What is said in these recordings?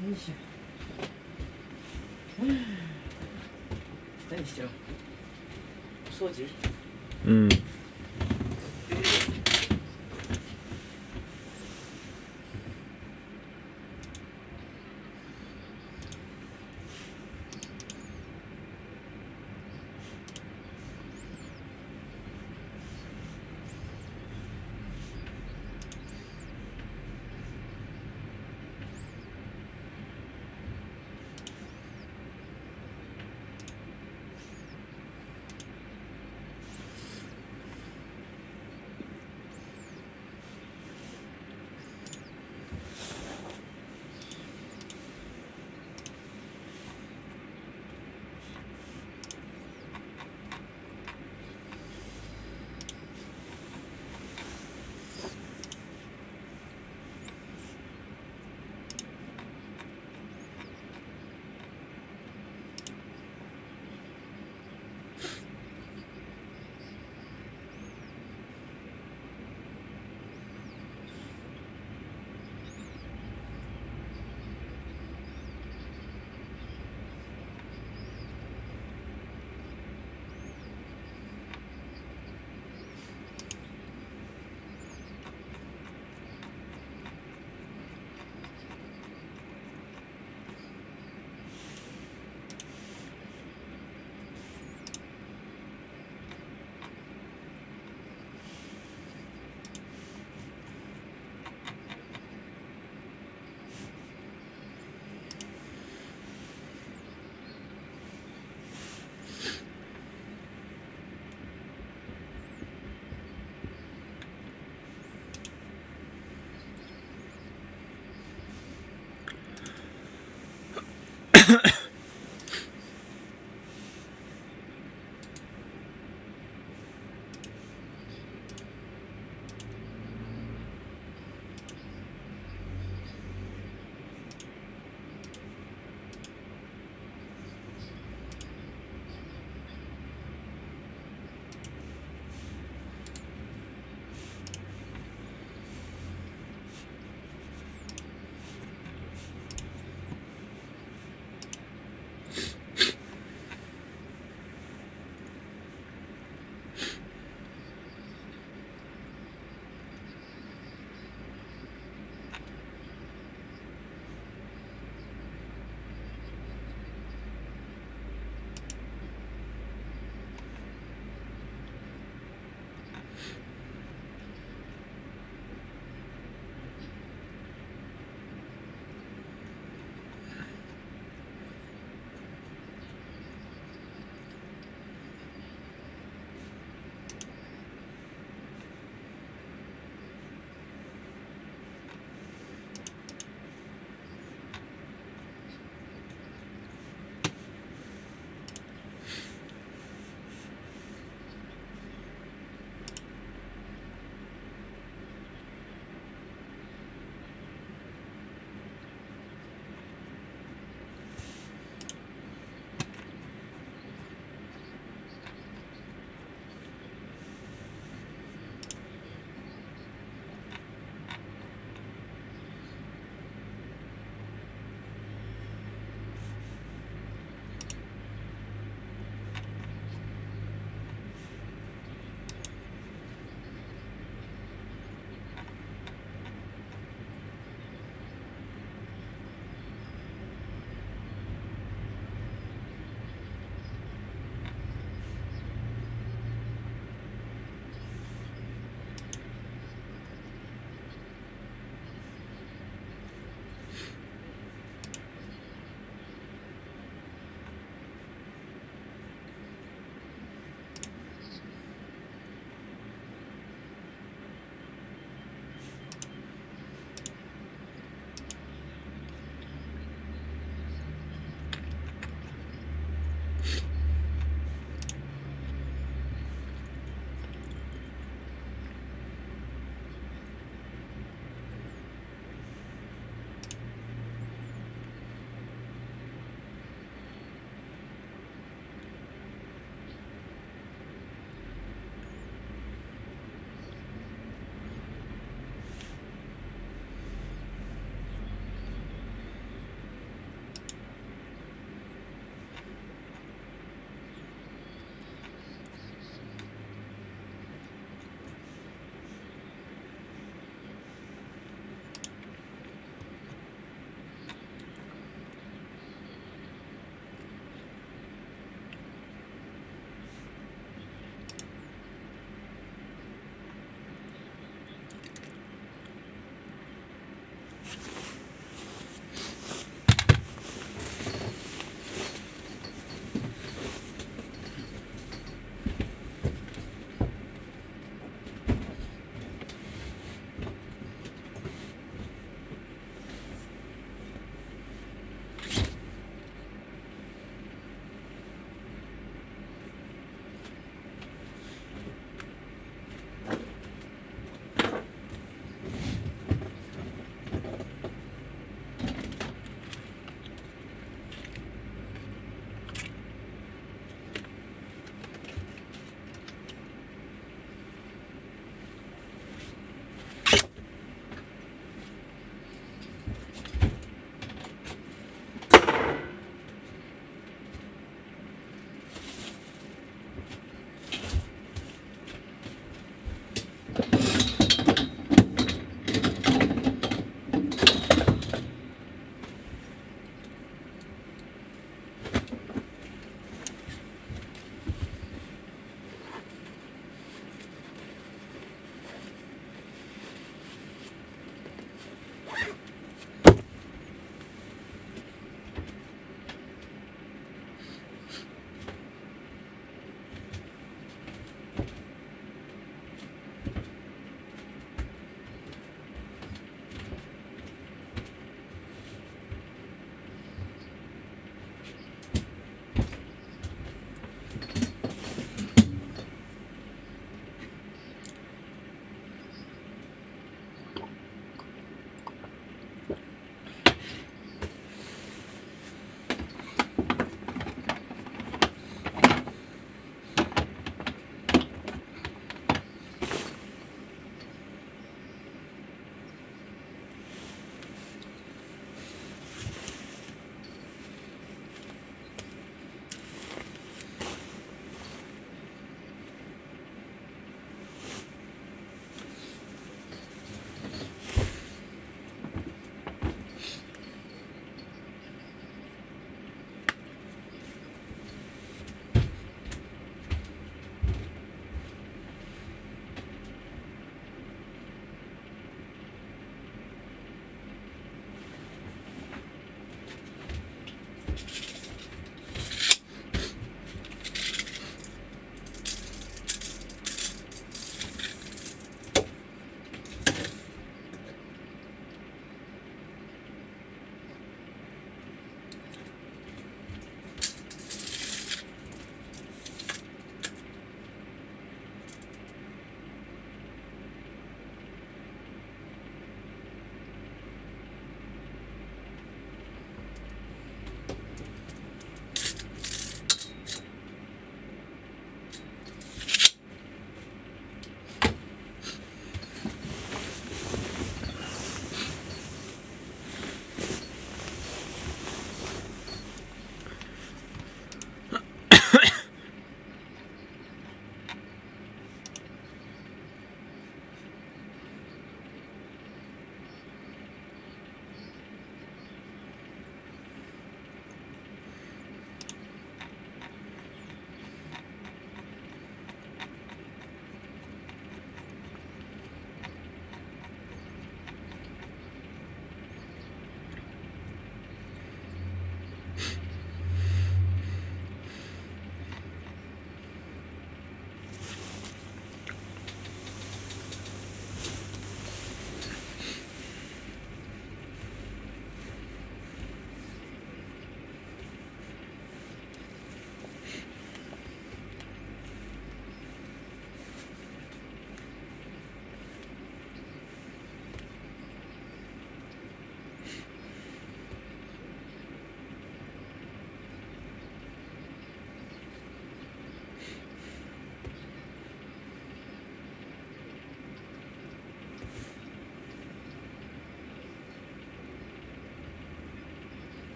よいしょ。何してるの？お掃除？うん。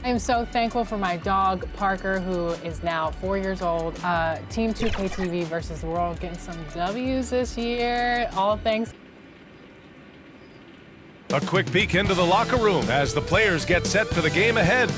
I'm so thankful for my dog, Parker, who is now 4 years old. Team 2K TV versus the world getting some W's this year. All thanks. A quick peek into the locker room as the players get set for the game ahead.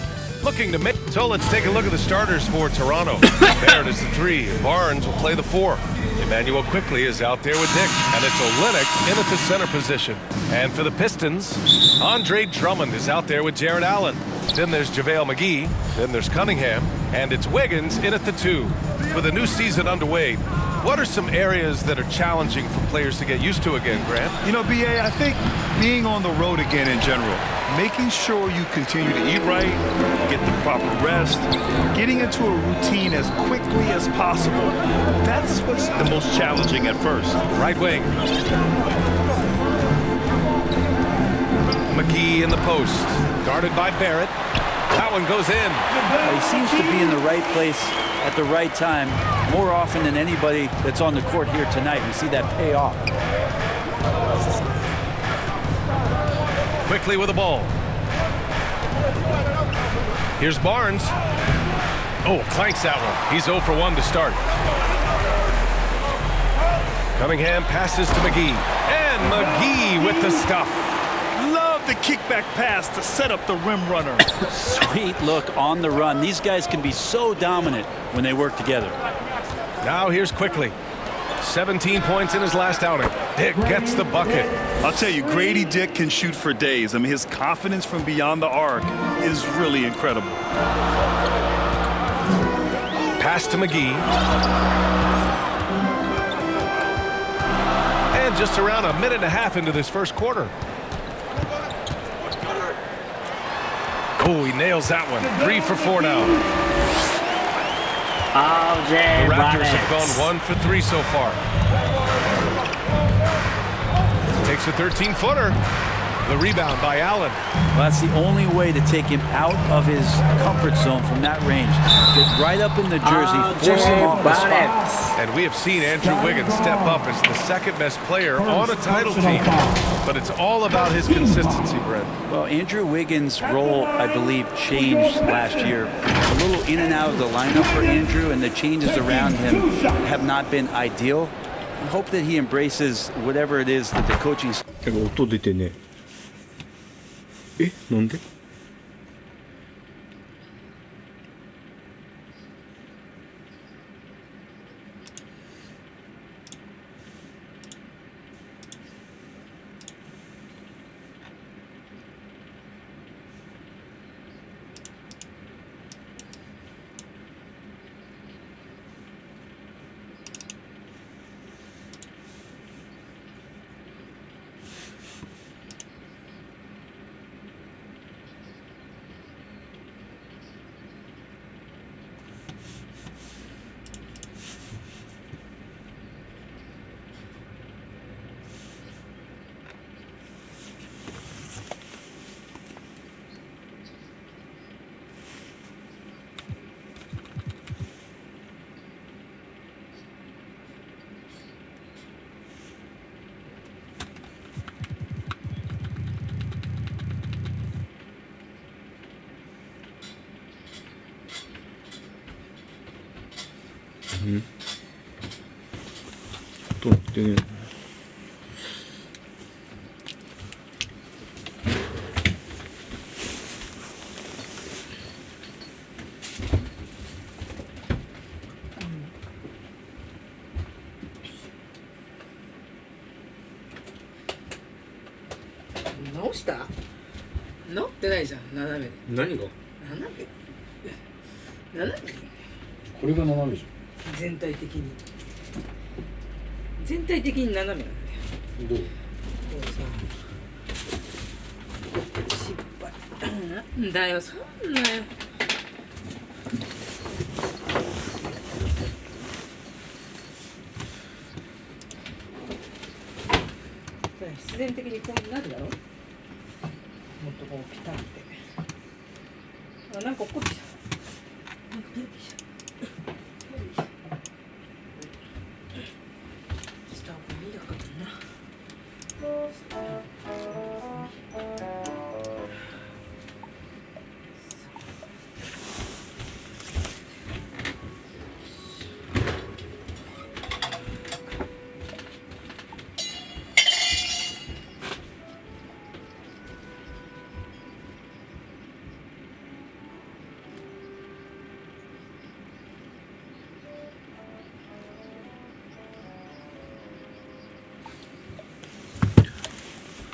Looking to make. So let's take a look at the starters for Toronto. Barrett is the 3. Barnes will play the 4. Emmanuel quickly is out there with Dick, and it's Olynyk in at the center position. And for the Pistons, Andre Drummond is out there with Jared Allen. Then there's JaVale McGee. Then there's Cunningham, and it's Wiggins in at the 2. With a new season underway, what are some areas that are challenging for players to get used to again, Grant? You know, BA, I think being on the road again in general, making sure you continue to eat right, get the proper rest, getting into a routine as quickly as possible. That's what's the most challenging at first. Right wing. McGee in the post, guarded by Barrett. That one goes in. He seems to be in the right place at the right time more often than anybody that's on the court here tonight. We see that pay off. Quickly with the ball. Here's Barnes. Oh, clanks that one. He's 0 for 1 to start. Cunningham passes to McGee. And McGee with the stuff. Love the kickback pass to set up the rim runner. Sweet look on the run. These guys can be so dominant when they work together. Now here's Quickly. 17 points in his last outing. Dick gets the bucket. I'll tell you, Grady Dick can shoot for days. I mean, his confidence from beyond the arc is really incredible. Pass to McGee. And just around a minute and a half into this first quarter. Oh, he nails that one. 3 for 4 now. The Raptors have gone 1 for 3 so far. Takes a 13-footer. The rebound by Allen. Well, that's the only way to take him out of his comfort zone from that range. Get right up in the jersey, force him off the spot. And we have seen Andrew Wiggins step up as the second-best player on a title team. But it's all about his consistency, Brent. Well, Andrew Wiggins' role, I believe, changed last year. A little in and out of the lineup for Andrew, and the changes around him have not been ideal. I hope that he embraces whatever it is that the coaching... 音出てね。え、なんで？音鳴ってね。直した直ってないじゃん、斜めで。何が？斜めこれが斜めじ全体的に斜めなんだよ。ゃん。どう？こうさ、失敗なんだよ、そんなよ。必然的にこうなるだろ。もっとこうピタって。あ、なんか落っこってきた。なんか出てきた。スタート見なかったな。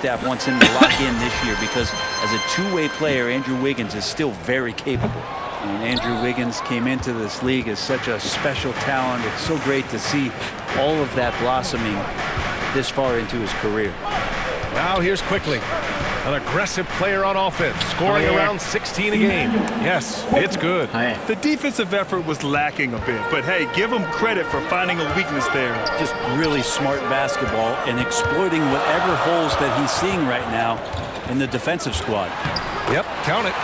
staff wants him to lock in this year because as a two-way player, Andrew Wiggins is still very capable. And Andrew Wiggins came into this league as such a special talent. It's so great to see all of that blossoming this far into his career. Now here's Quickly, an aggressive player on offense, scoring around 16 a game. Yes, it's good. The defensive effort was lacking a bit, but hey, give him credit for finding a weakness there. Just really smart basketball and exploiting whatever holes that he's seeing right now in the defensive squad. Yep, count it.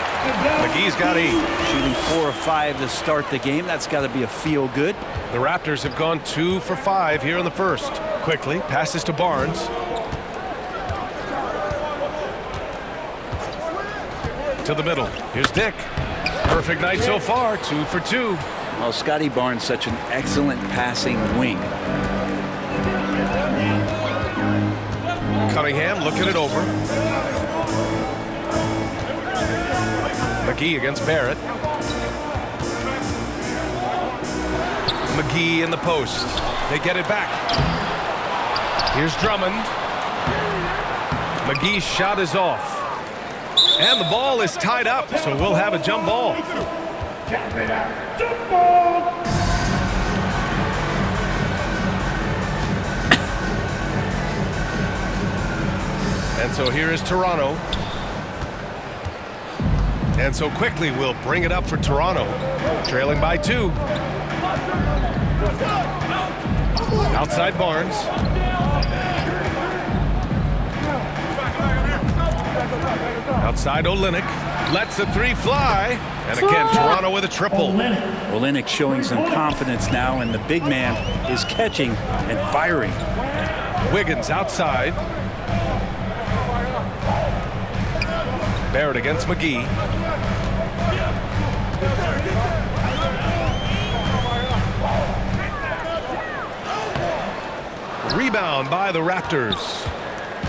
McGee's got 8. Shooting 4 of 5 to start the game. That's got to be a feel good. The Raptors have gone 2 for 5 here in the first. Quickly passes to Barnes. To the middle. Here's Dick. Perfect night so far. 2 for 2. Well, Scotty Barnes, such an excellent passing wing. Cunningham looking it over. McGee against Barrett. McGee in the post. They get it back. Here's Drummond. McGee's shot is off. And the ball is tied up, so we'll have a jump ball. And so here is Toronto. And so Quickly will bring it up for Toronto, trailing by 2. Outside Barnes. Outside Olynyk. Lets the 3 fly. And again, Toronto with a triple. Olynyk showing some confidence now, and the big man is catching and firing. Wiggins outside. Barrett against McGee. Rebound by the Raptors.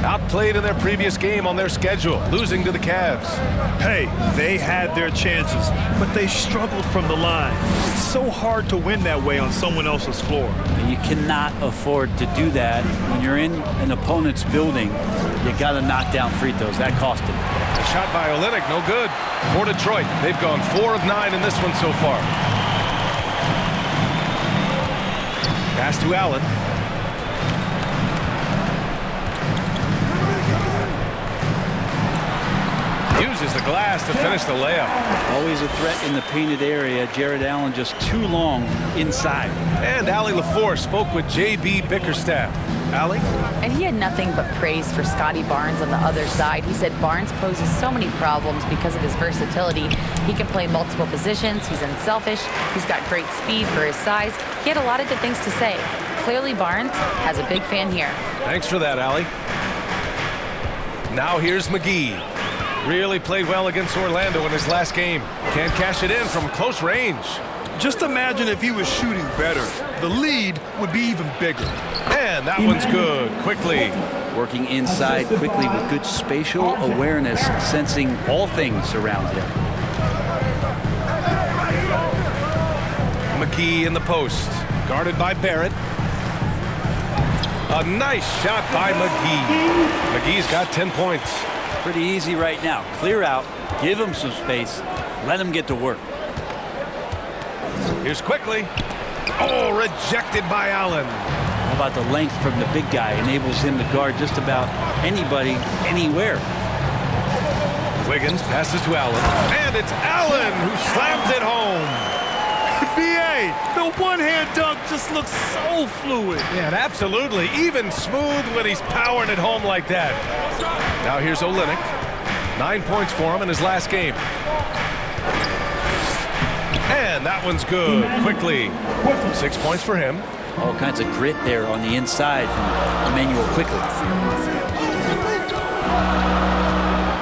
Outplayed in their previous game on their schedule, losing to the Cavs. Hey, they had their chances, but they struggled from the line. It's so hard to win that way on someone else's floor. You cannot afford to do that when you're in an opponent's building. You got to knock down free throws. That cost him. A shot by Olynyk, no good. For Detroit, they've gone 4 of 9 in this one so far. Pass to Allen. Uses the glass to finish the layup. Always a threat in the painted area. Jared Allen just too long inside. And Allie LaFour spoke with J.B. Bickerstaff. Allie? And he had nothing but praise for Scotty Barnes on the other side. He said Barnes poses so many problems because of his versatility. He can play multiple positions. He's unselfish. He's got great speed for his size. He had a lot of good things to say. Clearly Barnes has a big fan here. Thanks for that, Allie. Now here's McGee. Really played well against Orlando in his last game. Can't cash it in from close range. Just imagine if he was shooting better. The lead would be even bigger. And that one's good. Quickly. Working inside quickly with good spatial awareness, sensing all things around him. McGee in the post. Guarded by Barrett. A nice shot by McGee. McGee's got 10 points. Pretty easy right now. Clear out, give him some space, let him get to work. Here's Quickly. Oh, rejected by Allen. How about the length from the big guy? Enables him to guard just about anybody, anywhere. Wiggins passes to Allen. And it's Allen who slams it home. BA, the one-hand dunk just looks so fluid. Yeah, absolutely. Even smooth when he's powering it home like that. Now here's Olynyk. 9 points for him in his last game. And that one's good. Quickly. 6 points for him. All kinds of grit there on the inside from Emmanuel Quickly.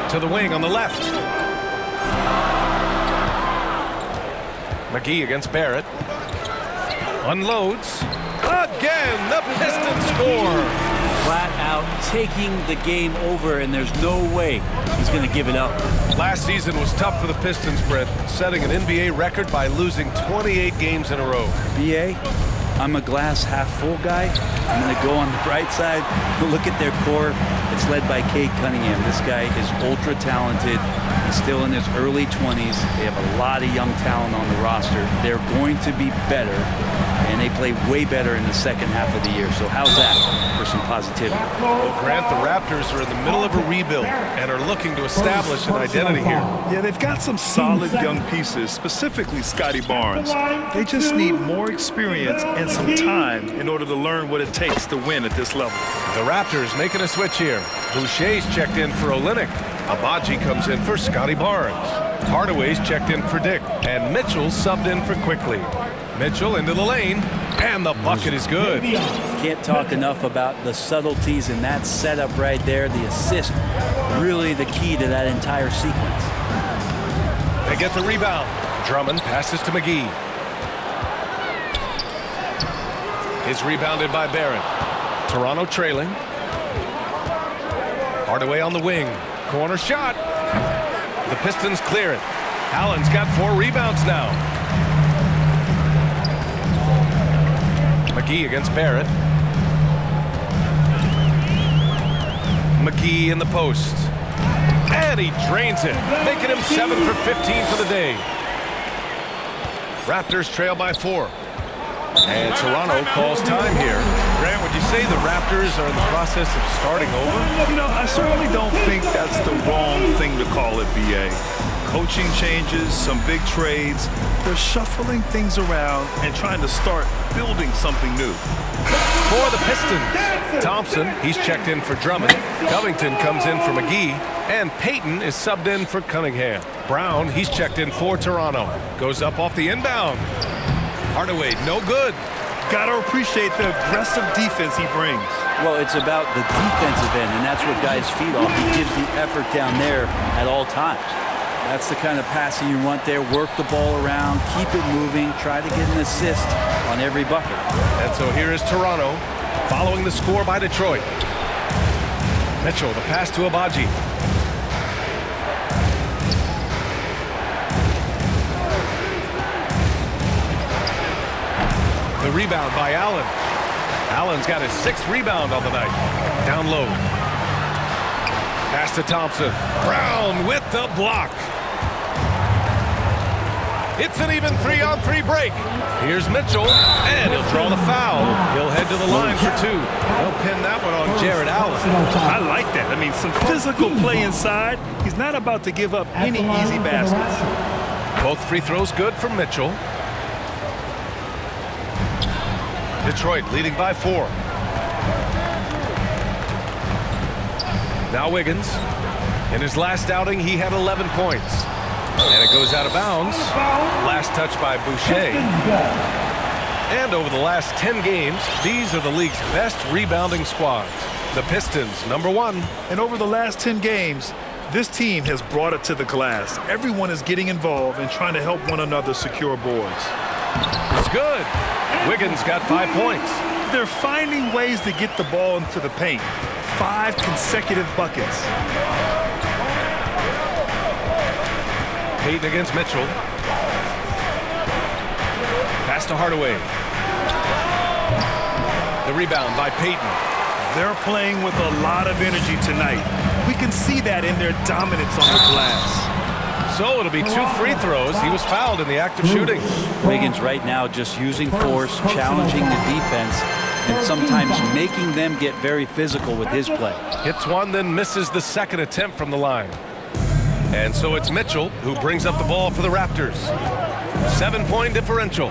To the wing on the left. McGee against Barrett. Unloads. Again, the Pistons score. Flat out taking the game over, and there's no way he's going to give it up. Last season was tough for the Pistons, Brett, setting an NBA record by losing 28 games in a row. BA, I'm a glass half full guy. I'm going to go on the bright side, look at their core. It's led by Cade Cunningham. This guy is ultra talented. He's still in his early 20s. They have a lot of young talent on the roster. They're going to be better, and they play way better in the second half of the year. So how's that for some positivity? Well, Grant, the Raptors are in the middle of a rebuild and are looking to establish an identity here. Yeah, they've got some solid young pieces, specifically Scotty Barnes. They just need more experience and some time in order to learn what it takes to win at this level. The Raptors making a switch here. Boucher's checked in for Olynyk. Abaji comes in for Scotty Barnes. Hardaway's checked in for Dick. And Mitchell subbed in for Quickly. Mitchell into the lane, and the bucket is good. Can't talk enough about the subtleties in that setup right there. The assist, really the key to that entire sequence. They get the rebound. Drummond passes to McGee. Is rebounded by Barrett. Toronto trailing. Hardaway on the wing. Corner shot. The Pistons clear it. Allen's got 4 rebounds now. McGee against Barrett. McGee in the post. And he drains it, making him 7 for 15 for the day. Raptors trail by 4. And Toronto calls time here. Grant, would you say the Raptors are in the process of starting over? You know, I certainly don't think that's the wrong thing to call it, BA. Coaching changes, some big trades. They're shuffling things around and trying to start building something new. For the Pistons, Thompson, he's checked in for Drummond. Covington comes in for McGee. And Payton is subbed in for Cunningham. Brown, he's checked in for Toronto. Goes up off the inbound. Hardaway, no good. Gotta appreciate the aggressive defense he brings. Well, it's about the defensive end, and that's what guys feed off. He gives the effort down there at all times. That's the kind of passing you want there. Work the ball around, keep it moving, try to get an assist on every bucket. And so here is Toronto, following the score by Detroit. Mitchell, the pass to Abaji. The rebound by Allen. Allen's got his 6th rebound on the night. Down low. Pass to Thompson. Brown with the block. It's an even 3-on-3 break. Here's Mitchell, and he'll draw the foul. He'll head to the line for 2. They'll pin that one on Jared Allen. I like that. I mean, some physical play inside. He's not about to give up any easy baskets. Both free throws good from Mitchell. Detroit leading by 4. Now Wiggins. In his last outing, he had 11 points. And it goes out of bounds. Last touch by Boucher. And over the last 10 games, these are the league's best rebounding squads. The Pistons, number 1. And over the last 10 games, this team has brought it to the glass. Everyone is getting involved and trying to help one another secure boards. It's good. Wiggins got 5 points. They're finding ways to get the ball into the paint. 5 consecutive buckets. Payton against Mitchell. Pass to Hardaway. The rebound by Payton. They're playing with a lot of energy tonight. We can see that in their dominance on the glass. So it'll be 2 free throws. He was fouled in the act of shooting. Wiggins right now just using force, challenging the defense, and sometimes making them get very physical with his play. Hits one, then misses the 2nd attempt from the line. And so it's Mitchell who brings up the ball for the Raptors. 7-point differential.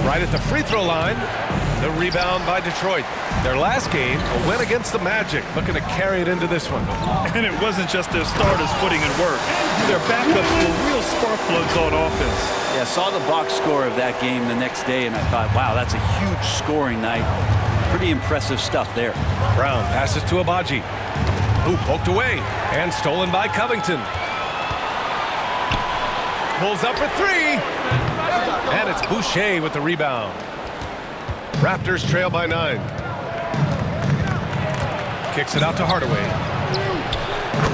Right at the free throw line, the rebound by Detroit. Their last game, a win against the Magic, looking to carry it into this one. And it wasn't just their starters putting in work. Their backups were real spark plugs on offense. Yeah, saw the box score of that game the next day, and I thought, wow, that's a huge scoring night. Pretty impressive stuff there. Brown passes to Abaji, who poked away and stolen by Covington. Pulls up for 3. And it's Boucher with the rebound. Raptors trail by 9. Kicks it out to Hardaway.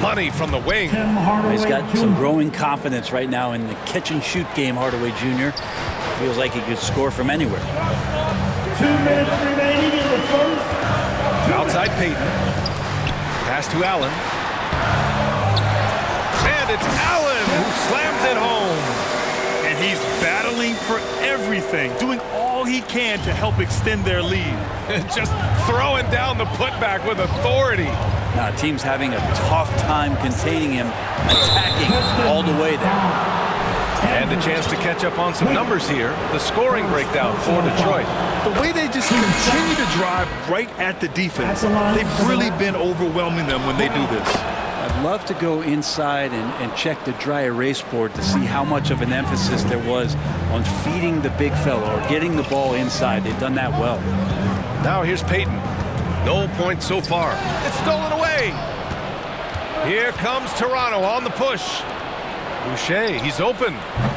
Money from the wing. He's got some growing confidence right now in the catch and shoot game, Hardaway Jr. Feels like he could score from anywhere. 2 minutes remaining in the first. Outside Peyton. Pass to Allen. And it's Allen who slams it home. And he's battling for everything, doing all he can to help extend their lead. Just throwing down the putback with authority. Team's having a tough time containing him, attacking all the way there. And a chance to catch up on some numbers here. The scoring breakdown for Detroit. The way they just continue to drive right at the defense, they've really been overwhelming them when they do this. I'd love to go inside and check the dry erase board to see how much of an emphasis there was on feeding the big fella or getting the ball inside. They've done that well. Now here's Peyton. No points so far. It's stolen away. Here comes Toronto on the push. Boucher, he's open,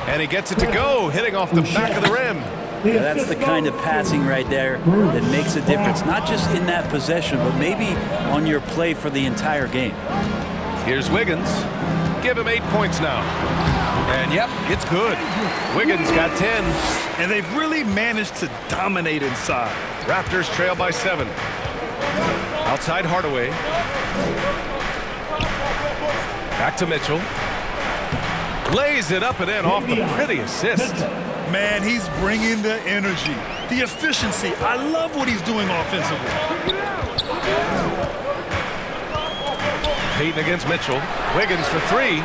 and he gets it to go, hitting off the back of the rim. Yeah, that's the kind of passing right there that makes a difference, not just in that possession, but maybe on your play for the entire game. Here's Wiggins. Give him 8 points now. And yep, it's good. Wiggins got 10. And they've really managed to dominate inside. Raptors trail by 7. Outside Hardaway. Back to Mitchell. Lays it up and in off the pretty assist. Man, he's bringing the energy, the efficiency. I love what he's doing offensively. Peyton against Mitchell. Wiggins for 3.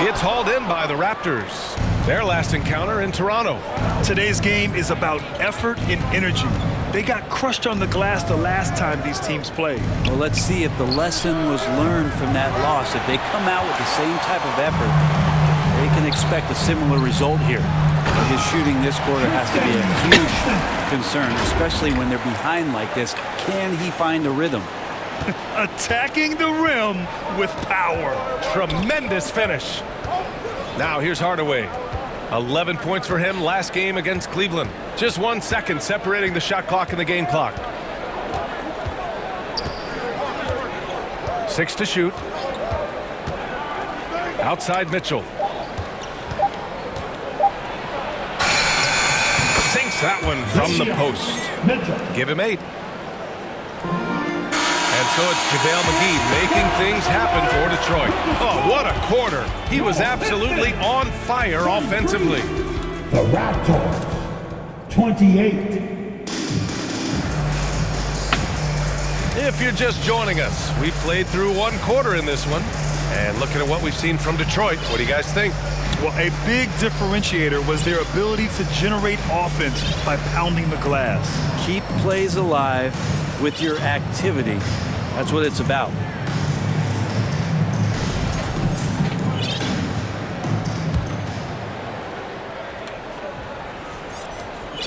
It's hauled in by the Raptors. Their last encounter in Toronto. Today's game is about effort and energy. They got crushed on the glass the last time these teams played. Well, let's see if the lesson was learned from that loss. If they come out with the same type of effort, they can expect a similar result here. But his shooting this quarter has to be a huge concern, especially when they're behind like this. Can he find a rhythm? Attacking the rim with power. Tremendous finish. Now here's Hardaway. 11 points for him last game against Cleveland. Just 1 second separating the shot clock and the game clock. 6 to shoot. Outside Mitchell. Sinks that one from the post. Give him 8. And so it's JaVale McGee making things happen for Detroit. Oh, what a quarter. He was absolutely on fire offensively. The Raptors, 28. If you're just joining us, we played through 1 quarter in this one. And looking at what we've seen from Detroit, what do you guys think? Well, a big differentiator was their ability to generate offense by pounding the glass. Keep plays alive with your activity. That's what it's about.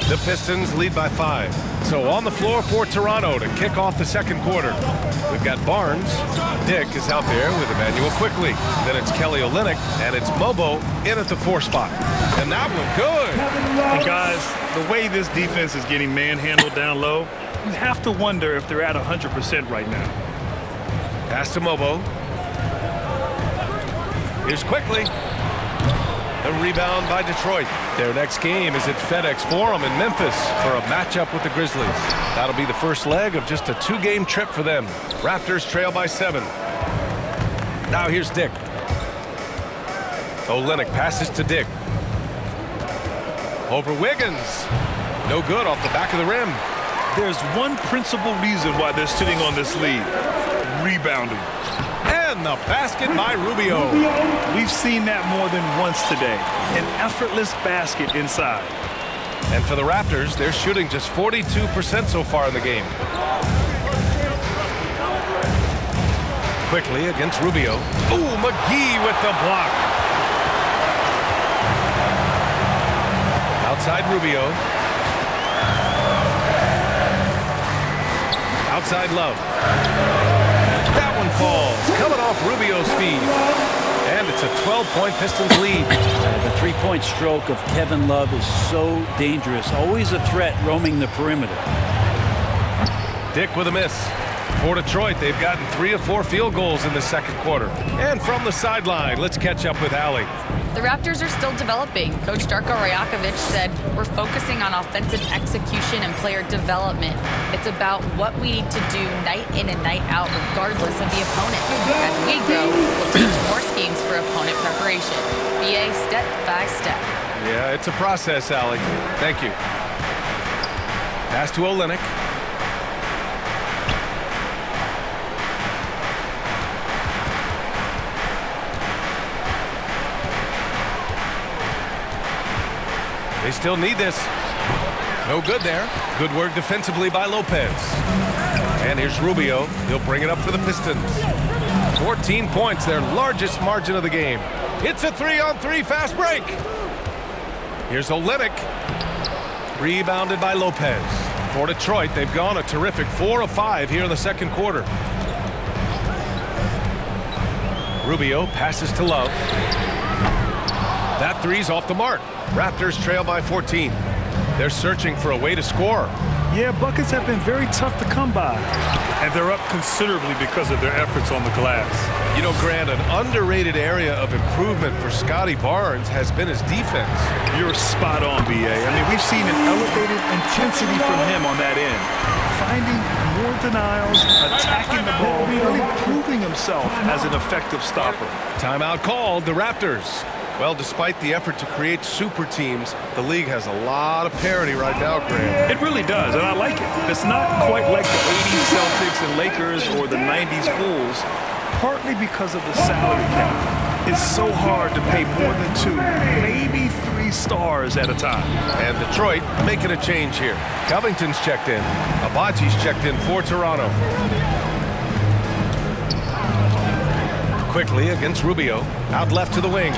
The Pistons lead by 5. So on the floor for Toronto to kick off the second quarter. We've got Barnes. Dick is out there with Emmanuel quickly. Then it's Kelly Olynyk, and it's Mobo in at the 4 spot. And that one good. And guys, the way this defense is getting manhandled down low, you have to wonder if they're at 100% right now. Pass to Mobo. Here's quickly. The rebound by Detroit. Their next game is at FedEx Forum in Memphis for a matchup with the Grizzlies. That'll be the first leg of just a 2-game trip for them. Raptors trail by 7. Now here's Dick. Olynyk passes to Dick. Over Wiggins. No good off the back of the rim. There's one principal reason why they're sitting on this lead. Rebounding. And the basket by Rubio. We've seen that more than once today. An effortless basket inside. And for the Raptors, they're shooting just 42% so far in the game. Quickly against Rubio. Ooh, McGee with the block. Outside Rubio. Outside Love. That one falls, coming off Rubio's feed. And it's a 12-point Pistons lead. The three-point stroke of Kevin Love is so dangerous. Always a threat roaming the perimeter. Dick with a miss. For Detroit, they've gotten 3 of 4 field goals in the second quarter. And from the sideline, let's catch up with Allie. The Raptors are still developing. Coach Darko Rajakovic said, "We're focusing on offensive execution and player development. It's about what we need to do night in and night out, regardless of the opponent. As we grow, we'll teach more schemes for opponent preparation. BA step by step." Yeah, it's a process, Allie. Thank you. Pass to Olynyk. They still need this. No good there. Good work defensively by Lopez. And here's Rubio. He'll bring it up for the Pistons. 14 points, their largest margin of the game. It's a 3-on-3 fast break. Here's Olynyk. Rebounded by Lopez. For Detroit, they've gone a terrific 4 of 5 here in the second quarter. Rubio passes to Love. That three's off the mark. Raptors trail by 14. They're searching for a way to score. Yeah, buckets have been very tough to come by. And they're up considerably because of their efforts on the glass. You know, Grant, an underrated area of improvement for Scotty Barnes has been his defense. You're spot on, BA. I mean, we've seen an elevated intensity from him on that end. Finding more denials, attacking the ball, really proving himself as an effective stopper. Timeout called, the Raptors. Well, despite the effort to create super teams, the league has a lot of parity right now, Grant. It really does, and I like it. It's not quite like the 80s Celtics and Lakers or the 90s Bulls, partly because of the salary cap. It's so hard to pay more than 2, maybe 3 stars at a time. And Detroit making a change here. Covington's checked in. Abaji's checked in for Toronto. Quickly against Rubio. Out left to the wing.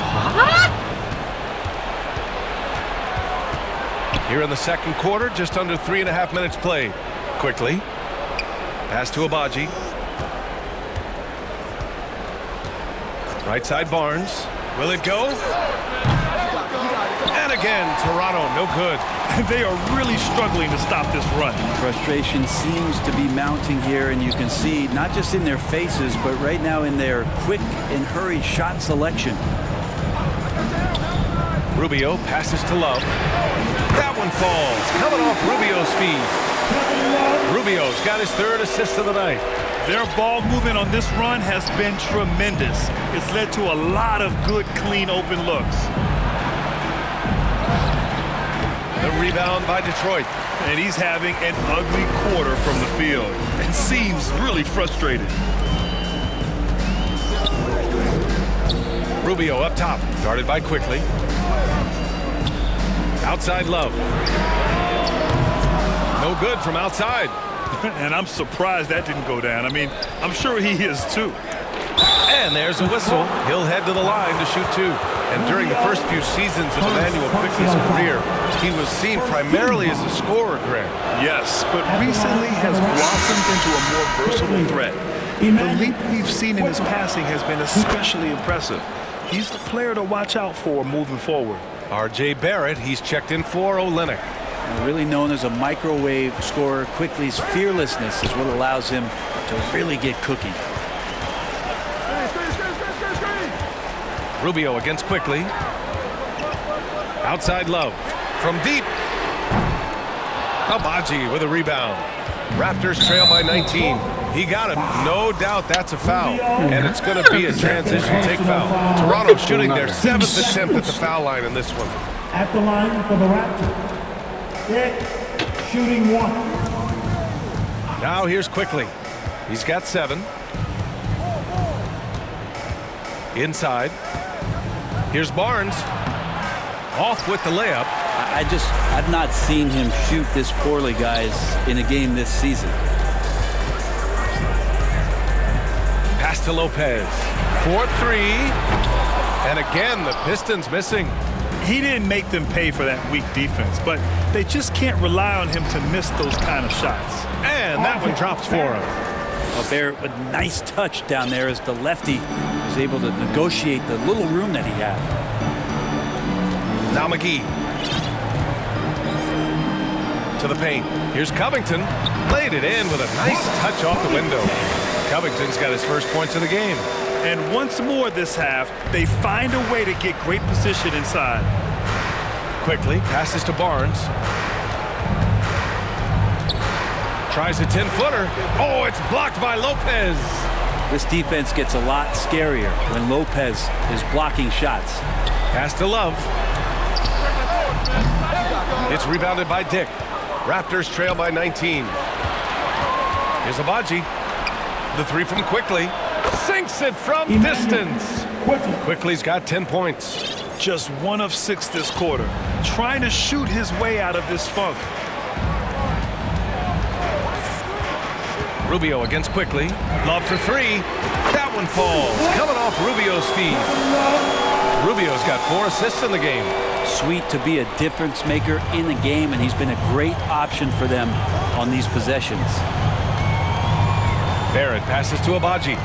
Here in the second quarter, just under 3.5 minutes played. Quickly. Pass to Abaji. Right side Barnes. Will it go? And again, Toronto, no good. They are really struggling to stop this run. Frustration seems to be mounting here, and you can see not just in their faces, but right now in their quick and hurried shot selection. Rubio passes to Love. That one falls, coming off Rubio's feet. Rubio's got his 3rd assist of the night. Their ball movement on this run has been tremendous. It's led to a lot of good, clean, open looks. The rebound by Detroit. And he's having an ugly quarter from the field and seems really frustrated. Rubio up top, guarded by Quickly. Outside Love. No good from outside. And I'm surprised that didn't go down. I mean, I'm sure he is too. And there's a whistle. He'll head to the line to shoot 2. And during the first few seasons of Emmanuel Quickly's career, he was seen primarily as a scorer, Grant. Yes, but recently has blossomed into a more versatile threat. The leap we've seen in his passing has been especially impressive. He's the player to watch out for moving forward. R.J. Barrett, he's checked in for Olynyk. Really known as a microwave scorer, Quickly's fearlessness is what allows him to really get cooking. Rubio against Quickly. Outside Love. From deep. Abaji with a rebound. Raptors trail by 19. He got him. No doubt that's a foul. And it's going to be a transition take foul. Toronto shooting their 7th attempt at the foul line in this one. At the line for the Raptors. Shooting 1. Now here's Quickly. He's got 7. Inside. Here's Barnes. Off with the layup. I've not seen him shoot this poorly, guys, in a game this season. Pass to Lopez. 4-3. And again, the Pistons missing. He didn't make them pay for that weak defense, but they just can't rely on him to miss those kind of shots. And that one drops for him. A nice touch down there as the lefty was able to negotiate the little room that he had. Now McGee. To the paint. Here's Covington. Laid it in with a nice touch off the window. Covington's got his first points of the game. And once more this half, they find a way to get great position inside. Quickly passes to Barnes. Tries a 10-footer. Oh, it's blocked by Lopez. This defense gets a lot scarier when Lopez is blocking shots. Pass to Love. It's rebounded by Dick. Raptors trail by 19. Here's Abaji. The three from Quickly. Sinks it from distance. Quickly's got 10 points. Just 1 of 6 this quarter. Trying to shoot his way out of this funk. Rubio against Quickly. Love for 3. That one falls. Coming off Rubio's feed. Rubio's got 4 assists in the game. Sweet to be a difference maker in the game, and he's been a great option for them on these possessions. Barrett passes to Abaji.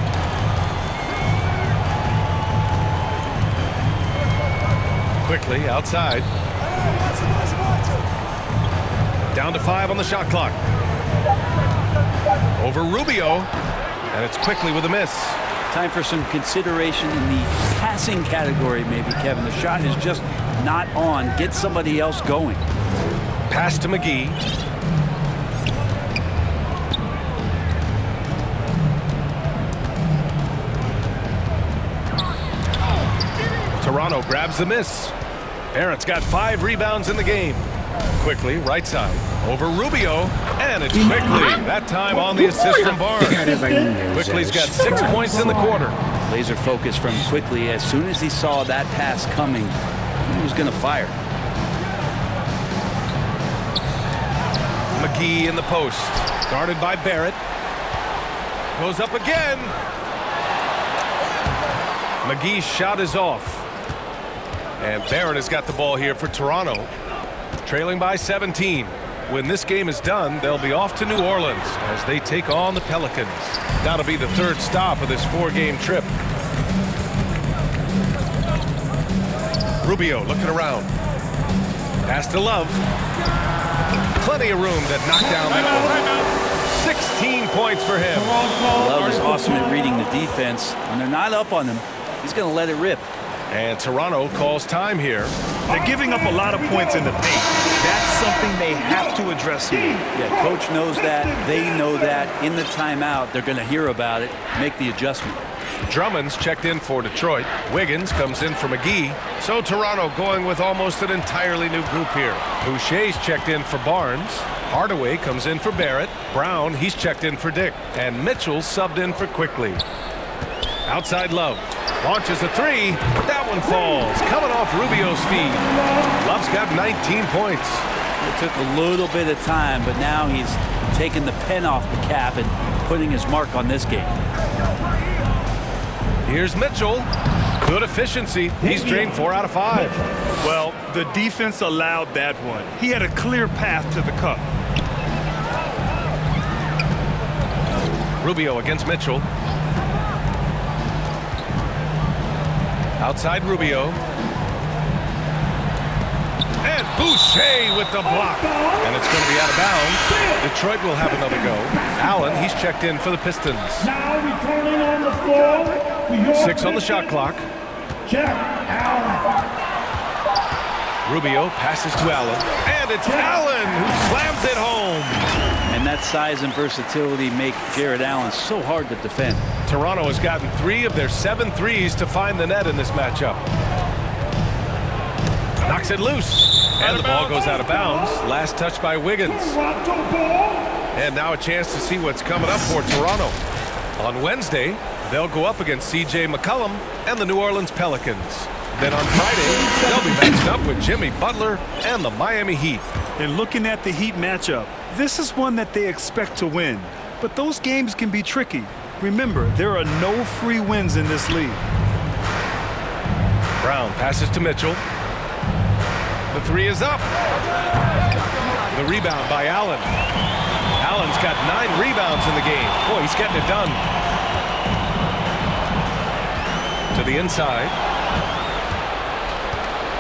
Quickly outside. Down to 5 on the shot clock. Over Rubio, and it's Quickly with a miss. Time for some consideration in the passing category, maybe, Kevin. The shot is just not on. Get somebody else going. Pass to McGee. Toronto grabs the miss. Barrett's got 5 rebounds in the game. Quickly, right side. Over Rubio, and it's Quickly. That time on the assist from Barnes. Quickly's got 6 points in the quarter. Laser focus from Quickly. As soon as he saw that pass coming, he was going to fire. McGee in the post. Guarded by Barrett. Goes up again. McGee's shot is off. And Barrett has got the ball here for Toronto. Trailing by 17. When this game is done, they'll be off to New Orleans as they take on the Pelicans. That'll be the 3rd stop of this 4-game trip. Rubio looking around. Pass to Love. Plenty of room to knock down that one. 16 points for him. Love is awesome at reading the defense. When they're not up on him, he's going to let it rip. And Toronto calls time here. They're giving up a lot of points in the paint. That's something they have to address here. Yeah, coach knows that. They know that. In the timeout, they're going to hear about it, make the adjustment. Drummond's checked in for Detroit. Wiggins comes in for McGee. So Toronto going with almost an entirely new group here. Boucher's checked in for Barnes. Hardaway comes in for Barrett. Brown, he's checked in for Dick. And Mitchell subbed in for Quickly. Outside Love. Launches a 3. That one falls. Coming off Rubio's feed. Love's got 19 points. It took a little bit of time, but now he's taking the pen off the cap and putting his mark on this game. Here's Mitchell. Good efficiency. He's drained 4 out of 5. Well, the defense allowed that one. He had a clear path to the cup. Rubio against Mitchell. Outside Rubio. And Boucher with the block. And it's going to be out of bounds. Detroit will have another go. Allen, he's checked in for the Pistons. Now returning on the floor for your 6 on the shot clock. Check Allen. Rubio passes to Allen. And it's Allen who slams it home. And that size and versatility make Jared Allen so hard to defend. Toronto has gotten 3 of their 7 threes to find the net in this matchup. Knocks it loose. And the ball goes out of bounds. Last touch by Wiggins. And now a chance to see what's coming up for Toronto. On Wednesday, they'll go up against C.J. McCollum and the New Orleans Pelicans. Then on Friday, they'll be matched up with Jimmy Butler and the Miami Heat. And looking at the Heat matchup, this is one that they expect to win. But those games can be tricky. Remember, there are no free wins in this league. Brown passes to Mitchell. The 3 is up. The rebound by Allen. Allen's got 9 rebounds in the game. Boy, he's getting it done. To the inside.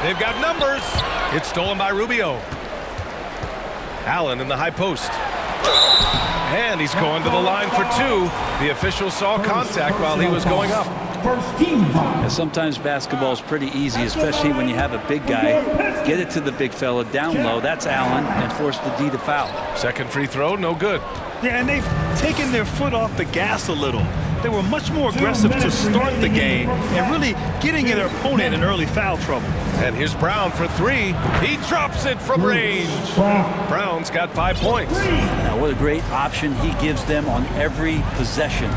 They've got numbers. It's stolen by Rubio. Allen in the high post. And he's going to the line for 2. The official saw contact while he was going up. first team foul. And sometimes basketball is pretty easy, especially when you have a big guy. Get it to the big fella down low. That's Allen, and force the D to foul. Second free throw, no good. Yeah, and they've taken their foot off the gas a little. They were much more aggressive to start the game and really getting their opponent in early foul trouble. And here's Brown for three. He drops it from range. Brown's got 5 points. Now, what a great option he gives them on every possession.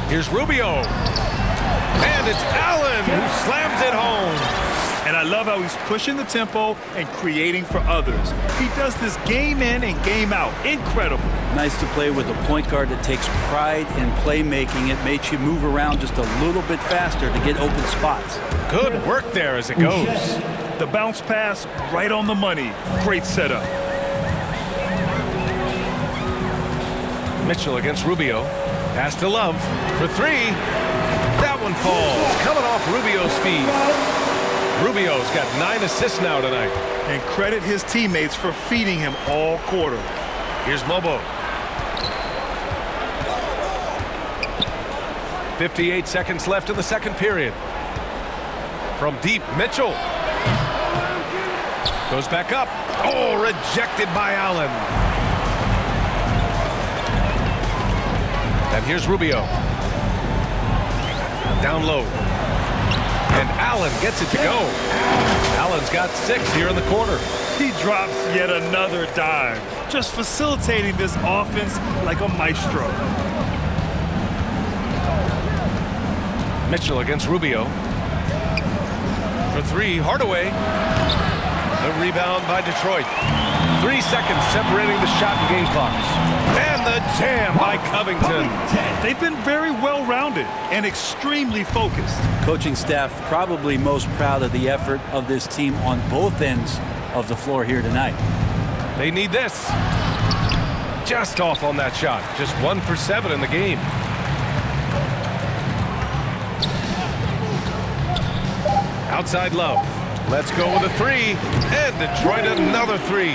Here's Rubio. And it's Allen who slams it home. And I love how he's pushing the tempo and creating for others. He does this game in and game out. Incredible. Nice to play with a point guard that takes pride in playmaking. It makes you move around just a little bit faster to get open spots. Good work there as it goes. The bounce pass right on the money. Great setup. Mitchell against Rubio. Pass to Love for three. That one falls. Coming off Rubio's feet. Rubio's got 9 assists now tonight. And credit his teammates for feeding him all quarter. Here's Mobo. 58 seconds left in the second period. From deep, Mitchell. Goes back up. Oh, rejected by Allen. And here's Rubio. Down low. And Allen gets it to go. Allen's got 6 here in the quarter. He drops yet another dime, just facilitating this offense like a maestro. Mitchell against Rubio. For three, Hardaway. The rebound by Detroit. 3 seconds separating the shot and game clocks. And the jam by Covington. They've been very well-rounded and extremely focused. Coaching staff probably most proud of the effort of this team on both ends of the floor here tonight. They need this. Just off on that shot. Just 1 for 7 in the game. Outside Love. Let's go with a three. And Detroit another three.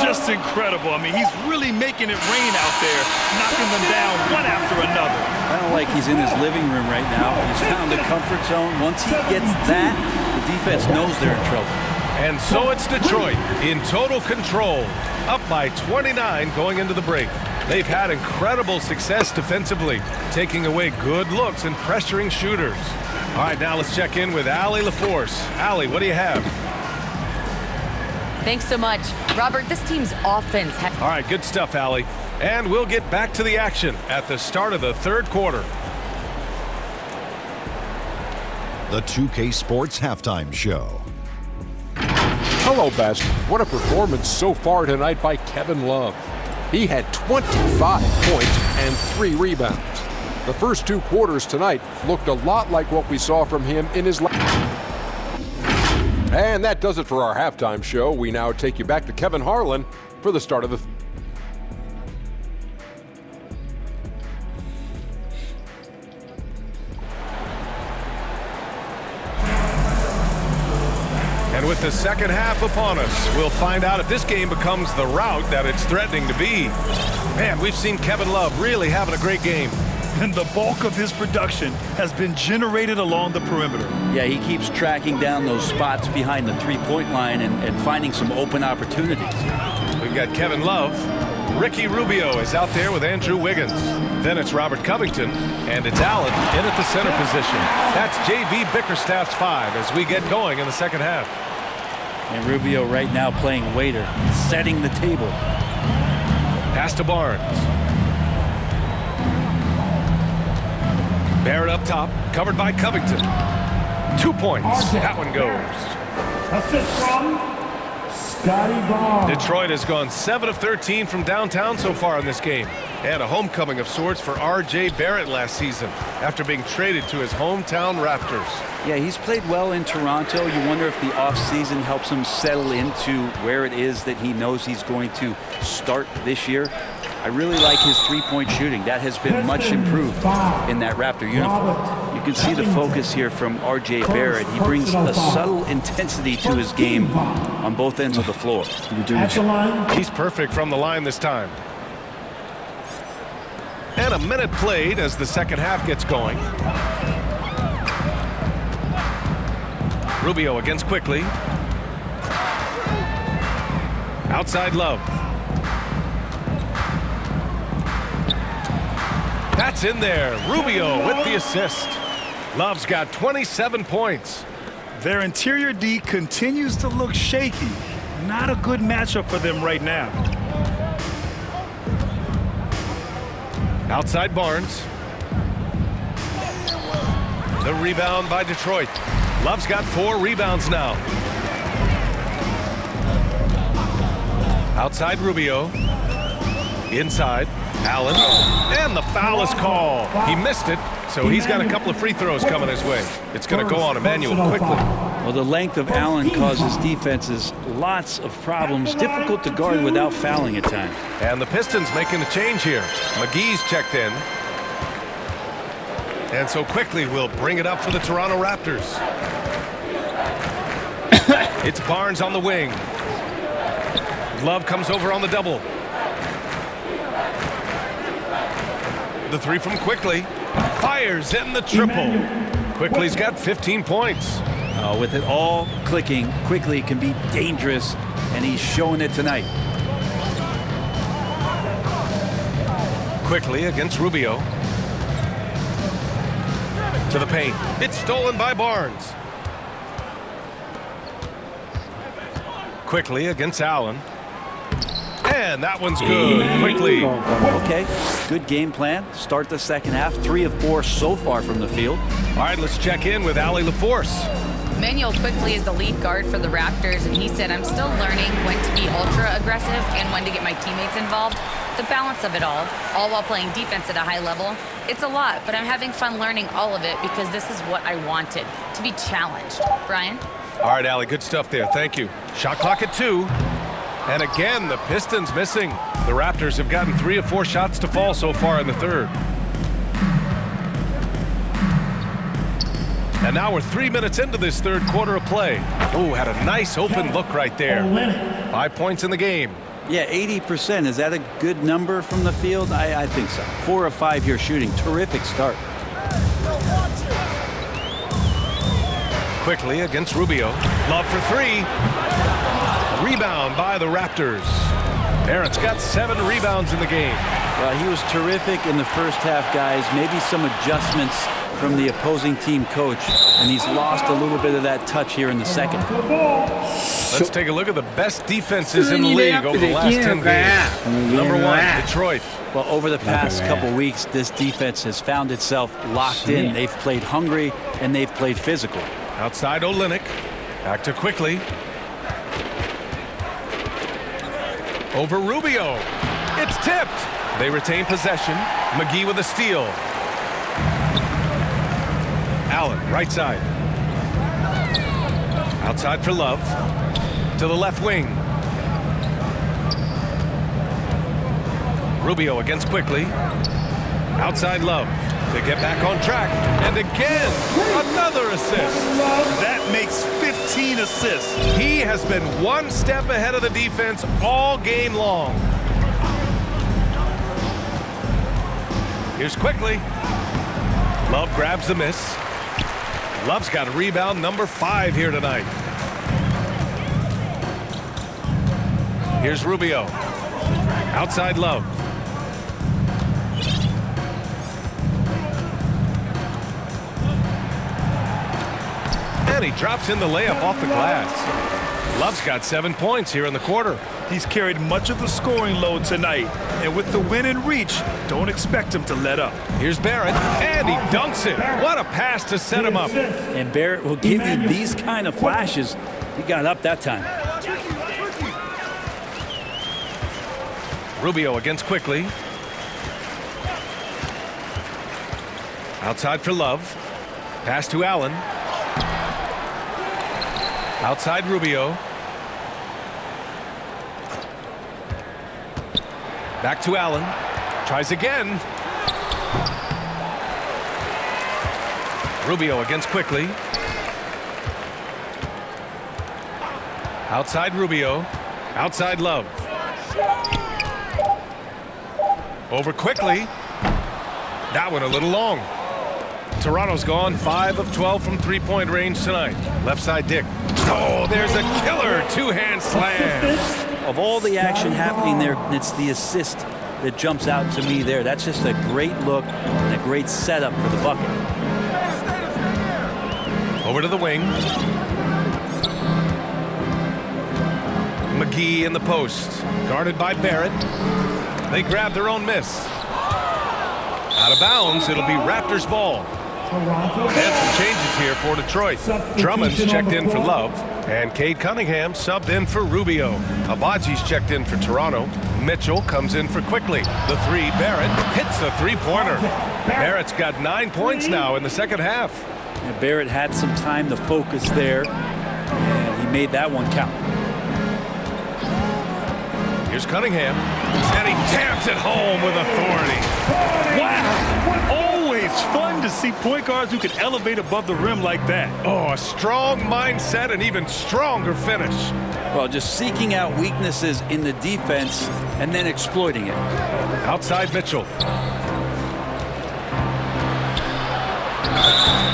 Just incredible. I mean, he's really making it rain out there, knocking them down one after another. I don't like he's in his living room right now. He's found the comfort zone. Once he gets that, the defense knows they're in trouble. And so it's Detroit in total control, up by 29 going into the break. They've had incredible success defensively, taking away good looks and pressuring shooters. All right, now let's check in with Allie LaForce. Allie, what do you have? Thanks so much. Robert, this team's offense. All right, good stuff, Allie. And we'll get back to the action at the start of the third quarter. The 2K Sports Halftime Show. Hello, Best. What a performance so far tonight by Kevin Love. He had 25 points and 3 rebounds. The first 2 quarters tonight looked a lot like what we saw from him in his last. And that does it for our halftime show. We now take you back to Kevin Harlan for the start of the And with the second half upon us, we'll find out if this game becomes the rout that it's threatening to be. Man, we've seen Kevin Love really having a great game. And the bulk of his production has been generated along the perimeter. Yeah, he keeps tracking down those spots behind the three-point line and finding some open opportunities. We've got Kevin Love. Ricky Rubio is out there with Andrew Wiggins. Then it's Robert Covington, and it's Allen in at the center position. That's J.B. Bickerstaff's 5 as we get going in the second half. And Rubio right now playing waiter, setting the table. Pass to Barnes. Barrett up top, covered by Covington. 2 points. That one goes. Assist from Scotty Barnes. Detroit has gone 7 of 13 from downtown so far in this game. And a homecoming of sorts for R.J. Barrett last season after being traded to his hometown Raptors. Yeah, he's played well in Toronto. You wonder if the offseason helps him settle into where it is that he knows he's going to start this year. I really like his three-point shooting. That has been much improved in that Raptor uniform. You can see the focus here from R.J. Barrett. He brings a subtle intensity to his game on both ends of the floor. He's perfect from the line this time. And a minute played as the second half gets going. Rubio against Quickly. Outside Love. That's in there. Rubio with the assist. Love's got 27 points. Their interior D continues to look shaky. Not a good matchup for them right now. Outside Barnes. The rebound by Detroit. Love's got 4 rebounds now. Outside Rubio. Inside Allen. And the foul is called. He missed it, so he's got a couple of free throws coming his way. It's going to go on Emmanuel Quickly. Well, the length of Allen causes defenses lots of problems. Difficult to guard without fouling at times. And the Pistons making a change here. McGee's checked in. And so Quickly will bring it up for the Toronto Raptors. It's Barnes on the wing. Love comes over on the double. The three from Quickly. Fires in the triple. Quickly's got 15 points. With it all clicking, Quickly can be dangerous, and he's showing it tonight. Quickly against Rubio. To the paint. It's stolen by Barnes. Quickly against Allen. And that one's good. Quickly. Okay, good game plan. Start the second half. 3 of 4 so far from the field. All right, let's check in with Allie LaForce. Emmanuel Quickly is the lead guard for the Raptors, and he said, I'm still learning when to be ultra aggressive and when to get my teammates involved. The balance of it all while playing defense at a high level. It's a lot, but I'm having fun learning all of it because this is what I wanted, to be challenged. Brian? All right, Allie, good stuff there. Thank you. Shot clock at 2. And again, the Pistons missing. The Raptors have gotten 3 of 4 shots to fall so far in the third. And now we're 3 minutes into this third quarter of play. Oh, had a nice open look right there. 5 points in the game. Yeah, 80%. Is that a good number from the field? I think so. 4 of 5 here shooting. Terrific start. Quickly against Rubio. Love for 3. Rebound by the Raptors. Barrett's got 7 rebounds in the game. Well, he was terrific in the first half, guys. Maybe some adjustments from the opposing team coach, and he's lost a little bit of that touch here in the second. Let's take a look at the best defenses in the league over the last 10 games. Number 1, Detroit. Well, over the past couple weeks, this defense has found itself locked in. They've played hungry, and they've played physical. Outside Olynyk. Back to Quickly. Over Rubio. It's tipped. They retain possession. McGee with a steal. Allen, right side. Outside for Love. To the left wing. Rubio against Quickly. Outside Love. To get back on track. And again, another assist. That makes 15 assists. He has been one step ahead of the defense all game long. Here's Quickly. Love grabs the miss. Love's got rebound number 5 here tonight. Here's Rubio. Outside Love. And he drops in the layup off the glass. Love's got 7 points here in the quarter. He's carried much of the scoring load tonight, and with the win in reach, don't expect him to let up. Here's Barrett, and he dunks it. What a pass to set him up. And Barrett will give you these kind of flashes. He got up that time. Rubio against Quickly. Outside for Love. Pass to Allen. Outside Rubio. Back to Allen. Tries again. Rubio against Quickly. Outside Rubio. Outside Love. Over Quickly. That one a little long. Toronto's gone 5 of 12 from three-point range tonight. Left side Dick. Oh, there's a killer two-hand slam. Of all the action happening there, it's the assist that jumps out to me there. That's just a great look and a great setup for the bucket. Over to the wing. McGee in the post. Guarded by Barrett. They grab their own miss. Out of bounds, it'll be Raptors ball. And some changes here for Detroit. Drummond's checked in for Love, and Cade Cunningham subbed in for Rubio. Abaji's checked in for Toronto. Mitchell comes in for Quickly. The three, Barrett hits the three-pointer. Barrett's got 9 points now in the second half. And Barrett had some time to focus there, and he made that one count. Here's Cunningham, and he taps it home with authority. Wow! Always fun to see point guards who can elevate above the rim like that. Oh, a strong mindset and even stronger finish. Well, just seeking out weaknesses in the defense and then exploiting it. Outside Mitchell.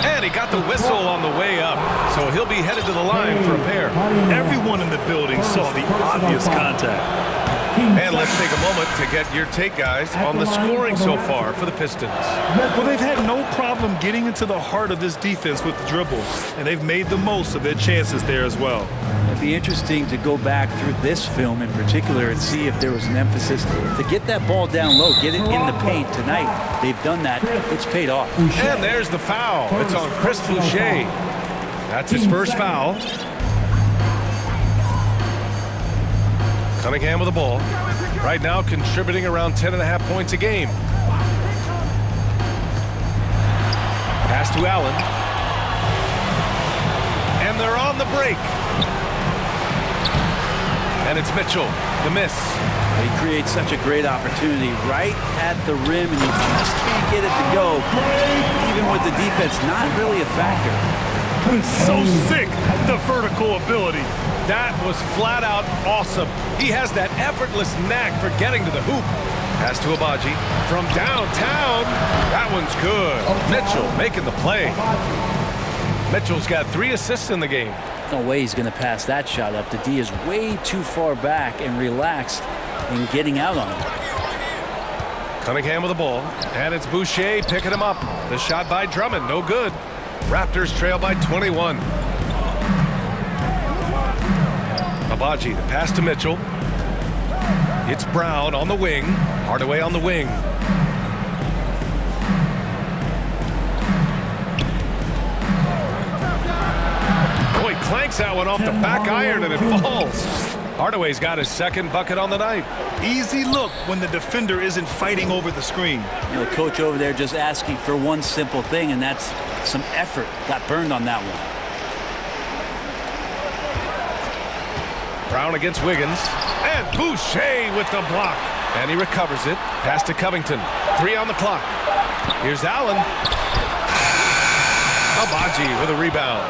And he got the whistle on the way up, so he'll be headed to the line for a pair. Everyone in the building saw the obvious contact. And let's take a moment to get your take, guys, on the scoring so far for the Pistons. Well, they've had no problem getting into the heart of this defense with the dribble, and they've made the most of their chances there as well. It'd be interesting to go back through this film in particular and see if there was an emphasis to get that ball down low, get it in the paint. Tonight, they've done that. It's paid off. And there's the foul. It's on Chris Boucher. That's his first foul. Cunningham with the ball. Right now contributing around 10.5 points a game. Pass to Allen. And they're on the break. And it's Mitchell, the miss. He creates such a great opportunity right at the rim, and he just can't get it to go. Even with the defense not really a factor. So sick, the vertical ability. That was flat out awesome. He has that effortless knack for getting to the hoop. Pass to Abaji from downtown. That one's good. Mitchell making the play. Mitchell's got 3 assists in the game. No way he's going to pass that shot up. The D is way too far back and relaxed in getting out on him. Cunningham with the ball, and it's Boucher picking him up. The shot by Drummond, no good. Raptors trail by 21. Abaji, the pass to Mitchell. It's Brown on the wing. Hardaway on the wing. Oh, he clanks that one off the back iron and it falls. Hardaway's got his second bucket on the night. Easy look when the defender isn't fighting over the screen. You know, the coach over there just asking for one simple thing, and that's some effort. Got burned on that one. Brown against Wiggins, and Boucher with the block. And he recovers it. Pass to Covington. 3 on the clock. Here's Allen. Abaji with a rebound.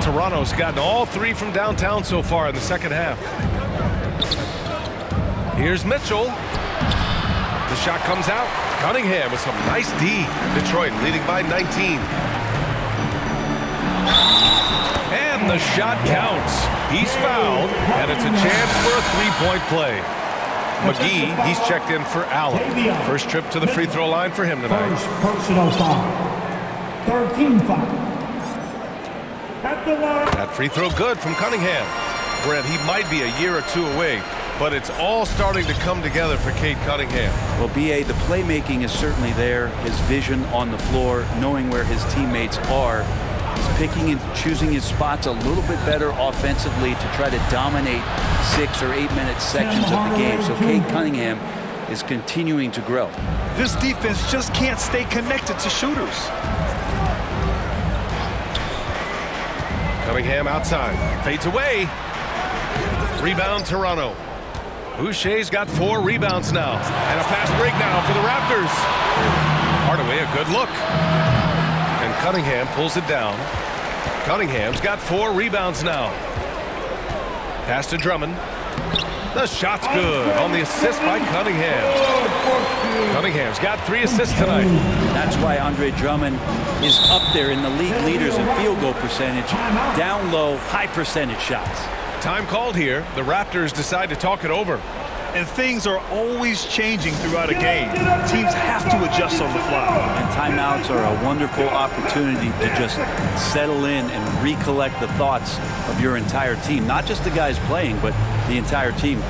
Toronto's gotten all 3 from downtown so far in the second half. Here's Mitchell. The shot comes out. Cunningham with some nice D. Detroit leading by 19. And the shot counts. He's fouled, and it's a chance for a 3-point play. McGee, he's checked in for Allen. First trip to the free throw line for him tonight. First personal foul. 13 foul. At the line. That free throw good from Cunningham. Brent, he might be a year or 2 away, but it's all starting to come together for Cade Cunningham. Well, B.A., the playmaking is certainly there. His vision on the floor, knowing where his teammates are. He's picking and choosing his spots a little bit better offensively to try to dominate 6 or 8 minute sections of the game. So Cade Cunningham is continuing to grow. This defense just can't stay connected to shooters. Cunningham outside. Fades away. Rebound Toronto. Boucher's got 4 rebounds now. And a fast break now for the Raptors. Hardaway, a good look. And Cunningham pulls it down. Cunningham's got 4 rebounds now. Pass to Drummond. The shot's good on the assist by Cunningham. Cunningham's got 3 assists tonight. That's why Andre Drummond is up there in the league leaders in field goal percentage. Down low, high percentage shots. Time called here. The Raptors decide to talk it over. And things are always changing throughout a game. Teams have to adjust on the fly. And timeouts are a wonderful opportunity to just settle in and recollect the thoughts of your entire team. Not just the guys playing, but the entire team.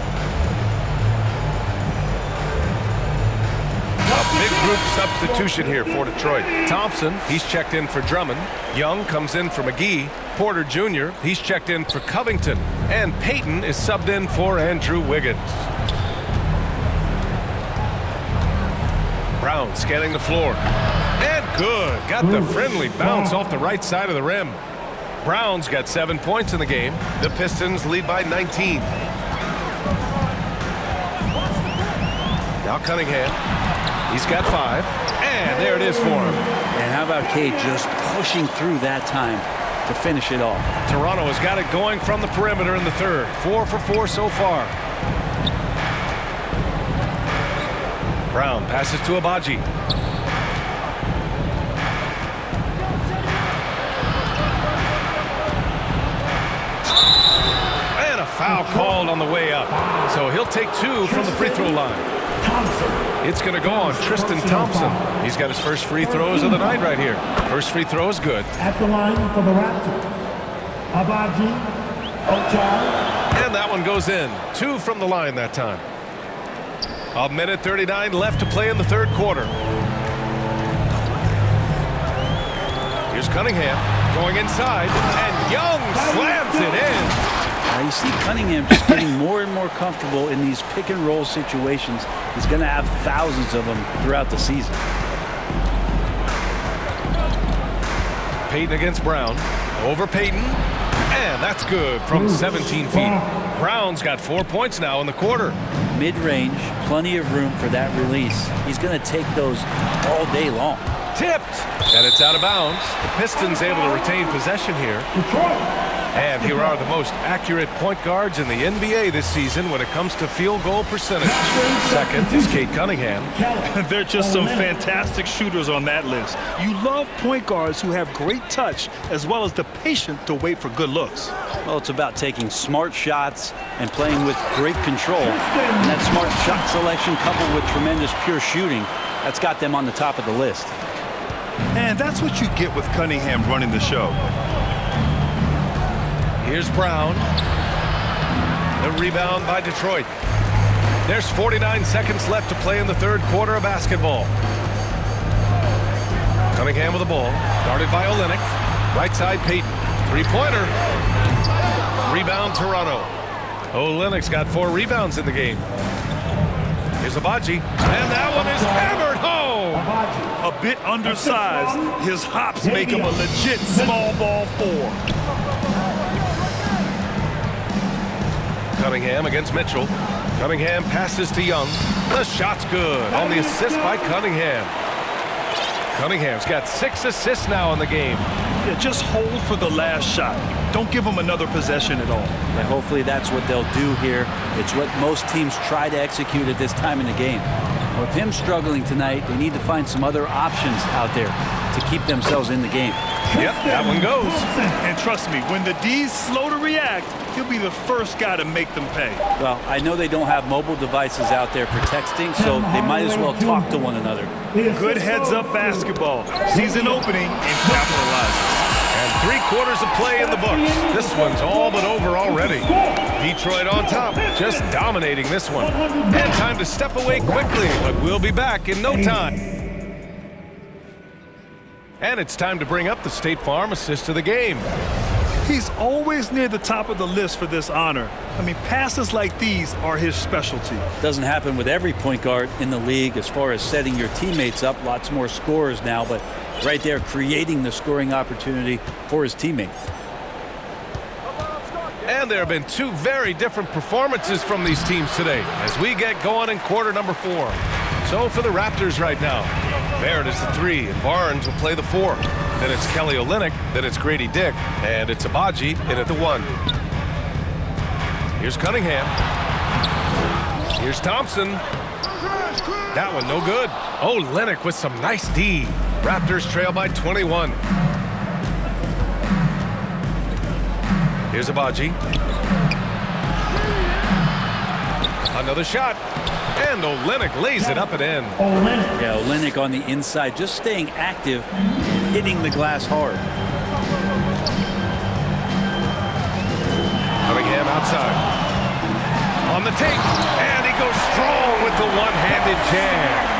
A big group substitution here for Detroit. Thompson, he's checked in for Drummond. Young comes in for McGee. Porter Jr., he's checked in for Covington. And Payton is subbed in for Andrew Wiggins. Brown scanning the floor. And good. Got the friendly bounce off the right side of the rim. Brown's got 7 points in the game. The Pistons lead by 19. Now Cunningham. He's got 5. And there it is for him. And how about Cade just pushing through that time to finish it off? Toronto has got it going from the perimeter in the third. 4 for 4 so far. Brown passes to Abaji. And a foul called on the way up. So he'll take 2 from the free throw line. It's going to go on Tristan Thompson. He's got his first free throws of the night right here. First free throw is good. At the line for the Raptors, Abaji, Ochai. And that one goes in. 2 from the line that time. 1:39 left to play in the third quarter. Here's Cunningham going inside, and Young slams it in. Now you see Cunningham just getting more and more comfortable in these pick and roll situations. He's going to have thousands of them throughout the season. Payton against Brown. Over Payton. And that's good from 17 feet. Brown's got 4 points now in the quarter. Mid-range, plenty of room for that release. He's going to take those all day long. Tipped. And it's out of bounds. The Pistons able to retain possession here. And here are the most accurate point guards in the NBA this season when it comes to field goal percentage. Second is Cade Cunningham. They're just some fantastic shooters on that list. You love point guards who have great touch as well as the patience to wait for good looks. Well, it's about taking smart shots and playing with great control. And that smart shot selection coupled with tremendous pure shooting, that's got them on the top of the list. And that's what you get with Cunningham running the show. Here's Brown. The rebound by Detroit. There's 49 seconds left to play in the third quarter of basketball. Cunningham with the ball. Guarded by Olynyk. Right side Payton. Three-pointer. Rebound Toronto. Olynyk's got 4 rebounds in the game. Here's Abaji. And that one is hammered home. A bit undersized. His hops make him a legit small ball 4. Cunningham against Mitchell. Cunningham passes to Young. The shot's good on the assist by Cunningham. Cunningham's got 6 assists now in the game. Yeah, just hold for the last shot. Don't give him another possession at all. And hopefully that's what they'll do here. It's what most teams try to execute at this time in the game. With him struggling tonight, they need to find some other options out there to keep themselves in the game. Yep, that one goes. And trust me, when the D's slow to react, he'll be the first guy to make them pay. Well, I know they don't have mobile devices out there for texting, so they might as well talk to one another. Good heads-up basketball. Season opening and capitalizes. And 3 quarters of play in the books. This one's all but over already. Detroit on top, just dominating this one. And time to step away quickly, but we'll be back in no time. And it's time to bring up the State Farm assist of the game. He's always near the top of the list for this honor. I mean, passes like these are his specialty. Doesn't happen with every point guard in the league as far as setting your teammates up. Lots more scorers now, but right there creating the scoring opportunity for his teammate. And there have been 2 very different performances from these teams today as we get going in quarter number 4. So for the Raptors right now, Barrett is the 3, and Barnes will play the 4. Then it's Kelly Olynyk, then it's Grady Dick, and it's Abaji in at the 1. Here's Cunningham. Here's Thompson. That one no good. Oh, Lennox with some nice D. Raptors trail by 21. Here's Abaji. Another shot. And Olenek lays it up and in. Yeah, Olenek on the inside, just staying active, hitting the glass hard. Cunningham outside. On the take. And he goes strong with the one-handed jam.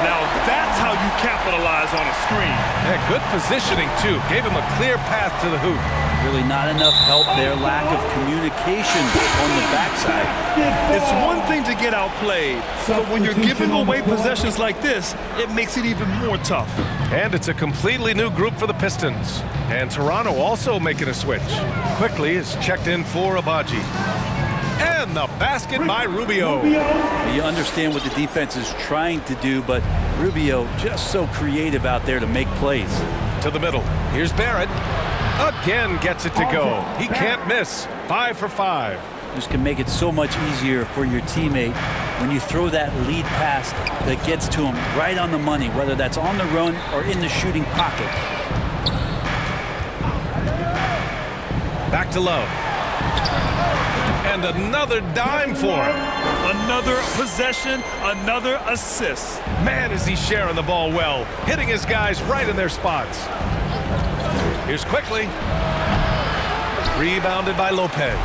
Now that's how you capitalize on a screen. Yeah, good positioning, too. Gave him a clear path to the hoop. Really not enough help there. Lack of communication on the backside. It's one thing to get outplayed, but when you're giving away possessions like this, it makes it even more tough. And it's a completely new group for the Pistons. And Toronto also making a switch. Quickly is checked in for Abaji. And the basket by Rubio. You understand what the defense is trying to do, but Rubio just so creative out there to make plays. To the middle. Here's Barrett. Again gets it to go. He can't miss. 5 for 5. This can make it so much easier for your teammate when you throw that lead pass that gets to him right on the money, whether that's on the run or in the shooting pocket. Back to Love. And another dime for him. Another possession, another assist. Man, is he sharing the ball well. Hitting his guys right in their spots. Here's Quickly. Rebounded by Lopez.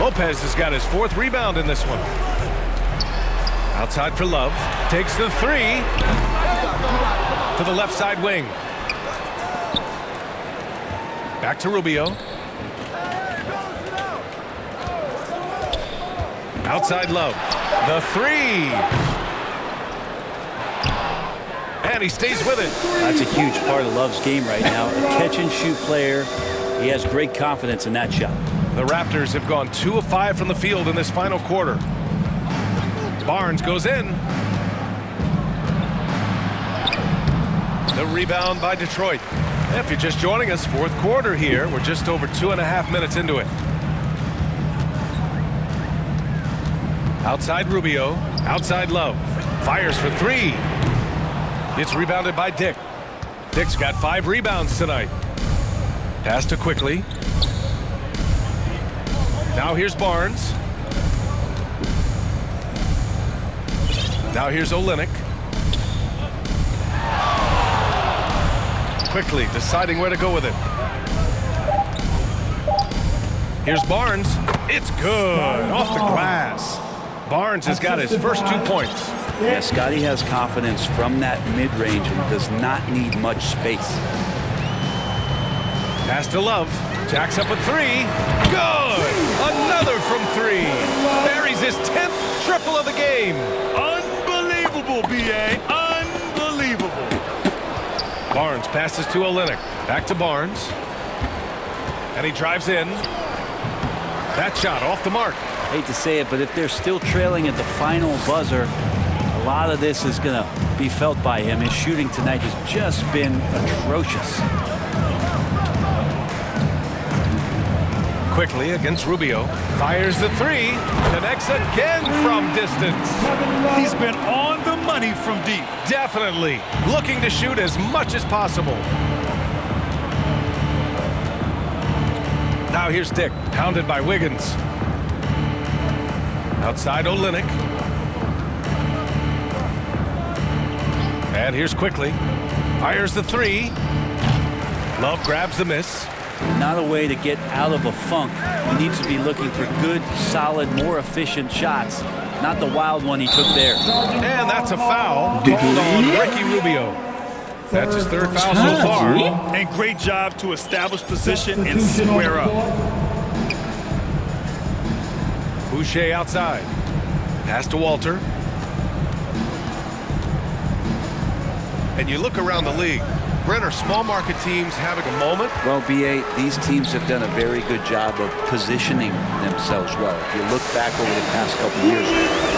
Lopez has got his 4th rebound in this one. Outside for Love. Takes the 3. To the left side wing. Back to Rubio. Outside Love. The 3. And he stays with it. That's a huge part of Love's game right now. A catch-and-shoot player. He has great confidence in that shot. The Raptors have gone 2 of 5 from the field in this final quarter. Barnes goes in. The rebound by Detroit. If you're just joining us, 4th quarter here. We're just over 2.5 minutes into it. Outside Rubio. Outside Love. Fires for 3. It's rebounded by Dick. Dick's got 5 rebounds tonight. Pass to Quickly. Now here's Barnes. Now here's Olenek. Quickly deciding where to go with it. Here's Barnes. It's good. Off the glass. Barnes has got his first 2 points. Yeah, Scotty has confidence from that mid-range and does not need much space. Pass to Love. Jacks up a 3. Good! Another from 3. Buries his 10th triple of the game. Unbelievable, B.A. Unbelievable. Barnes passes to Olenek. Back to Barnes. And he drives in. That shot off the mark. Hate to say it, but if they're still trailing at the final buzzer, a lot of this is going to be felt by him. His shooting tonight has just been atrocious. Quickly against Rubio. Fires the 3. Connects again from distance. He's been on the money from deep. Definitely. Looking to shoot as much as possible. Now here's Dick. Pounded by Wiggins. Outside Olenek. And here's Quickly. Fires the 3. Love grabs the miss. Not a way to get out of a funk. He needs to be looking for good, solid, more efficient shots. Not the wild one he took there. And that's a foul called on Ricky Rubio. That's his 3rd foul so far. And great job to establish position and square up. Boucher outside. Pass to Walter. And you look around the league. Brent, are small market teams having a moment? Well, B.A., these teams have done a very good job of positioning themselves well. If you look back over the past couple of years,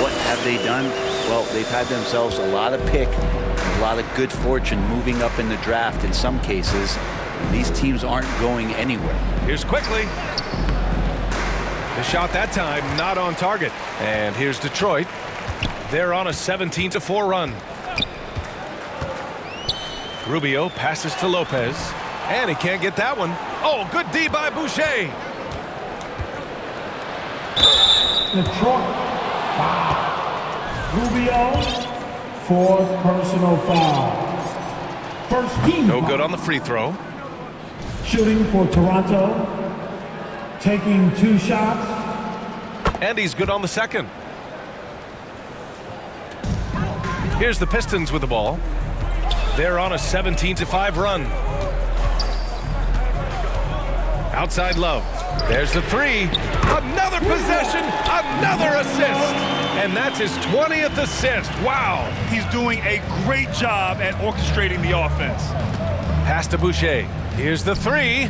what have they done? Well, they've had themselves a lot of pick, a lot of good fortune moving up in the draft in some cases. These teams aren't going anywhere. Here's Quickly. The shot that time not on target. And here's Detroit. They're on a 17-4 run. Rubio passes to Lopez. And he can't get that one. Oh, good D by Boucher. Detroit, foul. Rubio, fourth personal foul. First team No foul. good on the free throw. Shooting for Toronto. Taking 2 shots. And he's good on the second. Here's the Pistons with the ball. They're on a 17-5 run. Outside Love. There's the three. Another possession, another assist. And that's his 20th assist. Wow. He's doing a great job at orchestrating the offense. Pass to Boucher. Here's the three.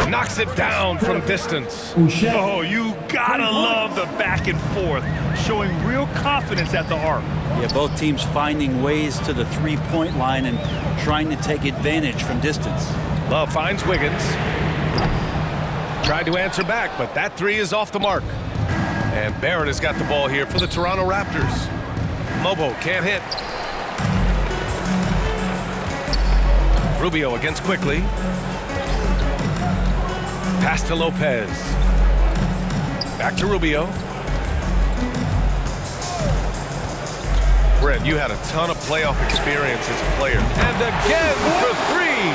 Knocks it down from distance. Oh, you gotta love the back and forth, showing real confidence at the arc. Yeah, both teams finding ways to the three-point line and trying to take advantage from distance. Love finds Wiggins. Tried to answer back, but that three is off the mark. And Barrett has got the ball here for the Toronto Raptors. Lobo can't hit. Rubio against Quickly. Pass to Lopez. Back to Rubio. Brett, you had a ton of playoff experience as a player. And again for three.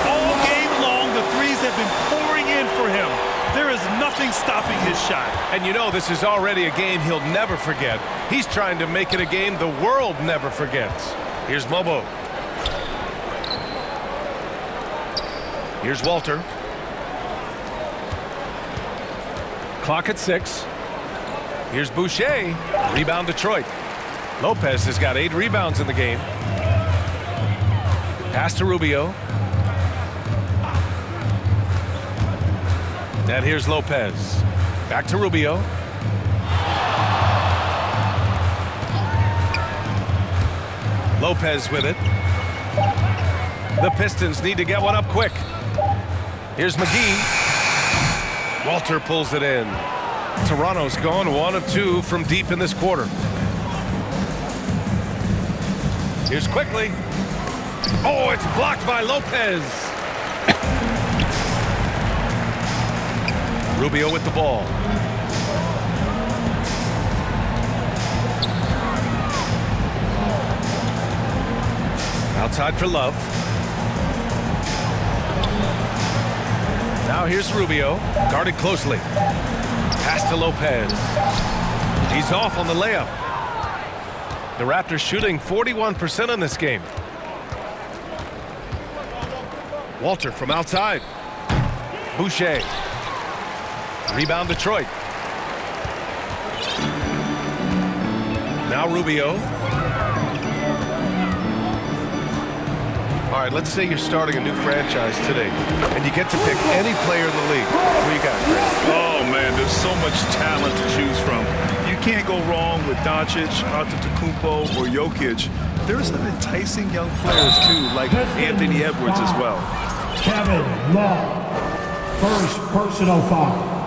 All game long, the threes have been pouring in for him. There is nothing stopping his shot. And you know this is already a game he'll never forget. He's trying to make it a game the world never forgets. Here's Mobo. Here's Walter. Clock at 6. Here's Boucher. Rebound Detroit. Lopez has got 8 rebounds in the game. Pass to Rubio. And here's Lopez. Back to Rubio. Lopez with it. The Pistons need to get one up quick. Here's McGee. Walter pulls it in. Toronto's gone 1 of 2 from deep in this quarter. Here's Quickly. Oh, it's blocked by Lopez. Rubio with the ball. Outside for Love. Now here's Rubio, guarded closely. Pass to Lopez. He's off on the layup. The Raptors shooting 41% in this game. Walter from outside. Boucher. Rebound Detroit. Now Rubio. All right, let's say you're starting a new franchise today, and you get to pick any player in the league. Who you got, Chris? Oh, man, there's so much talent to choose from. You can't go wrong with Doncic, Antetokounmpo, or Jokic. There's some enticing young players, too, like Anthony Edwards as well. Kevin Love, first personal foul.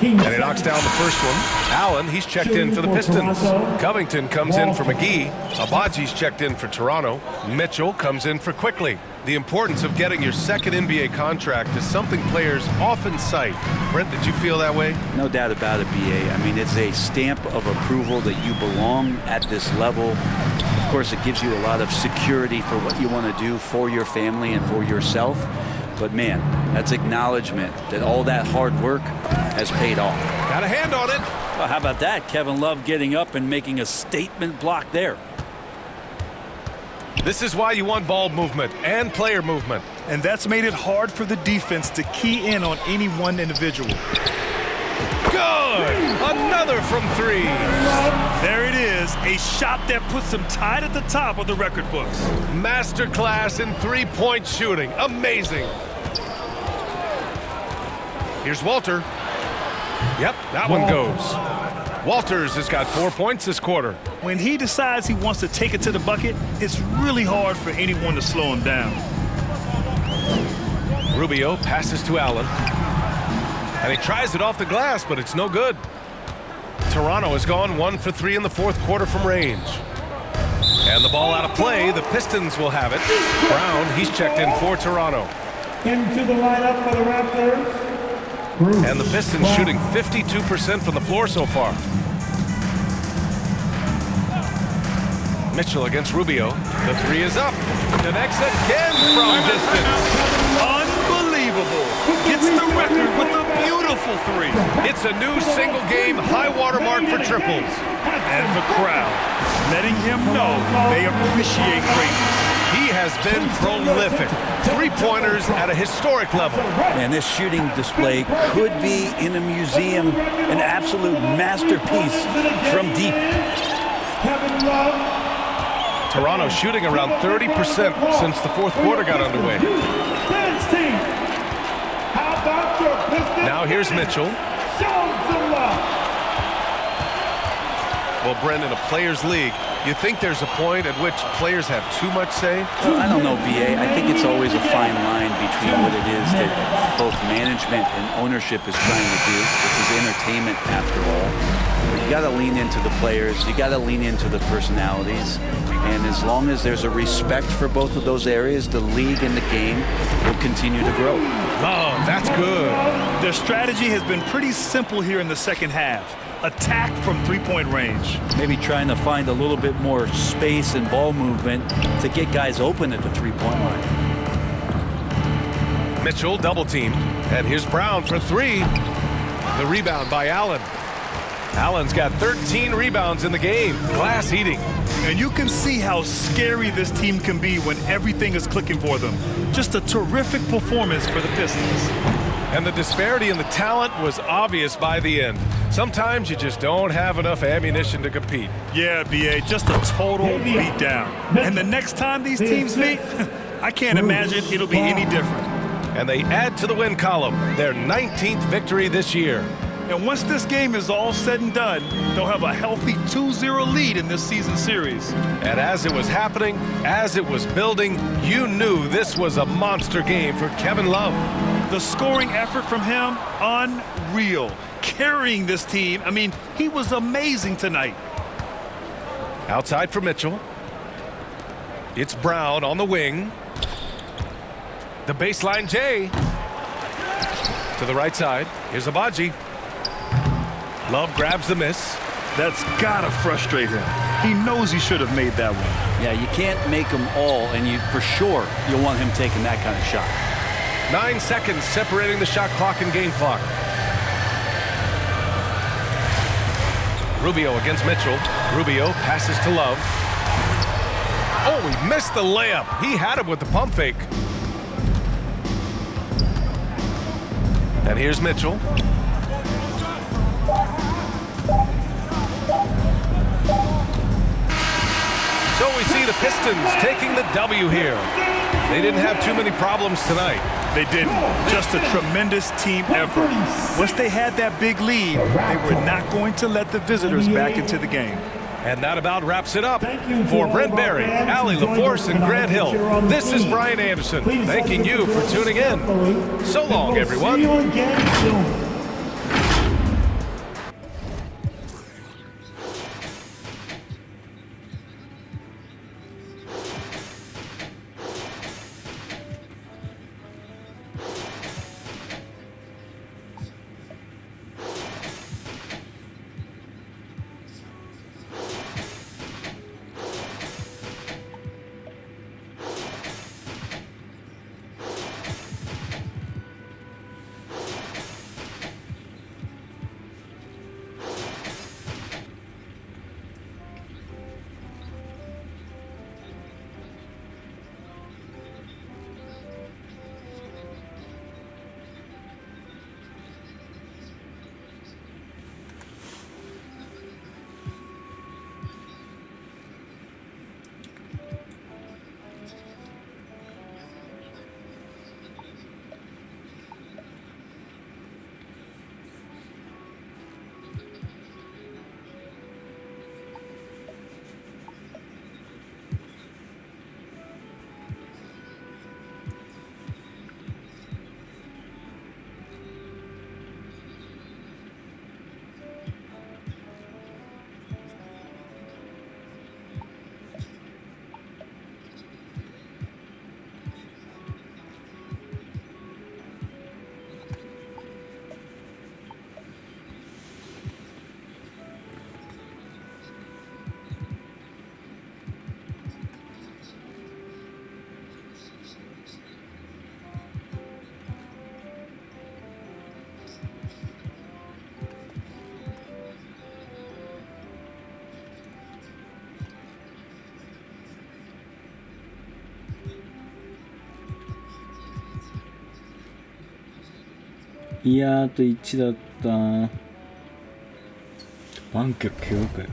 And he knocks down the first one. Allen, he's checked in for the Pistons. Covington comes in for McGee. Abaji's checked in for Toronto. Mitchell comes in for Quickly. The importance of getting your second NBA contract is something players often cite. Brent, did you feel that way? No doubt about it, BA. I mean, it's a stamp of approval that you belong at this level. Of course, it gives you a lot of security for what you want to do for your family and for yourself. But man, that's acknowledgement that all that hard work has paid off. Got a hand on it. Well, how about that? Kevin Love getting up and making a statement block there. This is why you want ball movement and player movement. And that's made it hard for the defense to key in on any one individual. Good! Another from 3. There it is, a shot that puts him tied at the top of the record books. Masterclass in three-point shooting. Amazing. Here's Walter. Yep, that one goes. Walters has got 4 points this quarter. When he decides he wants to take it to the bucket, it's really hard for anyone to slow him down. Rubio passes to Allen. And he tries it off the glass, but it's no good. Toronto has gone 1 for 3 in the fourth quarter from range. And the ball out of play. The Pistons will have it. Brown, he's checked in for Toronto. Into the lineup for the Raptors. And the Pistons shooting 52% from the floor so far. Mitchell against Rubio. The three is up. Connects again from distance. Unbelievable. Gets the record with a beautiful three. It's a new single-game high-water mark for triples. And the crowd letting him know they appreciate greatness. He has been prolific. Three-pointers at a historic level. And this shooting display could be in a museum, an absolute masterpiece from deep. Kevin Love. Toronto shooting around 30% since the fourth quarter got underway. Now here's Mitchell. Well, Brendan, a players' league, you think there's a point at which players have too much say? Well, I don't know, BA. I think it's always a fine line between what it is that both management and ownership is trying to do. This is entertainment, after all. You got to lean into the players. You got to lean into the personalities. And as long as there's a respect for both of those areas, the league and the game will continue to grow. Oh, that's good. Their strategy has been pretty simple here in the second half. Attack from three-point range. Maybe trying to find a little bit more space and ball movement to get guys open at the three-point line. Mitchell double-teamed. And here's Brown for three. The rebound by Allen. Allen's got 13 rebounds in the game. Glass eating. And you can see how scary this team can be when everything is clicking for them. Just a terrific performance for the Pistons. And the disparity in the talent was obvious by the end. Sometimes you just don't have enough ammunition to compete. Yeah, BA, just a total beatdown. And the next time these teams meet, I can't imagine it'll be any different. And they add to the win column, their 19th victory this year. And once this game is all said and done, they'll have a healthy 2-0 lead in this season series. And as it was happening, as it was building, you knew this was a monster game for Kevin Love. The scoring effort from him, unreal. Carrying this team, I mean, he was amazing tonight. Outside for Mitchell. It's Brown on the wing. The baseline J. To the right side. Here's Abaji. Love grabs the miss. That's gotta frustrate him. He knows he should have made that one. Yeah, you can't make them all, and for sure you'll want him taking that kind of shot. 9 seconds separating the shot clock and game clock. Rubio against Mitchell. Rubio passes to Love. Oh, he missed the layup. He had him with the pump fake. And here's Mitchell. So we see the Pistons taking the W here. They didn't have too many problems tonight. They didn't. Just a tremendous team effort. Once they had that big lead, they were not going to let the visitors back into the game. And that about wraps it up. For Brent Berry, Allie LaForce, and Grant Hill, this is Brian Anderson, thanking you for tuning in. So long, everyone. See you again soon. いや、あと1だった。バンケル怪我かよ。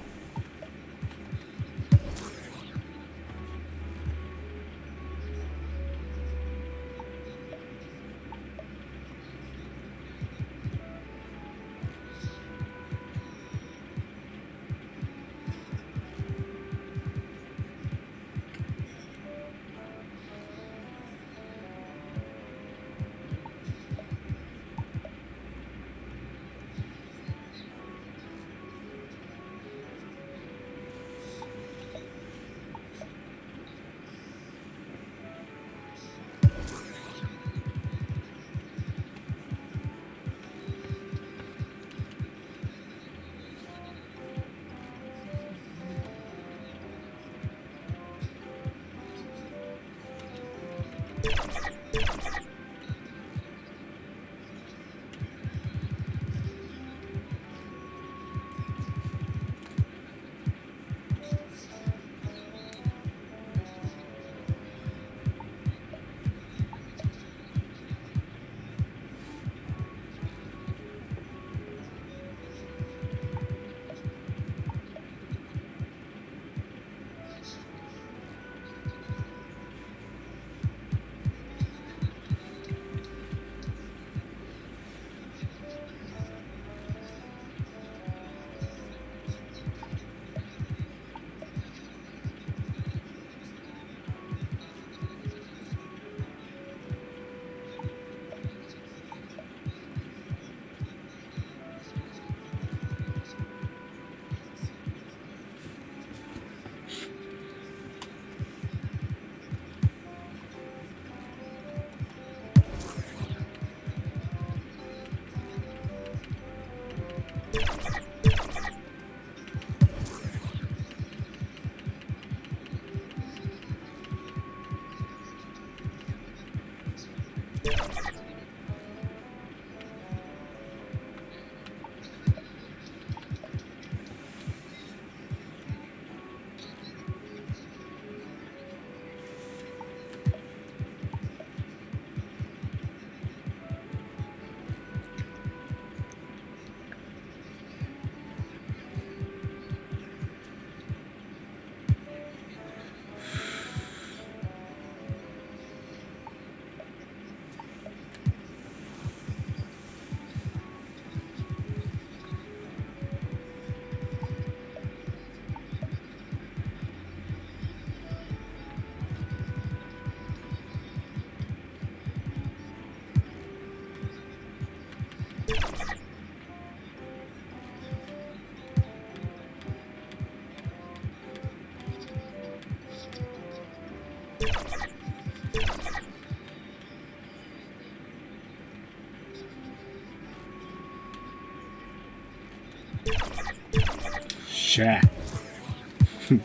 しゃあ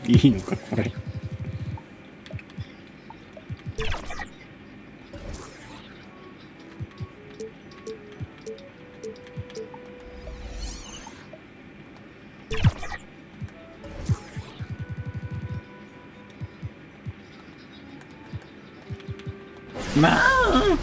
いいのかこれ。まあ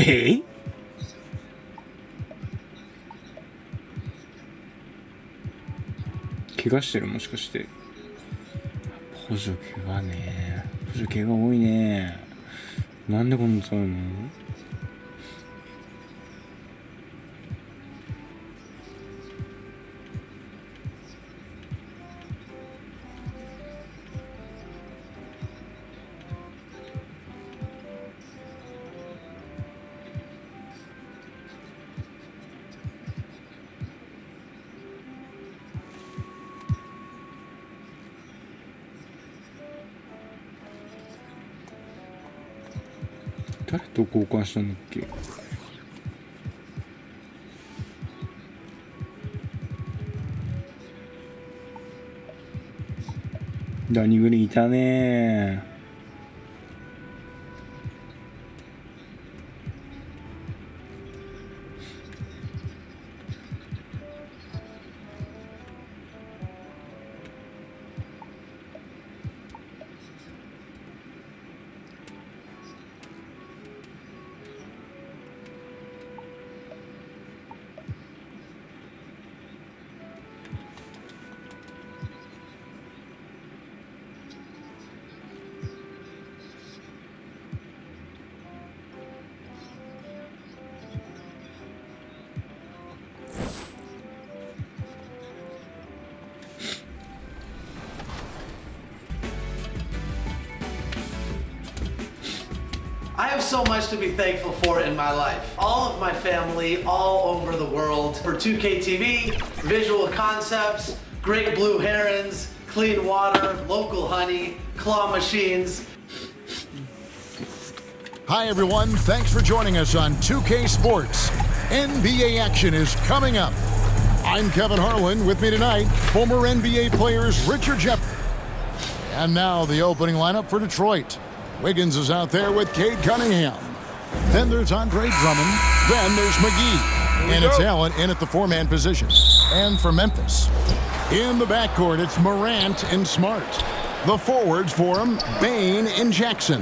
怪我してるもしかして。補助怪我ね。補助怪我多いね。なんでこんな強いの？誰と交換したんだっけ？ダニグリいたねー。I have so much to be thankful for in my life. All of my family, all over the world. For 2K TV, visual concepts, great blue herons, clean water, local honey, claw machines. Hi everyone, thanks for joining us on 2K Sports. NBA action is coming up. I'm Kevin Harlan. With me tonight, former NBA players Richard Jeff. And now the opening lineup for Detroit. Wiggins is out there with Cade Cunningham. Then there's Andre Drummond. Then there's McGee. And it's Allen in at the four-man position. And for Memphis, in the backcourt, it's Morant and Smart. The forwards for him, Bane and Jackson.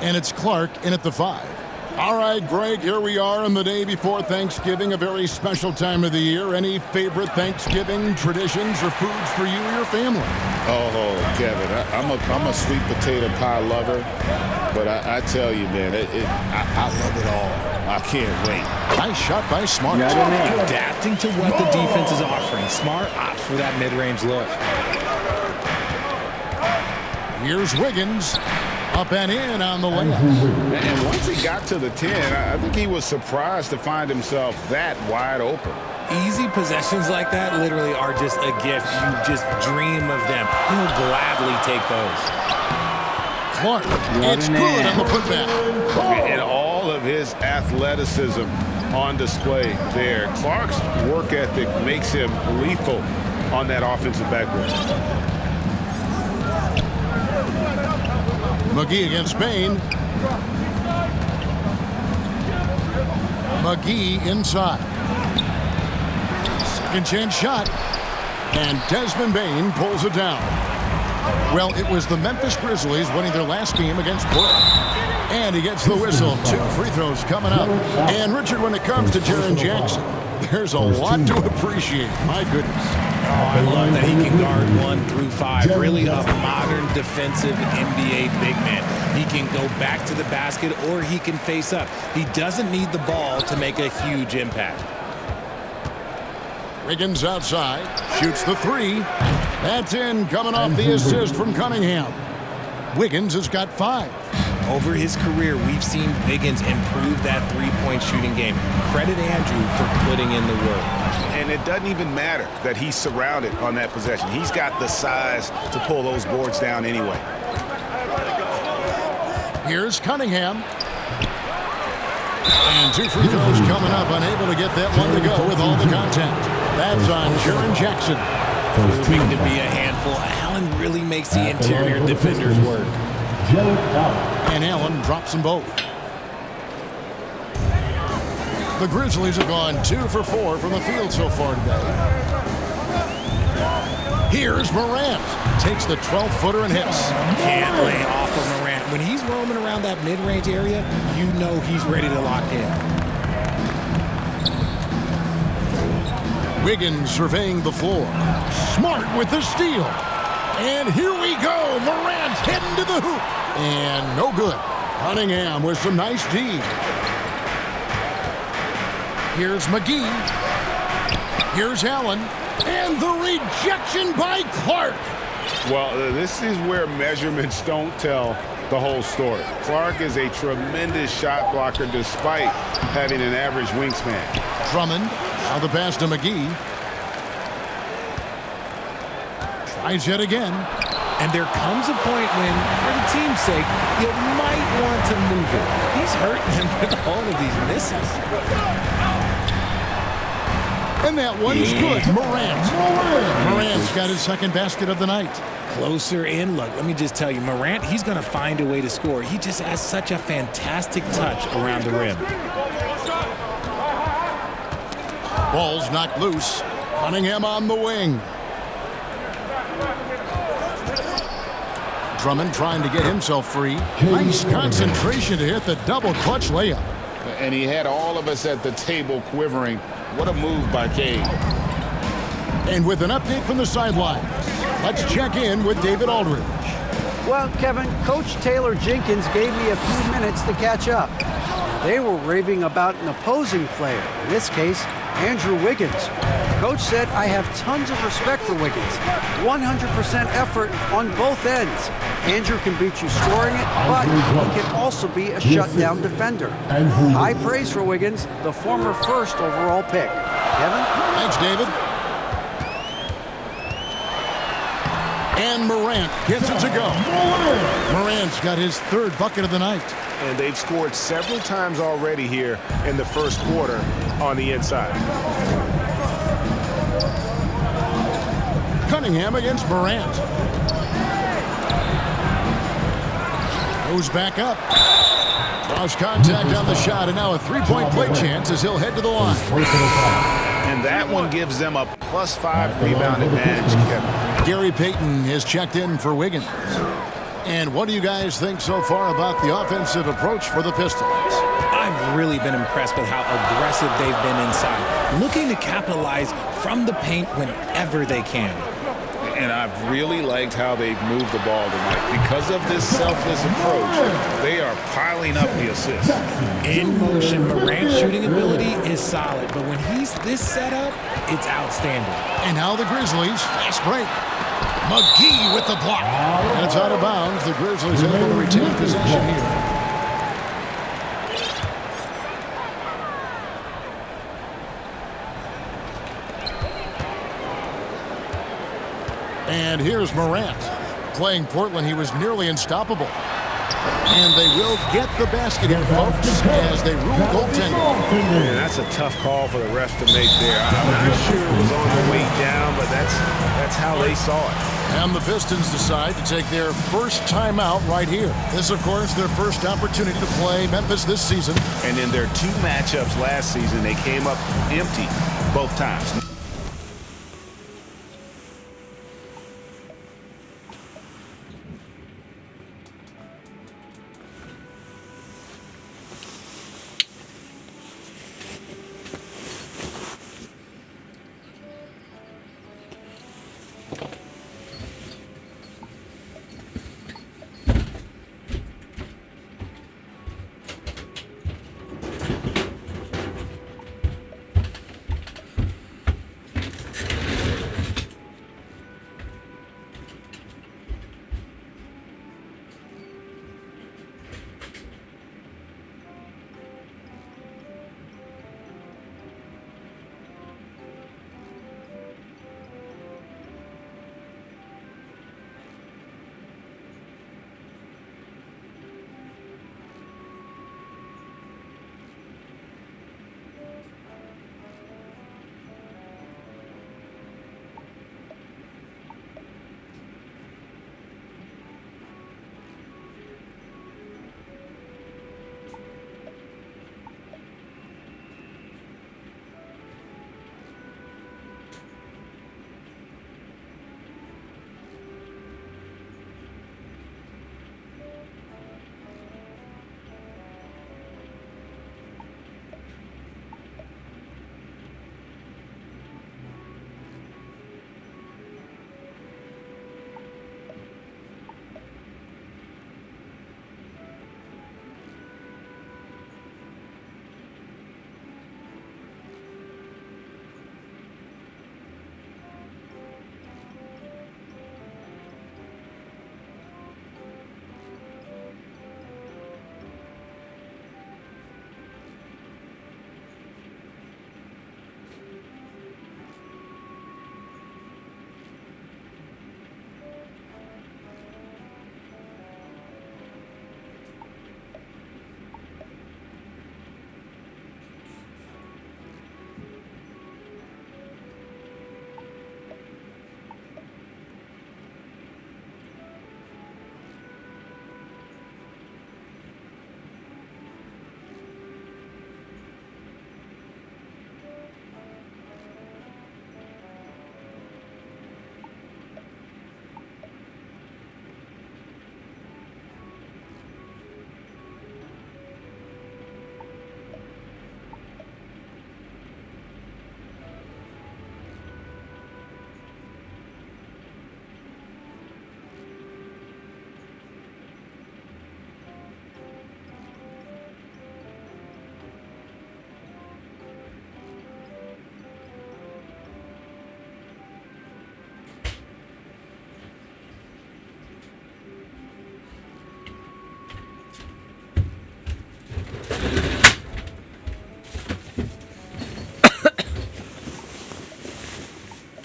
And it's Clark in at the five. All right, Greg, here we are on the day before Thanksgiving, a very special time of the year. Any favorite Thanksgiving traditions or foods for you or your family? Oh, Kevin, I'm a sweet potato pie lover, but I tell you, man, I love it all. I can't wait. Nice shot by Smart. Adapting to what the defense is offering. Smart opts for that mid-range look. Here's Wiggins. Up and in on the layup. And once he got to the 10, I think he was surprised to find himself that wide open. Easy possessions like that literally are just a gift. You just dream of them. He'll gladly take those. Clark, it's good on the putback. And all of his athleticism on display there. Clark's work ethic makes him lethal on that offensive backboard. McGee against Bane. McGee inside. Second chance shot. And Desmond Bane pulls it down. Well, it was the Memphis Grizzlies winning their last game against Portland. And he gets the whistle. 2 free throws coming up. And Richard, when it comes to Jaren Jackson, there's a lot to appreciate. My goodness. Oh, I love that he can guard 1 through 5. Really a modern defensive NBA big man. He can go back to the basket or he can face up. He doesn't need the ball to make a huge impact. Wiggins outside, shoots the 3. That's in, coming off the assist from Cunningham. Wiggins has got 5. Over his career, we've seen Wiggins improve that three-point shooting game. Credit Andrew for putting in the work. And it doesn't even matter that he's surrounded on that possession. He's got the size to pull those boards down anyway. Here's Cunningham. And 2 free throws coming up, unable to get that one to go with all the contact. That's on Jaren Jackson. Proving to be a handful. Allen really makes the interior defenders work. And Allen drops them both. The Grizzlies have gone 2 for 4 from the field so far today. Here's Morant. Takes the 12-footer and hits. Can't lay off of Morant. When he's roaming around that mid-range area, you know he's ready to lock in. Wiggins surveying the floor. Smart with the steal. And here we go. Morant heading to the hoop. And no good. Cunningham with some nice D. Here's McGee. Here's Allen. And the rejection by Clark. Well, this is where measurements don't tell the whole story. Clark is a tremendous shot blocker despite having an average wingspan. Drummond. Now the pass to McGee. Tries yet again. And there comes a point when, for the team's sake, you might want to move it. He's hurting them with all of these misses. And that one's good. Morant. Morant's got his second basket of the night. Closer in. Look, let me just tell you, Morant, he's going to find a way to score. He just has such a fantastic touch around the rim. Ball's knocked loose. Cunningham on the wing. Drummond trying to get himself free. Nice concentration to hit the double clutch layup. And he had all of us at the table quivering. What a move by Cade. And with an update from the sideline, let's check in with David Aldridge. Well, Kevin, Coach Taylor Jenkins gave me a few minutes to catch up. They were raving about an opposing player, in this case, Andrew Wiggins. Coach said, I have tons of respect for Wiggins. 100% effort on both ends. Andrew can beat you scoring it, but he can also be a shutdown defender. High praise for Wiggins, the former first overall pick. Kevin? Thanks, David. And Morant gets it to go. Morant's got his third bucket of the night. And they've scored several times already here in the first quarter on the inside. Cunningham against Morant. Goes back up. Draws contact on the shot, and now a three-point play chance as he'll head to the line. And that one gives them a +5 rebound advantage, Kevin. Gary Payton has checked in for Wiggins. And what do you guys think so far about the offensive approach for the Pistons? I've really been impressed with how aggressive they've been inside, looking to capitalize from the paint whenever they can. And I've really liked how they've moved the ball tonight. Because of this selfless approach, they are piling up the assists. In motion, Morant's shooting ability is solid, but when he's this set up, it's outstanding. And now the Grizzlies, fast break. McGee with the block. And it's out of bounds. The Grizzlies able to retain possession here. And here's Morant. Playing Portland, he was nearly unstoppable. And they will get the basket here, folks, as they rule goaltending. Man, that's a tough call for the refs to make there. I'm not sure it was on the way down, but that's how they saw it. And the Pistons decide to take their first timeout right here. This, of course, their first opportunity to play Memphis this season. And in their 2 matchups last season, they came up empty both times.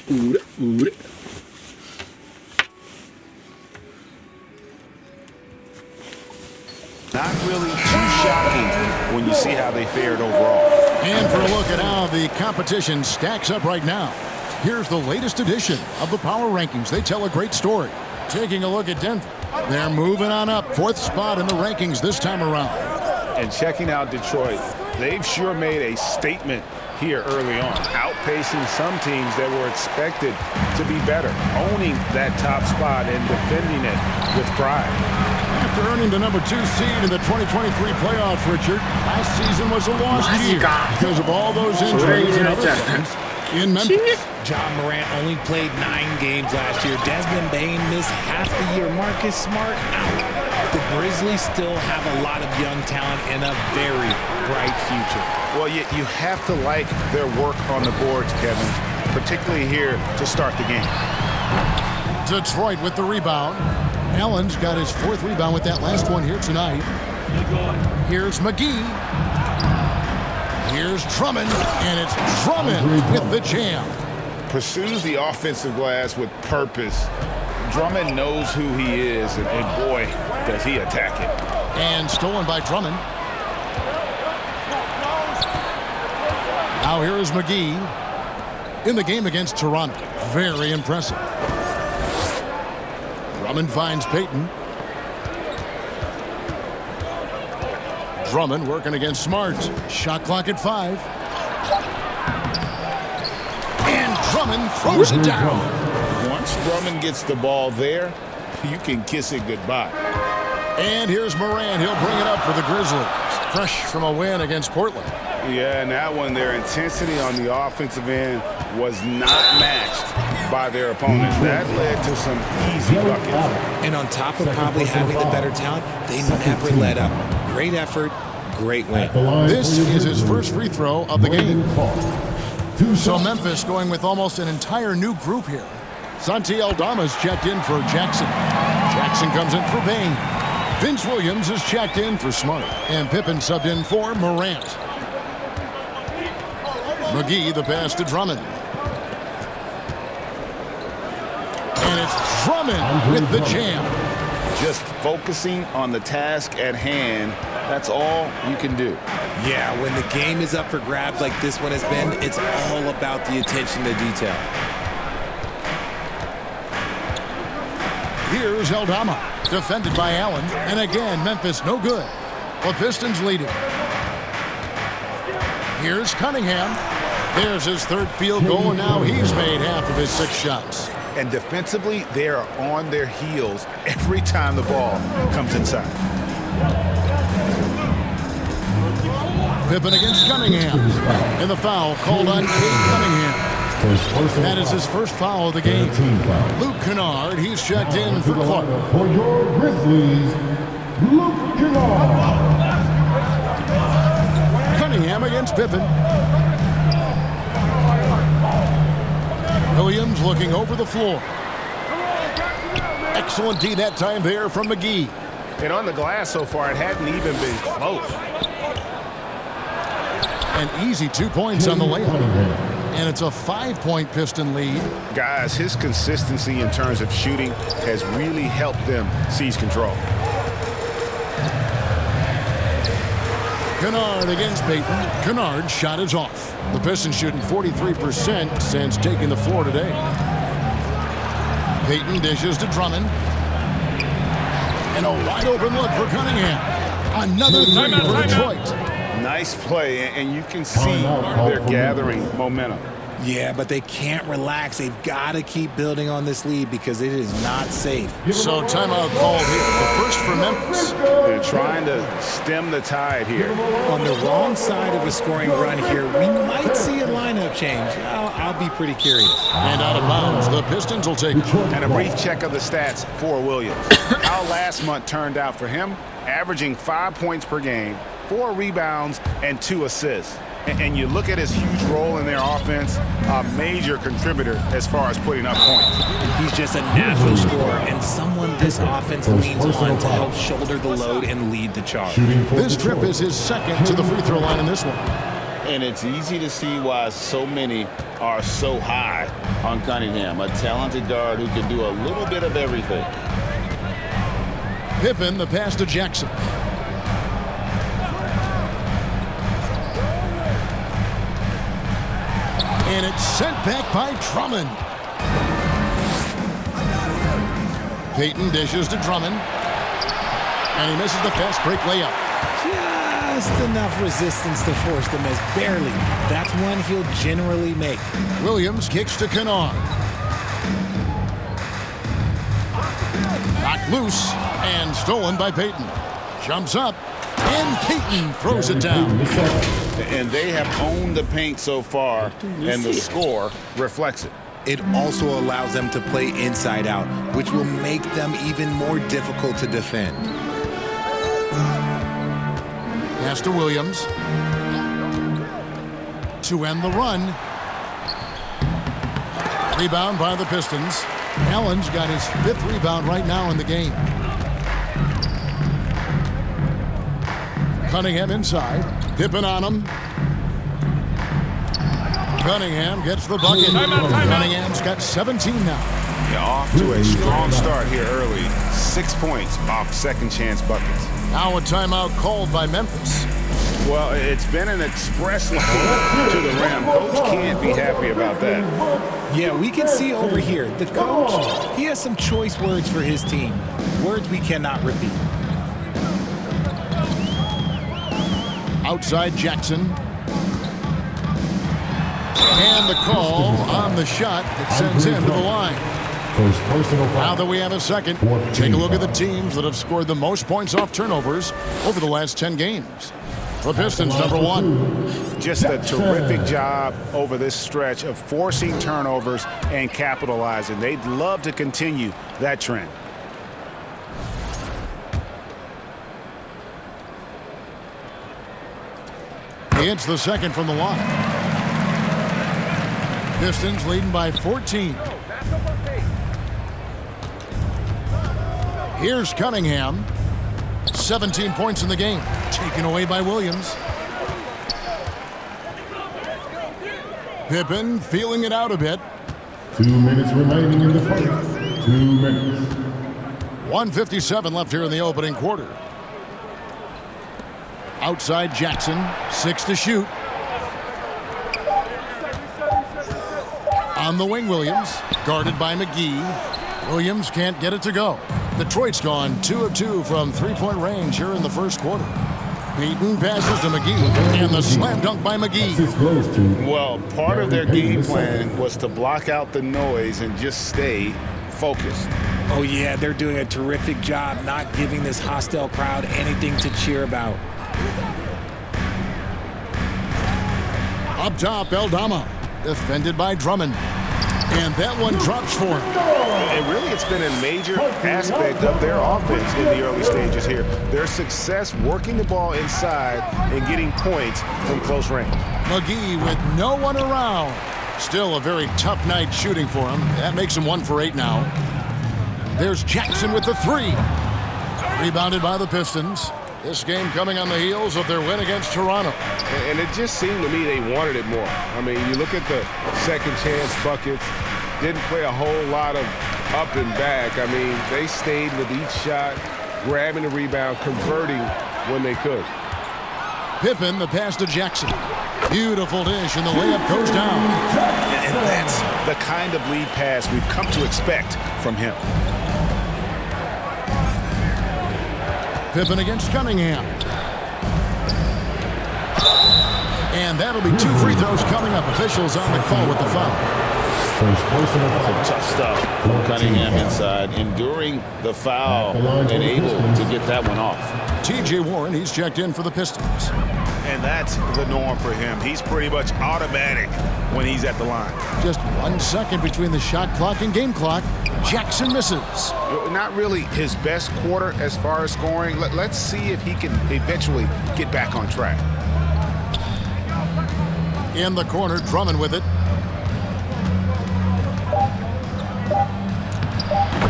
Not really too shocking when you see how they fared overall. And for a look at how the competition stacks up right now, here's the latest edition of the Power Rankings. They tell a great story. Taking a look at Denver. They're moving on up, 4th spot in the rankings this time around. And checking out Detroit, they've sure made a statement here early on, outpacing some teams that were expected to be better, owning that top spot and defending it with pride. After earning the number 2 seed in the 2023 playoffs, Richard, last season was a lost year because of all those injuries and other things in Memphis. John Morant only played 9 games last year. Desmond Bane missed half the year. Marcus Smart out. The Grizzlies still have a lot of young talent and a very bright future. Well, you have to like their work on the boards, Kevin, particularly here to start the game. Detroit with the rebound. Allen's got his 4th rebound with that last one here tonight. Here's McGee. Here's Drummond, and it's Drummond with the jam. Pursues the offensive glass with purpose. Drummond knows who he is, and boy, does he attack it. And stolen by Drummond. Now here is McGee in the game against Toronto. Very impressive. Drummond finds Payton. Drummond working against Smart. Shot clock at 5. And Drummond throws it down. Once Drummond gets the ball there, you can kiss it goodbye. And here's Morant. He'll bring it up for the Grizzlies. Fresh from a win against Portland. Yeah, and that one, their intensity on the offensive end was not matched by their opponents. That led to some easy buckets. And on top of probably having the better talent, they never let up. Great effort, great win. This is his first free throw of the game. So Memphis going with almost an entire new group here. Santi Aldama's checked in for Jackson. Jackson comes in for Bane. Vince Williams is checked in for Smart. And Pippen subbed in for Morant. McGee the pass to Drummond. And it's Drummond with the jam. Just focusing on the task at hand, that's all you can do. Yeah, when the game is up for grabs like this one has been, it's all about the attention to detail. Here's Aldama, defended by Allen. And again, Memphis no good. The Pistons lead it. Here's Cunningham. There's his 3rd field goal, and now he's made half of his 6 shots. And defensively, they are on their heels every time the ball comes inside. Pippen against Cunningham. And the foul called on Cade Cunningham. That is his first foul of the game. Luke Kennard, he's checked in for Clark. For your Grizzlies, Luke Kennard. Cunningham against Pippen. Williams looking over the floor. Excellent D that time there from McGee. And on the glass so far, it hadn't even been close. An easy 2 points on the layup. And it's a 5-point Piston lead. Guys, his consistency in terms of shooting has really helped them seize control. Kennard against Payton. Kennard's shot is off. The Pistons shooting 43% since taking the floor today. Payton dishes to Drummond. And a wide open look for Cunningham. Another 3 for Detroit. Nice play, and you can see they're gathering momentum. Yeah, but they can't relax. They've got to keep building on this lead because it is not safe. So timeout called here. The first for Memphis. They're trying to stem the tide here. On the wrong side of a scoring run here, we might see a lineup change. I'll be pretty curious. And out of bounds, the Pistons will take. And a brief check of the stats for Williams. How last month turned out for him, averaging 5 points per game, 4 rebounds, and 2 assists. And you look at his huge role in their offense, a major contributor as far as putting up points. He's just a natural scorer and someone this offense leans on to help shoulder the load and lead the charge. This trip is his second to the free throw line in this one. And it's easy to see why so many are so high on Cunningham, a talented guard who can do a little bit of everything. Pippen, the pass to Jackson. And it's sent back by Drummond. Payton dishes to Drummond. And he misses the fast break layup. Just enough resistance to force the miss. Barely. That's one he'll generally make. Williams kicks to Kennard. Knocked loose and stolen by Payton. Jumps up. And Payton throws it down. And they have owned the paint so far, and the score reflects it. It also allows them to play inside out, which will make them even more difficult to defend. Pass to Williams. To end the run. Rebound by the Pistons. Allen's got his 5th rebound right now in the game. Cunningham inside. Pippen on him. Cunningham gets the bucket. Cunningham's got 17 now. Yeah, off to a strong start here early. 6 points off second chance buckets. Now a timeout called by Memphis. Well, it's been an express line to the rim. Coach can't be happy about that. Yeah, we can see over here, the coach, he has some choice words for his team. Words we cannot repeat. Outside Jackson. And the call on the shot that sends him to the line. Now that we have a second, take a look at the teams that have scored the most points off turnovers over the last 10 games. The Pistons, number 1. Just a terrific job over this stretch of forcing turnovers and capitalizing. They'd love to continue that trend. He hits the second from the line. Pistons leading by 14. Here's Cunningham. 17 points in the game. Taken away by Williams. Pippen feeling it out a bit. 2 minutes remaining in the first. 2 minutes. 1:57 left here in the opening quarter. Outside Jackson. 6 to shoot. On the wing, Williams. Guarded by McGee. Williams can't get it to go. Detroit's gone 2 of 2 from three-point range here in the first quarter. Payton passes to McGee, and the slam dunk by McGee. Well, part of their game plan was to block out the noise and just stay focused. Oh, yeah, they're doing a terrific job not giving this hostile crowd anything to cheer about. Up top, Eldama, defended by Drummond. And that one drops for him. And really, it's been a major aspect of their offense in the early stages here. Their success working the ball inside and getting points from close range. McGee with no one around. Still a very tough night shooting for him. That makes him 1 for 8 now. There's Jackson with the 3. Rebounded by the Pistons. This game coming on the heels of their win against Toronto. And it just seemed to me they wanted it more. I mean, you look at the second chance buckets, didn't play a whole lot of up and back. I mean, they stayed with each shot, grabbing the rebound, converting when they could. Pippen, the pass to Jackson. Beautiful dish, and the layup goes down. And that's the kind of lead pass we've come to expect from him. Pippen against Cunningham. And that'll be 2 free throws coming up. Officials on the call with the foul. Tough stuff. Cunningham inside, enduring the foul and able to get that one off. T.J. Warren, he's checked in for the Pistons. And that's the norm for him. He's pretty much automatic when he's at the line. Just 1 second between the shot clock and game clock. Jackson misses. Not really his best quarter as far as scoring. Let's see if he can eventually get back on track. In the corner, Drummond with it.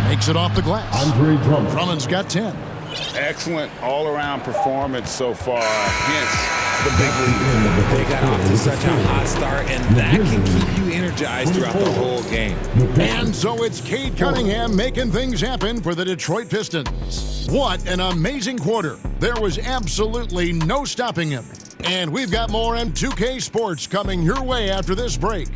Makes it off the glass. Drummond's got 10. Excellent all-around performance so far. Hence the big lead. They got off to such a hot start, and that can keep you energized throughout the whole game. And so it's Cade Cunningham making things happen for the Detroit Pistons. What an amazing quarter. There was absolutely no stopping him. And we've got more M2K Sports coming your way after this break.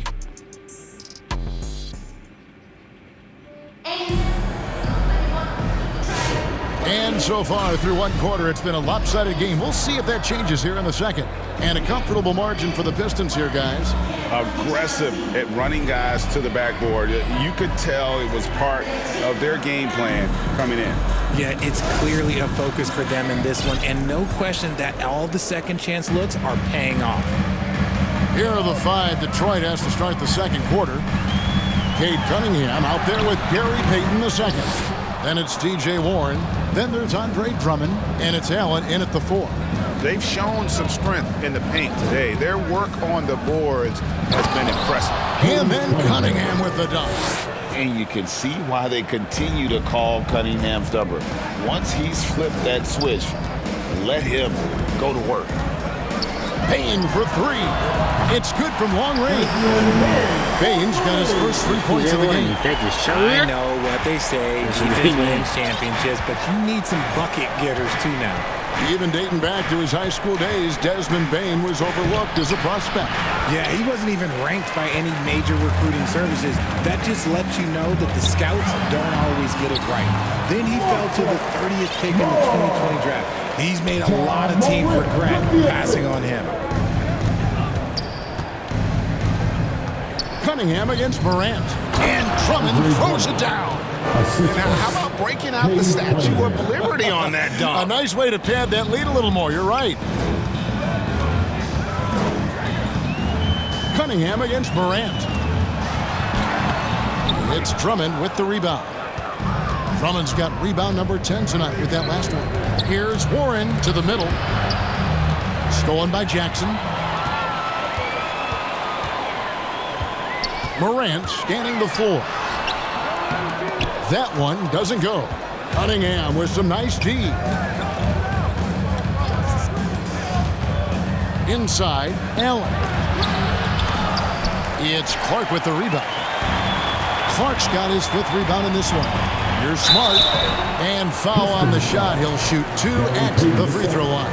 And so far through one quarter, it's been a lopsided game. We'll see if that changes here in the second. And a comfortable margin for the Pistons here, guys. Aggressive at running guys to the backboard. You could tell it was part of their game plan coming in. Yeah, it's clearly a focus for them in this one, and no question that all the second chance looks are paying off. Here are the five Detroit has to start the second quarter. Cade Cunningham out there with Gary Payton the second. Then it's T.J. Warren. Then there's Andre Drummond, and it's Allen in at the 4. They've shown some strength in the paint today. Their work on the boards has been impressive. And then Cunningham with the dunk. And you can see why they continue to call Cunningham stubborn. Once he's flipped that switch, let him go to work. Payne for 3. It's good from long range. Payne's got his first 3 points of the game. I know what they say, defense wins championships, but you need some bucket getters too now. Even dating back to his high school days, Desmond Bane was overlooked as a prospect. Yeah, he wasn't even ranked by any major recruiting services. That just lets you know that the scouts don't always get it right. Then he fell to the 30th pick in the 2020 draft. He's made a lot of teams regret passing on him. Cunningham against Morant. And Drummond throws it down. Now, how about breaking out the Statue of Liberty on that dunk? A nice way to pad that lead a little more. You're right. Cunningham against Morant. It's Drummond with the rebound. Drummond's got rebound number 10 tonight with that last one. Here's Warren to the middle. Stolen by Jackson. Morant scanning the floor. That one doesn't go. Cunningham with some nice D. Inside, Allen. It's Clark with the rebound. Clark's got his 5th rebound in this one. Here's Smart. And foul on the shot. He'll shoot 2 at the free throw line.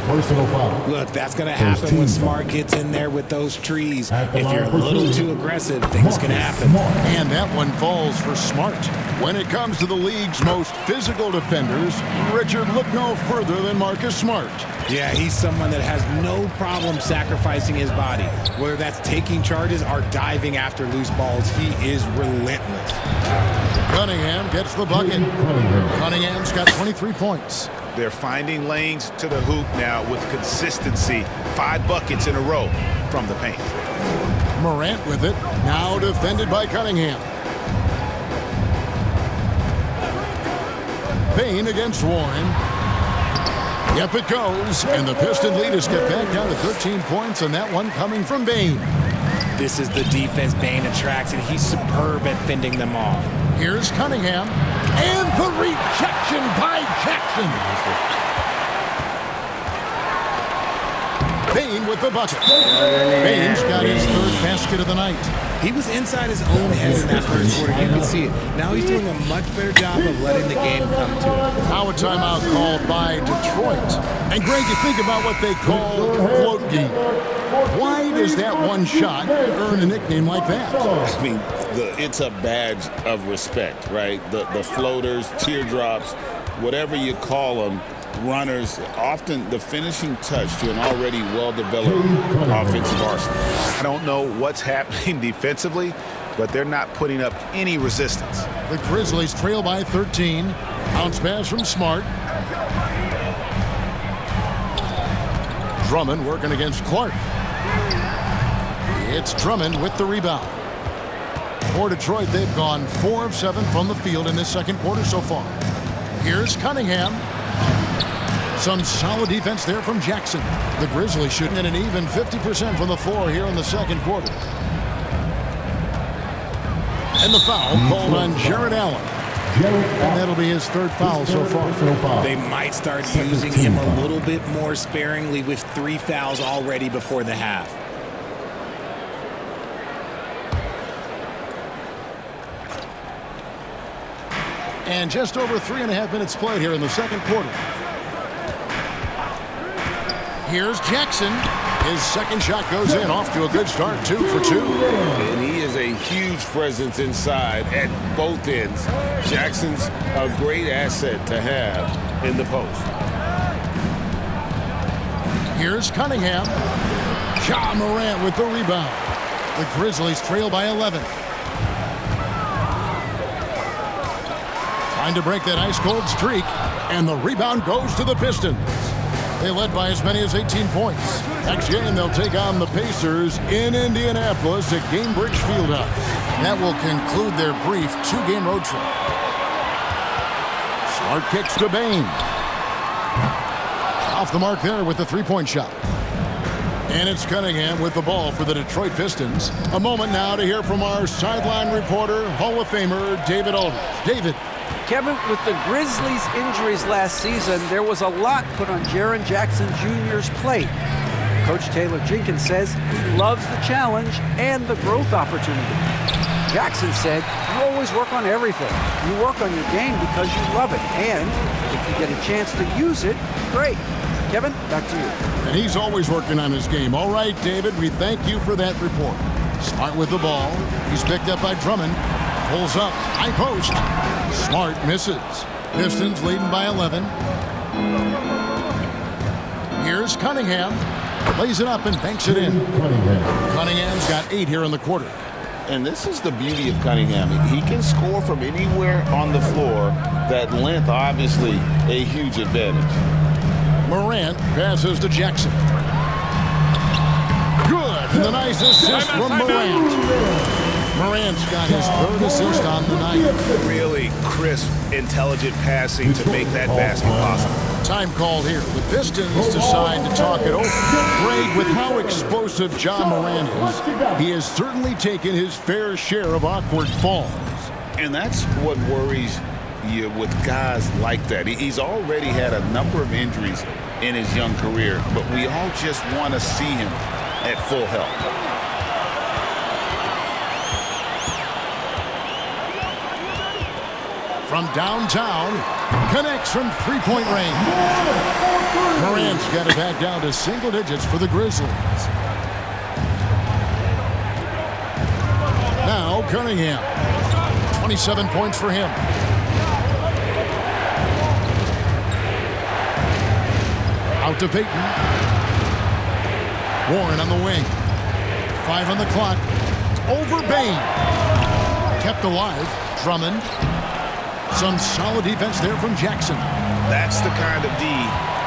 Personal foul. Look, that's going to happen when Smart gets in there with those trees. If you're a little too aggressive, things can happen. And that one falls for Smart. When it comes to the league's most physical defenders, Richard, look no further than Marcus Smart. Yeah, he's someone that has no problem sacrificing his body. Whether that's taking charges or diving after loose balls, he is relentless. Cunningham gets the bucket. Cunningham's got 23 points. They're finding lanes to the hoop now with consistency. 5 buckets in a row from the paint. Morant with it. Now defended by Cunningham. Payne against Warren. Yep, it goes. And the Piston lead is get back down to 13 points, and that one coming from Bane. This is the defense Bane attracts, and he's superb at fending them off. Here's Cunningham. And the rejection by Jackson. Bane with the bucket. Bane's got his 3rd basket of the night. He was inside his own head in that first quarter. You can see it. Now he's doing a much better job of letting the game come to him. Now a timeout called by Detroit. And Greg, you think about what they call float game. Why does that one shot earn a nickname like that? I mean, it's a badge of respect, right? The floaters, teardrops, whatever you call them, runners, often the finishing touch to an already well-developed offensive arsenal. I don't know what's happening defensively, but they're not putting up any resistance. The Grizzlies trail by 13. Bounce pass from Smart. Drummond working against Clark. It's Drummond with the rebound. For Detroit, they've gone 4 of 7 from the field in this second quarter so far. Here's Cunningham. Some solid defense there from Jackson. The Grizzlies shooting at an even 50% from the floor here in the second quarter. And the foul called on Jared Allen. And that'll be his third foul so far. They might start using him a little bit more sparingly with 3 fouls already before the half. And just over 3.5 minutes played here in the second quarter. Here's Jackson. His second shot goes in, off to a good start, 2 for 2. And he is a huge presence inside at both ends. Jackson's a great asset to have in the post. Here's Cunningham. Ja Morant with the rebound. The Grizzlies trail by 11. Trying to break that ice-cold streak, and the rebound goes to the Pistons. They led by as many as 18 points. Next game, they'll take on the Pacers in Indianapolis at Gainbridge Fieldhouse. That will conclude their brief 2-game road trip. Smart kicks to Bain. Off the mark there with the 3-point shot. And it's Cunningham with the ball for the Detroit Pistons. A moment now to hear from our sideline reporter, Hall of Famer David Aldridge. David. Kevin, with the Grizzlies' injuries last season, there was a lot put on Jaren Jackson Jr.'s plate. Coach Taylor Jenkins says he loves the challenge and the growth opportunity. Jackson said, you always work on everything. You work on your game because you love it. And if you get a chance to use it, great. Kevin, back to you. And he's always working on his game. All right, David, we thank you for that report. Smart with the ball. He's picked up by Drummond. Pulls up, high post. Smart misses. Pistons leading by 11. Here's Cunningham. Lays it up and banks it in. Cunningham's got 8 here in the quarter. And this is the beauty of Cunningham. He can score from anywhere on the floor. That length, obviously, a huge advantage. Morant passes to Jackson. Good. And the nice assist from Morant. Morant's got his 3rd assist on the night. Really crisp, intelligent passing to make that basket possible. Time called here. The Pistons decide to talk it over. Greg, with how explosive Ja Morant is, he has certainly taken his fair share of awkward falls. And that's what worries you with guys like that. He's already had a number of injuries in his young career, but we all just want to see him at full health. From downtown, connects from 3-point range. Morant's got it back down to single digits for the Grizzlies. Now Cunningham, 27 points for him. Out to Payton. Warren on the wing. 5 on the clock. Over Bain. Kept alive. Drummond. Some solid defense there from Jackson. That's the kind of D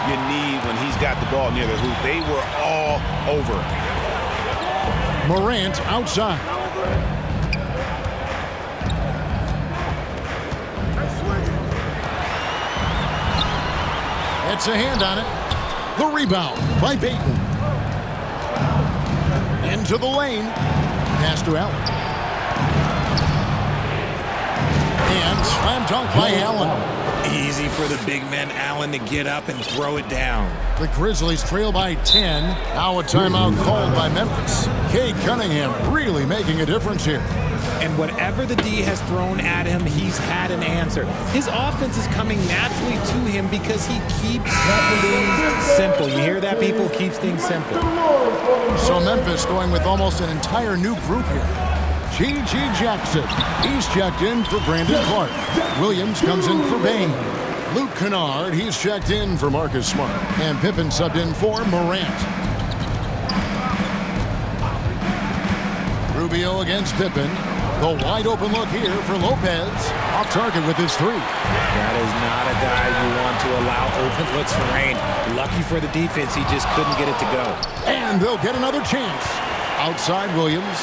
you need when he's got the ball near the hoop. They were all over. Morant outside. It's a hand on it. The rebound by Payton. Into the lane. Pass to Allen. And slam dunk by Allen. Easy for the big man Allen to get up and throw it down. The Grizzlies trail by 10. Now a timeout called by Memphis. Cade Cunningham really making a difference here. And whatever the D has thrown at him, he's had an answer. His offense is coming naturally to him because he keeps things simple. You hear that, people? Keeps things simple. So Memphis going with almost an entire new group here. G.G. Jackson. He's checked in for Brandon Clark. Williams comes in for Bain. Luke Kennard, he's checked in for Marcus Smart. And Pippen subbed in for Morant. Rubio against Pippen. The wide open look here for Lopez. Off target with his 3. That is not a guy you want to allow open looks for rain. Lucky for the defense, he just couldn't get it to go. And they'll get another chance. Outside Williams.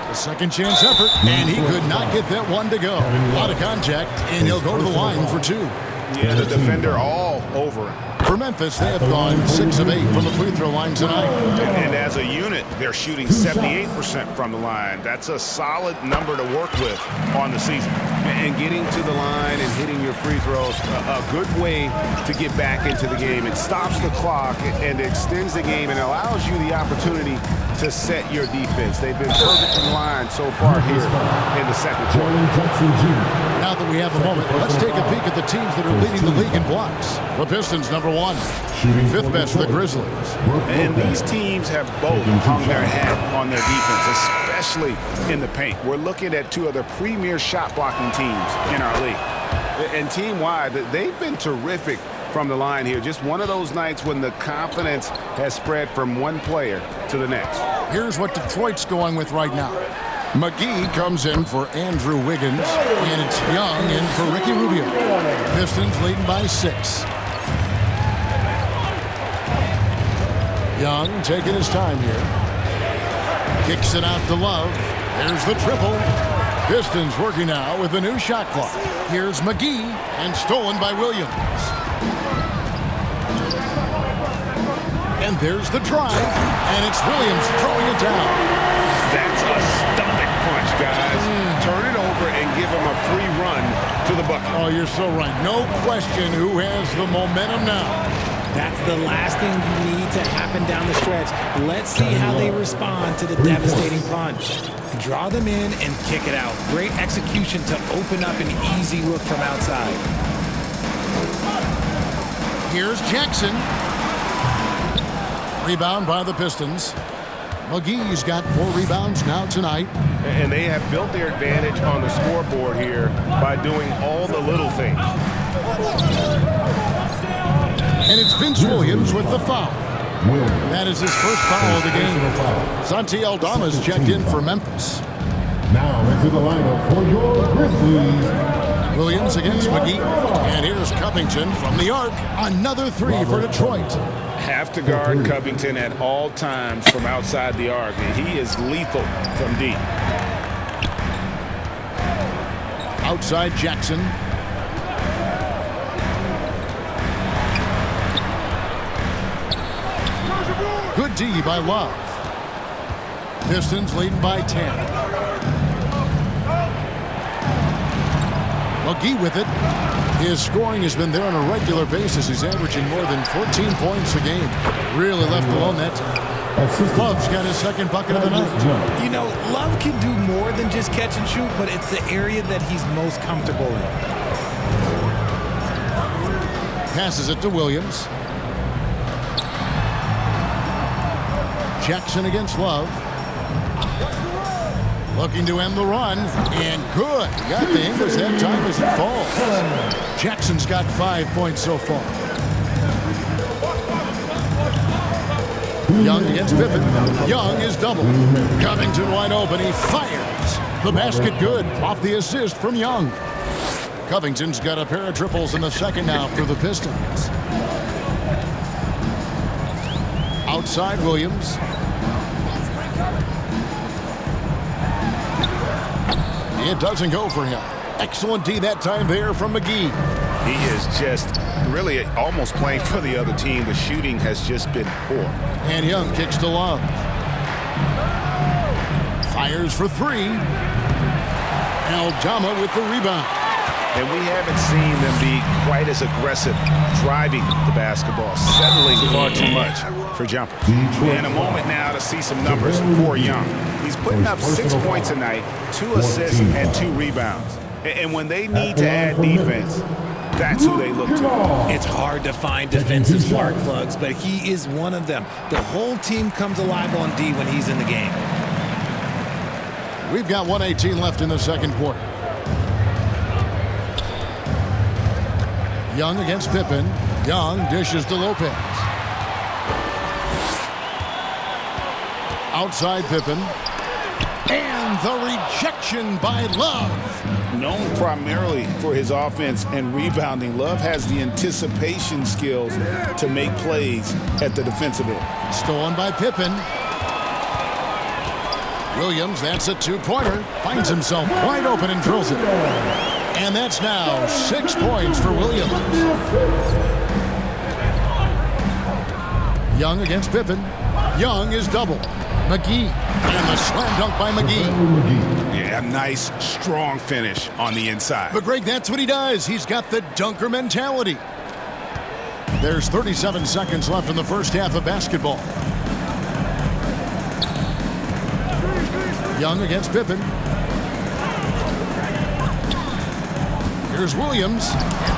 The second chance effort, and he could not get that one to go. A lot of contact, and he'll go to the line for 2. Yeah, the defender all over him. For Memphis, they have gone 6 of 8 from the free throw line tonight. And as a unit, they're shooting 78% from the line. That's a solid number to work with on the season. And getting to the line and hitting your free throws, a good way to get back into the game. It stops the clock and extends the game and allows you the opportunity to set your defense. They've been perfect in line so far here in the second quarter. Now that we have a moment, let's take a peek at the teams that are leading the league in blocks. The Pistons, number 1. 5th best, the Grizzlies. And these teams have both hung their hat on their defense, especially in the paint. We're looking at 2 of the premier shot blocking teams in our league. And team-wide, they've been terrific from the line here. Just one of those nights when the confidence has spread from one player to the next. Here's what Detroit's going with right now. McGee comes in for Andrew Wiggins, and it's Young in for Ricky Rubio. Pistons leading by 6. Young taking his time here. Kicks it out to Love. There's the triple. Pistons working now with a new shot clock. Here's McGee, and stolen by Williams. And there's the drive, and it's Williams throwing it down. That's a stomach punch, guys. Turn it over and give him a free run to the bucket. Oh, you're so right. No question who has the momentum now. That's the last thing you need to happen down the stretch. Let's see how they respond to the devastating punch. Draw them in and kick it out. Great execution to open up an easy look from outside. Here's Jackson. Rebound by the Pistons. McGee's got 4 rebounds now tonight. And they have built their advantage on the scoreboard here by doing all the little things. And it's Vince Williams with the foul. That is his first foul of the game. Santi Aldama's checked in for Memphis. Now into the lineup for your Grizzlies. Williams against McGee. And here's Covington from the arc. Another 3 for Detroit. Have to guard Covington at all times from outside the arc. And he is lethal from deep. Outside Jackson. Good D by Love. Pistons leading by 10. McGee with it. His scoring has been there on a regular basis. He's averaging more than 14 points a game. Really left alone that time. Love's got his second bucket of the night. You know, Love can do more than just catch and shoot, but it's the area that he's most comfortable in. Passes it to Williams. Jackson against Love. Looking to end the run, and good. Got the English that time as it falls. Jackson's got 5 points so far. Young against Pippen. Young is double. Covington wide open. He fires. The basket good off the assist from Young. Covington's got a pair of triples in the second now for the Pistons. Outside Williams. It doesn't go for him. Excellent D that time there from McGee. He is just really almost playing for the other team. The shooting has just been poor. And Young kicks to Love. Fires for 3. Aldama with the rebound. And we haven't seen them be quite as aggressive driving the basketball, settling far too much for jumpers. And a moment now to see some numbers for Young. He's putting up 6 points a night, 2 assists, and 2 rebounds. And when they need to add defense, that's who they look to. It's hard to find defensive spark plugs, but he is one of them. The whole team comes alive on D when he's in the game. We've got 1:18 left in the second quarter. Young against Pippen. Young dishes to Lopez. Outside Pippen. And the rejection by Love. Known primarily for his offense and rebounding, Love has the anticipation skills to make plays at the defensive end. Stolen by Pippen. Williams, that's a 2-pointer. Finds himself wide open and drills it. And that's now 6 points for Williams. Young against Pippen. Young is double. McGee. And the slam dunk by McGee. Yeah, nice, strong finish on the inside. But Greg, that's what he does. He's got the dunker mentality. There's 37 seconds left in the first half of basketball. Young against Pippen. Here's Williams.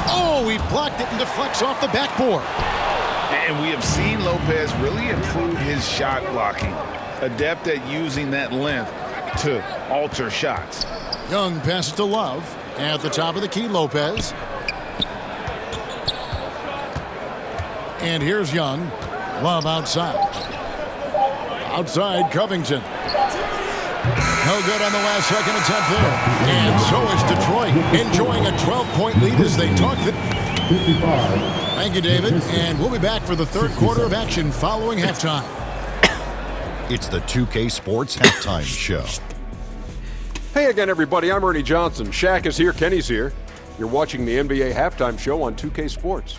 Oh, he blocked it and deflects off the backboard. And we have seen Lopez really improve his shot blocking. Adept at using that length to alter shots. Young passes to Love. At the top of the key, Lopez. And here's Young. Love outside. Outside, Covington. No good on the last second attempt there. And so is Detroit, enjoying a 12-point lead as they talk. Thank you, David. And we'll be back for the third quarter of action following halftime. It's the 2K Sports Halftime Show. Hey again, everybody. I'm Ernie Johnson. Shaq is here. Kenny's here. You're watching the NBA Halftime Show on 2K Sports.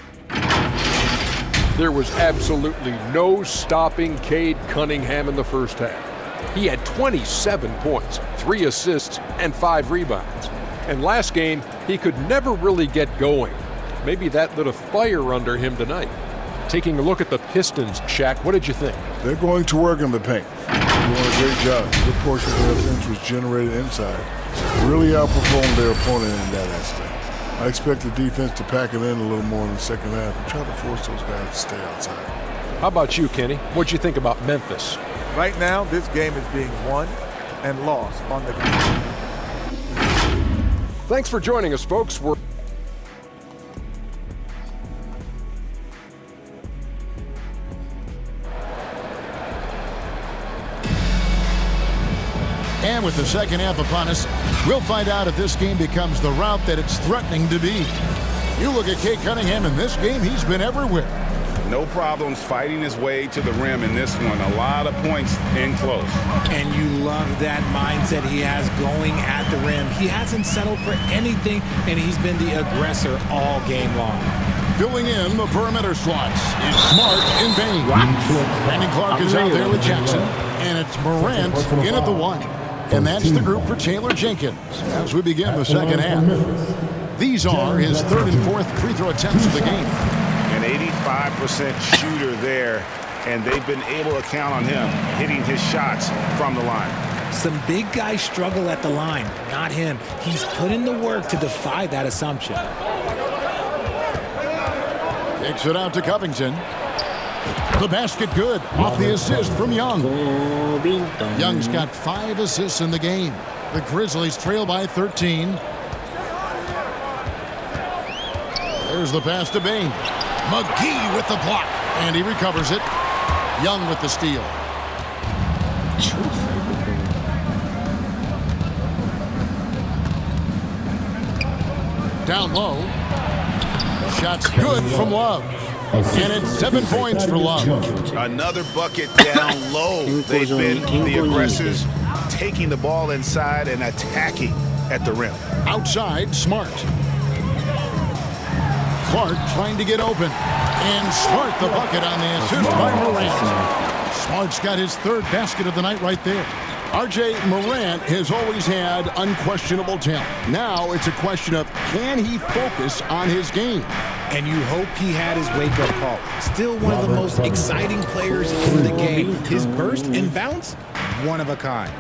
There was absolutely no stopping Cade Cunningham in the first half. He had 27 points, 3 assists, and 5 rebounds. And last game, he could never really get going. Maybe that lit a fire under him tonight. Taking a look at the Pistons, Shaq, what did you think? They're going to work in the paint. Doing a great job. Good portion of their offense was generated inside. Really outperformed their opponent in that aspect. I expect the defense to pack it in a little more in the second half and try to force those guys to stay outside. How about you, Kenny? What'd you think about Memphis? Right now, this game is being won and lost on the Thanks for joining us, folks. And with the second half upon us, we'll find out if this game becomes the route that it's threatening to be. You look at Cade Cunningham in this game, he's been everywhere. No problems fighting his way to the rim in this one. A lot of points in close. And you love that mindset he has going at the rim. He hasn't settled for anything, and he's been the aggressor all game long. Filling in the perimeter slots is Smart and Bain. Brandon Clark is out there with Jackson, and it's Morant in at the 1. And that's the group for Taylor Jenkins as we begin the second half. These are his third and fourth free throw attempts of the game. An 85% shooter there, and they've been able to count on him hitting his shots from the line. Some big guys struggle at the line, not him. He's put in the work to defy that assumption. Takes it out to Covington. The basket good off the assist from Young. Young's got 5 assists in the game. The Grizzlies trail by 13. There's the pass to Bain. McGee with the block, and he recovers it. Young with the steal. Down low. Shot's good from Love. And it's 7 points for Love. Another bucket down low. They've been the aggressors, taking the ball inside and attacking at the rim. Outside, Smart. Clark trying to get open. And Smart the bucket on the assist by Morant. Smart's got his third basket of the night right there. R.J. Morant has always had unquestionable talent. Now it's a question of, can he focus on his game? And you hope he had his wake-up call. Still one of the most exciting players in the game. His burst and bounce, one of a kind.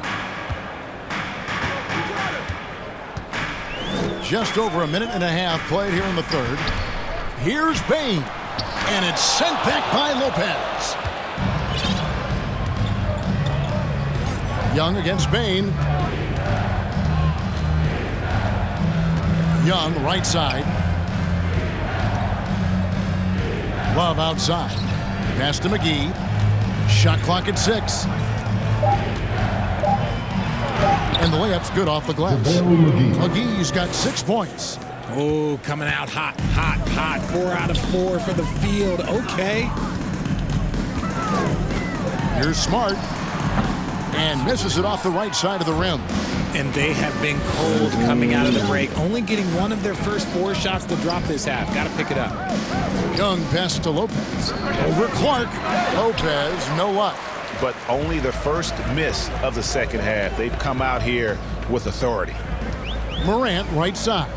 Just over a minute and a half played here in the third. Here's Bain. And it's sent back by Lopez. Young against Bain. Young, right side. Love outside. Pass to McGee. Shot clock at 6. And the layup's good off the glass. McGee's got 6 points. Oh, coming out hot, hot, hot. 4 out of 4 for the field. Okay. Here's Smart. And misses it off the right side of the rim. And they have been cold coming out of the break, only getting one of their first 4 shots to drop this half. Got to pick it up. Young pass to Lopez. Over Clark. Lopez, no luck. But only the first miss of the second half. They've come out here with authority. Morant, right side.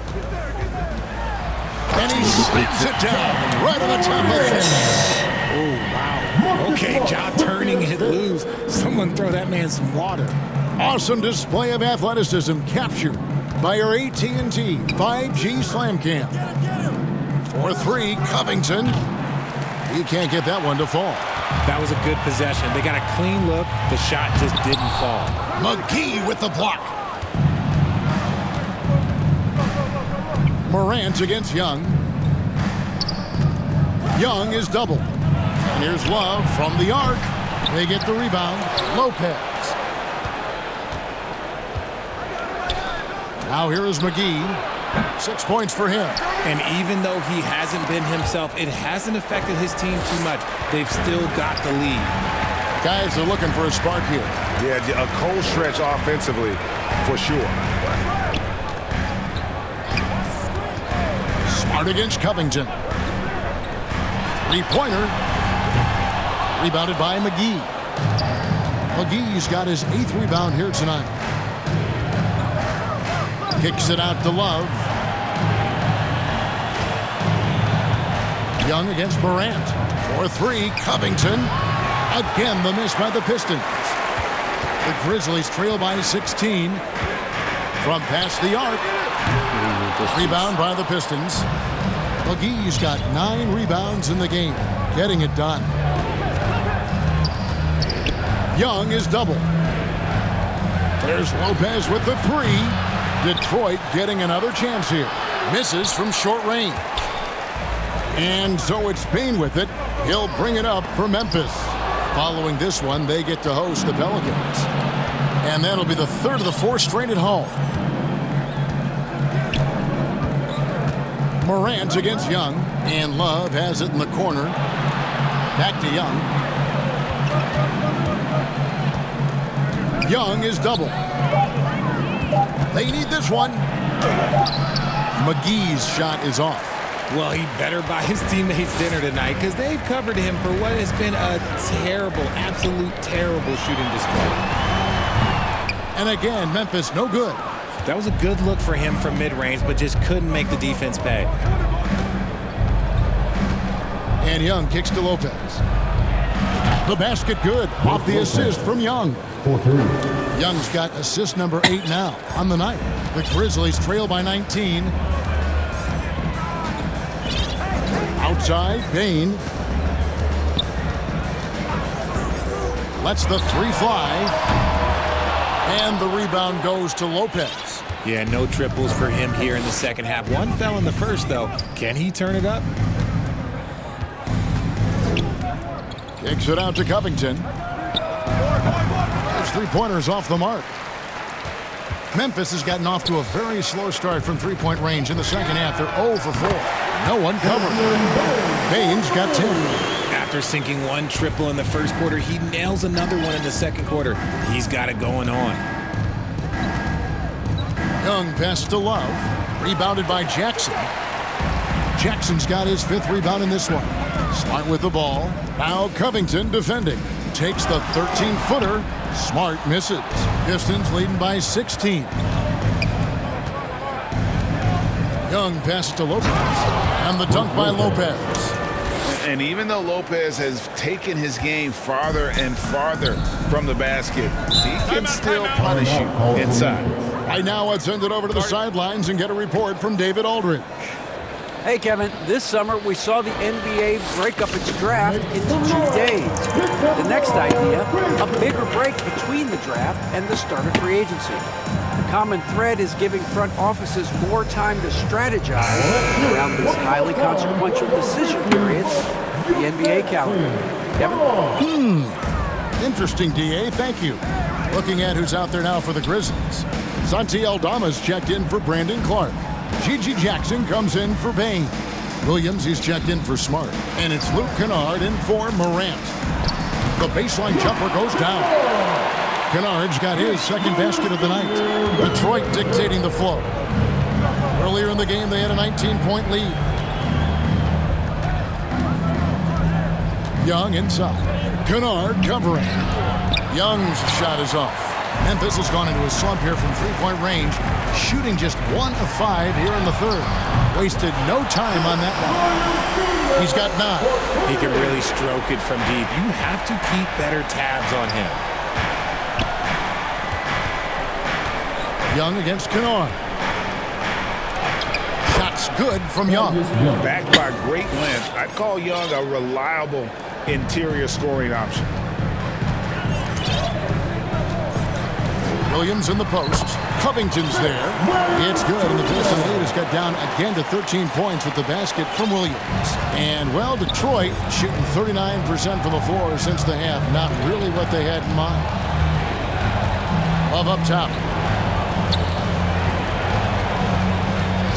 And he slams it down right on the top of the fence. Oh, wow. Okay, job turning it loose. Someone throw that man some water. Awesome display of athleticism captured by our AT&T 5G Slam Cam. For 3, Covington. He can't get that one to fall. That was a good possession. They got a clean look. The shot just didn't fall. McGee with the block. Morant against Young. Young is doubled. And here's Love from the arc. They get the rebound. Lopez. Now here is McGee. 6 points for him. And even though he hasn't been himself, it hasn't affected his team too much. They've still got the lead. Guys are looking for a spark here. Yeah, a cold stretch offensively, for sure. Smart against Covington. 3-pointer. Rebounded by McGee. McGee's got his 8th rebound here tonight. Kicks it out to Love. Young against Morant. 4-3, Covington. Again, the miss by the Pistons. The Grizzlies trail by 16. From past the arc. Rebound by the Pistons. McGee's got 9 rebounds in the game. Getting it done. Young is double. There's Lopez with the 3. Detroit getting another chance here. Misses from short range. And so it's Payne with it. He'll bring it up for Memphis. Following this one, they get to host the Pelicans. And that'll be the 3rd of the 4 straight at home. Morant against Young. And Love has it in the corner. Back to Young. Young is double. They need this one. McGee's shot is off. Well, he better buy his teammates dinner tonight because they've covered him for what has been a terrible, absolute terrible shooting display. And again, Memphis no good. That was a good look for him from mid-range, but just couldn't make the defense pay. And Young kicks to Lopez. The basket good off the assist from Young. 4-3. Young's got assist number 8 now on the night. The Grizzlies trail by 19. Outside, Payne. Lets the 3 fly. And the rebound goes to Lopez. Yeah, no triples for him here in the second half. One fell in the first, though. Can he turn it up? Kicks it out to Covington. Those 3-pointers off the mark. Memphis has gotten off to a very slow start from 3-point range in the second half. They're 0 for 4. No one covered. Payne's got 10. After sinking 1 triple in the first quarter, he nails another one in the second quarter. He's got it going on. Young pass to Love. Rebounded by Jackson. Jackson's got his 5th rebound in this one. Smart with the ball. Now Covington defending. Takes the 13-footer. Smart misses. Pistons leading by 16. Young pass to Lopez. And the dunk by Lopez. And even though Lopez has taken his game farther and farther from the basket, he can still punish you inside. Right now, let's send it over to the sidelines and get a report from David Aldridge. Hey, Kevin, this summer we saw the NBA break up its draft into 2 days. The next idea, a bigger break between the draft and the start of free agency. The common thread is giving front offices more time to strategize around these highly consequential decision periods, the NBA calendar. Kevin? Interesting, DA. Thank you. Looking at who's out there now for the Grizzlies. Santi Aldama's checked in for Brandon Clark. Gigi Jackson comes in for Payne. Williams is checked in for Smart. And it's Luke Kennard in for Morant. The baseline jumper goes down. Kennard's got his second basket of the night. Detroit dictating the flow. Earlier in the game, they had a 19-point lead. Young inside. Kennard covering. Young's shot is off. Memphis has gone into a slump here from three-point range, shooting just 1 of 5 here in the third. Wasted no time on that one. He's got 9. He can really stroke it from deep. You have to keep better tabs on him. Young against Kennard. Shots good from Young. Backed by great length, I'd call Young a reliable interior scoring option. Williams in the post. Covington's there. It's good, and the Piston lead has got down again to 13 points with the basket from Williams. And, well, Detroit shooting 39% from the floor since the half. Not really what they had in mind. Love up top.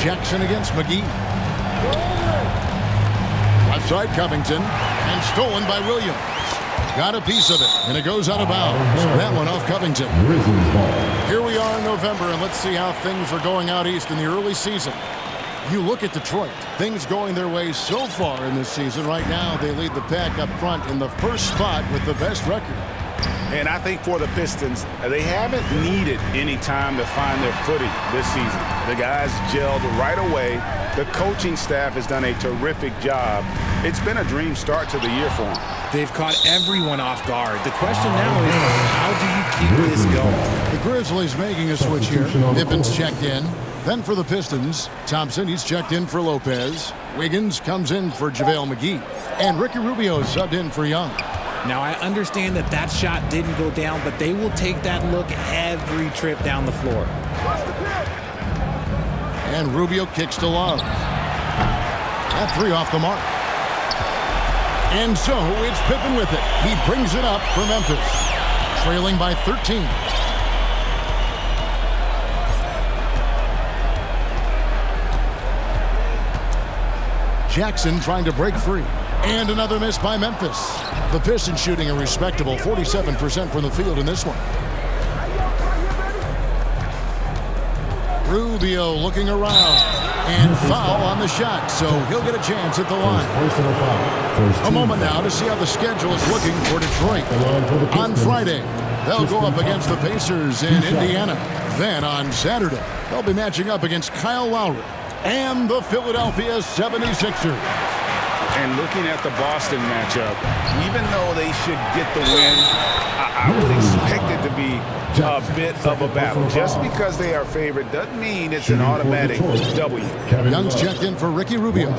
Jackson against McGee. Left side Covington, and stolen by Williams. Got a piece of it, and it goes out of bounds. That one off Covington. Here we are in November, and let's see how things are going out east in the early season. You look at Detroit, things going their way so far in this season. Right now, they lead the pack up front in the first spot with the best record. And I think for the Pistons, they haven't needed any time to find their footing this season. The guys gelled right away. The coaching staff has done a terrific job. It's been a dream start to the year for them. They've caught everyone off guard. The question now is, how do you keep this going? The Grizzlies making a switch here. Pippin's checked in. Then for the Pistons, Thompson, he's checked in for Lopez. Wiggins comes in for JaVale McGee. And Ricky Rubio subbed in for Young. Now, I understand that that shot didn't go down, but they will take that look every trip down the floor. And Rubio kicks to Love. That three off the mark. And so it's Pippen with it. He brings it up for Memphis. Trailing by 13. Jackson trying to break free. And another miss by Memphis. The Pistons shooting a respectable 47% from the field in this one. Rubio looking around. And foul on the shot, so he'll get a chance at the line. A moment now to see how the schedule is looking for Detroit. On Friday, they'll go up against the Pacers in Indiana. Then on Saturday, they'll be matching up against Kyle Lowry and the Philadelphia 76ers. And looking at the Boston matchup, even though they should get the win, I would expect it to be a bit of a battle. Just because they are favored doesn't mean it's an automatic W. Young's checked in for Ricky Rubio.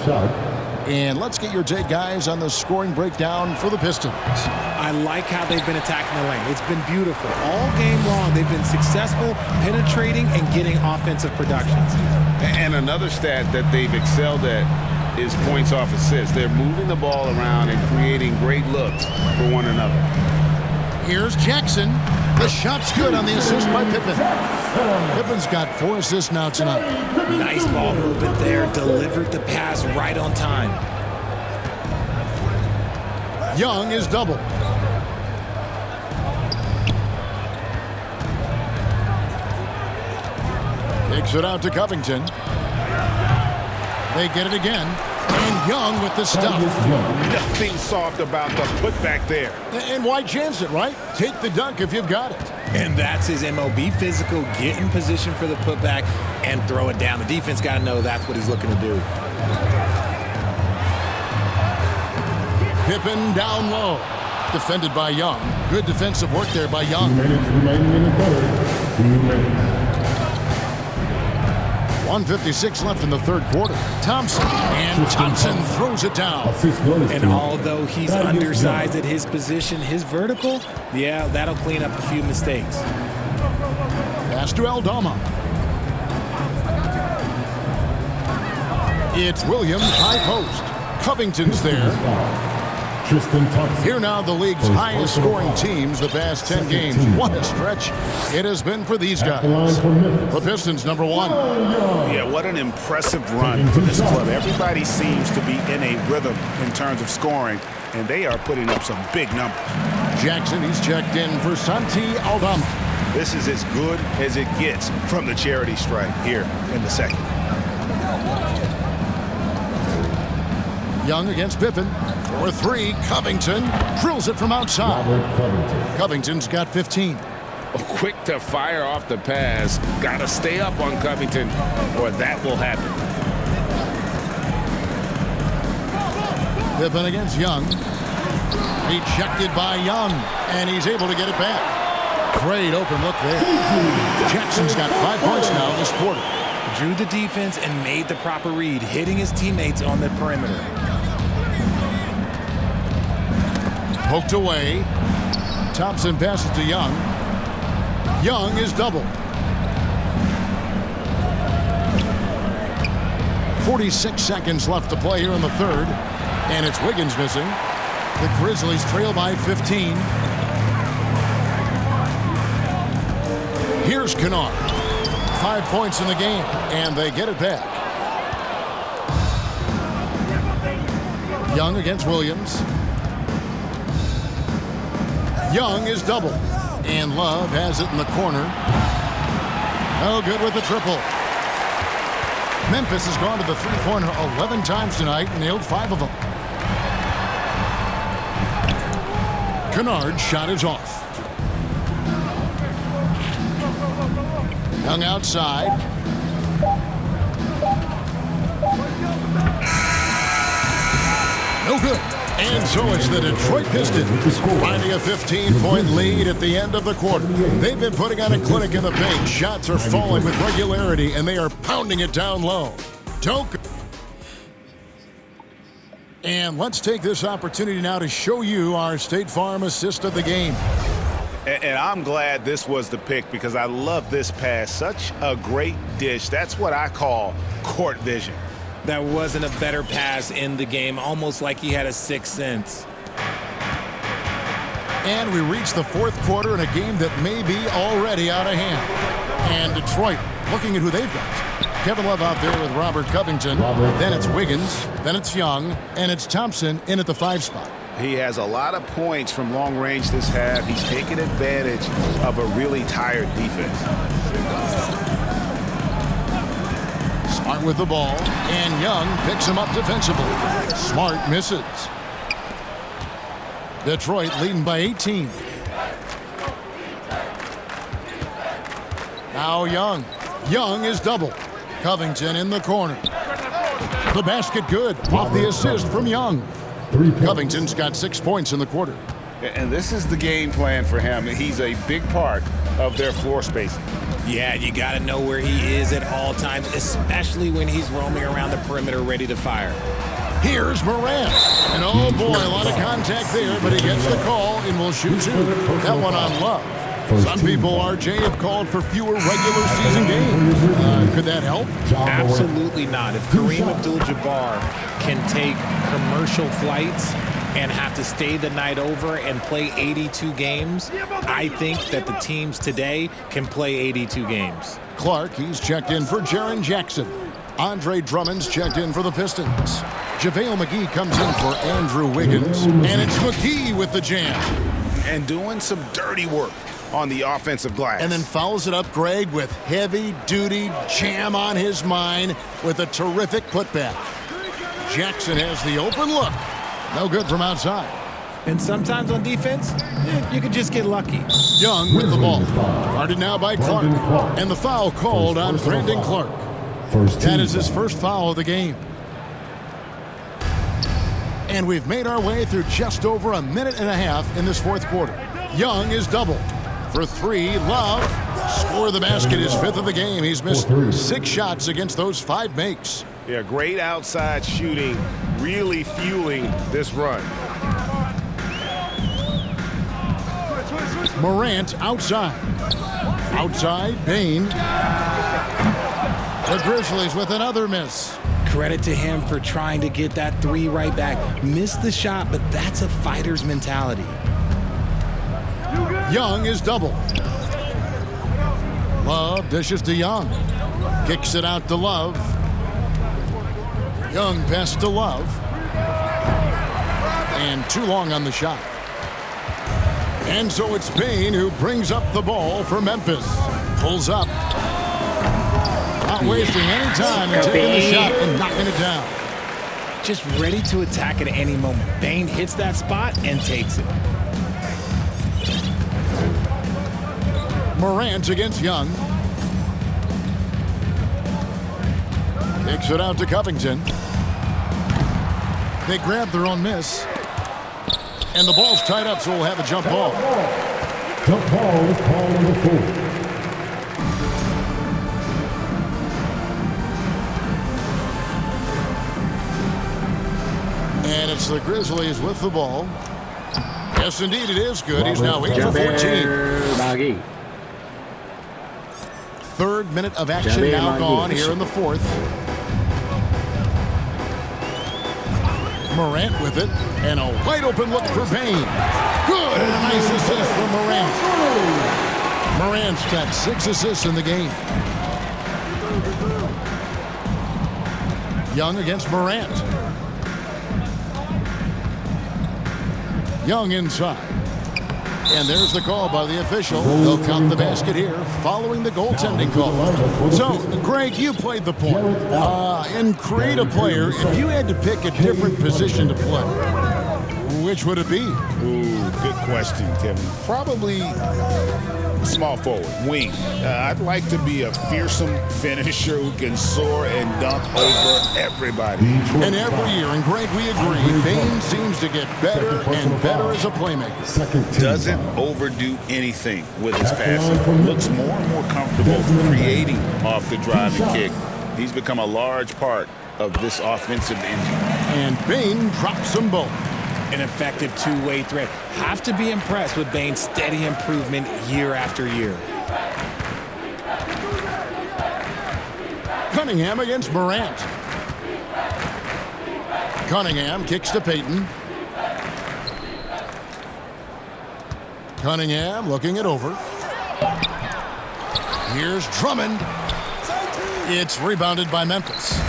And let's get your take, guys, on the scoring breakdown for the Pistons. I like how they've been attacking the lane. It's been beautiful. All game long, they've been successful penetrating and getting offensive productions. And another stat that they've excelled at is points off assists. They're moving the ball around and creating great looks for one another. Here's Jackson. The shot's good on the assist by Pippen. Pippen's got 4 assists now tonight. Nice ball movement there. Delivered the pass right on time. Young is double. Takes it out to Covington. They get it again. And Young with the stuff. Nothing soft about the putback there. And why chance it, right? Take the dunk if you've got it. And that's his MO. Be physical, get in position for the putback, and throw it down. The defense got to know that's what he's looking to do. Pippen down low. Defended by Young. Good defensive work there by Young. 1:56 left in the third quarter. Thompson, and Thompson throws it down. And although he's undersized at his position, his vertical, yeah, that'll clean up a few mistakes. Pass to Aldama. It's Williams, high post. Covington's there. Here now, the league's highest scoring teams the past 10 games. What a stretch it has been for these guys. The Pistons, number 1. Yeah, what an impressive run for this club. Everybody seems to be in a rhythm in terms of scoring, and they are putting up some big numbers. Jackson, he's checked in for Santi Aldama. This is as good as it gets from the charity stripe here in the second. Young against Pippen. For 3, Covington drills it from outside. Covington's got 15. Quick to fire off the pass. Got to stay up on Covington, or that will happen. Pippen against Young. Rejected by Young, and he's able to get it back. Great open look there. Jackson's got 5 points now this quarter. Drew the defense and made the proper read, hitting his teammates on the perimeter. Poked away. Thompson passes to Young. Young is doubled. 46 seconds left to play here in the third. And it's Wiggins missing. The Grizzlies trail by 15. Here's Kennard. 5 points in the game, and they get it back. Young against Williams. Young is doubled, and Love has it in the corner. No good with the triple. Memphis has gone to the three-pointer 11 times tonight and nailed 5 of them. Kennard's shot is off. Young outside. No good. And so it's the Detroit Pistons finding a 15-point lead at the end of the quarter. They've been putting on a clinic in the paint. Shots are falling with regularity, and they are pounding it down low. And let's take this opportunity now to show you our State Farm assist of the game. And I'm glad this was the pick because I love this pass. Such a great dish. That's what I call court vision. That wasn't a better pass in the game, almost like he had a sixth sense. And we reach the fourth quarter in a game that may be already out of hand. And Detroit looking at who they've got. Kevin Love out there with Robert Covington. Then it's Wiggins. Then it's Young. And it's Thompson in at the 5 spot. He has a lot of points from long range this half. He's taken advantage of a really tired defense. Smart with the ball, and Young picks him up defensively. Smart misses. Detroit leading by 18. Now Young. Young is doubled. Covington in the corner. The basket good off the assist from Young. Covington's got 6 points in the quarter. And this is the game plan for him. He's a big part of their floor spacing. Yeah, you got to know where he is at all times, especially when he's roaming around the perimeter ready to fire. Here's Morant. And oh boy, a lot of contact there, but he gets the call and will shoot 2. That one on Love. Some people, RJ, have called for fewer regular season games. Could that help? Absolutely not. If Kareem Abdul-Jabbar can take commercial flights and have to stay the night over and play 82 games, I think that the teams today can play 82 games. Clark, he's checked in for Jaren Jackson. Andre Drummond's checked in for the Pistons. JaVale McGee comes in for Andrew Wiggins. And it's McGee with the jam. And doing some dirty work on the offensive glass. And then fouls it up, Greg, with heavy-duty jam on his mind with a terrific putback. Jackson has the open look. No good from outside. And sometimes on defense, you could just get lucky. Young with the ball. Guarded now by Clark. And the foul called on Brandon Clark. That is his first foul of the game. And we've made our way through just over a minute and a half in this fourth quarter. Young is doubled. For 3, Love. Score the basket, his 5th of the game. He's missed 6 shots against those 5 makes. Yeah, great outside shooting, really fueling this run. Morant outside. Outside, Bain. The Grizzlies with another miss. Credit to him for trying to get that three right back. Missed the shot, but that's a fighter's mentality. Young is double. Love dishes to Young. Kicks it out to Love. Young pass to Love. And too long on the shot. And so it's Bain who brings up the ball for Memphis. Pulls up. Not wasting any time and taking the shot and knocking it down. Just ready to attack at any moment. Bain hits that spot and takes it. Morant against Young. Kicks it out to Covington. They grab their own miss. And the ball's tied up, so we'll have a jump ball. Jump ball is ball number 4. And it's the Grizzlies with the ball. Yes, indeed, it is good. He's now 8 for 14. Third minute of action now gone here in the fourth. Morant with it, and a wide open look for Bain. Good, and a nice assist from Morant. Morant's got 6 assists in the game. Young against Morant. Young inside. And there's the call by the official. They'll count the basket here following the goaltending call. So, Greg, you played the point. In create a player, if you had to pick a different position to play, which would it be? Ooh, good question, Kevin. Probably small forward, wing. I'd like to be a fearsome finisher who can soar and dunk over everybody. And every year, and Greg, we agree, Bain seems to get better and better as a playmaker. Doesn't overdo anything with his passing. Looks more and more comfortable creating off the drive and kick. He's become a large part of this offensive engine. And Bain drops them both. An effective two-way threat. Have to be impressed with Bain's steady improvement year after year. Cunningham against Morant. Cunningham kicks to Payton. Cunningham looking it over. Here's Drummond. It's rebounded by Memphis.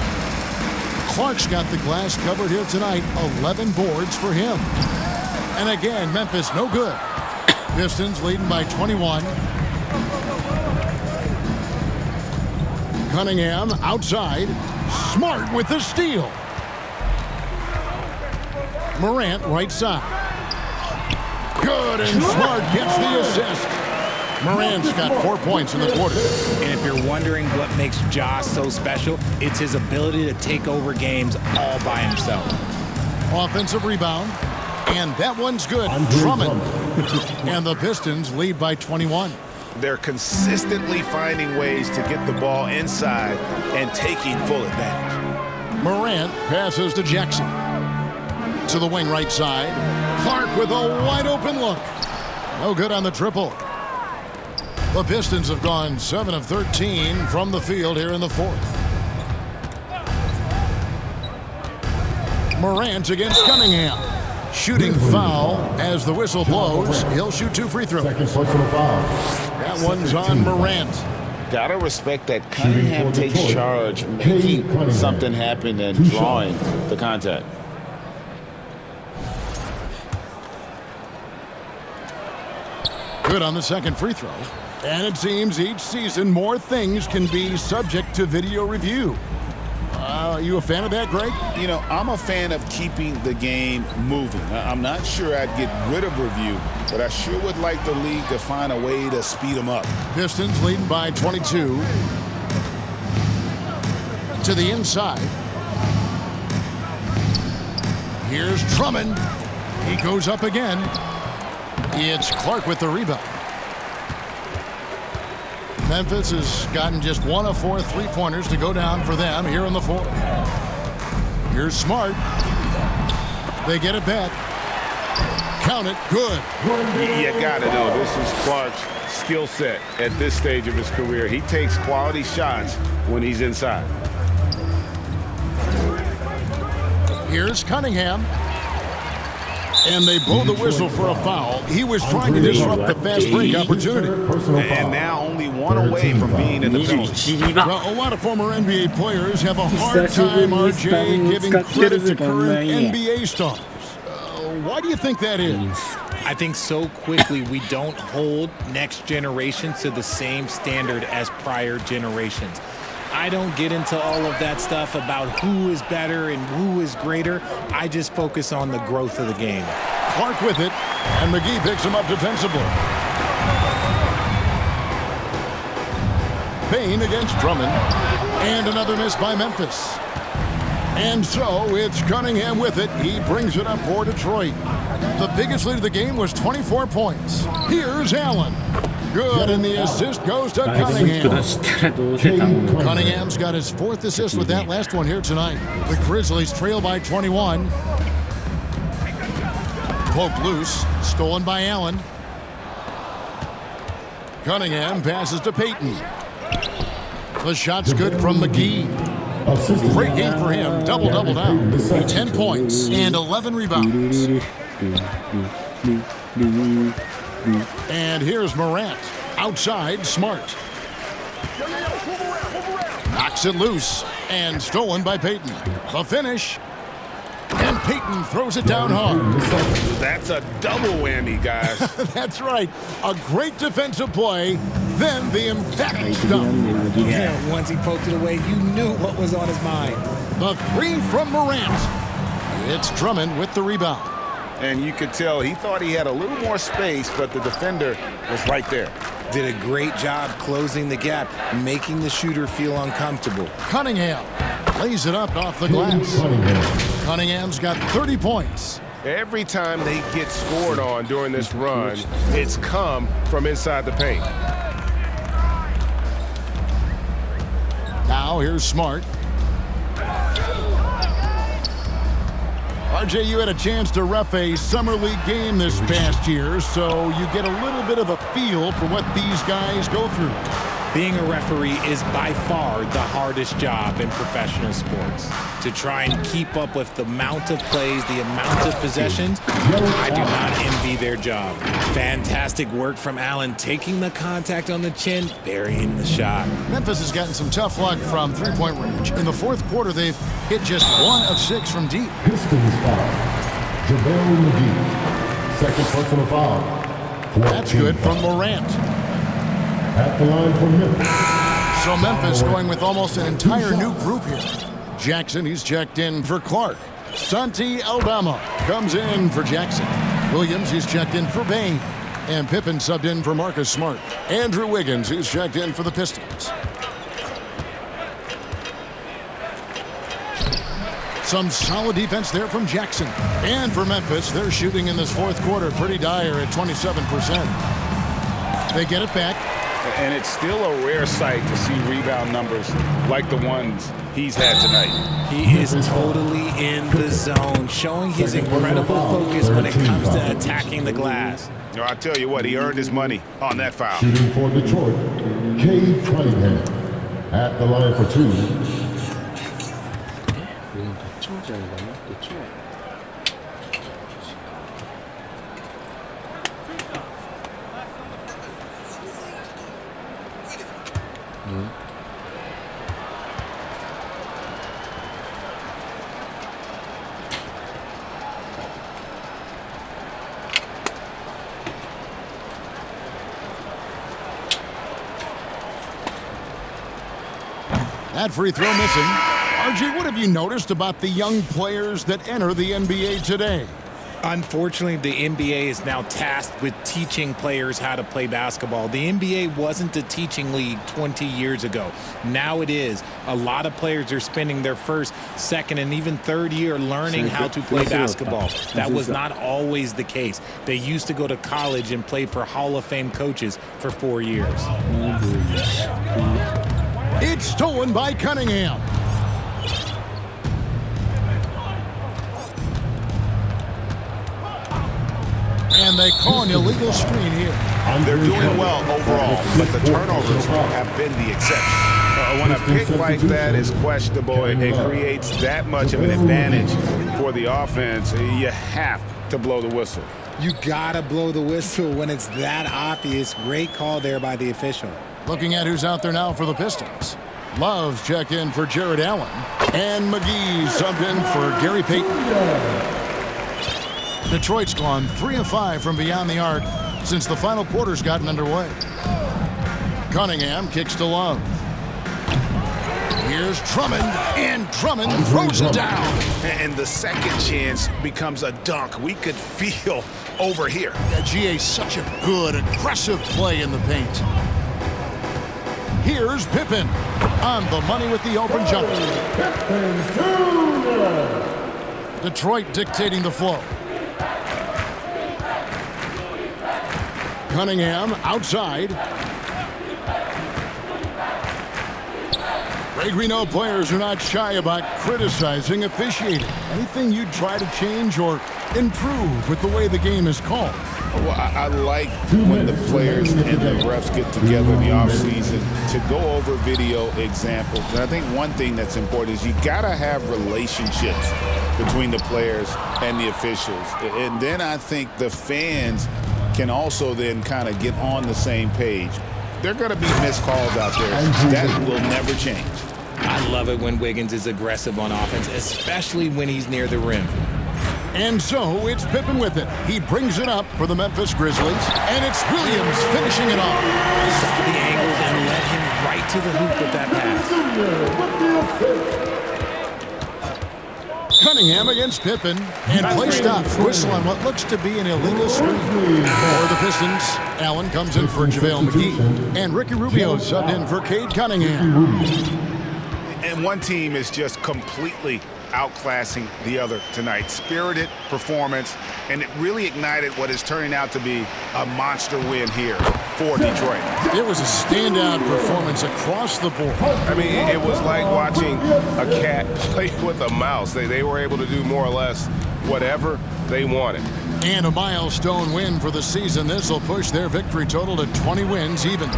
Clark's got the glass covered here tonight. 11 boards for him. And again, Memphis no good. Pistons leading by 21. Cunningham outside. Smart with the steal. Morant right side. Good, and Smart gets the assist. Morant's got 4 points in the quarter. And if you're wondering what makes Josh so special, it's his ability to take over games all by himself. Offensive rebound, and that one's good. Drummond. And the Pistons lead by 21. They're consistently finding ways to get the ball inside and taking full advantage. Morant passes to Jackson. To the wing right side. Clark with a wide open look. No good on the triple. The Pistons have gone 7 of 13 from the field here in the fourth. Morant against Cunningham. Shooting foul as the whistle blows. He'll shoot 2 free throws. That one's on Morant. Gotta respect that Cunningham takes charge, making something happen and drawing the contact. Good on the second free throw. And it seems each season more things can be subject to video review. Are you a fan of that, Greg? You know, I'm a fan of keeping the game moving. I'm not sure I'd get rid of review, but I sure would like the league to find a way to speed them up. Pistons leading by 22. To the inside. Here's Drummond. He goes up again. It's Clark with the rebound. Memphis has gotten just 1 of 4 3-pointers to go down for them here in the fourth. Here's Smart. They get it back. Count it. Good. You got to know, this is Clark's skill set at this stage of his career. He takes quality shots when he's inside. Here's Cunningham. And they blow the whistle for a foul. He was trying to disrupt the fast break opportunity. And now only one away from being in the penalty. Well, a lot of former NBA players have a hard time, RJ, giving credit to current NBA stars. Why do you think that is? I think so quickly we don't hold next generation to the same standard as prior generations. I don't get into all of that stuff about who is better and who is greater. I just focus on the growth of the game. Clark with it, and McGee picks him up defensively. Payne against Drummond, and another miss by Memphis. And so it's Cunningham with it. He brings it up for Detroit. The biggest lead of the game was 24 points. Here's Allen. Good, and the assist goes to Cunningham. Cunningham's got his 4th assist with that last one here tonight. The Grizzlies trail by 21. Poked loose, stolen by Allen. Cunningham passes to Payton. The shot's good from McGee. Great game for him. Double-double now. 10 points and 11 rebounds. And here's Morant. Outside, Smart. Knocks it loose and stolen by Payton. The finish. And Payton throws it down hard. That's a double whammy, guys. That's right. A great defensive play, then the emphatic dunk. Yeah, once he poked it away, you knew what was on his mind. The 3 from Morant. It's Drummond with the rebound. And you could tell he thought he had a little more space, but the defender was right there. Did a great job closing the gap, making the shooter feel uncomfortable. Cunningham lays it up off the glass. Cunningham's got 30 points. Every time they get scored on during this run, it's come from inside the paint. Now here's Smart. RJ, you had a chance to ref a summer league game this past year, so you get a little bit of a feel for what these guys go through. Being a referee is by far the hardest job in professional sports. To try and keep up with the amount of plays, the amount of possessions, I do not envy their job. Fantastic work from Allen, taking the contact on the chin, burying the shot. Memphis has gotten some tough luck from three-point range. In the 4th quarter, they've hit just 1 of 6 from deep. Pistons foul. JaVale McGee. Second personal foul. That's good from Morant. At the line for Memphis. So Memphis going with almost an entire new group here. Jackson, he's checked in for Clark. Santi Aldama comes in for Jackson. Williams, he's checked in for Payne. And Pippen subbed in for Marcus Smart. Andrew Wiggins, he's checked in for the Pistons. Some solid defense there from Jackson. And for Memphis, they're shooting in this 4th quarter pretty dire at 27%. They get it back. And it's still a rare sight to see rebound numbers like the ones he's had tonight. He is totally in the zone, showing his incredible focus when it comes to attacking the glass. You know, I tell you what, he earned his money on that foul. Shooting for Detroit, Cade Cunningham. At the line for 2. That free throw missing. RJ, what have you noticed about the young players that enter the NBA today? Unfortunately, the NBA is now tasked with teaching players how to play basketball. The NBA wasn't a teaching league 20 years ago. Now it is. A lot of players are spending their 1st, 2nd, and even 3rd year learning how to play basketball. That was not always the case. They used to go to college and play for Hall of Fame coaches for 4 years. It's stolen by Cunningham. And they call an illegal screen here. They're doing well overall, but the turnovers have been the exception. When a pick like that is questionable, it creates that much of an advantage. for the offense, you have to blow the whistle. You gotta blow the whistle when it's that obvious. Great call there by the official. Looking at who's out there now for the Pistons. Love's checked in for Jared Allen. And McGee subbed in for Gary Payton. Detroit's gone 3 of 5 from beyond the arc since the final quarter's gotten underway. Cunningham kicks to Love. Here's Drummond, and Drummond throws it down. And the second chance becomes a dunk. We could feel over here. GA, such a good, aggressive play in the paint. Here's Pippen on the money with the open jumper. Detroit dictating the flow. Cunningham outside. Greg, we know players are not shy about criticizing officiating. Anything you'd try to change or improve with the way the game is called? Well, I like when the players and the refs get together in the offseason to go over video examples. And I think one thing that's important is you got to have relationships between the players and the officials. And then I think the fans can also then kind of get on the same page. There are going to be missed calls out there. That will never change. I love it when Wiggins is aggressive on offense, especially when he's near the rim. And so it's Pippen with it. He brings it up for the Memphis Grizzlies, and it's Williams finishing it off. Saw the angles and led him right to the hoop with that pass. Cunningham against Pippen, and play stops. Whistle on what looks to be an illegal screen. For the Pistons, Allen comes in for JaVale McGee, and Ricky Rubio subbed in for Cade Cunningham. And one team is just completely outclassing the other tonight. Spirited performance, and it really ignited what is turning out to be a monster win here for Detroit. It was a standout performance across the board. I mean, it was like watching a cat play with a mouse. They were able to do more or less whatever they wanted. And a milestone win for the season. This will push their victory total to 20 wins even.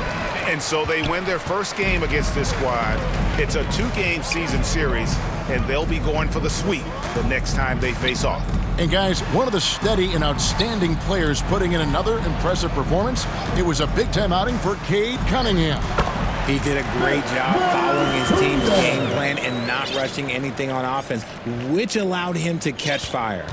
And so they win their first game against this squad. It's a 2-game season series, and they'll be going for the sweep the next time they face off. And guys, one of the steady and outstanding players putting in another impressive performance. It was a big-time outing for Cade Cunningham. He did a great job following his team's game plan and not rushing anything on offense, which allowed him to catch fire.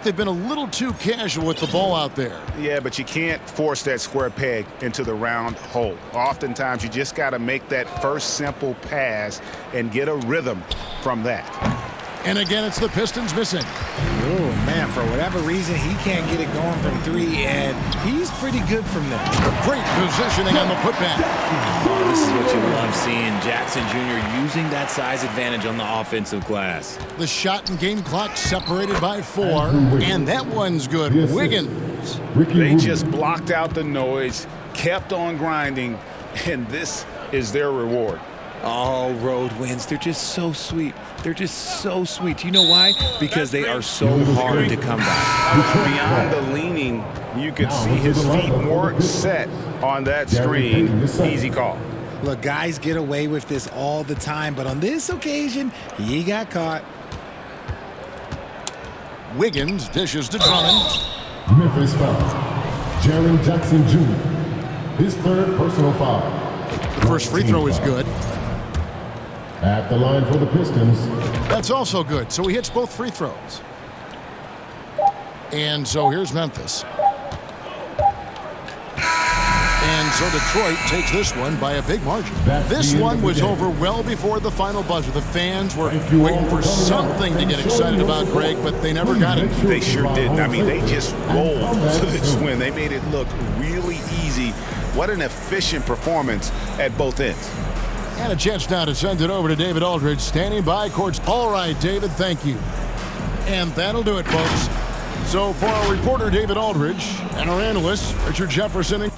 They've been a little too casual with the ball out there. Yeah, but you can't force that square peg into the round hole. Oftentimes, you just got to make that first simple pass and get a rhythm from that. And again, it's the Pistons missing. Oh, man, for whatever reason, he can't get it going from 3, and he's pretty good from there. Great positioning on the putback. Oh, this is what you love seeing. Jackson Jr. using that size advantage on the offensive glass. The shot and game clock separated by 4, and that one's good. Wiggins. They just blocked out the noise, kept on grinding, and this is their reward. Oh, road wins. They're just so sweet. They're just so sweet. You know why? Because they are so hard to come by. Beyond the leaning, you could see his feet weren't set on that screen. Easy call. Look, guys get away with this all the time, but on this occasion, he got caught. Wiggins dishes to Drummond. Memphis foul. Jaren Jackson Jr. His third personal foul. The first free throw is good. At the line for the Pistons. That's also good. So he hits both free throws. And so here's Memphis. And so Detroit takes this one by a big margin. This one was over well before the final buzzer. The fans were waiting for something to get excited about, Greg, but they never got it. They sure didn't. I mean, they just rolled to this win. They made it look really easy. What an efficient performance at both ends. And a chance now to send it over to David Aldridge, standing by courts. All right, David, thank you. And that'll do it, folks. So for our reporter, David Aldridge, and our analyst, Richard Jefferson.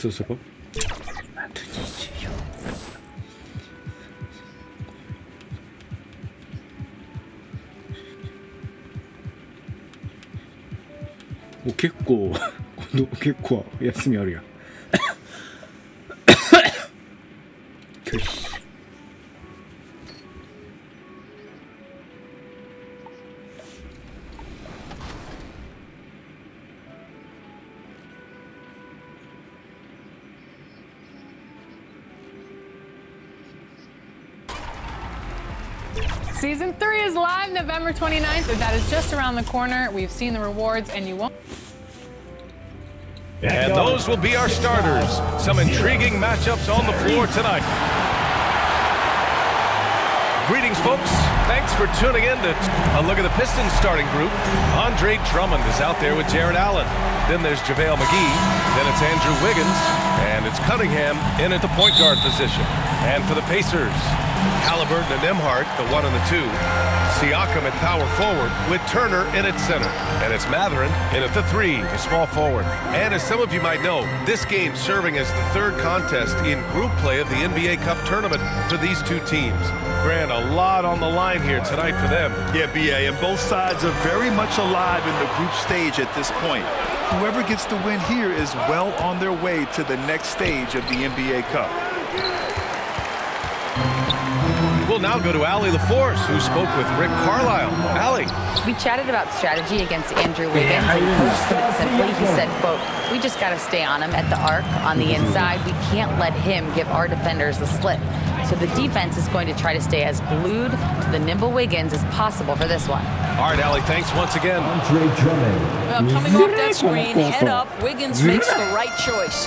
そろそろ結構休みあるやんSeason 3 is live November 29th, and that is just around the corner. We've seen the rewards, and you won't. And those will be our starters. Some intriguing matchups on the floor tonight. Greetings, folks. Thanks for tuning in to a look at the Pistons starting group. Andre Drummond is out there with Jared Allen. Then there's JaVale McGee. Then it's Andrew Wiggins. And it's Cunningham in at the point guard position. And for the Pacers, Halliburton and Nembhard, the 1 and the 2. Siakam at power forward with Turner in at center. And it's Mathurin in at the 3, the small forward. And as some of you might know, this game serving as the third contest in group play of the NBA Cup tournament for these two teams. Grant, a lot on the line here tonight for them. Yeah, B.A., and both sides are very much alive in the group stage at this point. Whoever gets the win here is well on their way to the next stage of the NBA Cup. We'll now go to Allie LaForce, who spoke with Rick Carlisle. Allie. We chatted about strategy against Andrew Wiggins, and Coach put it simply, he said, quote, we just got to stay on him at the arc, on the inside. We can't let him give our defenders the slip. So the defense is going to try to stay as glued to the nimble Wiggins as possible for this one. All right, Allie, thanks once again. Well, coming off that screen, head up, Wiggins makes the right choice.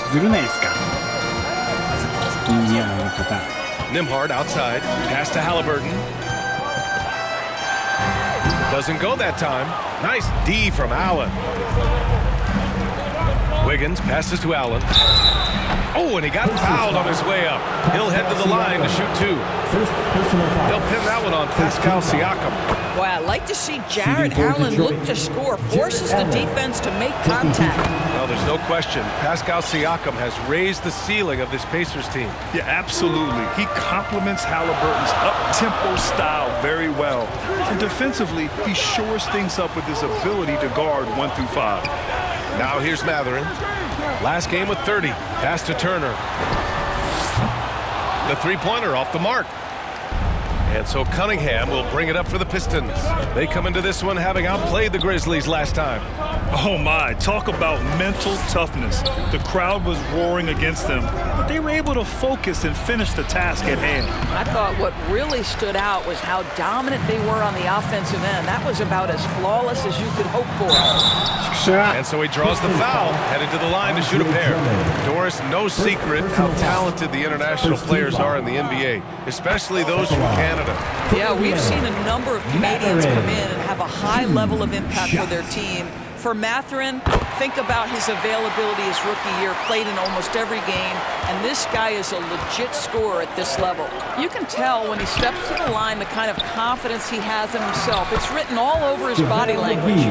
Nembhard outside, pass to Halliburton. Doesn't go that time. Nice D from Allen. Wiggins passes to Allen. Oh, and he got fouled on his way up. He'll head to the line to shoot 2. They'll pin that one on Pascal Siakam. Well, I like to see Jared Allen look to score, forces the defense to make contact. Well, there's no question. Pascal Siakam has raised the ceiling of this Pacers team. Yeah, absolutely. He complements Halliburton's up-tempo style very well. And defensively, he shores things up with his ability to guard 1 through 5. Now here's Mathurin. Last game with 30. Pass to Turner. The three-pointer off the mark. And so Cunningham will bring it up for the Pistons. They come into this one having outplayed the Grizzlies last time. Oh my, talk about mental toughness. The crowd was roaring against them, but they were able to focus and finish the task at hand. I thought what really stood out was how dominant they were on the offensive end. That was about as flawless as you could hope for. And so he draws the foul, headed to the line to shoot a pair. Doris, no secret how talented the international players are in the NBA, especially those from Canada. Yeah, we've seen a number of Canadians come in and have a high level of impact for their team. For Mathurin, think about his availability his rookie year, played in almost every game, and this guy is a legit scorer at this level. You can tell when he steps to the line the kind of confidence he has in himself. It's written all over his body language.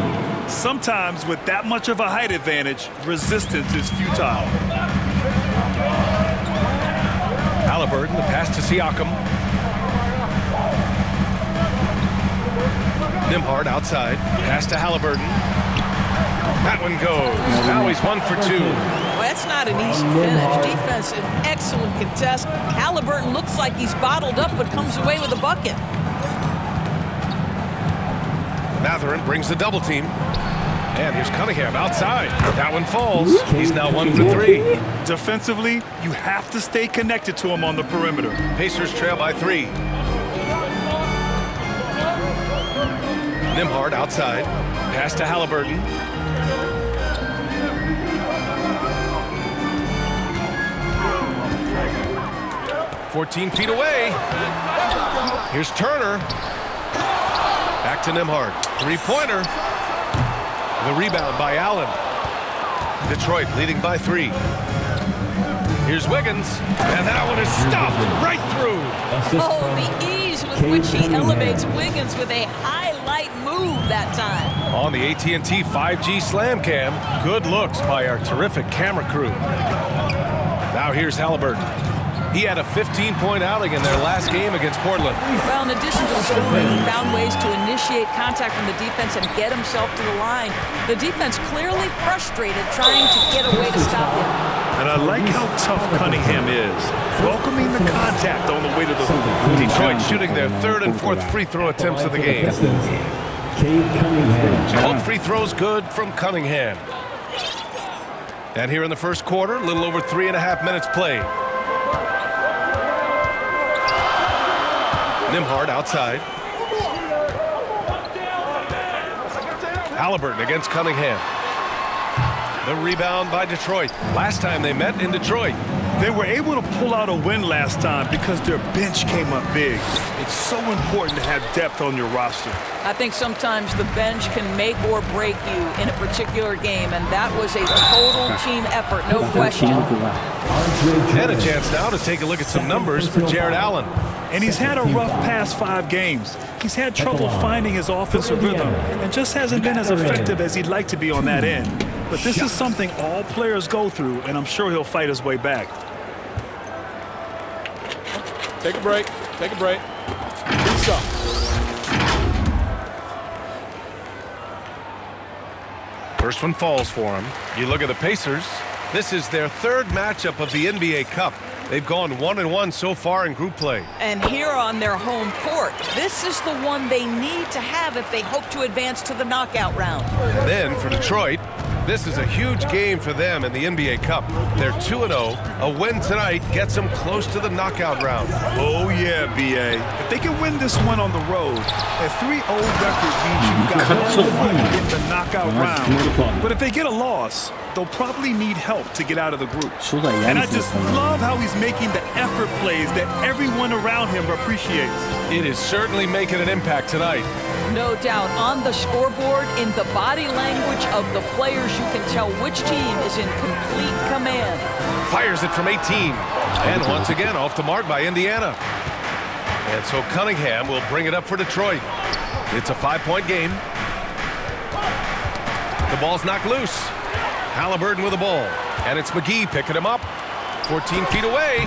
Sometimes with that much of a height advantage, resistance is futile. Halliburton, the pass to Siakam. Nembhard outside, pass to Halliburton. That one goes. Now he's 1 for 2. Well, that's not an easy finish. Defense, an excellent contest. Halliburton looks like he's bottled up, but comes away with a bucket. Mathurin brings the double team. And here's Cunningham outside. That one falls. He's now 1 for 3. Defensively, you have to stay connected to him on the perimeter. Pacers trail by 3. Nembhard outside. Pass to Halliburton. 14 feet away. Here's Turner. Back to Nembhard. Three-pointer. The rebound by Allen. Detroit leading by 3. Here's Wiggins. And that one is stopped right through. Oh, the ease with which he elevates Wiggins with a highlight move that time. On the AT&T 5G Slam Cam, good looks by our terrific camera crew. Now here's Halliburton. He had a 15-point outing in their last game against Portland. Well, in addition to the scoring, he found ways to initiate contact from the defense and get himself to the line. The defense clearly frustrated trying to get a way to stop him. And I like how tough Cunningham is, welcoming the contact on the way to the hoop. Detroit shooting their third and fourth free throw attempts of the game. Both free throws good from Cunningham. And here in the first quarter, a little over 3.5 minutes played. Nembhard outside. Halliburton against Cunningham. The rebound by Detroit. Last time they met in Detroit. They were able to pull out a win last time because their bench came up big. It's so important to have depth on your roster. I think sometimes the bench can make or break you in a particular game, and that was a total team effort, no question. And a chance now to take a look at some numbers for Jared Allen. And he's had a rough past 5 games. He's had trouble finding his offensive rhythm and just hasn't been as effective as he'd like to be on that end. But this is something all players go through, and I'm sure he'll fight his way back. Take a break. Take a break. Do something. First one falls for him. You look at the Pacers. This is their third matchup of the NBA Cup. They've gone 1-1 so far in group play. And here on their home court, this is the one they need to have if they hope to advance to the knockout round. And then for Detroit, this is a huge game for them in the NBA Cup. They're 2-0. A win tonight gets them close to the knockout round. Oh, yeah, B.A. If they can win this one on the road, a 3-0 record means you've got no fight in the knockout round. But if they get a loss, they'll probably need help to get out of the group. And I just love how he's making the effort plays that everyone around him appreciates. It is certainly making an impact tonight. No doubt. On the scoreboard, in the body language of the players, you can tell which team is in complete command. Fires it from 18. And once again, off the mark by Indiana. And so Cunningham will bring it up for Detroit. It's a 5-point game. The ball's knocked loose. Halliburton with the ball. And it's McGee picking him up. 14 feet away.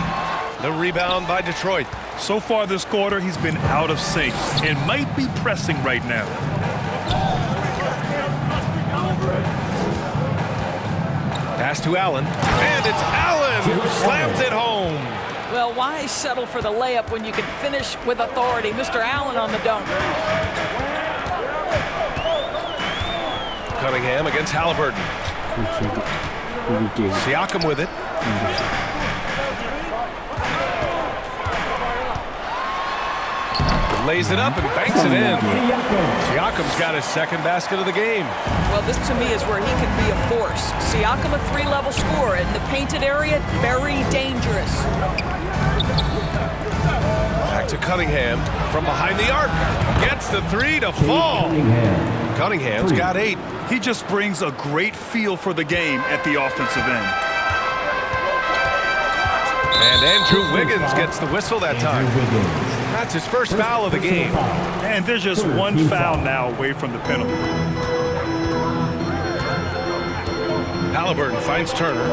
The rebound by Detroit. So far this quarter, he's been out of sync and might be pressing right now. Pass to Allen. And it's Allen who slams it home. Well, why settle for the layup when you can finish with authority? Mr. Allen on the dunk. Cunningham against Halliburton. Siakam with it. Lays it up and banks it in. Siakam's got his second basket of the game. Well, this to me is where he can be a force. Siakam, a 3-level scorer in the painted area, very dangerous. Back to Cunningham from behind the arc. Gets the 3 to fall. Cunningham's got 8. He just brings a great feel for the game at the offensive end. And Andrew Wiggins gets the whistle that time. That's his first foul of the game. And there's just one foul now away from the penalty. Halliburton finds Turner.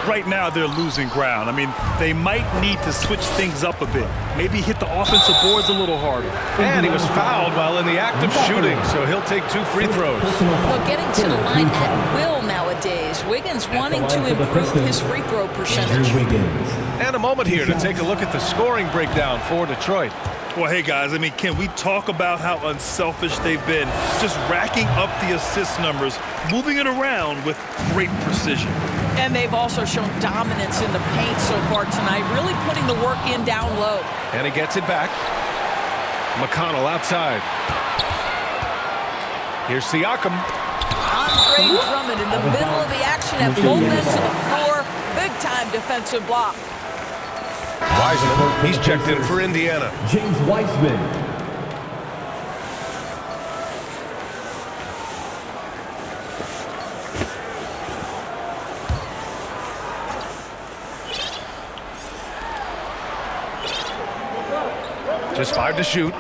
Right now they're losing ground. I mean, they might need to switch things up a bit. Maybe hit the offensive boards a little harder. And he was fouled while in the act of shooting, so he'll take 2 free throws. Well, getting to the line at will nowadays. Wiggins wanting to improve his free throw percentage. And a moment here to take a look at the scoring breakdown for Detroit. Well, hey, guys, I mean, can we talk about how unselfish they've been? Just racking up the assist numbers, moving it around with great precision. And they've also shown dominance in the paint so far tonight, really putting the work in down low. And he gets it back. McConnell outside. Here's Siakam. Andre Drummond in the middle of the action at both ends of the floor. Big-time defensive block. Wiseman, he's checked in for Indiana. James Wiseman. Just 5 to shoot.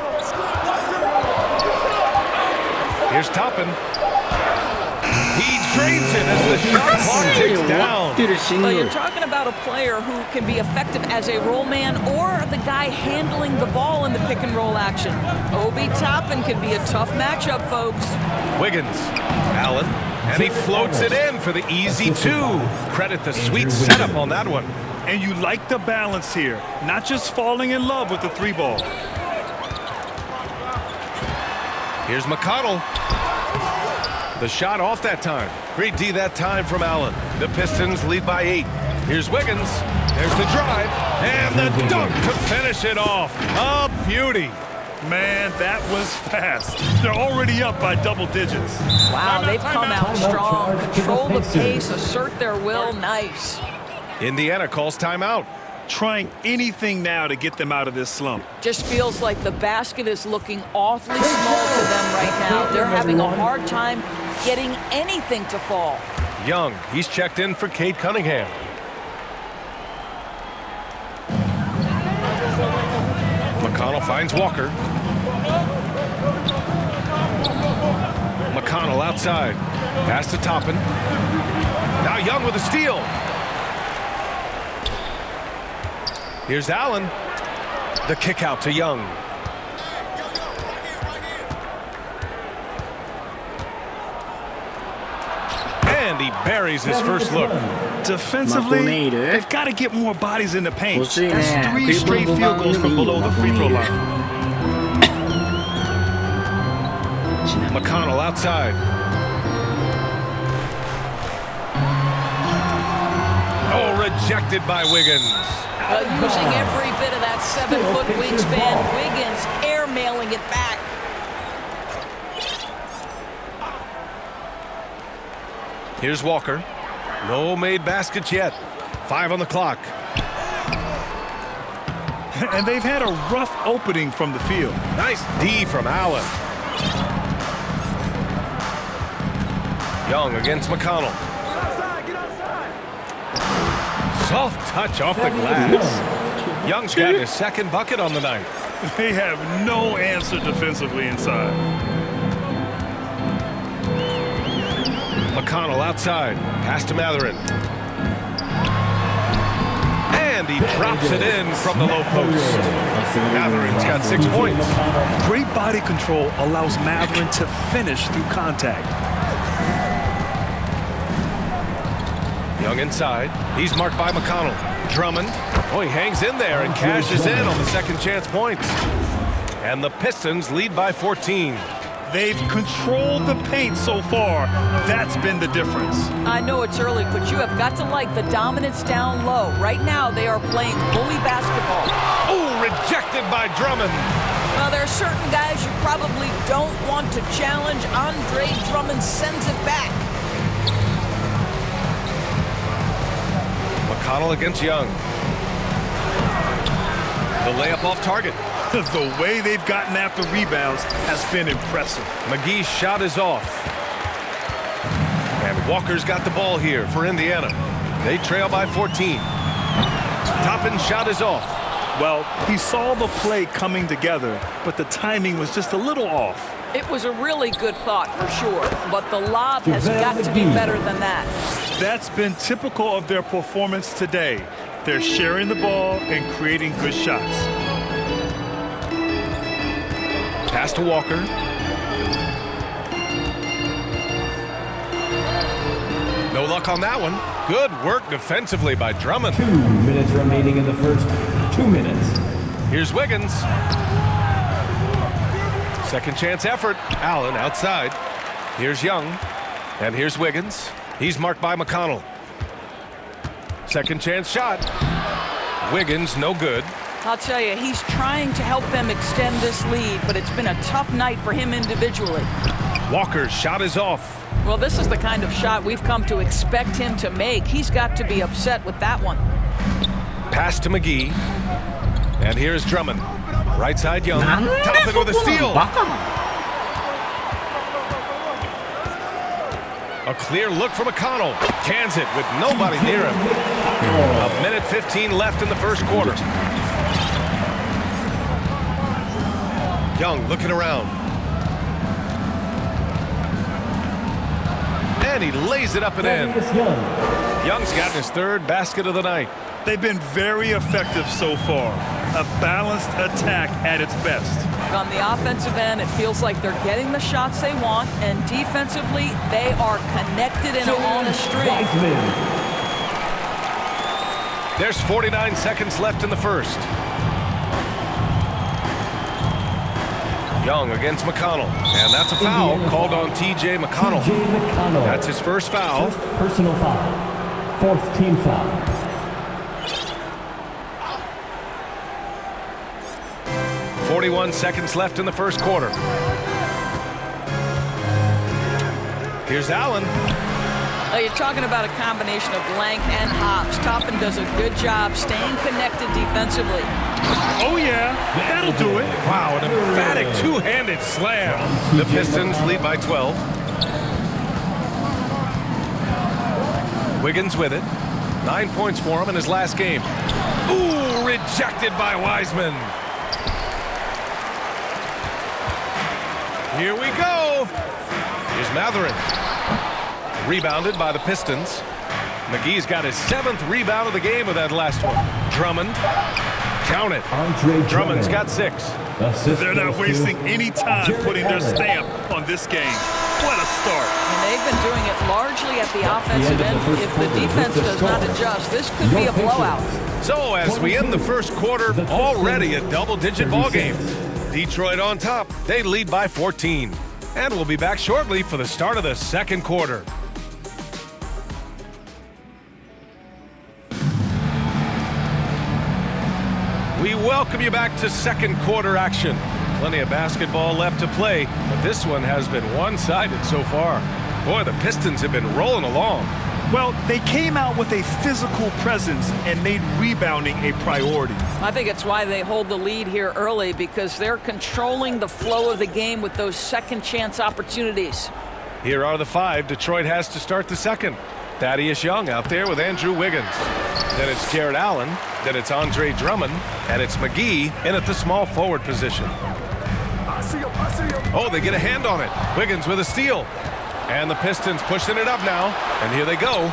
Here's Toppin. He drains it as the shot clock ticks down. Well, you're talking about a player who can be effective as a roll man or the guy handling the ball in the pick and roll action. Obi Toppin can be a tough matchup, folks. Wiggins, Allen, and he floats it in for the easy two. Credit the sweet setup on that one. And you like the balance here, not just falling in love with the three ball. Here's McConnell. The shot off that time. Great D that time from Allen. The Pistons lead by 8. Here's Wiggins. There's the drive. And the dunk to finish it off. A beauty. Man, that was fast. They're already up by double digits. Wow, they've come out strong. Control the pace, assert their will. Nice. Indiana calls timeout. Trying anything now to get them out of this slump. Just feels like the basket is looking awfully small to them right now. They're having a hard time getting anything to fall. Young, he's checked in for Cade Cunningham. McConnell finds Walker. McConnell outside. Pass to Toppin. Now Young with a steal. Here's Allen. The kick out to Young. And he buries his first look. Defensively, they've got to get more bodies in the paint. That's 3 straight field goals from below the free throw line. McConnell outside. Oh, rejected by Wiggins. Using every bit of that 7-foot wingspan, Wiggins airmailing it back. Here's Walker. No made baskets yet. 5 on the clock. And they've had a rough opening from the field. Nice D from Allen. Young against McConnell. Soft touch off the glass. Young's got his second bucket on the night. They have no answer defensively inside. McConnell outside. Pass to Matherin. And he drops it in from the low post. Matherin's got 6 points. Great body control allows Matherin to finish through contact. Young inside. He's marked by McConnell. Drummond. Oh, he hangs in there and cashes in on the second chance points. And the Pistons lead by 14. They've controlled the paint so far. That's been the difference. I know it's early, but you have got to like the dominance down low. Right now, they are playing bully basketball. Oh, rejected by Drummond. Well, there are certain guys you probably don't want to challenge. Andre Drummond sends it back. McConnell against Young. The layup off target. The way they've gotten after rebounds has been impressive. McGee's shot is off. And Walker's got the ball here for Indiana. They trail by 14. Toppin's shot is off. Well, he saw the play coming together, but the timing was just a little off. It was a really good thought for sure, but the lob has got to be better than that. That's been typical of their performance today. They're sharing the ball and creating good shots. Pass to Walker. No luck on that one. Good work defensively by Drummond. 2 minutes remaining in the first 2 minutes. Here's Wiggins. Second chance effort. Allen outside. Here's Young. And here's Wiggins. He's marked by McConnell. Second chance shot. Wiggins, no good. I'll tell you, he's trying to help them extend this lead, but it's been a tough night for him individually. Walker's shot is off. Well, this is the kind of shot we've come to expect him to make. He's got to be upset with that one. Pass to McGee. And here's Drummond. Right side Young. Toppin with a steal. A clear look for McConnell. Cans it with nobody near him. A minute 15 left in the first quarter. Young looking around. and he lays it up and in. Young's gotten his third basket of the night. They've been very effective so far. A balanced attack at its best. On the offensive end, it feels like they're getting the shots they want, and defensively, they are connected and on a string. There's 49 seconds left in the first. Young against McConnell, and that's a foul called on T.J. McConnell. That's his first foul. First personal foul. Fourth team foul. .41 seconds left in the first quarter. Here's Allen. You're talking about a combination of length and hops. Toppin does a good job staying connected defensively. Oh, yeah. That'll do it. Wow, an emphatic two-handed slam. The Pistons lead by 12. Wiggins with it. 9 points for him in his last game. Ooh, rejected by Wiseman. Here we go. Here's Mathurin. Rebounded by the Pistons. McGee's got his 7th rebound of the game with that last one. Drummond. Count it. Drummond's got 6. They're not wasting any time putting their stamp on this game. What a start. And they've been doing it largely at the offensive end. If the defense does not adjust, this could be a blowout. So as we end the first quarter, already a double-digit ball game. Detroit on top. They lead by 14. And we'll be back shortly for the start of the second quarter. We welcome you back to second quarter action. Plenty of basketball left to play, but this one has been one-sided so far. Boy, the Pistons have been rolling along. Well, they came out with a physical presence and made rebounding a priority. I think it's why they hold the lead here early, because they're controlling the flow of the game with those second chance opportunities. Here are the 5 Detroit has to start the second. Thaddeus Young out there with Andrew Wiggins. Then it's Jared Allen. Then it's Andre Drummond. And it's McGee in at the small forward position. Oh, they get a hand on it. Wiggins with a steal. And the Pistons pushing it up now. And here they go.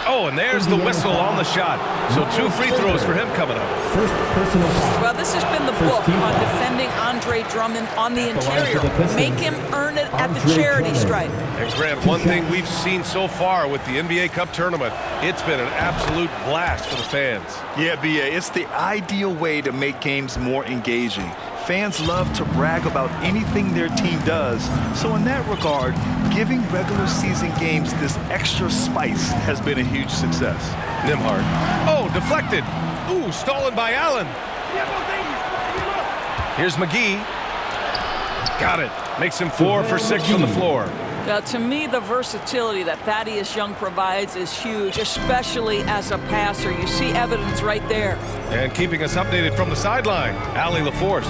Oh, and there's the whistle on the shot. So 2 free throws for him coming up. First personal foul. Well, this has been the book on defending Andre Drummond on the interior. Make him earn it at the charity stripe. And Grant, one thing we've seen so far with the NBA Cup tournament, it's been an absolute blast for the fans. Yeah, B.A., it's the ideal way to make games more engaging. Fans love to brag about anything their team does. So in that regard, giving regular season games this extra spice has been a huge success. Nembhard. Oh, deflected. Ooh, stolen by Allen. Here's McGee. Got it. Makes him 4 for 6 from the floor. Now, to me, the versatility that Thaddeus Young provides is huge, especially as a passer. You see evidence right there. And keeping us updated from the sideline, Allie LaForce.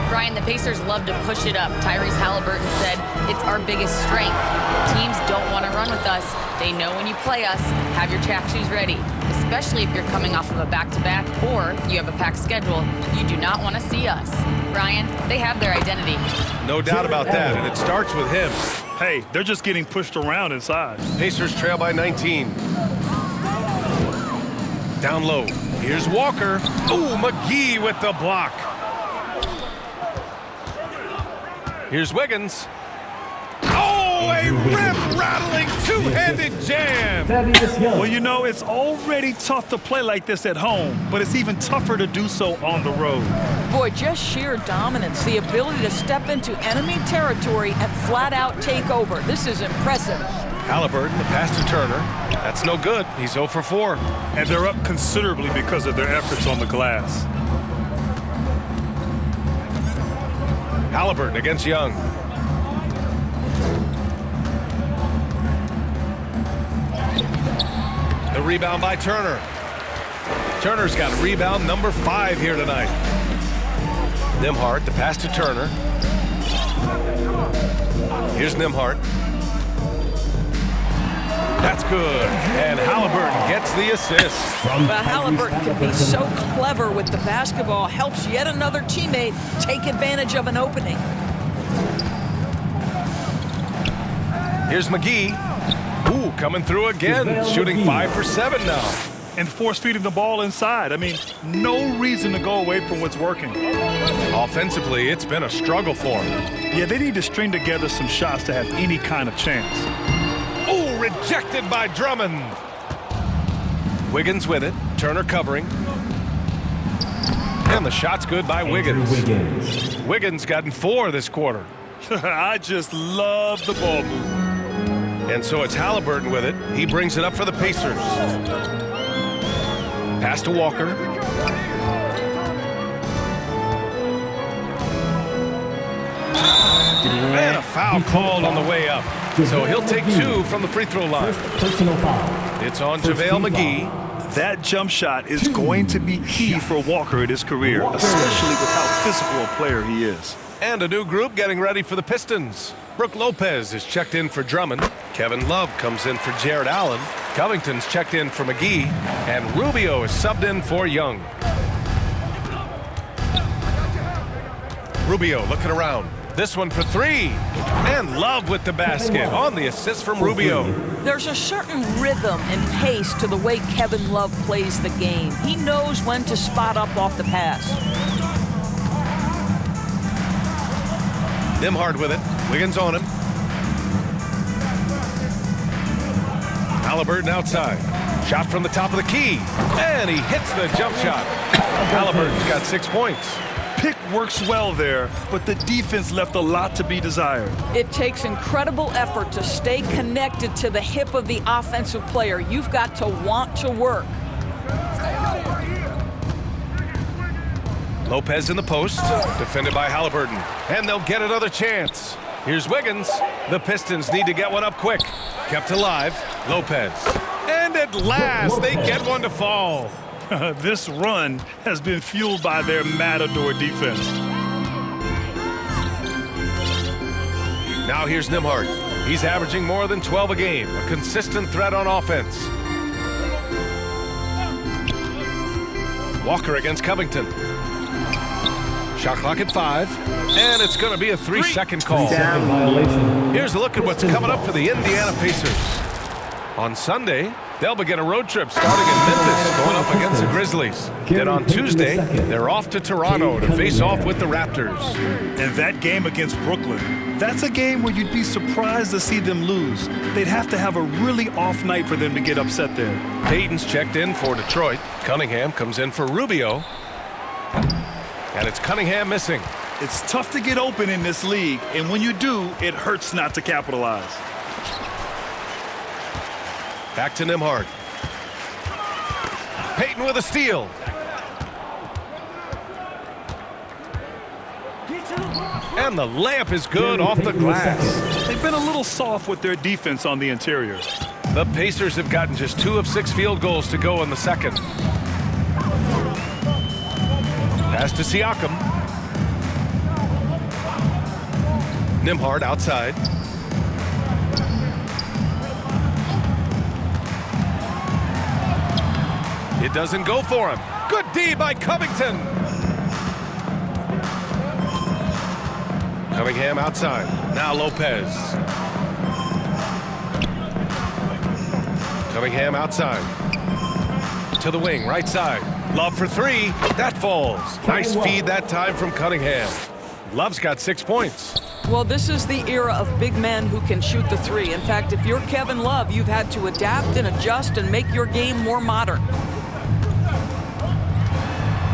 Brian, the Pacers love to push it up. Tyrese Halliburton said, it's our biggest strength. Teams don't want to run with us. They know when you play us, have your track shoes ready, especially if you're coming off of a back-to-back or you have a packed schedule. You do not want to see us. Brian, they have their identity. No doubt about that, and it starts with him. Hey, they're just getting pushed around inside. Pacers trail by 19. Down low. Here's Walker. Ooh, McGee with the block. Here's Wiggins. Oh, a rip-rattling two-handed jam. Well, you know, it's already tough to play like this at home, but it's even tougher to do so on the road. Boy, just sheer dominance, the ability to step into enemy territory and flat-out take over. This is impressive. Halliburton, the pass to Turner. That's no good. He's 0 for 4. And they're up considerably because of their efforts on the glass. Halliburton against Young. The rebound by Turner. Turner's got rebound number 5 here tonight. Nembhard, the pass to Turner. Here's Nembhard. That's good. And Halliburton gets the assist. But Halliburton can be so clever with the basketball, helps yet another teammate take advantage of an opening. Here's McGee. Ooh, coming through again, shooting 5 for 7 now. And force-feeding the ball inside. I mean, no reason to go away from what's working. Offensively, it's been a struggle for him. Yeah, they need to string together some shots to have any kind of chance. Ooh, rejected by Drummond. Wiggins with it. Turner covering. And the shot's good by Wiggins. Wiggins gotten 4 this quarter. I just love the ball movement. And so it's Halliburton with it. He brings it up for the Pacers. Pass to Walker. And a foul called on the way up. So he'll take 2 from the free throw line. Personal foul. It's on JaVale McGee. That jump shot is going to be key for Walker in his career, especially with how physical a player he is. And a new group getting ready for the Pistons. Brooke Lopez is checked in for Drummond. Kevin Love comes in for Jared Allen. Covington's checked in for McGee. And Rubio is subbed in for Young. Rubio looking around. This one for 3. And Love with the basket on the assist from Rubio. There's a certain rhythm and pace to the way Kevin Love plays the game. He knows when to spot up off the pass. Nembhard with it. Wiggins on him. Halliburton outside. Shot from the top of the key. And he hits the jump shot. Halliburton's got 6 points. Pick works well there, but the defense left a lot to be desired. It takes incredible effort to stay connected to the hip of the offensive player. You've got to want to work. Lopez in the post, defended by Halliburton. And they'll get another chance. Here's Wiggins. The Pistons need to get one up quick. Kept alive, Lopez. And at last, they get one to fall. This run has been fueled by their Matador defense. Now here's Nembhard. He's averaging more than 12 a game, a consistent threat on offense. Walker against Covington. Shot clock at 5, and it's going to be a 3-second call. Here's a look at what's coming up for the Indiana Pacers. On Sunday, they'll begin a road trip starting in Memphis, going up against the Grizzlies. Then on Tuesday, they're off to Toronto to face off with the Raptors. And that game against Brooklyn, that's a game where you'd be surprised to see them lose. They'd have to have a really off night for them to get upset there. Payton's checked in for Detroit. Cunningham comes in for Rubio. And it's Cunningham missing. It's tough to get open in this league, and when you do, it hurts not to capitalize. Back to Nembhard. Payton with a steal. And the layup is good off the glass. They've been a little soft with their defense on the interior. The Pacers have gotten just 2 of 6 field goals to go in the second. Pass to Siakam. Nembhard outside. It doesn't go for him. Good D by Covington. Cunningham outside. Now Lopez. Cunningham outside. To the wing, right side. Love for 3. That falls. Nice feed that time from Cunningham. Love's got 6 points. Well, this is the era of big men who can shoot the 3. In fact, if you're Kevin Love, you've had to adapt and adjust and make your game more modern.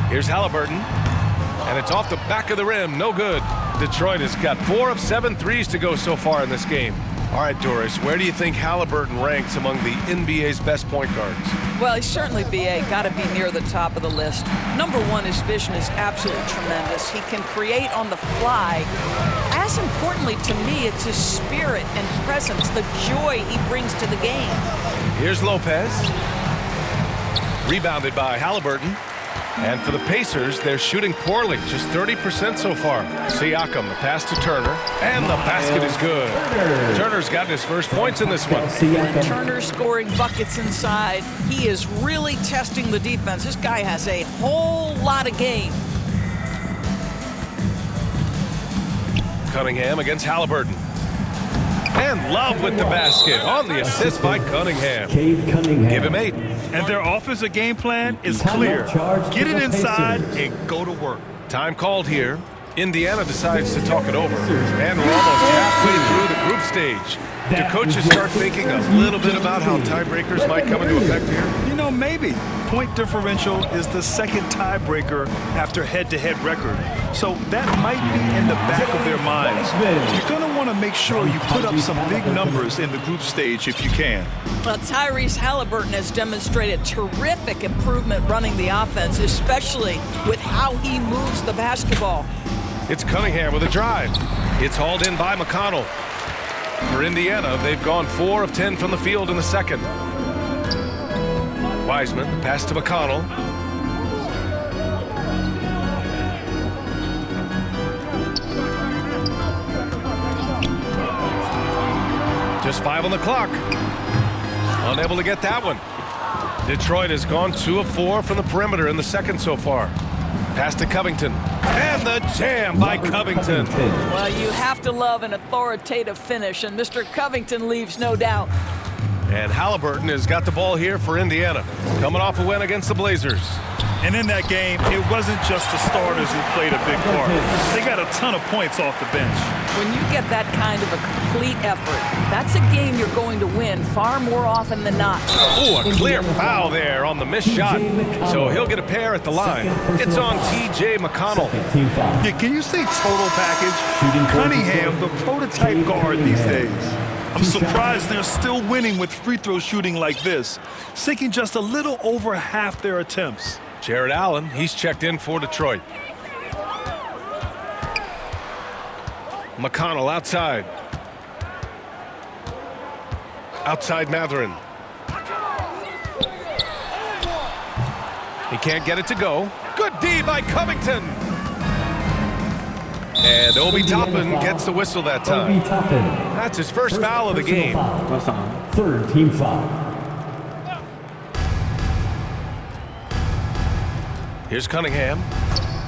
Here's Halliburton. And it's off the back of the rim. No good. Detroit has got 4 of 7 threes to go so far in this game. All right, Doris, where do you think Halliburton ranks among the NBA's best point guards? Well, he's certainly, BA, got to be near the top of the list. Number 1, his vision is absolutely tremendous. He can create on the fly. As importantly to me, it's his spirit and presence, the joy he brings to the game. Here's Lopez. Rebounded by Halliburton. And for the Pacers, they're shooting poorly, just 30% so far. Siakam, the pass to Turner, and the basket is good. Turner's gotten his first points in this one. When Turner's scoring buckets inside, he is really testing the defense. This guy has a whole lot of game. Cunningham against Halliburton. And Love with the basket on the assist by Cunningham. Give him 8. And their offensive game plan is clear. Get it inside and go to work. Time called here. Indiana decides to talk it over. And we're almost halfway through the group stage. Do coaches start thinking a little bit about how tiebreakers might come into effect here? You know, maybe. Point differential is the second tiebreaker after head-to-head record. So that might be in the back of their minds. You're going to want to make sure you put up some big numbers in the group stage if you can. Well, Tyrese Halliburton has demonstrated terrific improvement running the offense, especially with how he moves the basketball. It's Cunningham with a drive. It's hauled in by McConnell. For Indiana, they've gone 4 of 10 from the field in the second. Wiseman, the pass to McConnell. Just 5 on the clock. Unable to get that one. Detroit has gone 2 of 4 from the perimeter in the second so far. Pass to Covington. And the jam by Covington. Well, you have to love an authoritative finish, and Mr. Covington leaves no doubt. And Halliburton has got the ball here for Indiana, coming off a win against the Blazers. And in that game, it wasn't just the starters who played a big part. They got a ton of points off the bench. When you get that kind of a complete effort, that's a game you're going to win far more often than not. Oh, a clear foul there on the missed shot. So he'll get a pair at the line. It's on T.J. McConnell. Yeah, can you say total package? Cunningham, the prototype guard these days. I'm surprised they're still winning with free throw shooting like this, sinking just a little over half their attempts. Jared Allen, he's checked in for Detroit. McConnell outside. Outside Mathurin. He can't get it to go. Good D by Covington. And Obi Toppin gets the whistle that time. That's his first foul of the game. Third team foul. Here's Cunningham.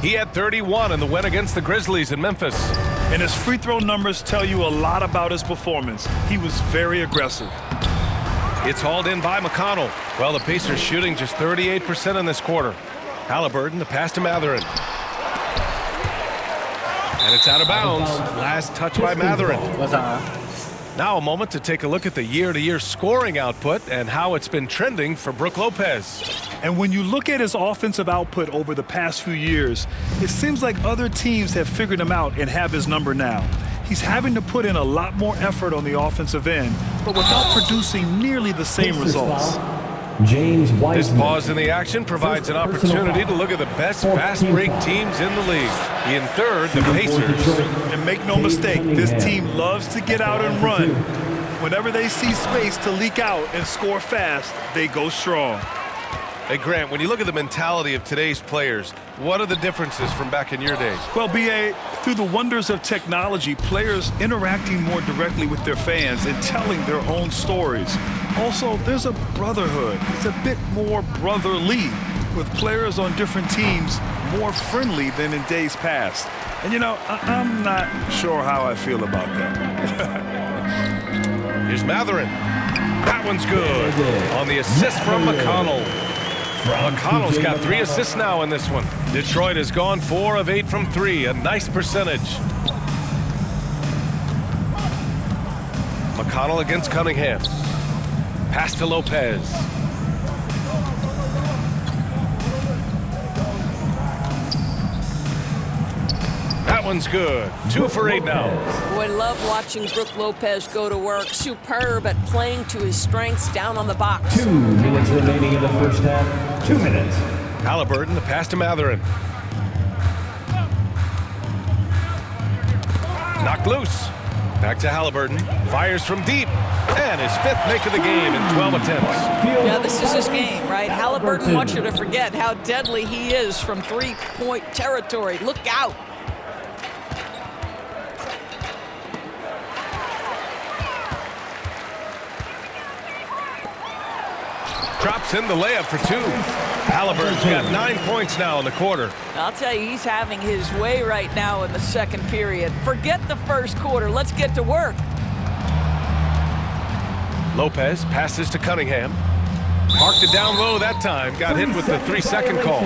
He had 31 in the win against the Grizzlies in Memphis. And his free throw numbers tell you a lot about his performance. He was very aggressive. It's hauled in by McConnell. Well, the Pacers shooting just 38% in this quarter. Halliburton, the pass to Mathurin. And it's out of bounds. Last touch by Mathurin. Now a moment to take a look at the year-to-year scoring output and how it's been trending for Brook Lopez. And when you look at his offensive output over the past few years, it seems like other teams have figured him out and have his number now. He's having to put in a lot more effort on the offensive end, but without producing nearly the same results. James Wiseman. This pause in the action provides an opportunity to look at the best fast break teams in the league. In third, the Pacers. And make no mistake, this team loves to get out and run. Whenever they see space to leak out and score fast, they go strong. Hey, Grant, when you look at the mentality of today's players, what are the differences from back in your days? Well, B.A., through the wonders of technology, players interacting more directly with their fans and telling their own stories. Also, there's a brotherhood. It's a bit more brotherly, with players on different teams more friendly than in days past. And, you know, I'm not sure how I feel about that. Here's Mathurin. That one's good. On the assist from McConnell. McConnell's got 3 assists now in this one. Detroit has gone 4 of 8 from 3, a nice percentage. McConnell against Cunningham. Pass to Lopez. That one's good. 2 for 8 now. Boy, love watching Brook Lopez go to work. Superb at playing to his strengths down on the box. 2 minutes remaining in the first half. 2 minutes. Halliburton, the pass to Mathurin. Knocked loose. Back to Halliburton. Fires from deep. And his 5th make of the game in 12 attempts. Yeah, this is his game, right? Halliburton wants you to forget how deadly he is from three-point territory. Look out. Drops in the layup for 2. Halliburton's got 9 points now in the quarter. I'll tell you, he's having his way right now in the second period. Forget the first quarter. Let's get to work. Lopez passes to Cunningham. Marked it down low that time. Got hit with the 3-second call.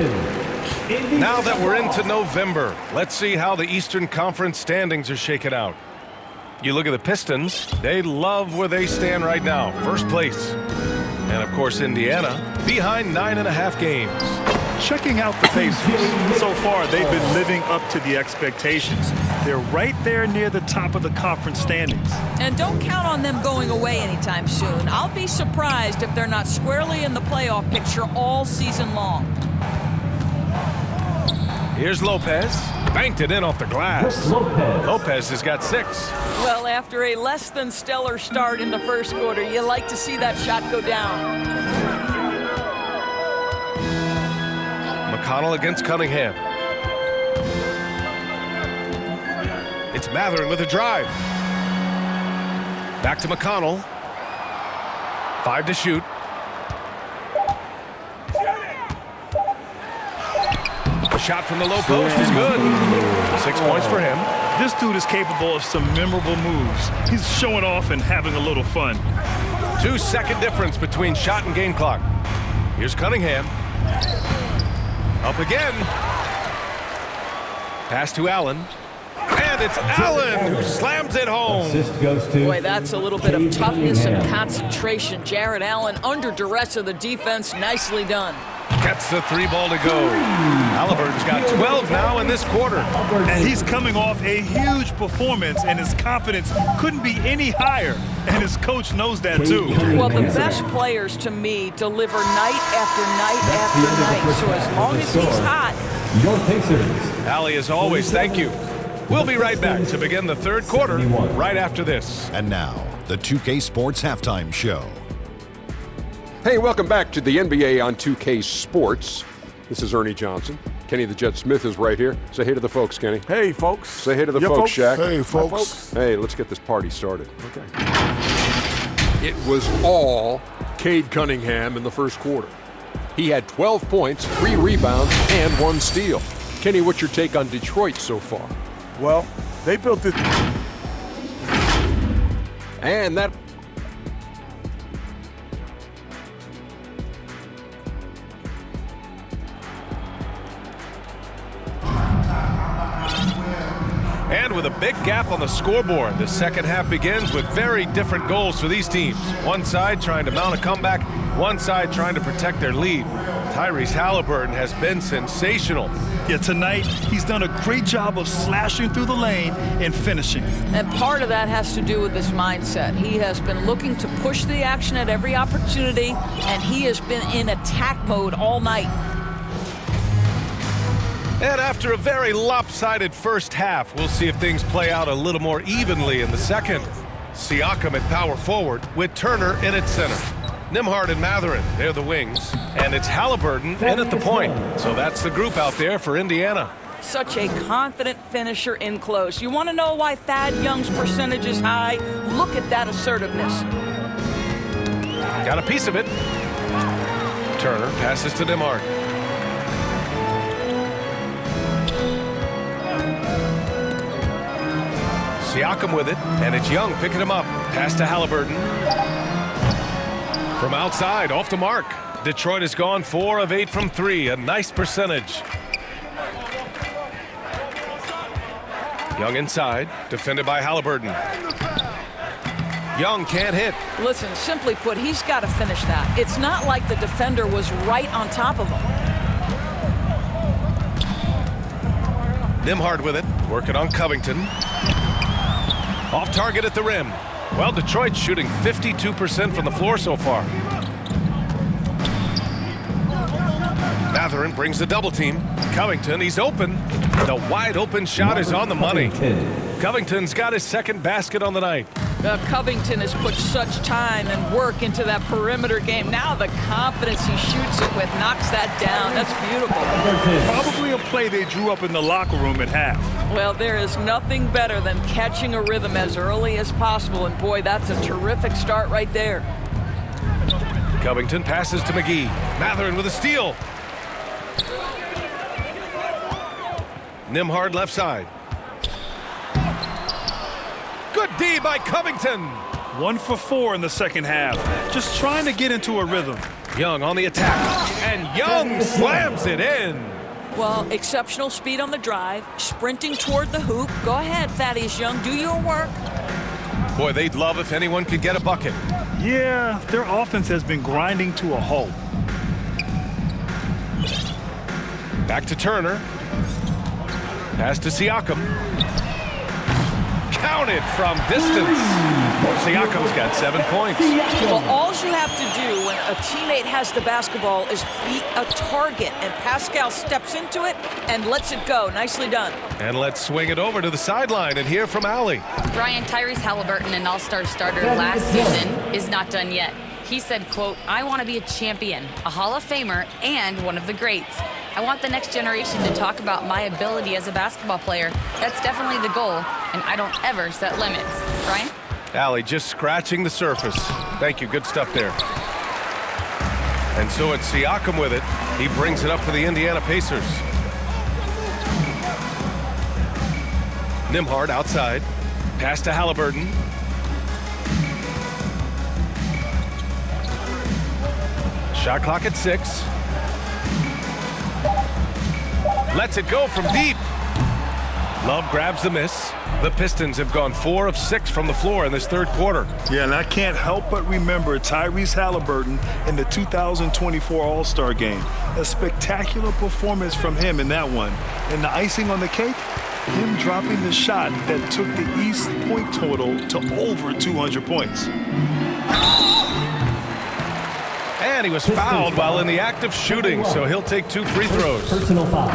Now that we're into November, let's see how the Eastern Conference standings are shaken out. You look at the Pistons, they love where they stand right now, first place. And of course, Indiana, behind 9.5 games. Checking out the Pacers. So far, they've been living up to the expectations. They're right there near the top of the conference standings. And don't count on them going away anytime soon. I'll be surprised if they're not squarely in the playoff picture all season long. Here's Lopez. Banked it in off the glass. Lopez has got 6. Well, after a less than stellar start in the first quarter, you like to see that shot go down. McConnell against Cunningham. It's Mathurin with a drive. Back to McConnell. 5 to shoot. The shot from the low post is good. 6 points for him. This dude is capable of some memorable moves. He's showing off and having a little fun. 2-second difference between shot and game clock. Here's Cunningham. Up again. Pass to Allen. And it's Allen who slams it home. Boy, that's a little bit of toughness and concentration. Jared Allen under duress of the defense. Nicely done. Gets the 3 ball to go. Halliburton's got 12 now in this quarter. And he's coming off a huge performance, and his confidence couldn't be any higher. And his coach knows that, too. Well, the best players, to me, deliver night after night after night. So as long as he's hot. Your Pacers. Allie, as always, thank you. We'll be right back to begin the third quarter right after this. And now, the 2K Sports Halftime Show. Hey, welcome back to the NBA on 2K Sports. This is Ernie Johnson. Kenny the Jet Smith is right here. Say hey to the folks, Kenny. Hey, folks. Say hey to the folks, Shaq. Hey, folks. Hi, folks. Hey, let's get this party started. Okay. It was all Cade Cunningham in the first quarter. He had 12 points, 3 rebounds, and 1 steal. Kenny, what's your take on Detroit so far? Well, they built this. And that. And with a big gap on the scoreboard, the second half begins with very different goals for these teams. One side trying to mount a comeback, one side trying to protect their lead. Tyrese Halliburton has been sensational. Yeah, tonight he's done a great job of slashing through the lane and finishing. And part of that has to do with his mindset. He has been looking to push the action at every opportunity, and he has been in attack mode all night. And after a very lopsided first half, we'll see if things play out a little more evenly in the second. Siakam at power forward with Turner in at center. Nembhard and Mathurin, they're the wings. And it's Halliburton in at the point. So that's the group out there for Indiana. Such a confident finisher in close. You want to know why Thad Young's percentage is high? Look at that assertiveness. Got a piece of it. Turner passes to Nembhard. Siakam with it, and it's Young picking him up. Pass to Halliburton. From outside, off the mark. Detroit has gone 4 of 8 from 3, a nice percentage. Young inside, defended by Halliburton. Young can't hit. Listen, simply put, he's got to finish that. It's not like the defender was right on top of him. Nembhard with it, working on Covington. Off target at the rim. Well, Detroit's shooting 52% from the floor so far. Mathurin brings the double team. Covington, he's open. The wide open shot is on the money. Covington's got his second basket on the night. Covington has put such time and work into that perimeter game. Now the confidence he shoots it with knocks that down. That's beautiful. Probably a play they drew up in the locker room at half. Well, there is nothing better than catching a rhythm as early as possible. And boy, that's a terrific start right there. Covington passes to McGee. Mathurin with a steal. Nembhard left side. Good D by Covington. 1 for 4 in the second half. Just trying to get into a rhythm. Young on the attack, and Young slams it in. Well, exceptional speed on the drive, sprinting toward the hoop. Go ahead, Thaddeus Young, do your work. Boy, they'd love if anyone could get a bucket. Yeah, their offense has been grinding to a halt. Back to Turner. Pass to Siakam. Counted from distance. Siakam's got 7 points. Well, all you have to do when a teammate has the basketball is beat a target, and Pascal steps into it and lets it go. Nicely done. And let's swing it over to the sideline and hear from Allie. Brian, Tyrese Halliburton, an all-star starter last season, is not done yet. He said, quote, "I want to be a champion, a Hall of Famer, and one of the greats. I want the next generation to talk about my ability as a basketball player. That's definitely the goal, and I don't ever set limits." Brian? Allie just scratching the surface. Thank you, good stuff there. And so it's Siakam with it. He brings it up for the Indiana Pacers. Nembhard outside. Pass to Halliburton. Shot clock at 6. Lets it go from deep. Love grabs the miss. The Pistons have gone 4 of 6 from the floor in this third quarter. Yeah, and I can't help but remember Tyrese Halliburton in the 2024 All-Star Game. A spectacular performance from him in that one. And the icing on the cake, him dropping the shot that took the East point total to over 200 points. And he was fouled while in the act of shooting, so he'll take 2 free throws. Personal foul.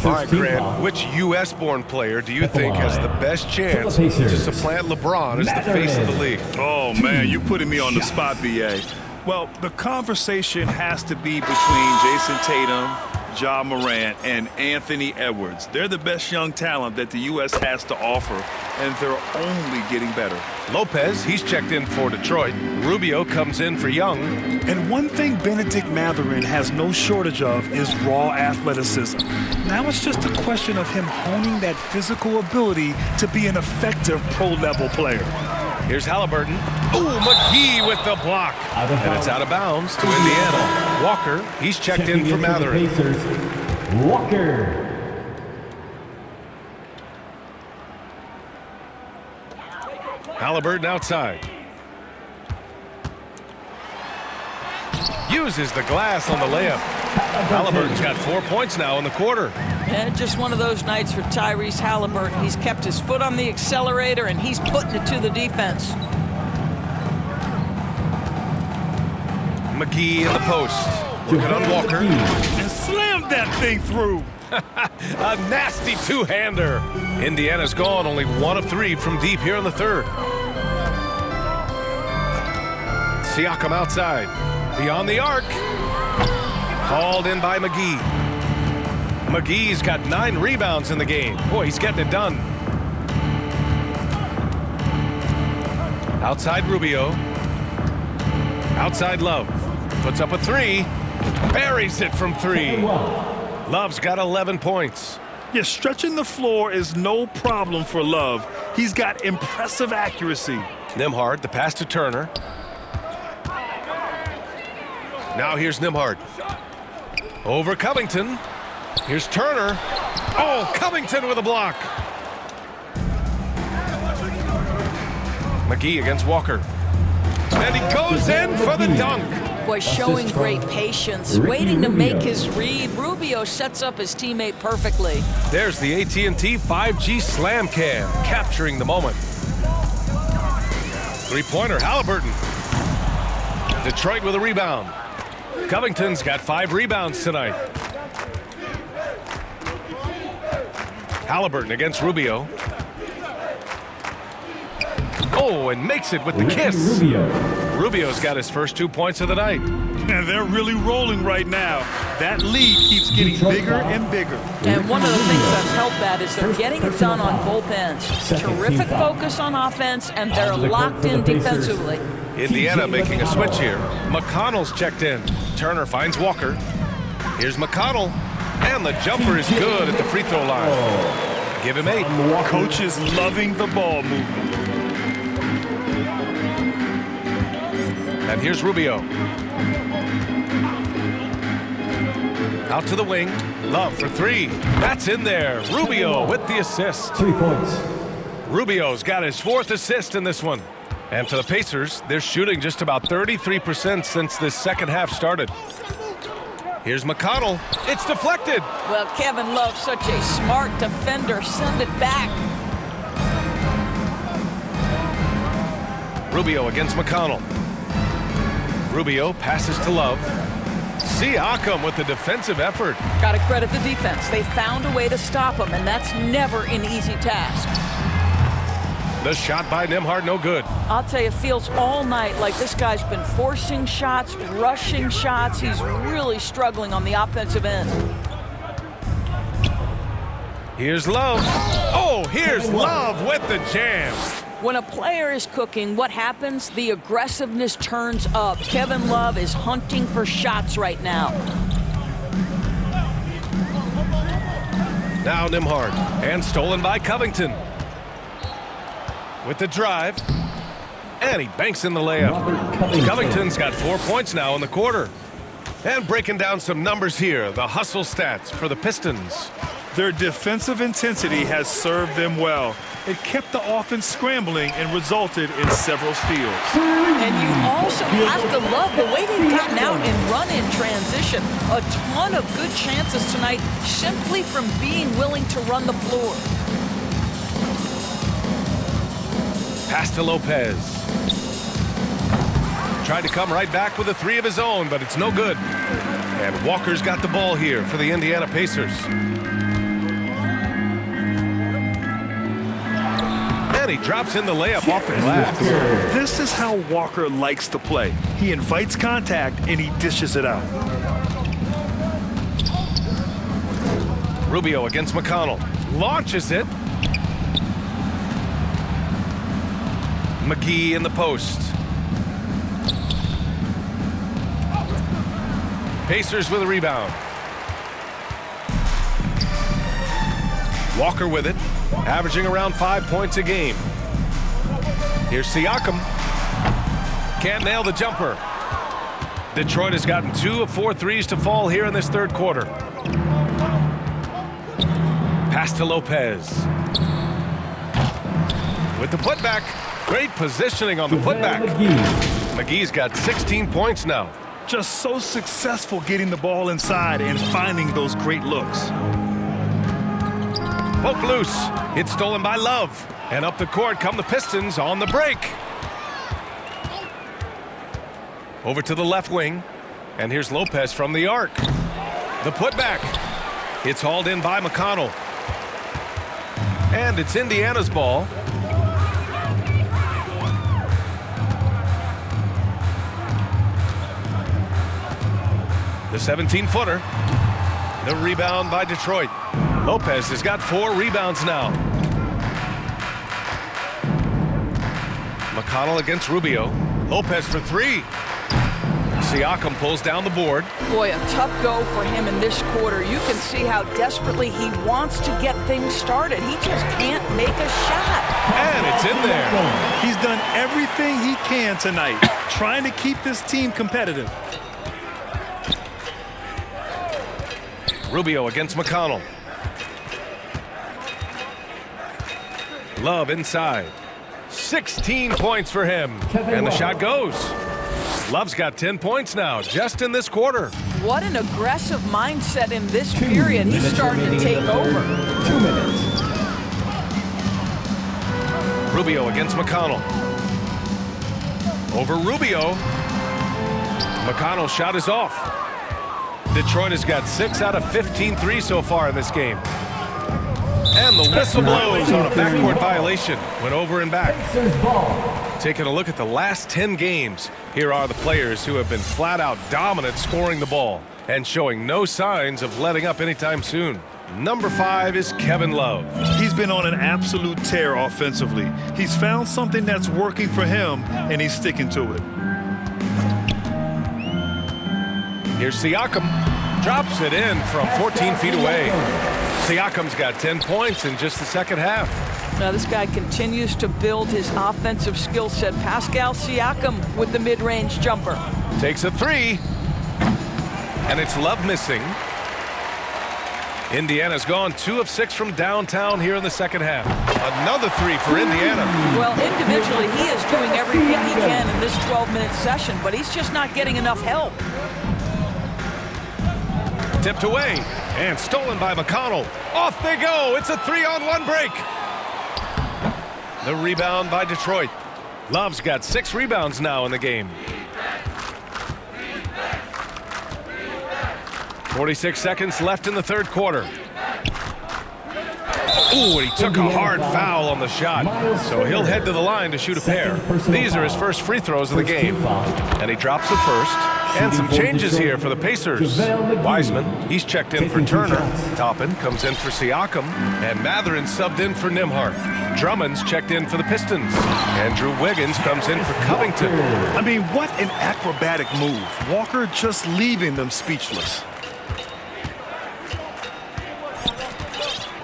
All right, Grant, which U.S.-born player do you think has the best chance to supplant LeBron as the face of the league? Oh, man, you're putting me on the spot, B.A. Well, the conversation has to be between Jason Tatum, Ja Morant, and Anthony Edwards. They're the best young talent that the U.S. has to offer, and they're only getting better. Lopez, he's checked in for Detroit. Rubio comes in for Young. And one thing Benedict Mathurin has no shortage of is raw athleticism. Now it's just a question of him honing that physical ability to be an effective pro-level player. Here's Halliburton. Ooh, McGee with the block. And it's out of bounds to Indiana. Walker, he's checked in for Mathurin. Walker. Halliburton outside. Uses the glass on the layup. Halliburton's got 4 points now in the quarter. Yeah, just one of those nights for Tyrese Halliburton. He's kept his foot on the accelerator, and he's putting it to the defense. McGee in the post. Working on Walker. And slammed that thing through. A nasty two-hander. Indiana's gone only 1 of 3 from deep here in the third. Siakam outside. Beyond the arc. Hauled in by McGee. McGee's got 9 rebounds in the game. Boy, he's getting it done. Outside Rubio. Outside Love. Puts up a 3. Buries it from 3. Love's got 11 points. Yeah, stretching the floor is no problem for Love. He's got impressive accuracy. Nembhard, the pass to Turner. Now here's Nembhard. Over Covington. Here's Turner. Oh, Covington with a block. McGee against Walker. And he goes in for the dunk. Boy, showing great patience, waiting to make his read. Rubio sets up his teammate perfectly. There's the AT&T 5G Slam Cam, capturing the moment. Three-pointer, Halliburton. Detroit with a rebound. Covington's got 5 rebounds tonight. Halliburton against Rubio. Oh, and makes it with the kiss. Rubio's got his first 2 points of the night. And they're really rolling right now. That lead keeps getting bigger and bigger. And one of the things that's helped that is they're getting it done on both ends. Terrific focus on offense, and they're locked in defensively. Indiana making a switch here. McConnell's checked in. Turner finds Walker. Here's McConnell. And the jumper is good at the free throw line. Give him 8. Coach is loving the ball movement. And here's Rubio. Out to the wing. Love for three. That's in there. Rubio with the assist. 3 points. Rubio's got his 4th assist in this one. And for the Pacers, they're shooting just about 33% since this second half started. Here's McConnell. It's deflected. Well, Kevin Love's such a smart defender. Send it back. Rubio against McConnell. Rubio passes to Love. Siakam with the defensive effort. Got to credit the defense. They found a way to stop him, and that's never an easy task. The shot by Nembhard, no good. I'll tell you, it feels all night like this guy's been forcing shots, rushing shots. He's really struggling on the offensive end. Here's Love. Oh, here's Love with the jam. When a player is cooking, what happens? The aggressiveness turns up. Kevin Love is hunting for shots right now. Now Nembhard, and stolen by Covington. With the drive, and he banks in the layup. Covington's got 4 points now in the quarter. And breaking down some numbers here, the hustle stats for the Pistons. Their defensive intensity has served them well. It kept the offense scrambling and resulted in several steals. And you also have to love the way they've gotten out and run in transition. A ton of good chances tonight simply from being willing to run the floor. Pass to Lopez. Tried to come right back with a 3 of his own, but it's no good. And Walker's got the ball here for the Indiana Pacers. And he drops in the layup off the glass. This is how Walker likes to play. He invites contact and he dishes it out. Rubio against McConnell. Launches it. McGee in the post. Pacers with a rebound. Walker with it, averaging around 5 points a game. Here's Siakam. Can't nail the jumper. Detroit has gotten 2 of 4 threes to fall here in this third quarter. Pass to Lopez. With the putback. Great positioning on the putback. McGee's got 16 points now. Just so successful getting the ball inside and finding those great looks. Poke loose. It's stolen by Love. And up the court come the Pistons on the break. Over to the left wing. And here's Lopez from the arc. The putback. It's hauled in by McConnell. And it's Indiana's ball. The 17-footer. The rebound by Detroit. Lopez has got 4 rebounds now. McConnell against Rubio. Lopez for 3. Siakam pulls down the board. Boy, a tough go for him in this quarter. You can see how desperately he wants to get things started. He just can't make a shot. And it's in there. He's done everything he can tonight, trying to keep this team competitive. Rubio against McConnell. Love inside. 16 points for him. And the shot goes. Love's got 10 points now, just in this quarter. What an aggressive mindset in this period. He's starting to take over. 2 minutes. Rubio against McConnell. Over Rubio. McConnell's shot is off. Detroit has got 6 out of 15 threes so far in this game. And the whistle blows on a backcourt violation. Went over and back. Taking a look at the last 10 games, here are the players who have been flat out dominant scoring the ball and showing no signs of letting up anytime soon. Number 5 is Kevin Love. He's been on an absolute tear offensively. He's found something that's working for him, and he's sticking to it. Here's Siakam. Drops it in from 14 feet away. Siakam's got 10 points in just the second half. Now this guy continues to build his offensive skill set. Pascal Siakam with the mid-range jumper. Takes a three. And it's Love missing. Indiana's gone 2 of 6 from downtown here in the second half. Another three for Indiana. Well, individually, he is doing everything he can in this 12-minute session, but he's just not getting enough help. Tipped away and stolen by McConnell. Off they go. It's a 3-on-1 break. The rebound by Detroit. Love's got 6 rebounds now in the game. 46 seconds left in the third quarter. Ooh, and he took a hard foul on the shot. So he'll head to the line to shoot a pair. These are his first free throws of the game. And he drops the first. And some changes here for the Pacers. Wiseman, he's checked in for Turner. Toppin comes in for Siakam. And Mathurin subbed in for Nembhard. Drummond's checked in for the Pistons. Andrew Wiggins comes in for Covington. I mean, what an acrobatic move. Walker just leaving them speechless.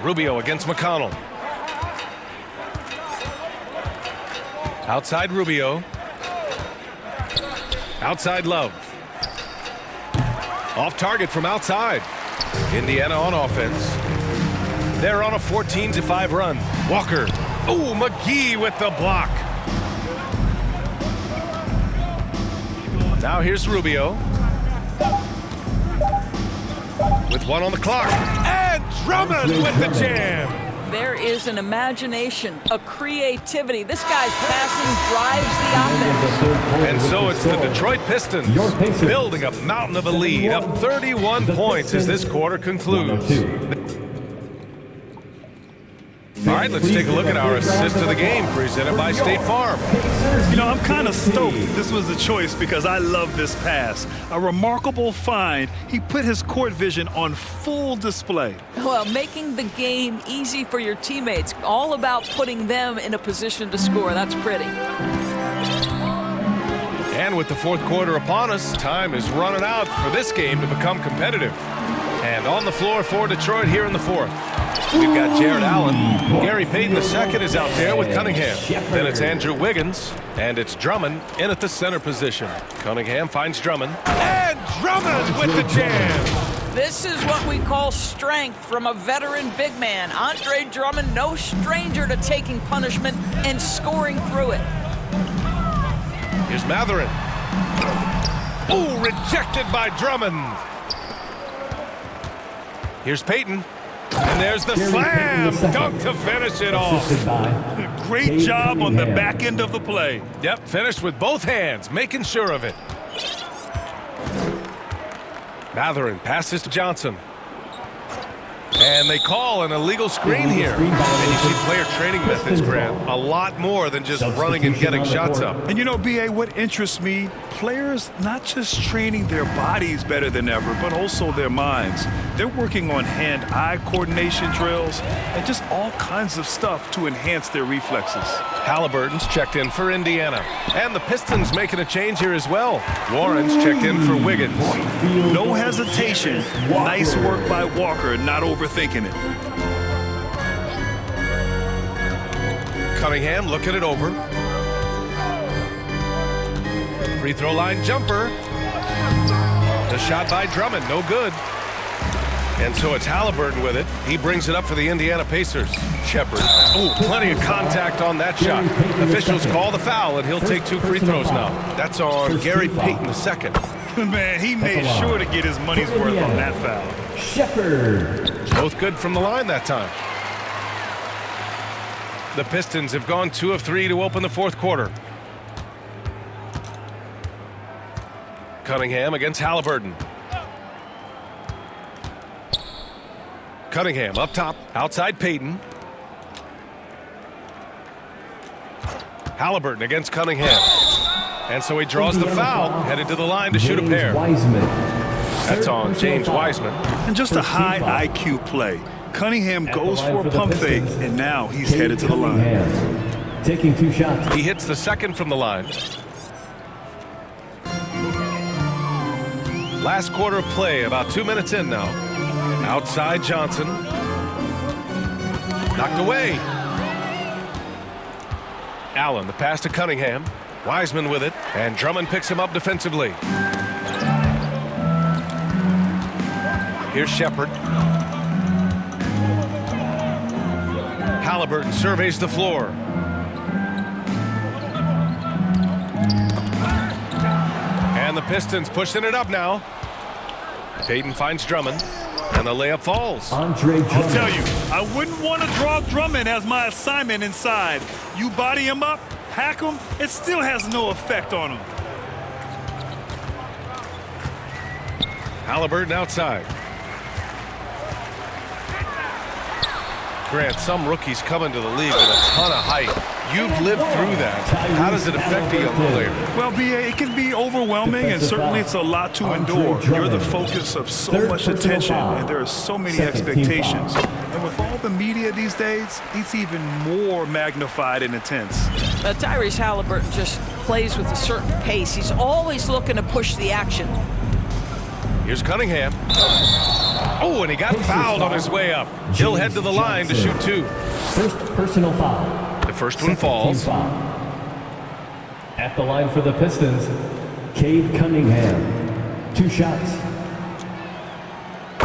Rubio against McConnell. Outside Rubio. Outside Love. Off target from outside. Indiana on offense. They're on a 14-5 run. Walker. Oh, McGee with the block. Now here's Rubio. With 1 on the clock. And Drummond with the jam. There is an imagination, a creativity. This guy's passing drives the offense. And so it's the Detroit Pistons building a mountain of a lead, up 31 points as this quarter concludes. All right, let's take a look at our assist of the game presented by State Farm. You know, I'm kind of stoked this was the choice because I love this pass. A remarkable find. He put his court vision on full display. Well, making the game easy for your teammates, all about putting them in a position to score. That's pretty. And with the fourth quarter upon us, time is running out for this game to become competitive. And on the floor for Detroit here in the fourth. We've got Jared Allen. Gary Payton II is out there with Cunningham. Then it's Andrew Wiggins. And it's Drummond in at the center position. Cunningham finds Drummond. And Drummond with the jam. This is what we call strength from a veteran big man. Andre Drummond, no stranger to taking punishment and scoring through it. Here's Mathurin. Oh, rejected by Drummond. Here's Payton. And there's the slam dunk to finish it off. Great job on the back end of the play. Yep, finished with both hands, making sure of it. Mathurin passes to Johnson. And they call an illegal screen here. And you see player training methods, Grant. A lot more than just running and getting shots up. And you know, B.A., what interests me, players not just training their bodies better than ever, but also their minds. They're working on hand-eye coordination drills and just all kinds of stuff to enhance their reflexes. Halliburton's checked in for Indiana. And the Pistons making a change here as well. Warren's checked in for Wiggins. No hesitation. Nice work by Walker, not overthinking it. Cunningham looking it over. Free throw line jumper. The shot by Drummond, no good. And so it's Halliburton with it. He brings it up for the Indiana Pacers. Shepard. Oh, plenty of contact on that shot. Officials call the foul, and he'll take 2 free throws now. That's on Gary Payton II. Man, he made sure to get his money's worth on that foul. Shepard. Both good from the line that time. The Pistons have gone 2 of 3 to open the fourth quarter. Cunningham against Halliburton. Cunningham up top, outside Payton. Halliburton against Cunningham. And so he draws the foul, headed to the line to shoot a pair. That's on James Wiseman. And just a high IQ play. Cunningham goes for a pump fake, and now he's headed to the line. Taking 2 shots. He hits the second from the line. Last quarter of play, about 2 minutes in now. Outside Johnson. Knocked away. Allen, the pass to Cunningham. Wiseman with it, and Drummond picks him up defensively. Here's Shepard. Halliburton surveys the floor. And the Pistons pushing it up now. Payton finds Drummond, and the layup falls. I'll tell you, I wouldn't want to draw Drummond as my assignment inside. You body him up, hack him, it still has no effect on him. Halliburton outside. Grant, some rookies come into the league with a ton of height. You've lived through that. How does it affect a young player? Well, B.A., it can be overwhelming, and certainly it's a lot to endure. You're the focus of so much attention, and there are so many expectations. And with all the media these days, it's even more magnified and intense. Tyrese Halliburton just plays with a certain pace. He's always looking to push the action. Here's Cunningham. Oh, and he got fouled on his way up. He'll head to the line to shoot two. First personal foul. The first one falls. At the line for the Pistons, Cade Cunningham. 2 shots.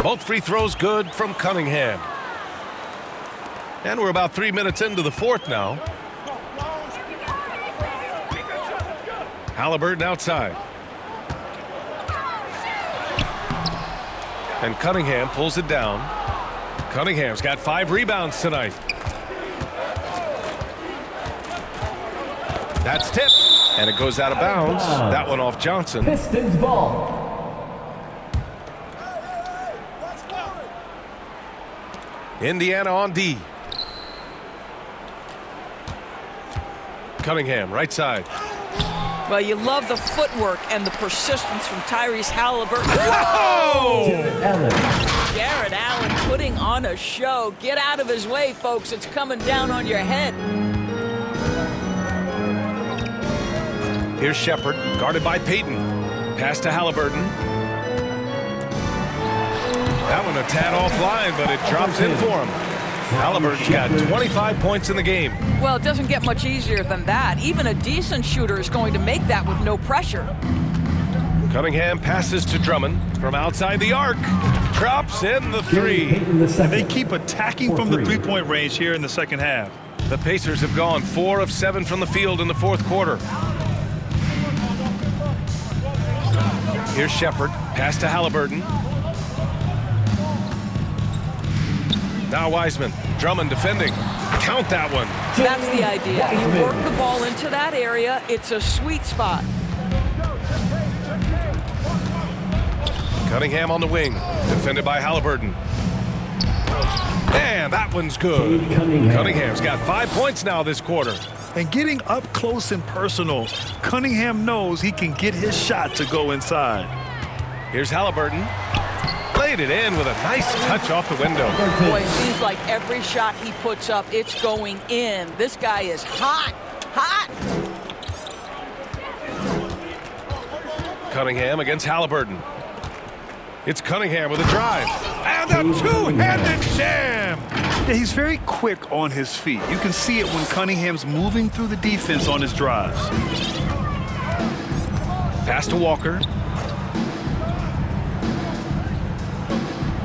Both free throws good from Cunningham. And we're about 3 minutes into the fourth now. Halliburton outside. And Cunningham pulls it down. Cunningham's got 5 rebounds tonight. That's tipped, and it goes out of bounds. That one off Johnson. Pistons ball. Indiana on D. Cunningham, right side. Well, you love the footwork and the persistence from Tyrese Halliburton. Whoa! Jared Allen putting on a show. Get out of his way, folks. It's coming down on your head. Here's Shepard, guarded by Payton. Pass to Halliburton. That one a tad offline, but it drops in for him. Halliburton's got 25 points in the game. Well, it doesn't get much easier than that. Even a decent shooter is going to make that with no pressure. Cunningham passes to Drummond from outside the arc. Drops in the three. And they keep attacking from the three-point range here in the second half. The Pacers have gone 4 of 7 from the field in the fourth quarter. Here's Shepard. Pass to Halliburton. Now Wiseman. Drummond defending. Count that one. That's the idea. You work the ball into that area. It's a sweet spot. Cunningham on the wing. Defended by Halliburton. And that one's good. Cunningham's got 5 points now this quarter. And getting up close and personal, Cunningham knows he can get his shot to go inside. Here's Halliburton. Laid it in with a nice touch off the window. Boy, it seems like every shot he puts up, it's going in. This guy is hot, hot. Cunningham against Halliburton. It's Cunningham with a drive. And a two-handed jam. Yeah, he's very quick on his feet. You can see it when Cunningham's moving through the defense on his drives. Pass to Walker.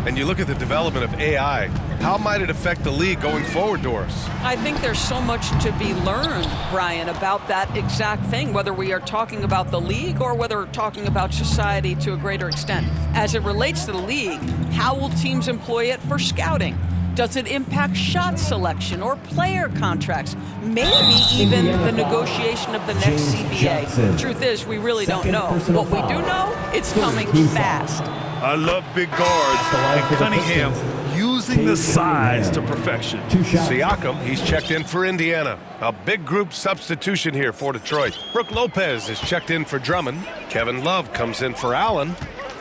And you look at the development of AI. How might it affect the league going forward, Doris? I think there's so much to be learned, Brian, about that exact thing, whether we are talking about the league or whether we're talking about society to a greater extent. As it relates to the league, how will teams employ it for scouting? Does it impact shot selection or player contracts? Maybe even the negotiation of the next CBA. The truth is, we really don't know. What we do know, it's coming fast. I love big guards, and Cunningham using the size to perfection. Siakam, he's checked in for Indiana. A big group substitution here for Detroit. Brook Lopez is checked in for Drummond. Kevin Love comes in for Allen.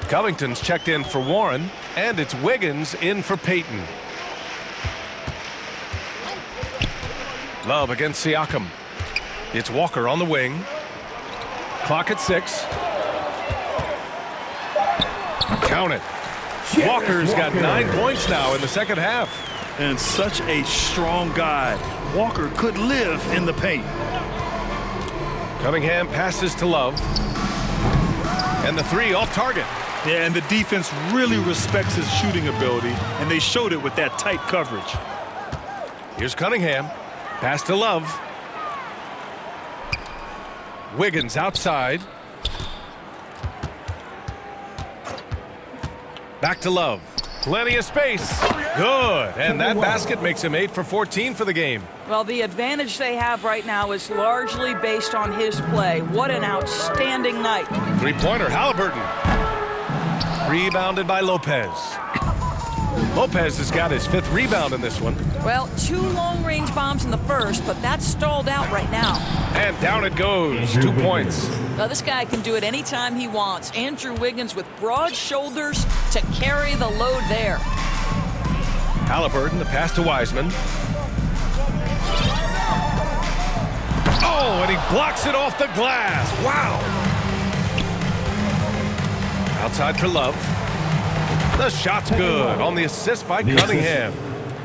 Covington's checked in for Warren. And it's Wiggins in for Payton. Love against Siakam. It's Walker on the wing. Clock at 6. Count it. Walker's got 9 points now in the second half. And such a strong guy. Walker could live in the paint. Cunningham passes to Love. And the three off target. Yeah, and the defense really respects his shooting ability, and they showed it with that tight coverage. Here's Cunningham. Pass to Love. Wiggins outside. Back to Love. Plenty of space. Good. And that basket makes him 8 for 14 for the game. Well, the advantage they have right now is largely based on his play. What an outstanding night. Three-pointer, Halliburton. Rebounded by Lopez. Lopez has got his 5th rebound in this one. Well, 2 long-range bombs in the first, but that's stalled out right now. And down it goes. 2 points. Now, this guy can do it anytime he wants. Andrew Wiggins with broad shoulders to carry the load there. Halliburton, the pass to Wiseman. Oh, and he blocks it off the glass. Wow. Outside for Love. The shot's good on the assist by Cunningham.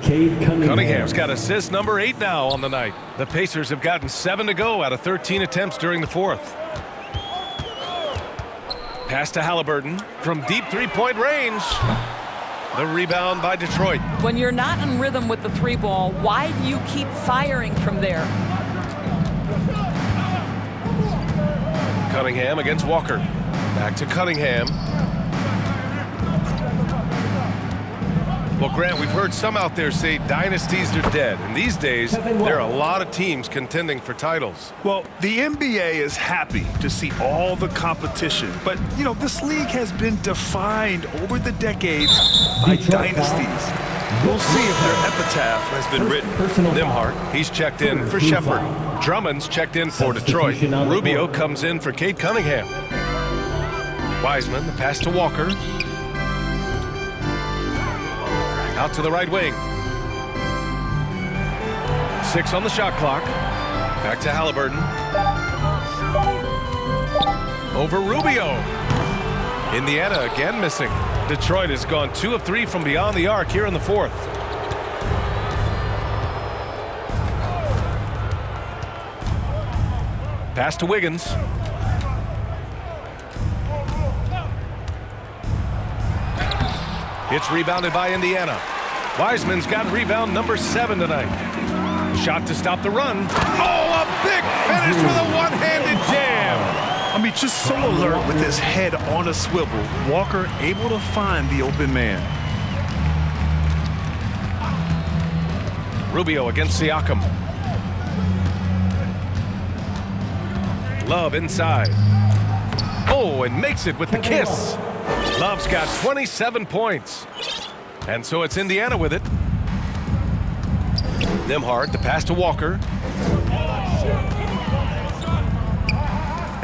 Cunningham's got assist number 8 now on the night. The Pacers have gotten 7 to go out of 13 attempts during the 4th. Pass to Halliburton from deep three-point range. The rebound by Detroit. When you're not in rhythm with the 3-ball, why do you keep firing from there? Cunningham against Walker. Back to Cunningham. Well, Grant, we've heard some out there say dynasties are dead. And these days, there are a lot of teams contending for titles. Well, the NBA is happy to see all the competition. But, you know, this league has been defined over the decades by dynasties. We'll see if their epitaph has been written. Nembhard, he's checked in for Shepherd. Drummond's checked in for Detroit. Rubio comes in for Cade Cunningham. Wiseman, the pass to Walker. Out to the right wing. 6 on the shot clock. Back to Halliburton. Over Rubio. Indiana again missing. Detroit has gone 2 of 3 from beyond the arc here in the 4th. Pass to Wiggins. It's rebounded by Indiana. Wiseman's got rebound number 7 tonight. Shot to stop the run. Oh, a big finish with a one-handed jam. I mean, just so alert with his head on a swivel. Walker able to find the open man. Rubio against Siakam. Love inside. Oh, and makes it with the kiss. Love's got 27 points. And so it's Indiana with it. Nembhard, the pass to Walker.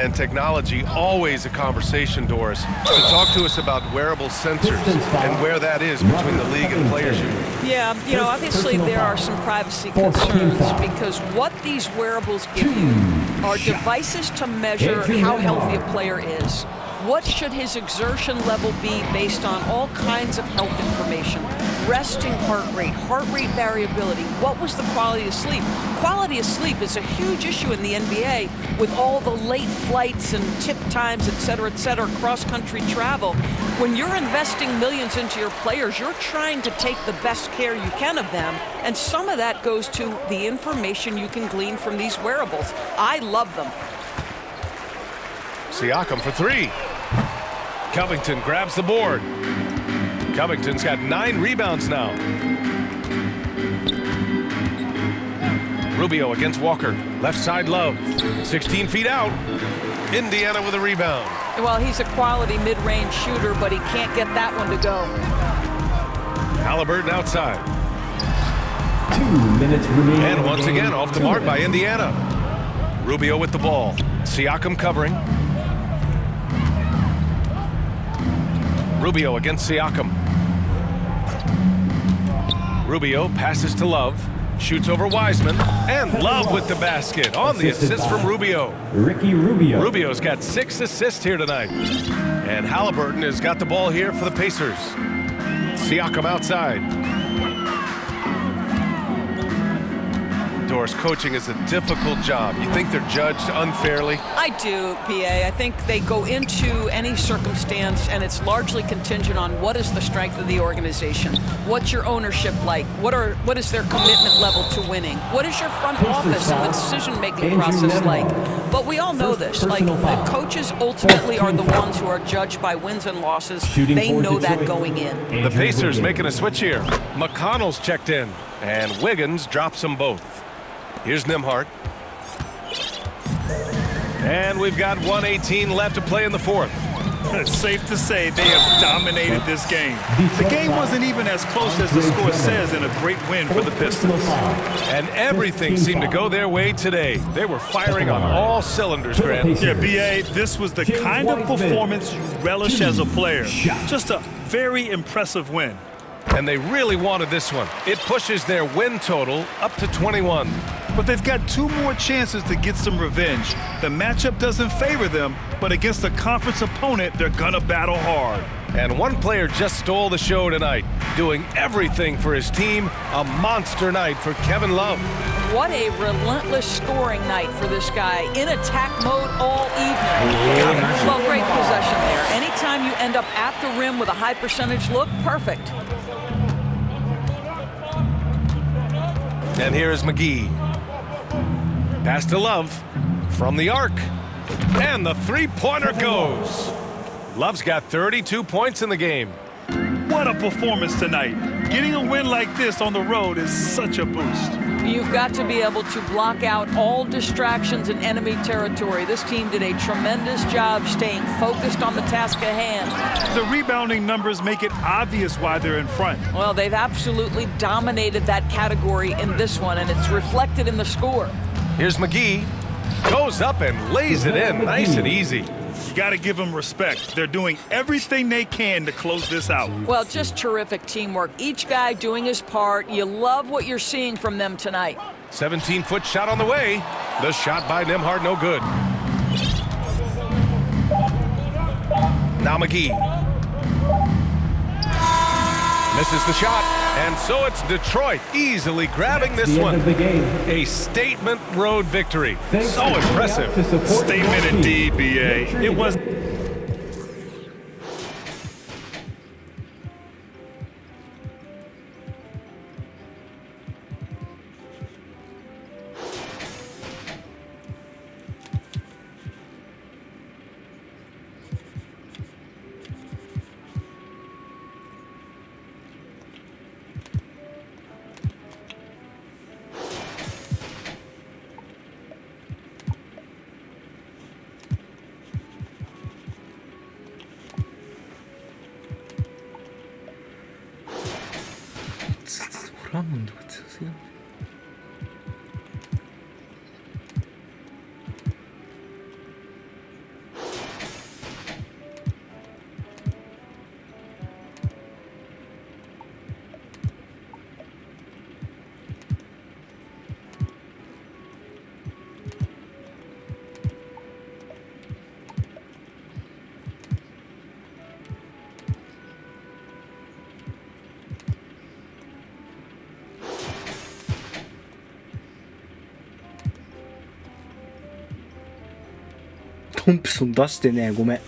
And technology, always a conversation, Doris. So talk to us about wearable sensors and where that is between the league and players union. Yeah, you know, obviously there are some privacy concerns because what these wearables give you are devices to measure how healthy a player is. What should his exertion level be based on all kinds of health information? Resting heart rate variability. What was the quality of sleep? Quality of sleep is a huge issue in the NBA with all the late flights and tip times, et cetera, cross-country travel. When you're investing millions into your players, you're trying to take the best care you can of them, and some of that goes to the information you can glean from these wearables. I love them. Siakam for 3. Covington grabs the board. Covington's got 9 rebounds now. Rubio against Walker. Left side Love. 16 feet out. Indiana with a rebound. Well, he's a quality mid-range shooter, but he can't get that one to go. Halliburton outside. 2 minutes remaining. And once again off the mark by Indiana. Rubio with the ball. Siakam covering. Rubio against Siakam. Rubio passes to Love. Shoots over Wiseman. And Love with the basket on the assist from Rubio. Ricky Rubio. Rubio's got 6 assists here tonight. And Halliburton has got the ball here for the Pacers. Siakam outside. Doris, coaching is a difficult job. You think they're judged unfairly? I do, PA. I think they go into any circumstance, and it's largely contingent on what is the strength of the organization. What's your ownership like? What is their commitment level to winning? What is your front office and the decision-making process like? But we all know this. Like, the coaches ultimately are the ones who are judged by wins and losses. They know that going in. The Pacers making a switch here. McConnell's checked in, and Wiggins drops them both. Here's Nembhard. And we've got 1:18 left to play in the fourth. It's safe to say they have dominated this game. The game wasn't even as close as the score says, and a great win for the Pistons. And everything seemed to go their way today. They were firing on all cylinders, Grant. Yeah, B.A., this was the kind of performance you relish as a player. Just a very impressive win. And they really wanted this one. It pushes their win total up to 21. But they've got 2 more chances to get some revenge. The matchup doesn't favor them, but against a conference opponent, they're gonna battle hard. And one player just stole the show tonight, doing everything for his team. A monster night for Kevin Love. What a relentless scoring night for this guy, in attack mode all evening. Well, great possession there. Anytime you end up at the rim with a high percentage look, perfect. And here is McGee. Pass to Love from the arc. And the three-pointer goes. Love's got 32 points in the game. What a performance tonight. Getting a win like this on the road is such a boost. You've got to be able to block out all distractions in enemy territory. This team did a tremendous job staying focused on the task at hand. The rebounding numbers make it obvious why they're in front. Well, they've absolutely dominated that category in this one, and it's reflected in the score. Here's McGee. Goes up and lays it in nice and easy. You got to give them respect. They're doing everything they can to close this out. Well, just terrific teamwork. Each guy doing his part. You love what you're seeing from them tonight. 17-foot shot on the way. The shot by Nembhard, no good. Now McGee. Misses the shot, and so it's Detroit easily grabbing this one. A statement road victory. So impressive. Statement indeed, B.A. It was.トンプソン出してね、ごめん。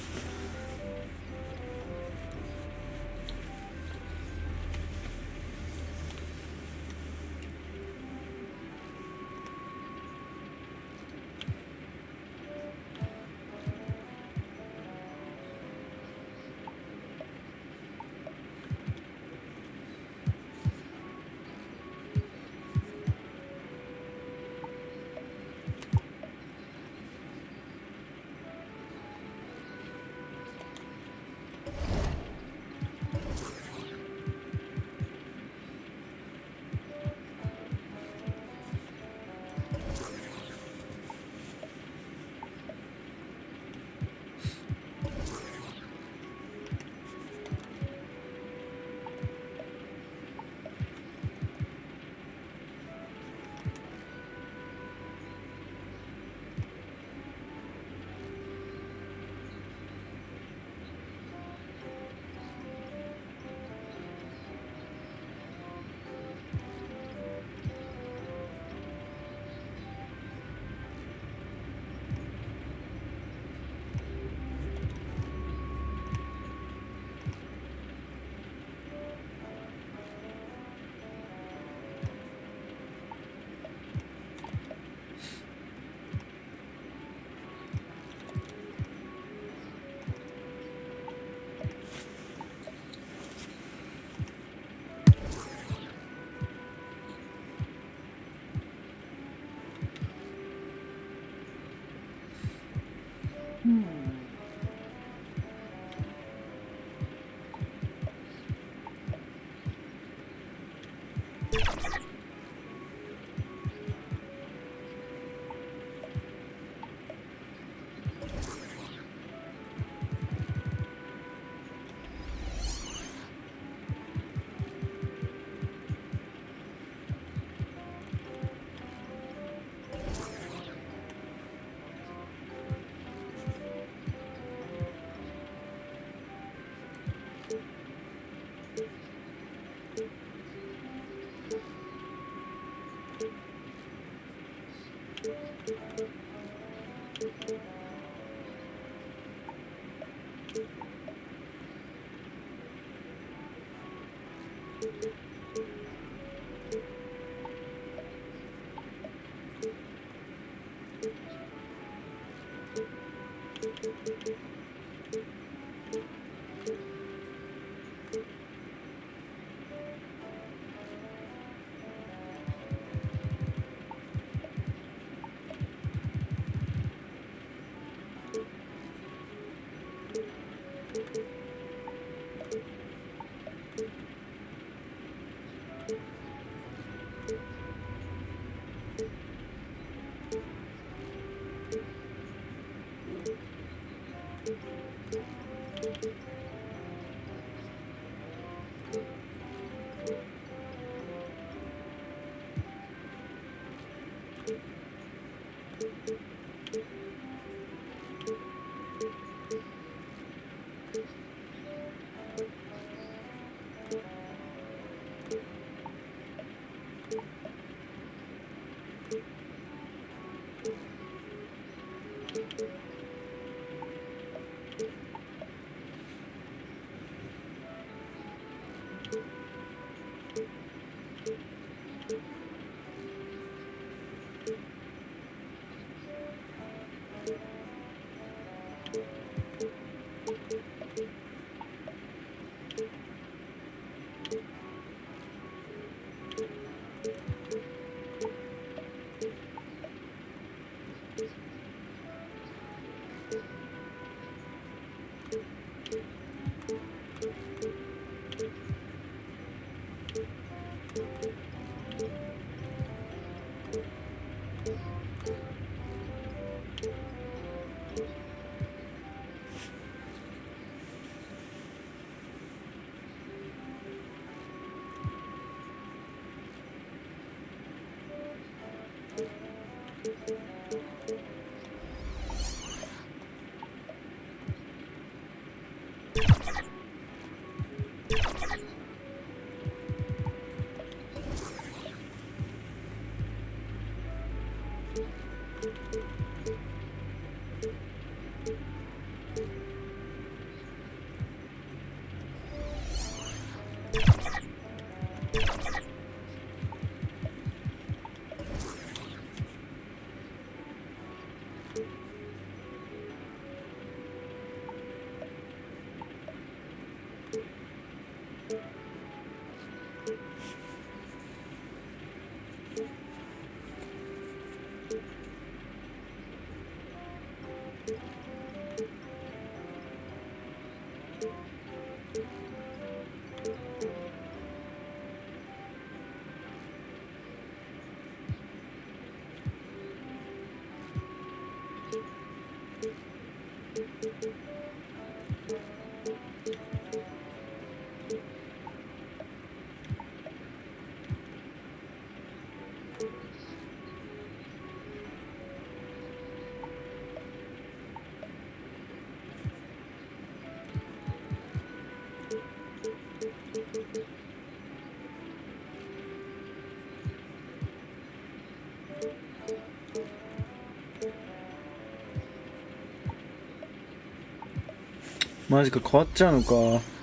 マジか、変わっちゃうのか。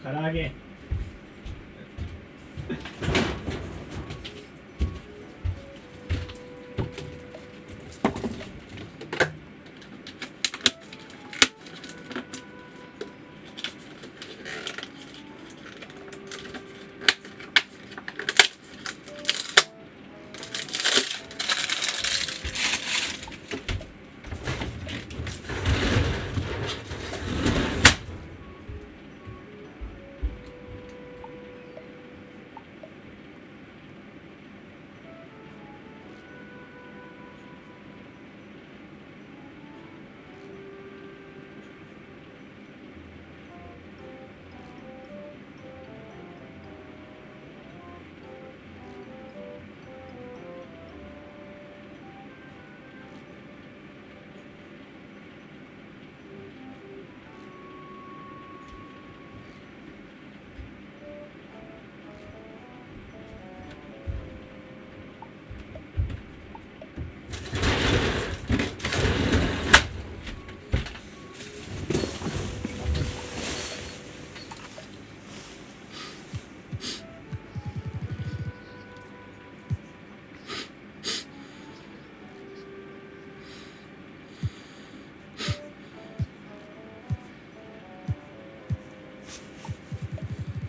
唐揚げ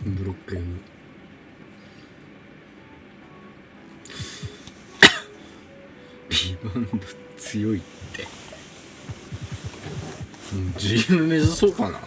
ブロック M リバウンド強いってGM 目指そうかな。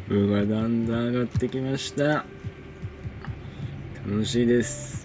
部がだんだん上がってきました。楽しいです。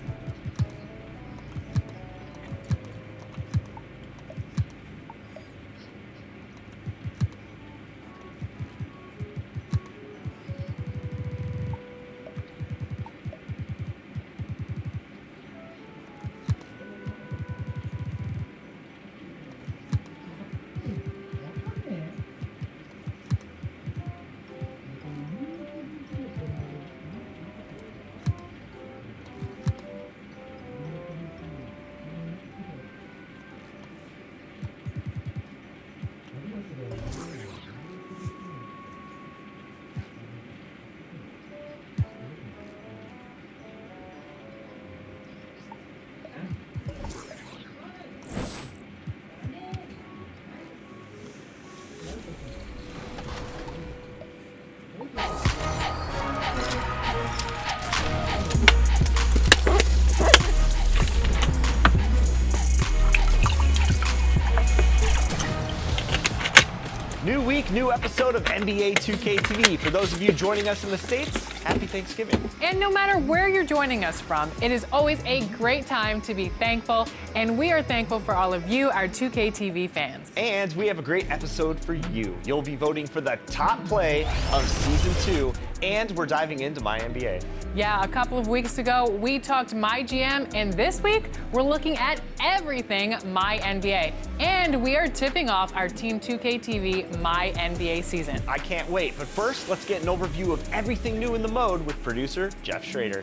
New week, new episode of NBA 2K TV. For those of you joining us in the States, happy Thanksgiving. And no matter where you're joining us from, it is always a great time to be thankful. And we are thankful for all of you, our 2K TV fans. And we have a great episode for you. You'll be voting for the top play of Season 2, and we're diving into My NBA. Yeah, a couple of weeks ago, we talked My GM, and this week, we're looking at everything My NBA. And we are tipping off our Team 2K TV My NBA season. I can't wait, but first, let's get an overview of everything new in the mode with producer Jeff Schrader.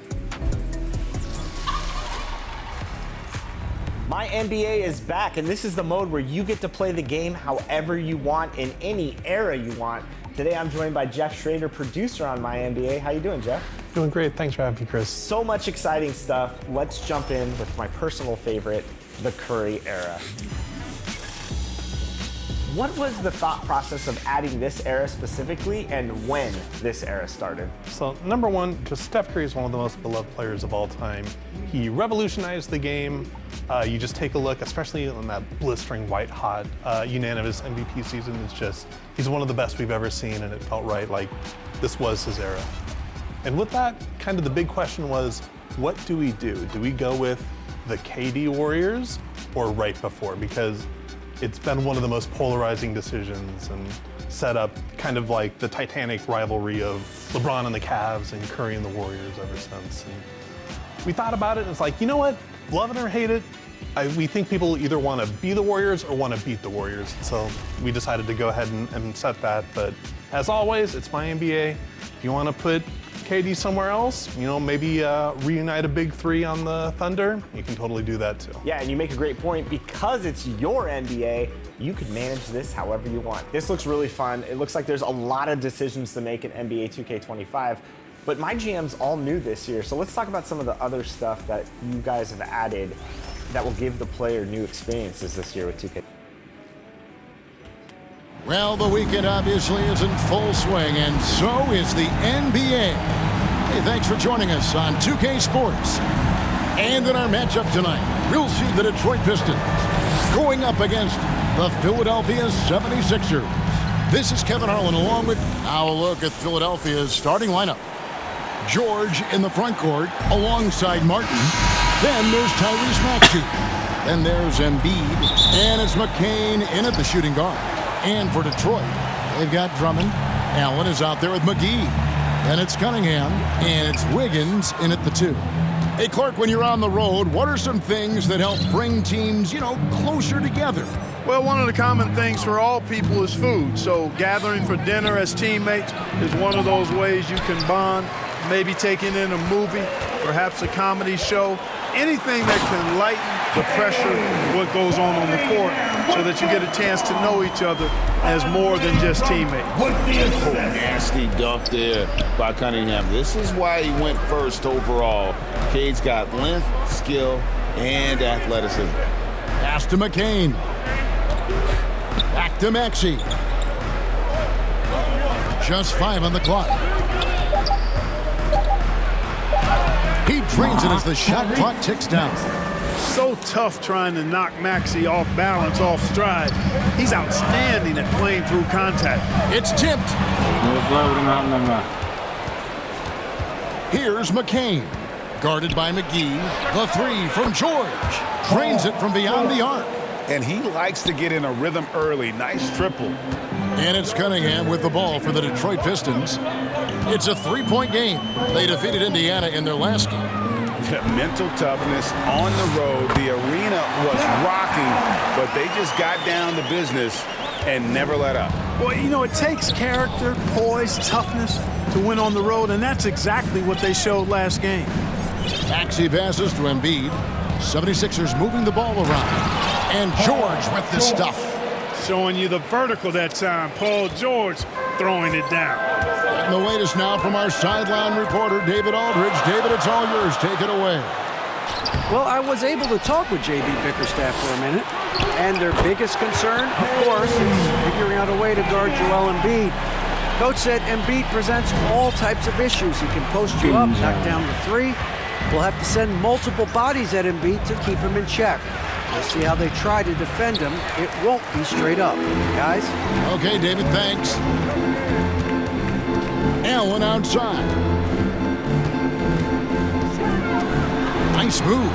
My NBA is back, and this is the mode where you get to play the game however you want in any era you want. Today I'm joined by Jeff Schrader, producer on My NBA. How you doing, Jeff? Doing great. Thanks for having me, Chris. So much exciting stuff. Let's jump in with my personal favorite, the Curry era. What was the thought process of adding this era specifically, and when this era started? So number one, just Steph Curry is one of the most beloved players of all time. He revolutionized the game. You just take a look, especially on that blistering white hot unanimous MVP season. It's just, he's one of the best we've ever seen, and it felt right, like this was his era. And with that, kind of the big question was, what do we do? Do we go with the KD Warriors or right before? Because it's been one of the most polarizing decisions and set up kind of like the Titanic rivalry of LeBron and the Cavs and Curry and the Warriors ever since. And we thought about it and it's like, you know what? Love it or hate it, we think people either want to be the Warriors or want to beat the Warriors. So we decided to go ahead and set that. But as always, it's My NBA. If you want to put KD somewhere else, you know, maybe reunite a big three on the Thunder, you can totally do that too. Yeah, and you make a great point. Because it's your NBA, you can manage this however you want. This looks really fun. It looks like there's a lot of decisions to make in NBA 2K25, but My GM's all new this year. So let's talk about some of the other stuff that you guys have added that will give the player new experiences this year with 2K. Well, the weekend obviously is in full swing, and so is the NBA. Hey, thanks for joining us on 2K Sports. And in our matchup tonight, we'll see the Detroit Pistons going up against the Philadelphia 76ers. This is Kevin Harlan along with our look at Philadelphia's starting lineup. George in the front court alongside Martin. Then there's Tyrese Maxey. Then there's Embiid. And it's McCain in at the shooting guard. And for Detroit, they've got Drummond. Allen is out there with McGee. And it's Cunningham. And it's Wiggins in at the 2. Hey, Clark, when you're on the road, what are some things that help bring teams, closer together? Well, one of the common things for all people is food. So gathering for dinner as teammates is one of those ways you can bond. Maybe taking in a movie, perhaps a comedy show. Anything that can lighten the pressure of what goes on the court so that you get a chance to know each other as more than just teammates. Nasty dunk there by Cunningham. This is why he went first overall. Cade's got length, skill, and athleticism. Pass to McCain. Back to Maxey. Just 5 on the clock. He drains it as the shot clock ticks down. So tough trying to knock Maxey off balance, off stride. He's outstanding at playing through contact. It's tipped. Here's McCain. Guarded by McGee. The 3 from George. Drains it from beyond the arc. And he likes to get in a rhythm early. Nice triple. And it's Cunningham with the ball for the Detroit Pistons. It's a 3-point game. They defeated Indiana in their last game. Mental toughness on the road. The arena was rocking, but they just got down to business and never let up. Well, it takes character, poise, toughness to win on the road, and that's exactly what they showed last game. Maxey passes to Embiid. 76ers moving the ball around. And George with the stuff. Showing you the vertical that time. Paul George throwing it down. And the latest now from our sideline reporter, David Aldridge. David, it's all yours. Take it away. Well, I was able to talk with J.B. Bickerstaff for a minute, and their biggest concern, of course, is figuring out a way to guard Joel Embiid. Coach said Embiid presents all types of issues. He can post you up, knock down the 3. We'll have to send multiple bodies at Embiid to keep him in check. We'll see how they try to defend him. It won't be straight up. Guys? Okay, David, thanks. Allen outside. Nice move.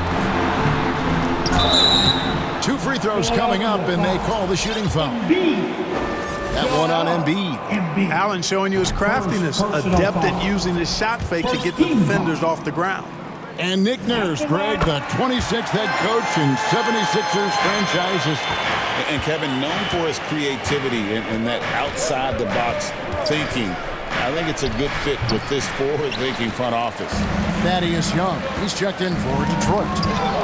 2 free throws coming up, and they call the shooting foul. That one on Embiid. Allen showing you his craftiness, adept at using his shot fake to get the defenders off the ground. And Nick Nurse, Greg, the 26th head coach and 76ers franchise history. And Kevin, known for his creativity and that outside-the-box thinking, I think it's a good fit with this forward-thinking front office. Thaddeus Young, he's checked in for Detroit.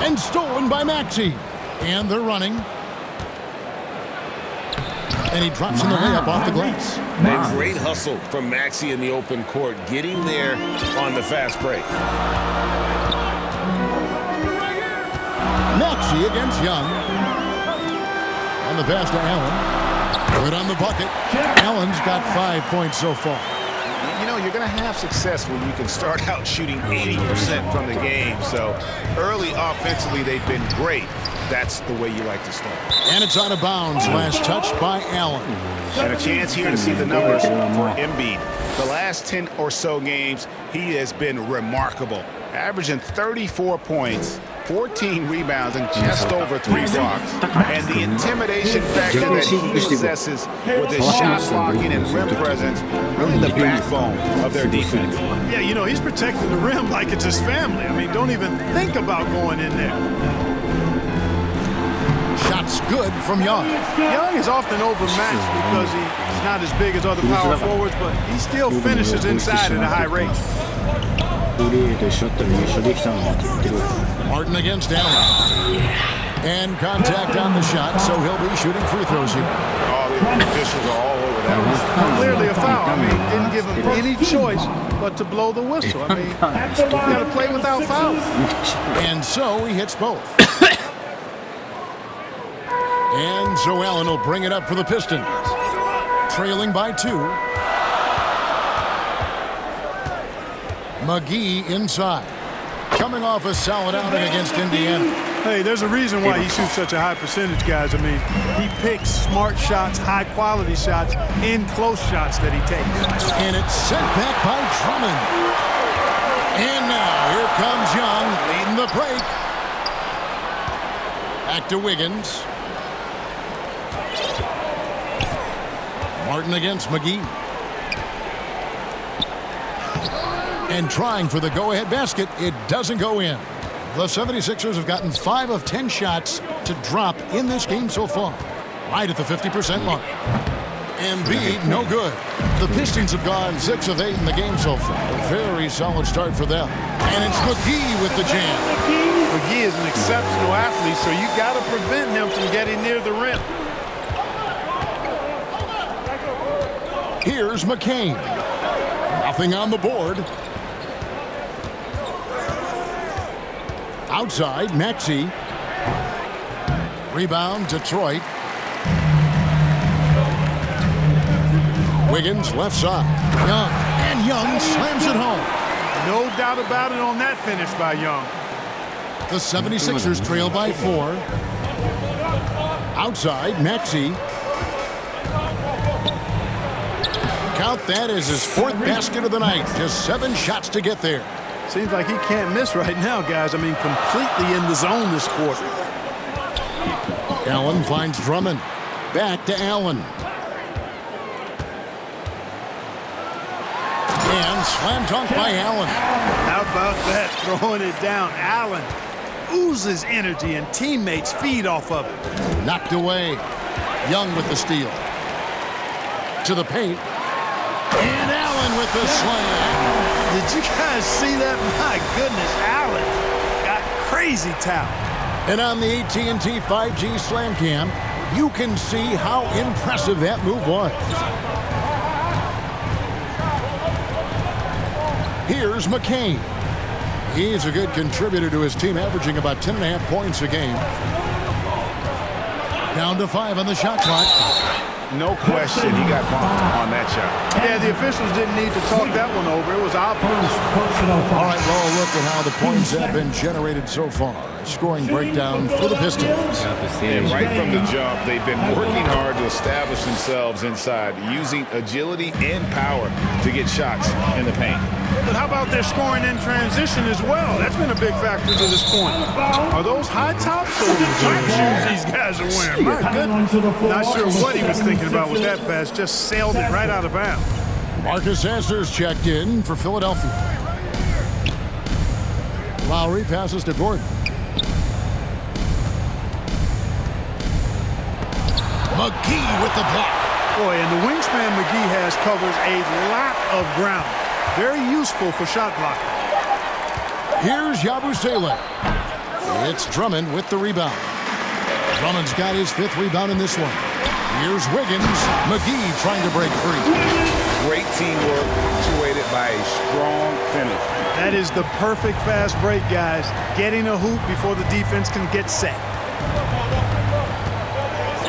And stolen by Maxey. And they're running. And he drops in the layup off the glass. A great hustle from Maxey in the open court, getting there on the fast break. Maxey against Young. On the pass to Allen. Good on the bucket. Allen's got 5 points so far. You know, you're going to have success when you can start out shooting 80% from the game. So early offensively, they've been great. That's the way you like to start. And it's out of bounds. Last touch by Allen. And a chance here to see the numbers for Embiid. The last 10 or so games, he has been remarkable. Averaging 34 points, 14 rebounds, and just over 3 blocks. And the intimidation factor that he possesses with his shot blocking and rim presence, really the backbone of their defense. Yeah, you know, he's protecting the rim like it's his family. I mean, don't even think about going in there. Shots good from Young. Young is often overmatched because he's not as big as other power forwards, but he still finishes inside at a high rate. Martin against Allen. And contact on the shot, so he'll be shooting free throws here. All the officials are all over that. Clearly a foul. I mean, didn't give him any choice but to blow the whistle. I mean, you got to play without fouls. And so he hits both. And so Allen will bring it up for the Pistons. Trailing by 2. McGee inside. Coming off a solid outing against Indiana. Hey, there's a reason why he shoots such a high percentage, guys. I mean, he picks smart shots, high-quality shots, and close shots that he takes. And it's sent back by Drummond. And now here comes Young leading the break. Back to Wiggins. Martin against McGee. And trying for the go-ahead basket, it doesn't go in. The 76ers have gotten 5 of 10 shots to drop in this game so far. Right at the 50% mark. Embiid, no good. The Pistons have gone 6 of 8 in the game so far. A very solid start for them. And it's McGee with the jam. McGee is an exceptional athlete, so you got to prevent him from getting near the rim. Here's McCain. Nothing on the board. Outside, Maxey. Rebound, Detroit. Wiggins, left side. Young. And Young slams it home. No doubt about it on that finish by Young. The 76ers trail by 4. Outside, Maxey. Count that as his 4th basket of the night. Just 7 shots to get there. Seems like he can't miss right now, guys. I mean, completely in the zone this quarter. Allen finds Drummond. Back to Allen. And slam dunk by Allen. How about that? Throwing it down. Allen oozes energy and teammates feed off of it. Knocked away. Young with the steal. To the paint. And Allen with the slam. Did you guys see that? My goodness, Allen got crazy talent. And on the AT&T 5G Slam Cam, you can see how impressive that move was. Here's McCain. He's a good contributor to his team, averaging about 10.5 points a game. Down to 5 on the shot clock. No question he got bumped on that shot. Yeah, the officials didn't need to talk that one over. It was obvious. All right, well, look at how the points have been generated so far. scoring breakdown for the Pistons. And right from the jump, they've been working hard to establish themselves inside, using agility and power to get shots in the paint. But how about their scoring in transition as well? That's been a big factor to this point. Are those high tops or drip shoes these guys are wearing? My goodness. Not sure what he was thinking about with that pass. Just sailed it right out of bounds. Marcus Sasser's checked in for Philadelphia. Lowry passes to Gordon. McGee with the block. Boy, and the wingspan McGee has covers a lot of ground. Very useful for shot blocking. Here's Yabusele. It's Drummond with the rebound. Drummond's got his 5th rebound in this one. Here's Wiggins. McGee trying to break free. Great teamwork, punctuated by a strong finish. That is the perfect fast break, guys. Getting a hoop before the defense can get set.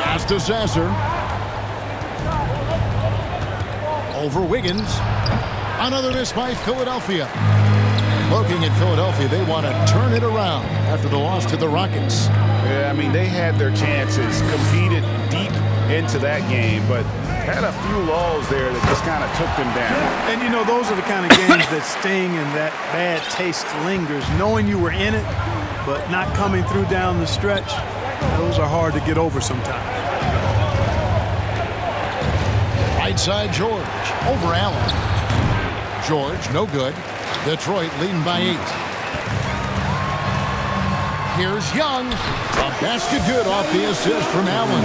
Pass to Sasser. Over Wiggins. Another miss by Philadelphia. Looking at Philadelphia, they want to turn it around after the loss to the Rockets. Yeah, I mean, they had their chances, competed deep into that game, but had a few lulls there that just kind of took them down. And, you know, those are the kind of games that sting and that bad taste lingers. Knowing you were in it, but not coming through down the stretch, those are hard to get over sometimes. Right side, George. Over Allen. George, no good. Detroit leading by 8. Here's Young. A basket good off the assist from Allen.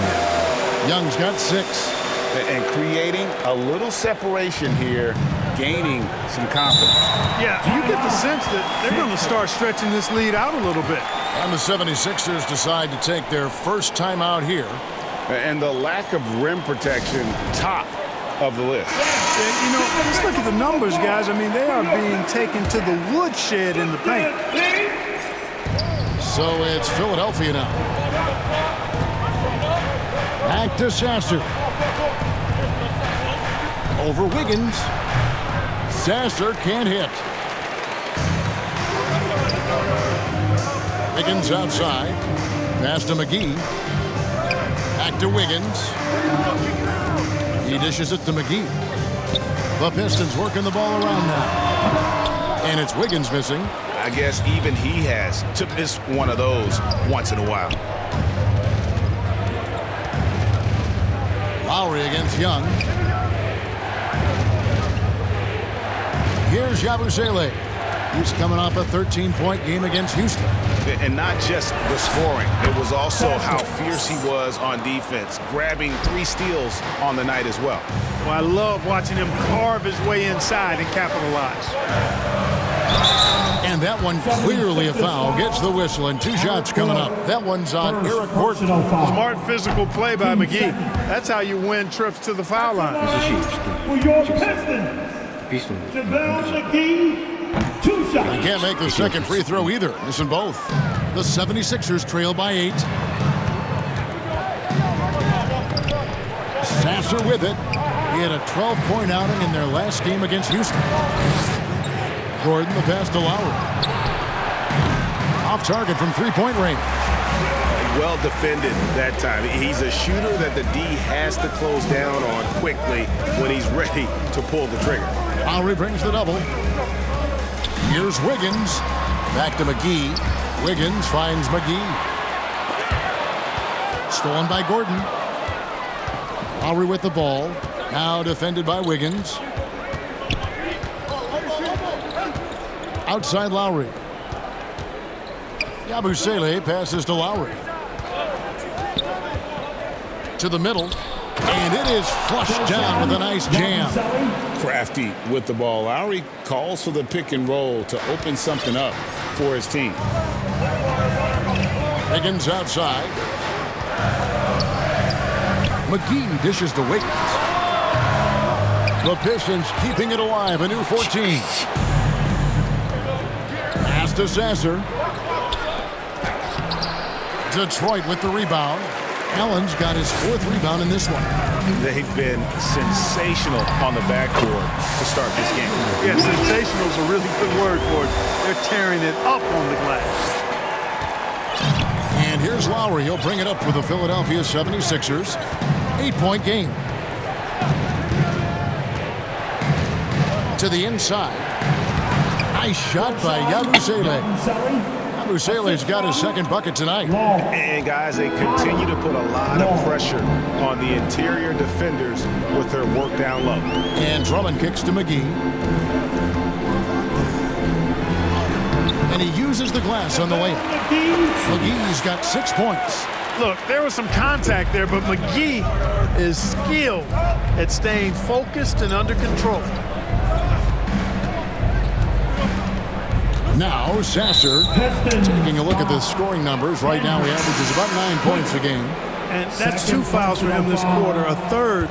Young's got 6. And creating a little separation here, gaining some confidence. Yeah, you get the sense that they're going to start stretching this lead out a little bit. And the 76ers decide to take their first time out here. And the lack of rim protection, top of the list. And, you know, just look at the numbers, guys. I mean, they are being taken to the woodshed in the paint. So it's Philadelphia now. Back to Sasser. Over Wiggins. Sasser can't hit. Wiggins outside. Pass to McGee. Back to Wiggins. He dishes it to McGee. The Pistons working the ball around now. And it's Wiggins missing. I guess even he has to miss one of those once in a while. Lowry against Young. Here's Yabusele. He's coming off a 13-point game against Houston. And not just the scoring. It was also how fierce he was on defense, grabbing 3 steals on the night as well. Well, I love watching him carve his way inside and capitalize. And that one clearly a foul. Gets the whistle, and 2 shots coming up. That one's on Eric Gordon. Smart physical play by McGee. That's how you win trips to the foul line. For your Pistons, JaVale McGee, 2 shots. He can't make the second free throw either. Missing both. The 76ers trail by 8. Sasser with it. He had a 12-point outing in their last game against Houston. Gordon, the pass to Lowry. Off target from 3-point range. Well defended that time. He's a shooter that the D has to close down on quickly when he's ready to pull the trigger. Lowry brings the double. Here's Wiggins. Back to McGee. Wiggins finds McGee. Stolen by Gordon. Lowry with the ball. Now defended by Wiggins. Outside Lowry. Yabusele passes to Lowry. To the middle. And it is flushed down with a nice jam. Crafty with the ball. Lowry calls for the pick and roll to open something up for his team. Wiggins outside. McGee dishes to Wiggins. The Pistons keeping it alive. A new 14. Pass to Sasser. Detroit with the rebound. Allen's got his 4th rebound in this one. They've been sensational on the backcourt to start this game. Yeah, sensational is a really good word for it. They're tearing it up on the glass. Here's Lowry. He'll bring it up for the Philadelphia 76ers. 8-point game. To the inside. Nice shot by Yabusele. Yabusele's got his second bucket tonight. And guys, they continue to put a lot of pressure on the interior defenders with their work down low. And Drummond kicks to McGee. And he uses the glass on the layup. McGee's got 6 points. Look, there was some contact there, but McGee is skilled at staying focused and under control. Now Sasser taking a look at the scoring numbers. Right now he averages about 9 points a game. And that's 2 fouls for him this quarter. A third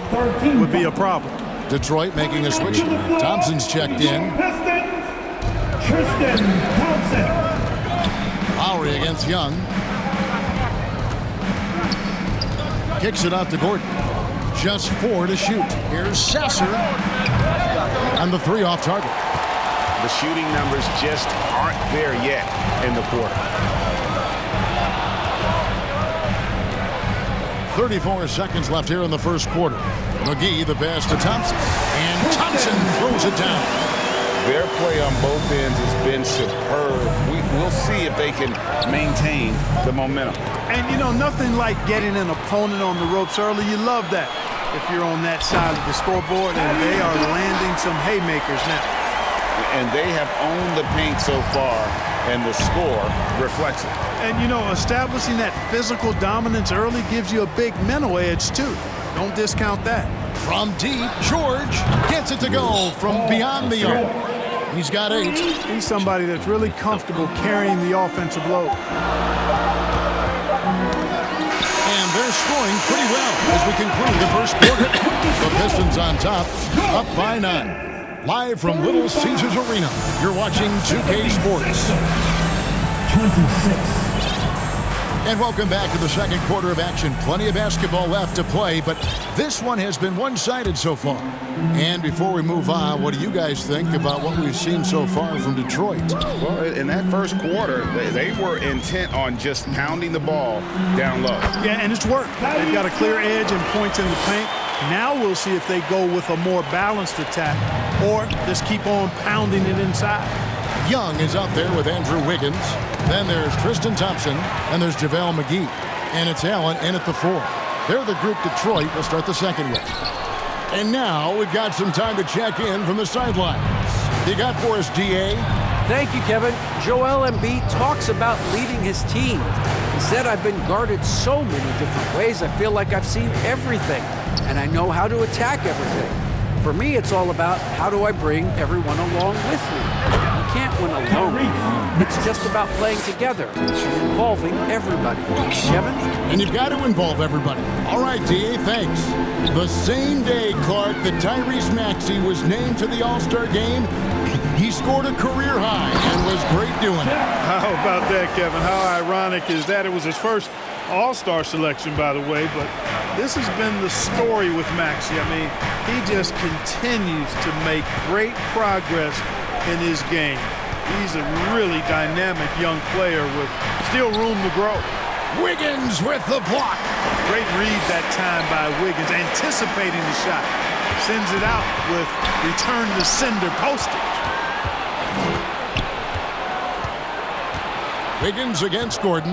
would be a problem. Detroit making a switch. Thompson's checked in. Tristan Thompson. Lowry against Young. Kicks it out to Gordon. Just 4 to shoot. Here's Sasser. And the 3 off target. The shooting numbers just aren't there yet in the quarter. 34 seconds left here in the first quarter. McGee the pass to Thompson. And Thompson throws it down. Their play on both ends has been superb. We'll see if they can maintain the momentum. And, you know, nothing like getting an opponent on the ropes early. You love that if you're on that side of the scoreboard, and they are landing some haymakers now. And they have owned the paint so far, and the score reflects it. And, you know, establishing that physical dominance early gives you a big mental edge, too. Don't discount that. From deep, George gets it to go from beyond the arc. He's got 8. He's somebody that's really comfortable carrying the offensive load. And they're scoring pretty well as we conclude the first quarter. The Pistons on top, up by 9. Live from Little Caesars Arena, you're watching 2K Sports. 26. And welcome back to the second quarter of action. Plenty of basketball left to play, but this one has been one-sided so far. And before we move on, what do you guys think about what we've seen so far from Detroit? Well, in that first quarter, they were intent on just pounding the ball down low. Yeah, and it's worked. They've got a clear edge and points in the paint. Now we'll see if they go with a more balanced attack or just keep on pounding it inside. Young is out there with Andrew Wiggins. Then there's Tristan Thompson, and there's JaVale McGee. And it's Allen in at the 4. They're the group Detroit will start the second with. And now we've got some time to check in from the sidelines. You got for us, DA? Thank you, Kevin. Joel Embiid talks about leading his team. He said, I've been guarded so many different ways. I feel like I've seen everything, and I know how to attack everything. For me, it's all about how do I bring everyone along with me. You can't win alone. It's just about playing together, involving everybody. Kevin? And you've got to involve everybody. All right, DA, thanks. The same day, Clark, that Tyrese Maxey was named to the All-Star game, he scored a career high and was great doing it. How about that, Kevin? How ironic is that? It was his first All-Star selection, by the way, but this has been the story with Maxey. I mean, he just continues to make great progress in his game. He's a really dynamic young player with still room to grow. Wiggins with the block. Great read that time by Wiggins, anticipating the shot. Sends it out with return to sender postage. Wiggins against Gordon.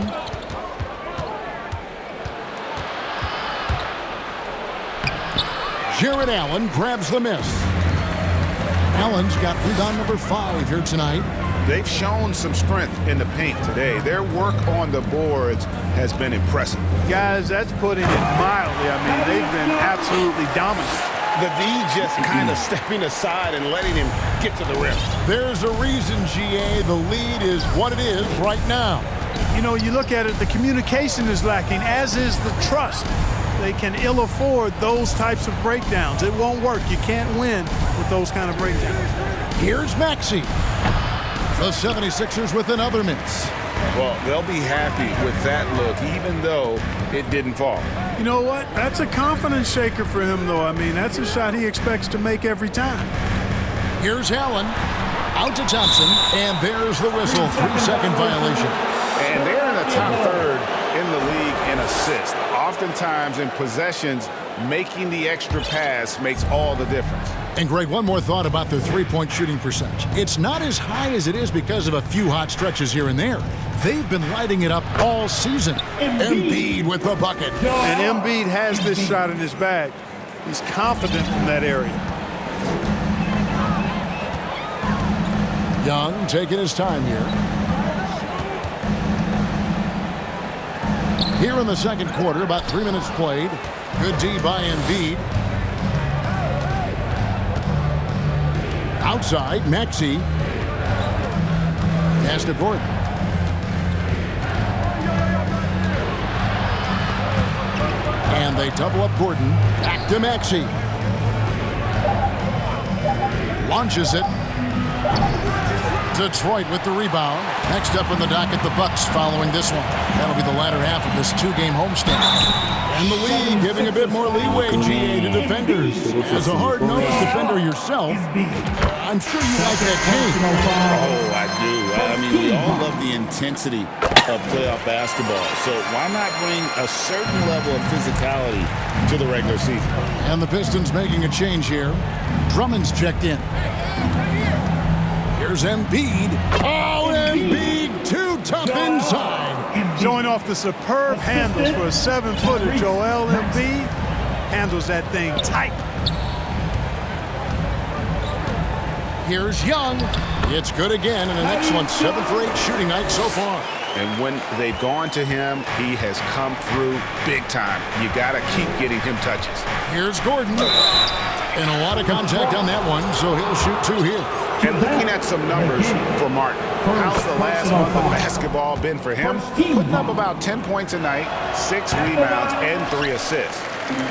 Jared Allen grabs the miss. Allen's got rebound number 5 here tonight. They've shown some strength in the paint today. Their work on the boards has been impressive. Guys, that's putting it mildly. I mean, they've been absolutely dominant. The V just kind of stepping aside and letting him get to the rim. There's a reason, GA, the lead is what it is right now. You know, you look at it, the communication is lacking, as is the trust. They can ill afford those types of breakdowns. It won't work. You can't win with those kind of breakdowns. Here's Maxey. The 76ers with another miss. Well, they'll be happy with that look, even though it didn't fall. You know what? That's a confidence shaker for him, though. I mean, that's a shot he expects to make every time. Here's Allen. Out to Thompson, and there's the whistle. 3-second violation. And they're in the top third in the oftentimes in possessions, making the extra pass makes all the difference. And Greg, one more thought about their three-point shooting percentage. It's not as high as it is because of a few hot stretches here and there. They've been lighting it up all season. Embiid with the bucket. And Embiid has this shot in his bag. He's confident from that area. Young taking his time here. Here in the second quarter, about 3 minutes played. Good D by Embiid. Outside, Maxey. Pass to Gordon. And they double up Gordon. Back to Maxey. Launches it. Detroit with the rebound. Next up in the docket, the Bucks following this one. That'll be the latter half of this two-game homestand. And the league giving a bit more leeway, GA, to defenders. As a hard-nosed defender yourself, I'm sure you like that game. Oh, I do. I mean, we all love the intensity of playoff basketball. So why not bring a certain level of physicality to the regular season? And the Pistons making a change here. Drummond's checked in. Here's Embiid. Oh, Embiid, too tough inside. Showing off the superb handles for a 7-footer. Joel Embiid handles that thing tight. Here's Young. It's good again, and an excellent 7 for 8 shooting night so far. And when they've gone to him, he has come through big time. You got to keep getting him touches. Here's Gordon. And a lot of contact on that one, so he'll shoot 2 here. And looking at some numbers for Martin, how's the last month of basketball been for him? Putting up about 10 points a night, 6 rebounds, and 3 assists.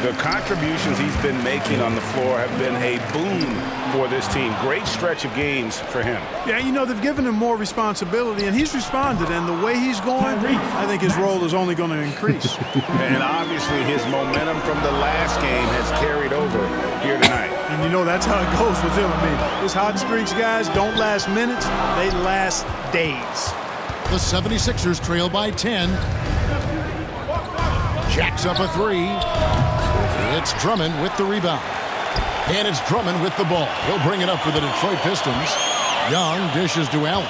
The contributions he's been making on the floor have been a boon for this team. Great stretch of games for him. Yeah, you know, they've given him more responsibility, and he's responded. And the way he's going, I think his role is only going to increase. And obviously his momentum from the last game has carried over here tonight. And you know, that's how it goes with him. I mean, his hot streaks, guys, don't last minutes. They last days. The 76ers trail by 10. Jacks up a 3. It's Drummond with the rebound. And it's Drummond with the ball. He'll bring it up for the Detroit Pistons. Young dishes to Allen.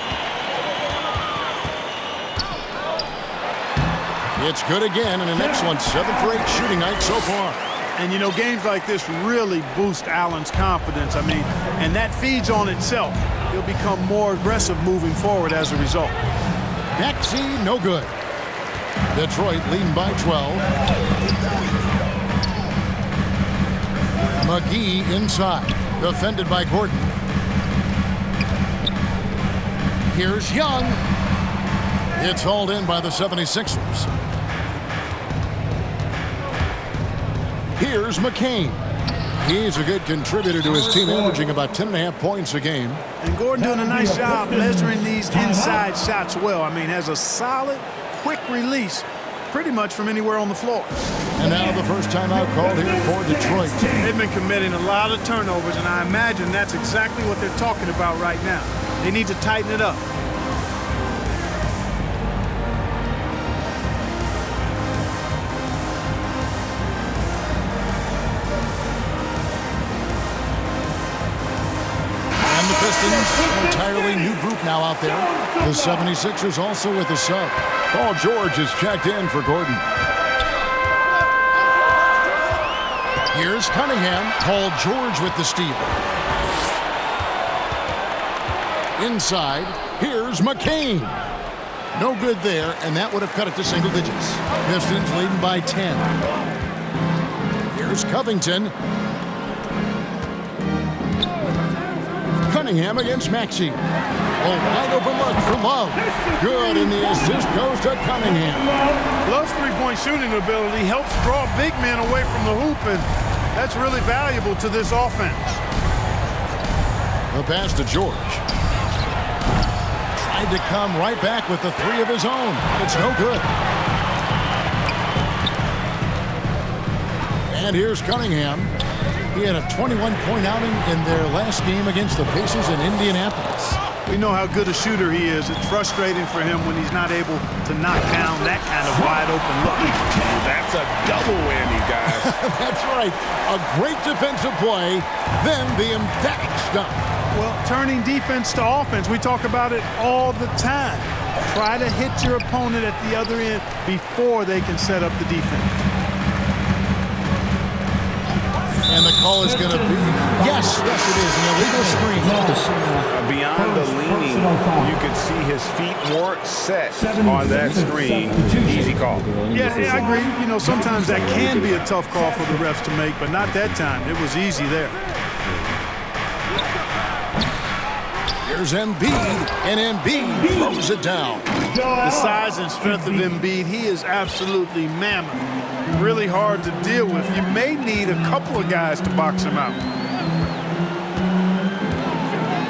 It's good again, and an excellent 7 for 8 shooting night so far. And, you know, games like this really boost Allen's confidence. I mean, and that feeds on itself. He'll become more aggressive moving forward as a result. Maxey, no good. Detroit leading by 12. McGee inside, defended by Gordon. Here's Young. It's hauled in by the 76ers. Here's McCain. He's a good contributor to his team, averaging about 10.5 points a game. And Gordon doing a nice job measuring these inside shots well. I mean, has a solid, quick release pretty much from anywhere on the floor. And now the first timeout called here for Detroit. They've been committing a lot of turnovers, and I imagine that's exactly what they're talking about right now. They need to tighten it up. And the Pistons, entirely new group now out there. The 76ers also with a sub. Paul George is checked in for Gordon. Here's Cunningham. Paul George with the steal. Inside, here's McCain. No good there, and that would have cut it to single digits. Pistons leading by 10. Here's Covington. Cunningham against Maxey. A wide open look for Love. Good, and the assist goes to Cunningham. Love's three-point shooting ability helps draw big men away from the hoop, and that's really valuable to this offense. The pass to George. Tried to come right back with the 3 of his own. It's no good. And here's Cunningham. He had a 21-point outing in their last game against the Pacers in Indianapolis. We know how good a shooter he is. It's frustrating for him when he's not able to knock down that kind of wide open look. That's a double whammy, guys. That's right. A great defensive play, then the emphatic stuff. Well, turning defense to offense, we talk about it all the time. Try to hit your opponent at the other end before they can set up the defense. And the call is going to be, yes, it is, an illegal screen. Beyond the leaning, you could see his feet weren't set on that screen. Easy call. Yeah, I agree. You know, sometimes that can be a tough call for the refs to make, but not that time. It was easy there. Here's Embiid, and Embiid throws it down. The size and strength of Embiid, he is absolutely mammoth. Really hard to deal with. You may need a couple of guys to box him out.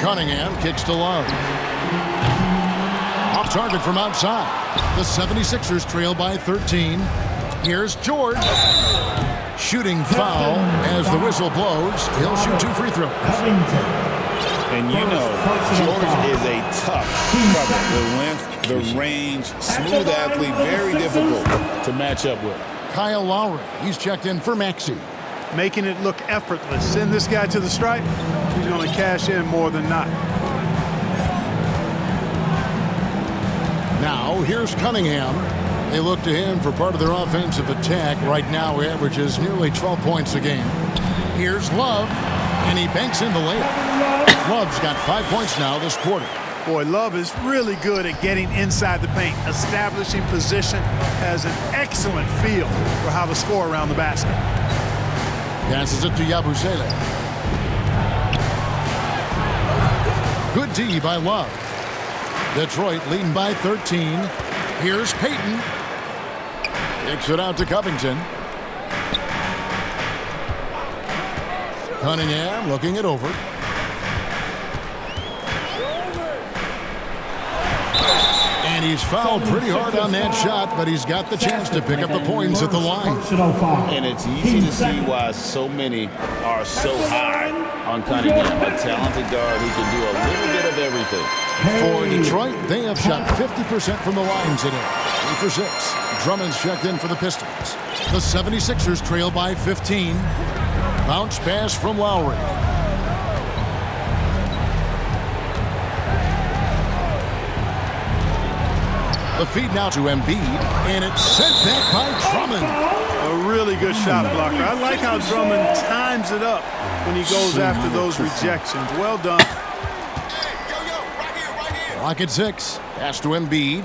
Cunningham kicks to Love. Off target from outside. The 76ers trail by 13. Here's George. Shooting foul as the whistle blows. He'll shoot 2 free throws. And you know, George is a tough cover. The length, the range, smooth athlete, very difficult to match up with. Kyle Lowry, he's checked in for Maxey. Making it look effortless. Send this guy to the stripe, he's going to cash in more than not. Now, here's Cunningham. They look to him for part of their offensive attack. Right now, he averages nearly 12 points a game. Here's Love, and he banks in the layup. Love's got 5 points now this quarter. Boy, Love is really good at getting inside the paint, establishing position, has an excellent feel for how to score around the basket. Passes it to Yabusele. Good D by Love. Detroit leading by 13. Here's Payton. Kicks it out to Covington. Cunningham looking it over. And he's fouled pretty hard on that shot, but he's got the chance to pick up the points at the line. And it's easy to see why so many are so high on Cunningham, a talented guard who can do a little bit of everything. For Detroit, they have shot 50% from the line today. 3 for 6. Drummond's checked in for the Pistons. The 76ers trail by 15. Bounce pass from Lowry. The feed now to Embiid, and it's sent back by Drummond. A really good shot blocker. I like how Drummond times it up when he goes after those rejections. Well done. Clock at 6. Pass to Embiid.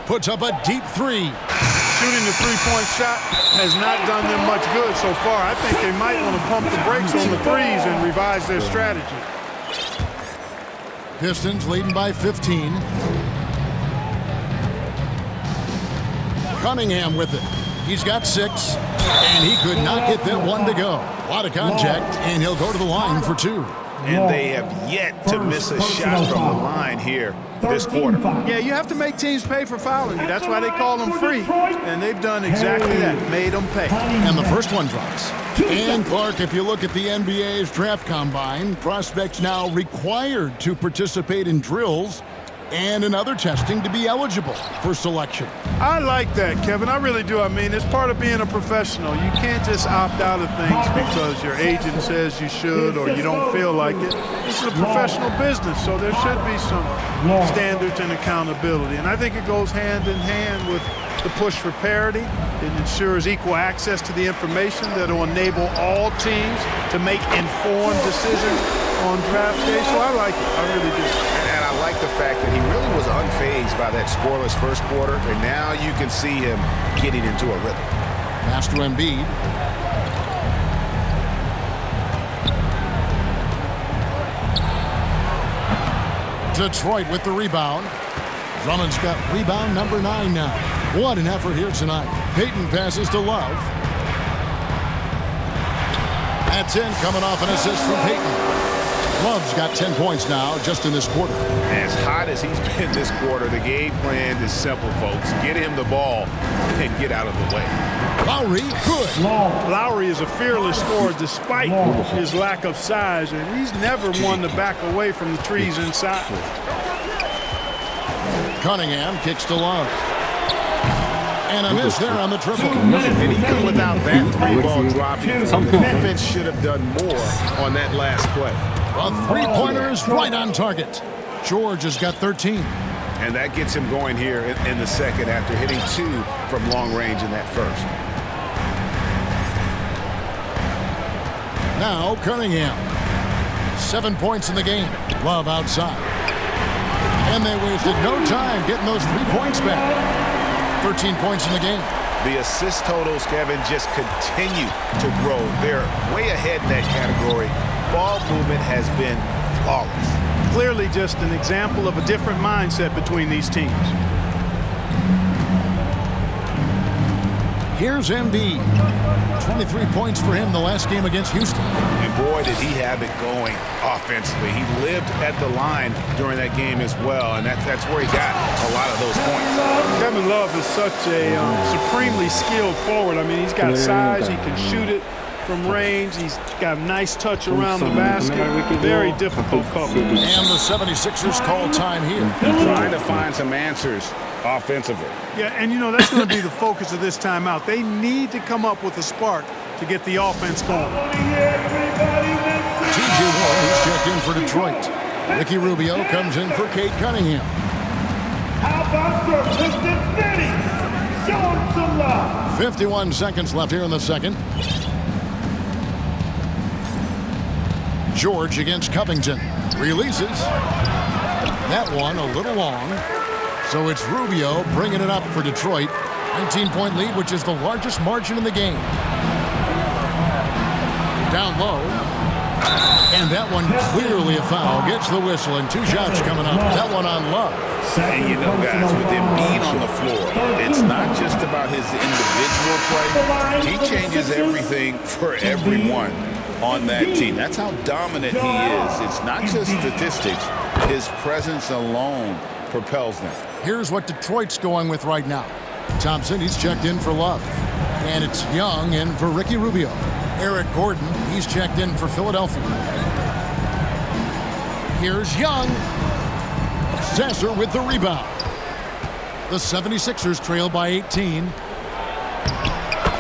Puts up a deep 3. Shooting the three-point shot has not done them much good so far. I think they might want to pump the brakes on the threes and revise their strategy. Pistons leading by 15. Cunningham with it. He's got 6, and he could not get that one to go. A lot of contact, and he'll go to the line for 2. And they have yet to miss a shot from the line here this quarter. Yeah, you have to make teams pay for fouling you. That's why they call them free. And they've done exactly that, made them pay. And the first one drops. And Clark, if you look at the NBA's draft combine, prospects now required to participate in drills and in other testing to be eligible for selection. I like that, Kevin. I really do. I mean, it's part of being a professional. You can't just opt out of things because your agent says you should or you don't feel like it. This is a professional business, so there should be some standards and accountability. And I think it goes hand in hand with the push for parity. It ensures equal access to the information that will enable all teams to make informed decisions on draft day. So I like it. I really do. And I like the fact that he really was unfazed by that scoreless first quarter, and now you can see him getting into a rhythm. Pass to Embiid. Detroit with the rebound. Drummond's got rebound number 9 now. What an effort here tonight. Payton passes to Love. That's in, coming off an assist from Payton. Love's got 10 points now just in this quarter. As hot as he's been this quarter, the game plan is simple, folks. Get him the ball and get out of the way. Lowry, good. Lowry is a fearless scorer despite his lack of size, and he's never one to back away from the trees inside. Cunningham kicks to Love. And a miss there on the triple. And even without that three-ball dropping, the defense should have done more on that last play. A three-pointer is right on target. George has got 13. And that gets him going here in the second after hitting 2 from long range in that first. Now Cunningham. 7 points in the game. Love outside. And they wasted no time getting those 3 points back. 13 points in the game. The assist totals, Kevin, just continue to grow. They're way ahead in that category. Ball movement has been flawless. Clearly just an example of a different mindset between these teams. Here's Embiid. 23 points for him the last game against Houston. And boy, did he have it going offensively. He lived at the line during that game as well, and that's where he got a lot of those points. Kevin Love is such a supremely skilled forward. I mean, he's got size. He can shoot it from range. He's got a nice touch around the basket. Very difficult cover. And the 76ers call time here. Trying to find some answers offensively. Yeah, and you know, that's going to be the focus of this timeout. They need to come up with a spark to get the offense going. T.J. Warren is checked in for Detroit. Ricky Rubio comes in for Cade Cunningham. How about your Pistons Benny? Show him some love. 51 seconds left here in the second. George against Covington. Releases. That one a little long. So it's Rubio bringing it up for Detroit. 19-point lead, which is the largest margin in the game. Down low. And that one clearly a foul. Gets the whistle, and 2 shots coming up. That one on Love. And you know, guys, with him being on the floor, it's not just about his individual play. He changes everything for everyone on that team. That's how dominant he is. It's not just statistics. His presence alone propels them. Here's what Detroit's going with right now. Thompson, he's checked in for Love. And it's Young in for Ricky Rubio. Eric Gordon, he's checked in for Philadelphia. Here's Young. Sasser with the rebound. The 76ers trail by 18.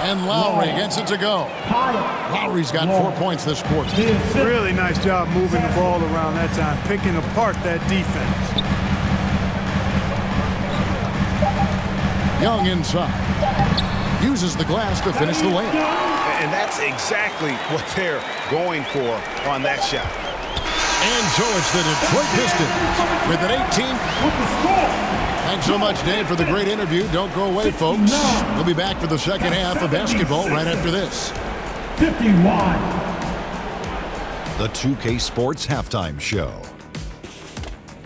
And Lowry gets it to go. Lowry's got 4 points this quarter. Really nice job moving the ball around that time, picking apart that defense. Young inside. Uses the glass to finish the layup. And that's exactly what they're going for on that shot. And so it's the Detroit Pistons with an 18. Thanks so much, Dave, for the great interview. Don't go away, folks. We'll be back for the second half of basketball right after this. 51. The 2K Sports Halftime Show.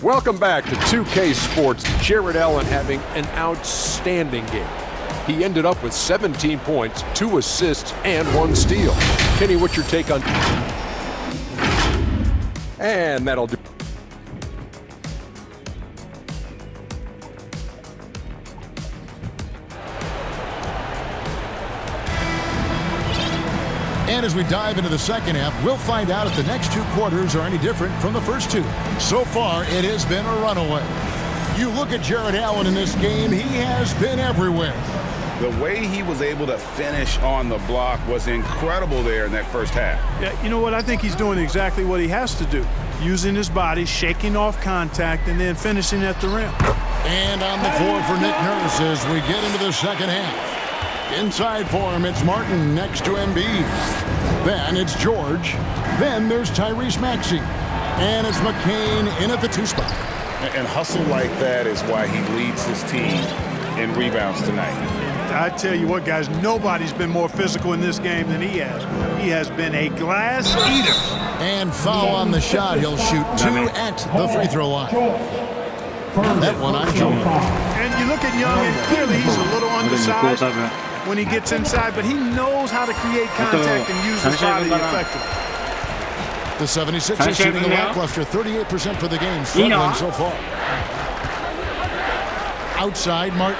Welcome back to 2K Sports. Jared Allen having an outstanding game. He ended up with 17 points, 2 assists, and 1 steal. Kenny, what's your take on... And that'll do. And as we dive into the second half, we'll find out if the next 2 quarters are any different from the first 2. So far, it has been a runaway. You look at Jared Allen in this game, he has been everywhere. The way he was able to finish on the block was incredible there in that first half. Yeah, you know what? I think he's doing exactly what he has to do. Using his body, shaking off contact, and then finishing at the rim. And on the floor for Nick Nurse as we get into the second half. Inside for him, it's Martin next to Embiid. Then it's George. Then there's Tyrese Maxey. And it's McCain in at the 2 spot. And hustle like that is why he leads his team in rebounds tonight. I tell you what, guys, nobody's been more physical in this game than he has. He has been a glass eater. And foul on the shot. He'll shoot 2 at the free throw line. That one on George. And you look at Young, and clearly he's a little undersized when he gets inside, but he knows how to create contact and use his body effectively. The 76ers shooting a lackluster 38% for the game, struggling so far. Outside, Martin.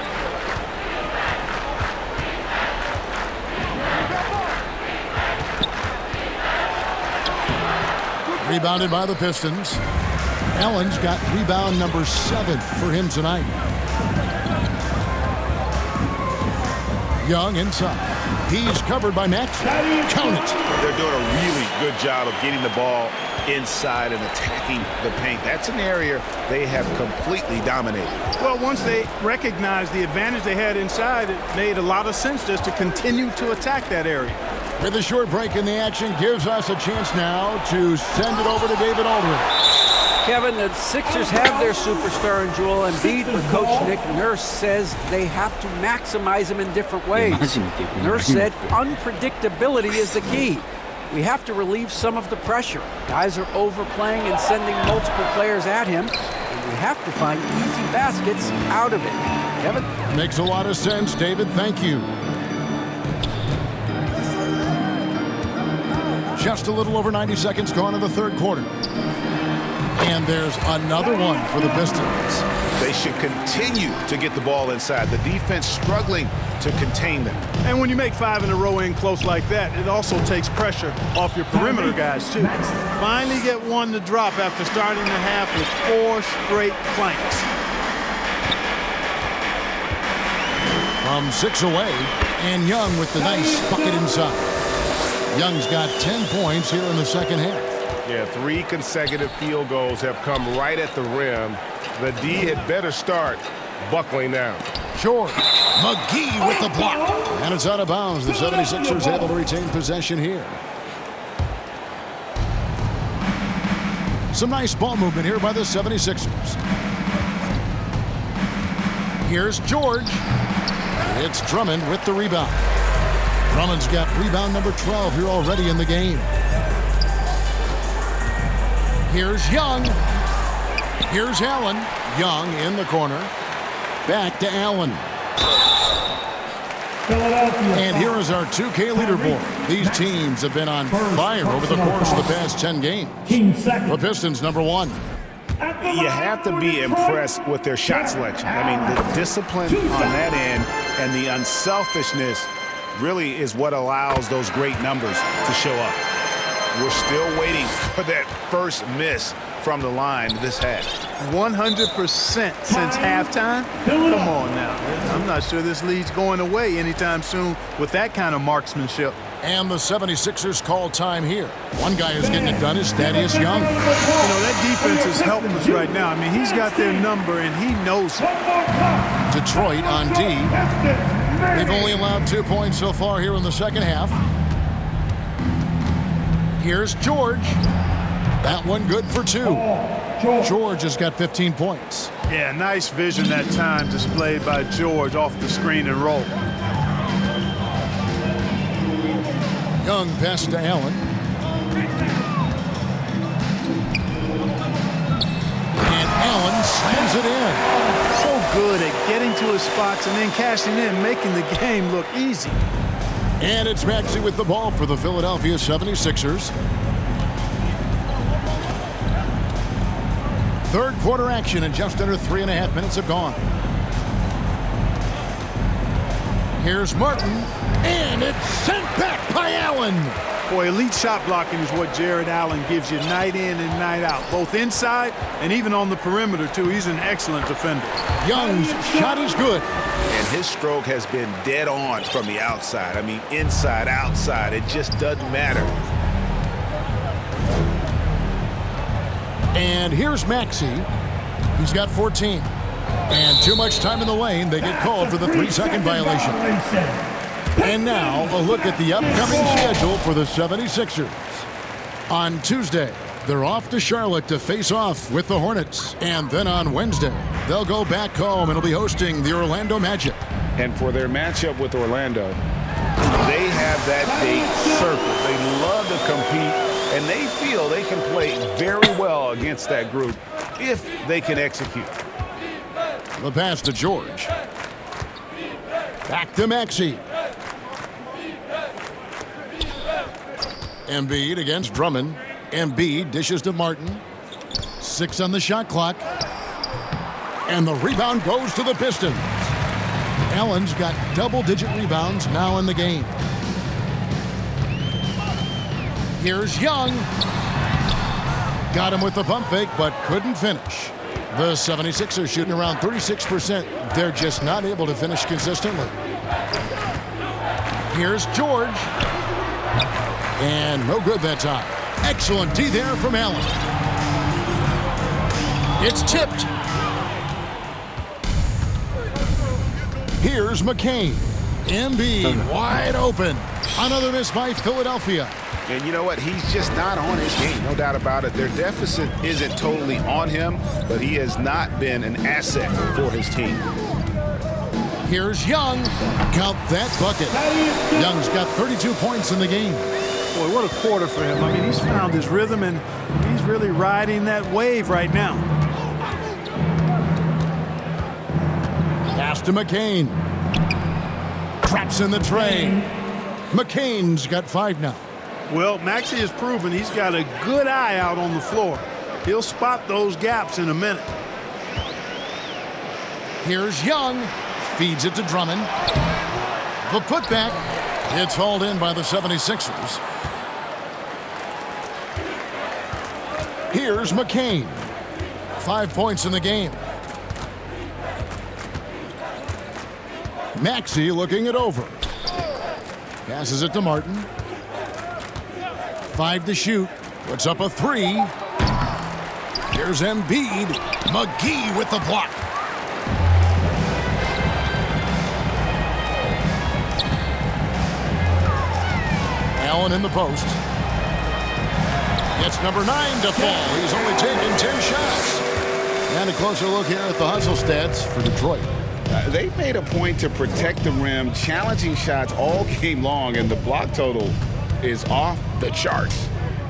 Rebounded by the Pistons. Allen's got rebound number 7 for him tonight. Young inside. He's covered by Max. Count it. They're doing a really good job of getting the ball inside and attacking the paint. That's an area they have completely dominated. Well, once they recognized the advantage they had inside, it made a lot of sense just to continue to attack that area. With a short break in the action, gives us a chance now to send it over to David Aldridge. Kevin, the Sixers have their superstar in Joel Embiid, but Coach Nick Nurse says they have to maximize him in different ways. Nurse said unpredictability is the key. We have to relieve some of the pressure. Guys are overplaying and sending multiple players at him, and we have to find easy baskets out of it. Kevin? Makes a lot of sense, David. Thank you. Just a little over 90 seconds gone in the third quarter. And there's another one for the Pistons. They should continue to get the ball inside. The defense struggling to contain them. And when you make 5 in a row in close like that, it also takes pressure off your perimeter guys, too. Finally get one to drop after starting the half with 4 straight planks. From 6 away, and Young with the nice bucket inside. Young's got 10 points here in the second half. Yeah, 3 consecutive field goals have come right at the rim. The D had better start buckling down. George McGee with the block. And it's out of bounds. The 76ers able to retain possession here. Some nice ball movement here by the 76ers. Here's George. It's Drummond with the rebound. Drummond's got rebound number 12 here already in the game. Here's Young. Here's Allen. Young in the corner. Back to Allen. And here is our 2K leaderboard. These teams have been on fire over the course of the past 10 games. The Pistons, number 1. You have to be impressed with their shot selection. I mean, the discipline on that end and the unselfishness really is what allows those great numbers to show up. We're still waiting for that first miss from the line this half. 100% since halftime? Come on now. I'm not sure this lead's going away anytime soon with that kind of marksmanship. And the 76ers call time here. One guy who's getting it done is Thaddeus Young. You know, that defense is helping us right now. I mean, he's got their number, and he knows it. Detroit on D. They've only allowed 2 points so far here in the second half. Here's George. That one good for 2. George has got 15 points. Yeah, nice vision that time displayed by George off the screen and roll. Young pass to Allen. And Allen slams it in. So good at getting to his spots and then cashing in, making the game look easy. And it's Maxey with the ball for the Philadelphia 76ers. Third quarter action, and just under 3.5 minutes have gone. Here's Martin, and it's sent back by Allen. Boy, elite shot blocking is what Jared Allen gives you night in and night out, both inside and even on the perimeter, too. He's an excellent defender. Young's shot is good. And his stroke has been dead on from the outside. I mean, inside, outside, it just doesn't matter. And here's Maxey. He's got 14. And too much time in the lane. They get called for the 3-second violation. And now a look at the upcoming schedule for the 76ers. On Tuesday, they're off to Charlotte to face off with the Hornets. And then on Wednesday, they'll go back home and will be hosting the Orlando Magic. And for their matchup with Orlando, they have that date circled. They love to compete, and they feel they can play very well against that group if they can execute. The pass to George. Back to Maxey. Embiid against Drummond. Embiid dishes to Martin. 6 on the shot clock. And the rebound goes to the Pistons. Allen's got double-digit rebounds now in the game. Here's Young. Got him with the pump fake, but couldn't finish. The 76ers shooting around 36%. They're just not able to finish consistently. Here's George. And no good that time. Excellent D there from Allen. It's tipped. Here's McCain. Embiid wide open. Another miss by Philadelphia. And you know what? He's just not on his game, no doubt about it. Their deficit isn't totally on him, but he has not been an asset for his team. Here's Young. Count that bucket. Young's got 32 points in the game. Boy, what a quarter for him. I mean, he's found his rhythm, and he's really riding that wave right now. Pass to McCain. Traps in the tray. McCain's got 5 now. Well, Maxey has proven he's got a good eye out on the floor. He'll spot those gaps in a minute. Here's Young. Feeds it to Drummond. The putback. It's hauled in by the 76ers. Here's McCain. 5 points in the game. Maxey looking it over. Passes it to Martin. 5 to shoot. Puts up a 3. Here's Embiid. McGee with the block. Allen in the post. Gets number 9 to fall. He's only taken 10 shots. And a closer look here at the hustle stats for Detroit. They've made a point to protect the rim, challenging shots all game long, and the block total is off the charts.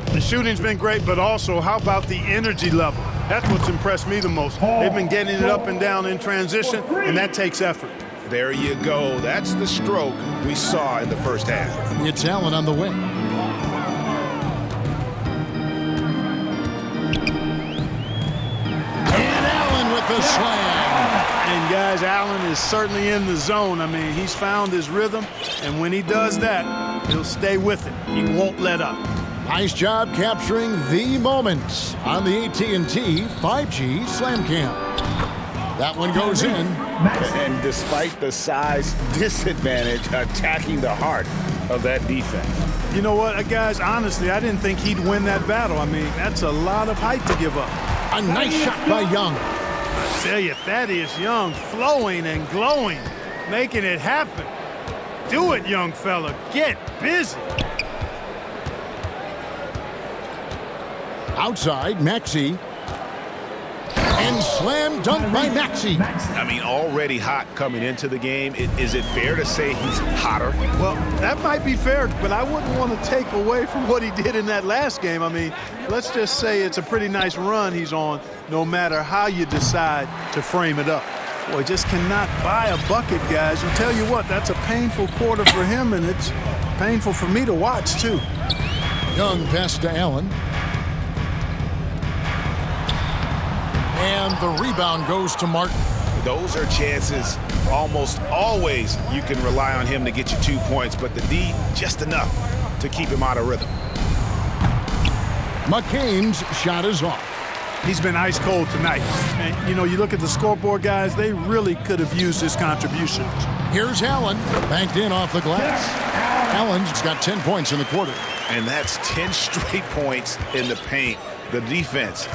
The shooting's been great, but also how about the energy level? That's what's impressed me the most. They've been getting it up and down in transition, and that takes effort. There you go. That's the stroke we saw in the first half. It's Allen on the wing. And Allen with the slam. And guys, Allen is certainly in the zone. I mean, he's found his rhythm, and when he does that, he'll stay with it. He won't let up. Nice job capturing the moments on the AT&T 5G Slam Cam. That one goes in. And despite the size disadvantage, attacking the heart of that defense. You know what, guys, honestly, I didn't think he'd win that battle. I mean, that's a lot of height to give up. A nice shot by Young. I tell you, Thaddeus Young flowing and glowing, making it happen. Do it, young fella. Get busy. Outside, Maxey. And slam dunk by Maxey. I mean, already hot coming into the game. Is it fair to say he's hotter? Well, that might be fair, but I wouldn't want to take away from what he did in that last game. I mean, let's just say it's a pretty nice run he's on, no matter how you decide to frame it up. Boy, just cannot buy a bucket, guys. And tell you what, that's a painful quarter for him, and it's painful for me to watch, too. Young pass to Allen. And the rebound goes to Martin. Those are chances almost always you can rely on him to get you 2 points, but the D just enough to keep him out of rhythm. McCain's shot is off. He's been ice cold tonight. And, you know, you look at the scoreboard, guys, they really could have used his contributions. Here's Allen, banked in off the glass. Allen's got 10 points in the quarter. And that's 10 straight points in the paint. The defense,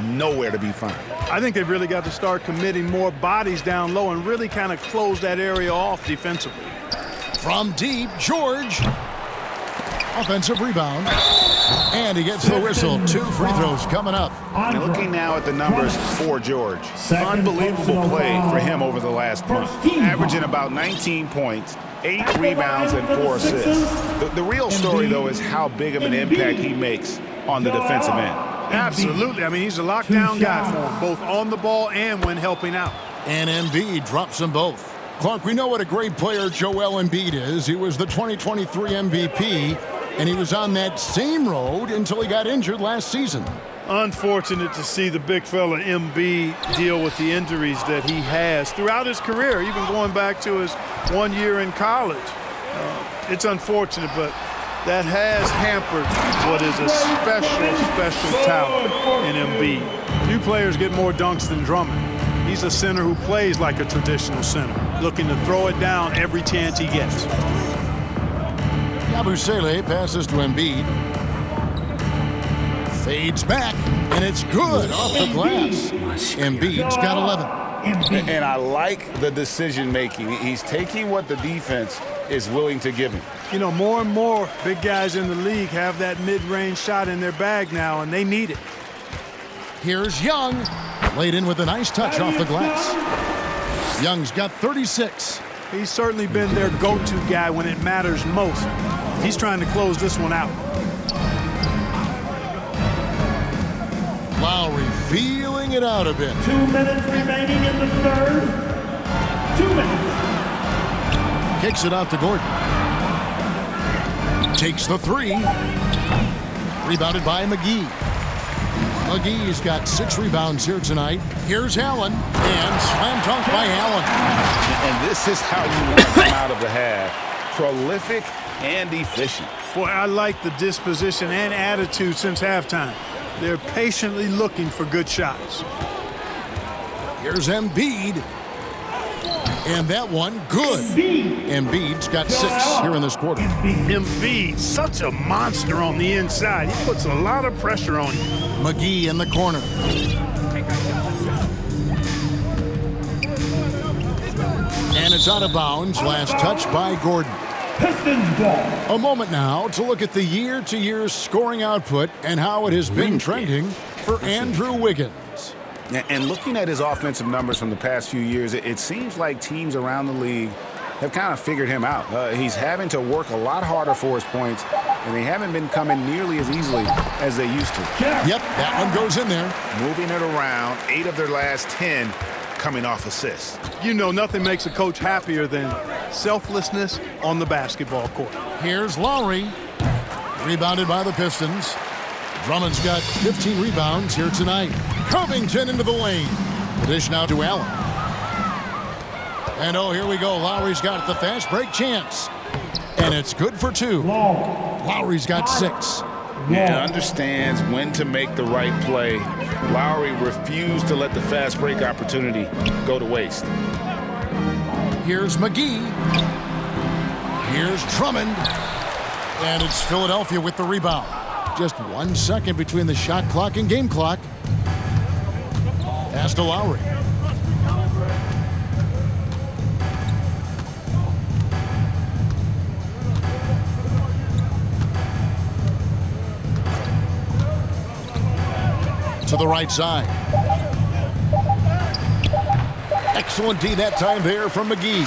nowhere to be found. I think they've really got to start committing more bodies down low and really kind of close that area off defensively. From deep, George. Offensive rebound. And he gets the whistle. 2 free throws coming up. And looking now at the numbers for George. Unbelievable play for him over the last month. Averaging about 19 points, 8 rebounds, and 4 assists. The real story, though, is how big of an impact he makes on the defensive end. Absolutely. I mean, he's a lockdown guy for him, both on the ball and when helping out. And Embiid drops them both. Clark, we know what a great player Joel Embiid is. He was the 2023 MVP. and he was on that same road until he got injured last season. Unfortunate to see the big fella Embiid deal with the injuries that he has throughout his career, even going back to his 1 year in college. It's unfortunate, but that has hampered what is a special talent in Embiid. Few players get more dunks than Drummond. He's a center who plays like a traditional center, looking to throw it down every chance he gets. Yabusele passes to Embiid. Fades back, and it's good off the glass. Embiid's got 11. And I like the decision making. He's taking what the defense is willing to give him. You know, more and more big guys in the league have that mid-range shot in their bag now, and they need it. Here's Young, laid in with a nice touch off the glass. Young's got 36. He's certainly been their go-to guy when it matters most. He's trying to close this one out. Lowry feeling it out a bit. 2 minutes remaining in the third. 2 minutes. Kicks it out to Gordon. Takes the three. Rebounded by McGee. McGee's got 6 rebounds here tonight. Here's Allen, and slam dunk by Allen. And this is how you want to come out of the half. Prolific and efficient. Boy, I like the disposition and attitude since halftime. They're patiently looking for good shots. Here's Embiid. And that one, good. Embiid's got 6 here in this quarter. Embiid, such a monster on the inside. He puts a lot of pressure on you. McGee in the corner. And it's out of bounds. Last touch by Gordon. Pistons ball. A moment now to look at the year-to-year scoring output and how it has been trending for Andrew Wiggins. And looking at his offensive numbers from the past few years, it seems like teams around the league have kind of figured him out. He's having to work a lot harder for his points, and they haven't been coming nearly as easily as they used to. Yep, that one goes in there. Moving it around, 8 of their last 10 coming off assists. You know, nothing makes a coach happier than selflessness on the basketball court. Here's Lowry. Rebounded by the Pistons. Drummond's got 15 rebounds here tonight. Covington into the lane. The dish now to Allen. And oh, here we go. Lowry's got the fast break chance. And it's good for 2. Lowry's got 6. Yeah, understands when to make the right play. Lowry refused to let the fast break opportunity go to waste. Here's McGee. Here's Drummond. And it's Philadelphia with the rebound. Just 1 second between the shot clock and game clock. Pass to Lowry. To the right side. Excellent D that time there from McGee.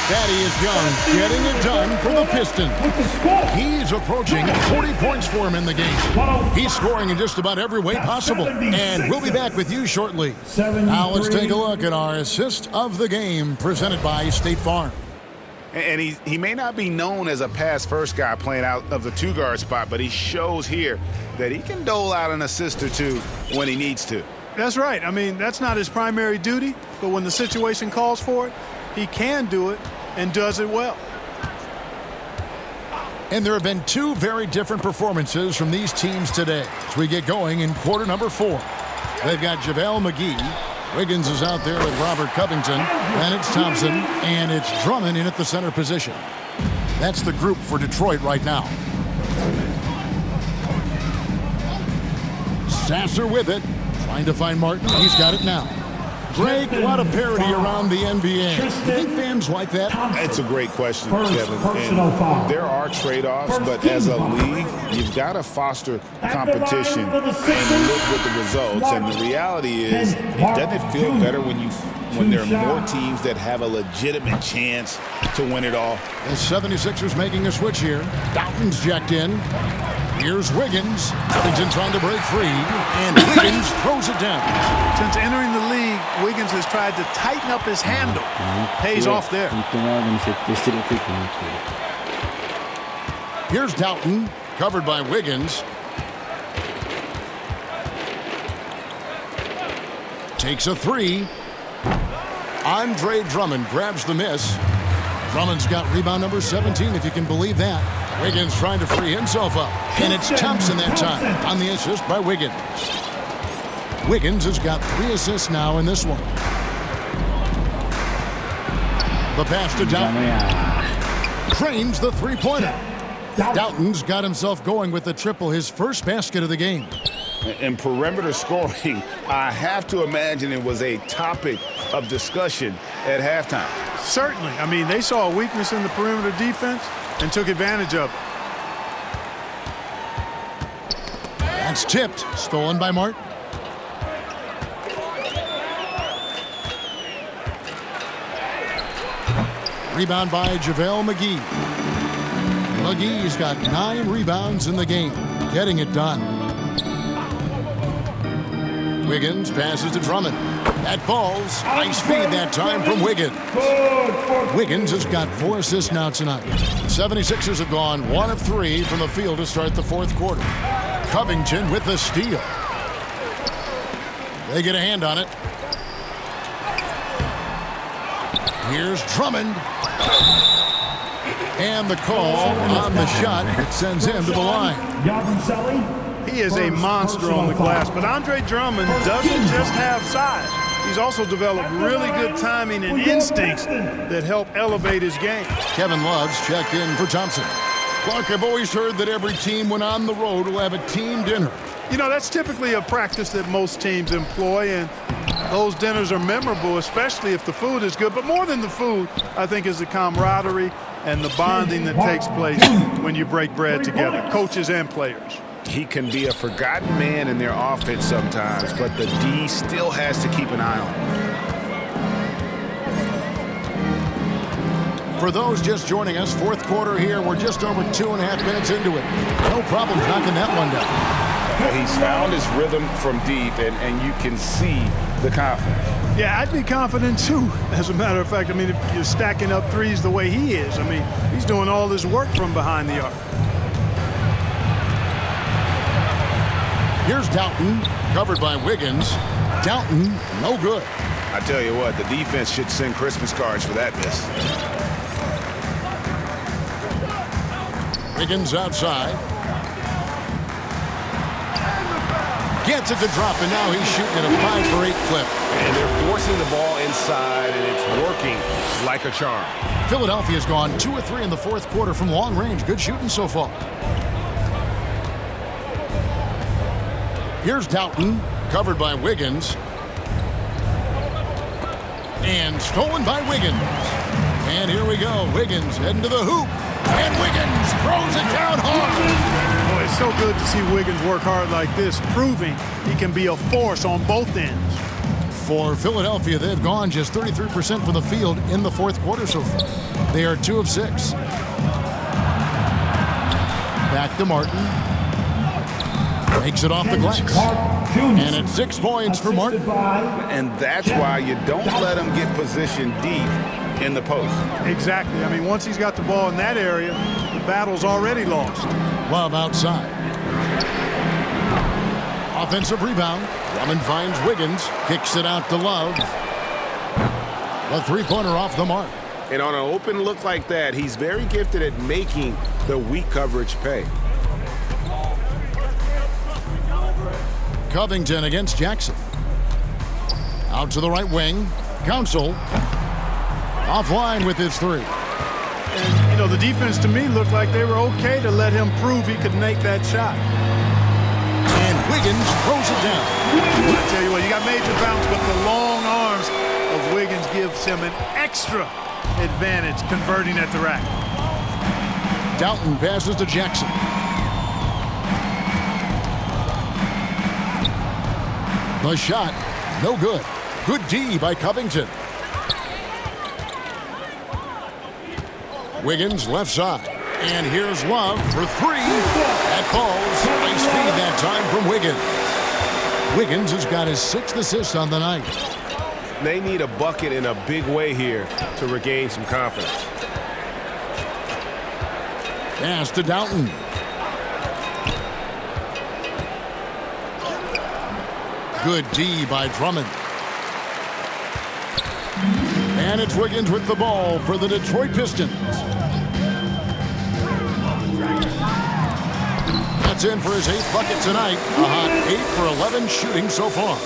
Thaddeus Young getting it done for the Pistons. He's approaching 40 points for him in the game. He's scoring in just about every way possible. And we'll be back with you shortly. Now let's take a look at our assist of the game presented by State Farm. And he may not be known as a pass-first guy playing out of the 2-guard spot, but he shows here that he can dole out an assist or 2 when he needs to. That's right. I mean, that's not his primary duty, but when the situation calls for it, he can do it and does it well. And there have been 2 very different performances from these teams today as we get going in quarter number 4. They've got JaVale McGee. Wiggins is out there with Robert Covington. Then it's Thompson, and it's Drummond in at the center position. That's the group for Detroit right now. Sasser with it. Trying to find Martin. He's got it now. Greg, a lot of parity around the NBA. Do you think fans like that? It's a great question, Kevin. And there are trade-offs, but as a league, you've got to foster competition and live with the results. And the reality is, doesn't it feel better when there are more teams that have a legitimate chance to win it all? The 76ers making a switch here. Doughton's jacked in. Here's Wiggins. Covington trying to break free, and Wiggins throws it down. Since entering the league, Wiggins has tried to tighten up his handle. Pays off there. Here's Doughton. covered by Wiggins. Takes a three. Andre Drummond grabs the miss. Drummond's got rebound number 17, if you can believe that. Wiggins trying to free himself up. And it's Thompson that time on the assist by Wiggins. Wiggins has got 3 assists now in this one. The pass to Doughton. Cranes the three-pointer. Doughton's got himself going with the triple, his first basket of the game. In perimeter scoring, I have to imagine it was a topic of discussion at halftime. Certainly. I mean, they saw a weakness in the perimeter defense and took advantage of it. That's tipped. Stolen by Martin. Rebound by JaVale McGee. McGee's got 9 rebounds in the game. Getting it done. Wiggins passes to Drummond. That falls. Nice feed that time from Wiggins. Wiggins has got 4 assists now tonight. 76ers have gone 1 of 3 from the field to start the fourth quarter. Covington with the steal. They get a hand on it. Here's Drummond. And the call on the shot that sends him to the line. He is a monster on the glass, but Andre Drummond doesn't just have size. He's also developed really good timing and instincts that help elevate his game. Kevin Love's checked in for Thompson. Clark, I've always heard that every team when on the road will have a team dinner. You know, that's typically a practice that most teams employ, and those dinners are memorable, especially if the food is good. But more than the food, I think, is the camaraderie and the bonding that takes place when you break bread together, coaches and players. He can be a forgotten man in their offense sometimes, but the D still has to keep an eye on him. For those just joining us, fourth quarter here. We're just over 2.5 minutes into it. No problems knocking that one down. He's found his rhythm from deep, and you can see the confidence. Yeah, I'd be confident too, as a matter of fact. I mean, if you're stacking up threes the way he is, I mean, he's doing all this work from behind the arc. Here's Doughton, covered by Wiggins. Doughton, no good. I tell you what, the defense should send Christmas cards for that miss. Wiggins outside. Gets it to drop, and now he's shooting at a 5-for-8 clip. And they're forcing the ball inside, and it's working like a charm. Philadelphia's gone 2 of 3 in the fourth quarter from long range. Good shooting so far. Here's Doughton, covered by Wiggins. And stolen by Wiggins. And here we go. Wiggins heading to the hoop. And Wiggins throws it down hard. Boy, it's so good to see Wiggins work hard like this, proving he can be a force on both ends. For Philadelphia, they've gone just 33% from the field in the fourth quarter so far. They are 2 of 6. Back to Martin. Makes it off the glass. And it's 6 points for Martin. And that's why you don't let him get positioned deep in the post. Exactly. I mean, once he's got the ball in that area, the battle's already lost. Love outside. Offensive rebound. Drummond finds Wiggins. Kicks it out to Love. The three-pointer off the mark. And on an open look like that, he's very gifted at making the weak coverage pay. Covington against Jackson. Out to the right wing. Council. Offline with his 3. And, you know, the defense to me looked like they were okay to let him prove he could make that shot. And Wiggins throws it down. I tell you what, you got major bounce, but the long arms of Wiggins gives him an extra advantage converting at the rack. Doughton passes to Jackson. The shot, no good. Good D by Covington. Wiggins left side. And here's Love for 3. That falls. Nice feed that time from Wiggins. Wiggins has got his 6th assist on the night. They need a bucket in a big way here to regain some confidence. Pass to Doughton. Good D by Drummond. And it's Wiggins with the ball for the Detroit Pistons. That's in for his 8th bucket tonight. A hot 8 for 11 shooting so far.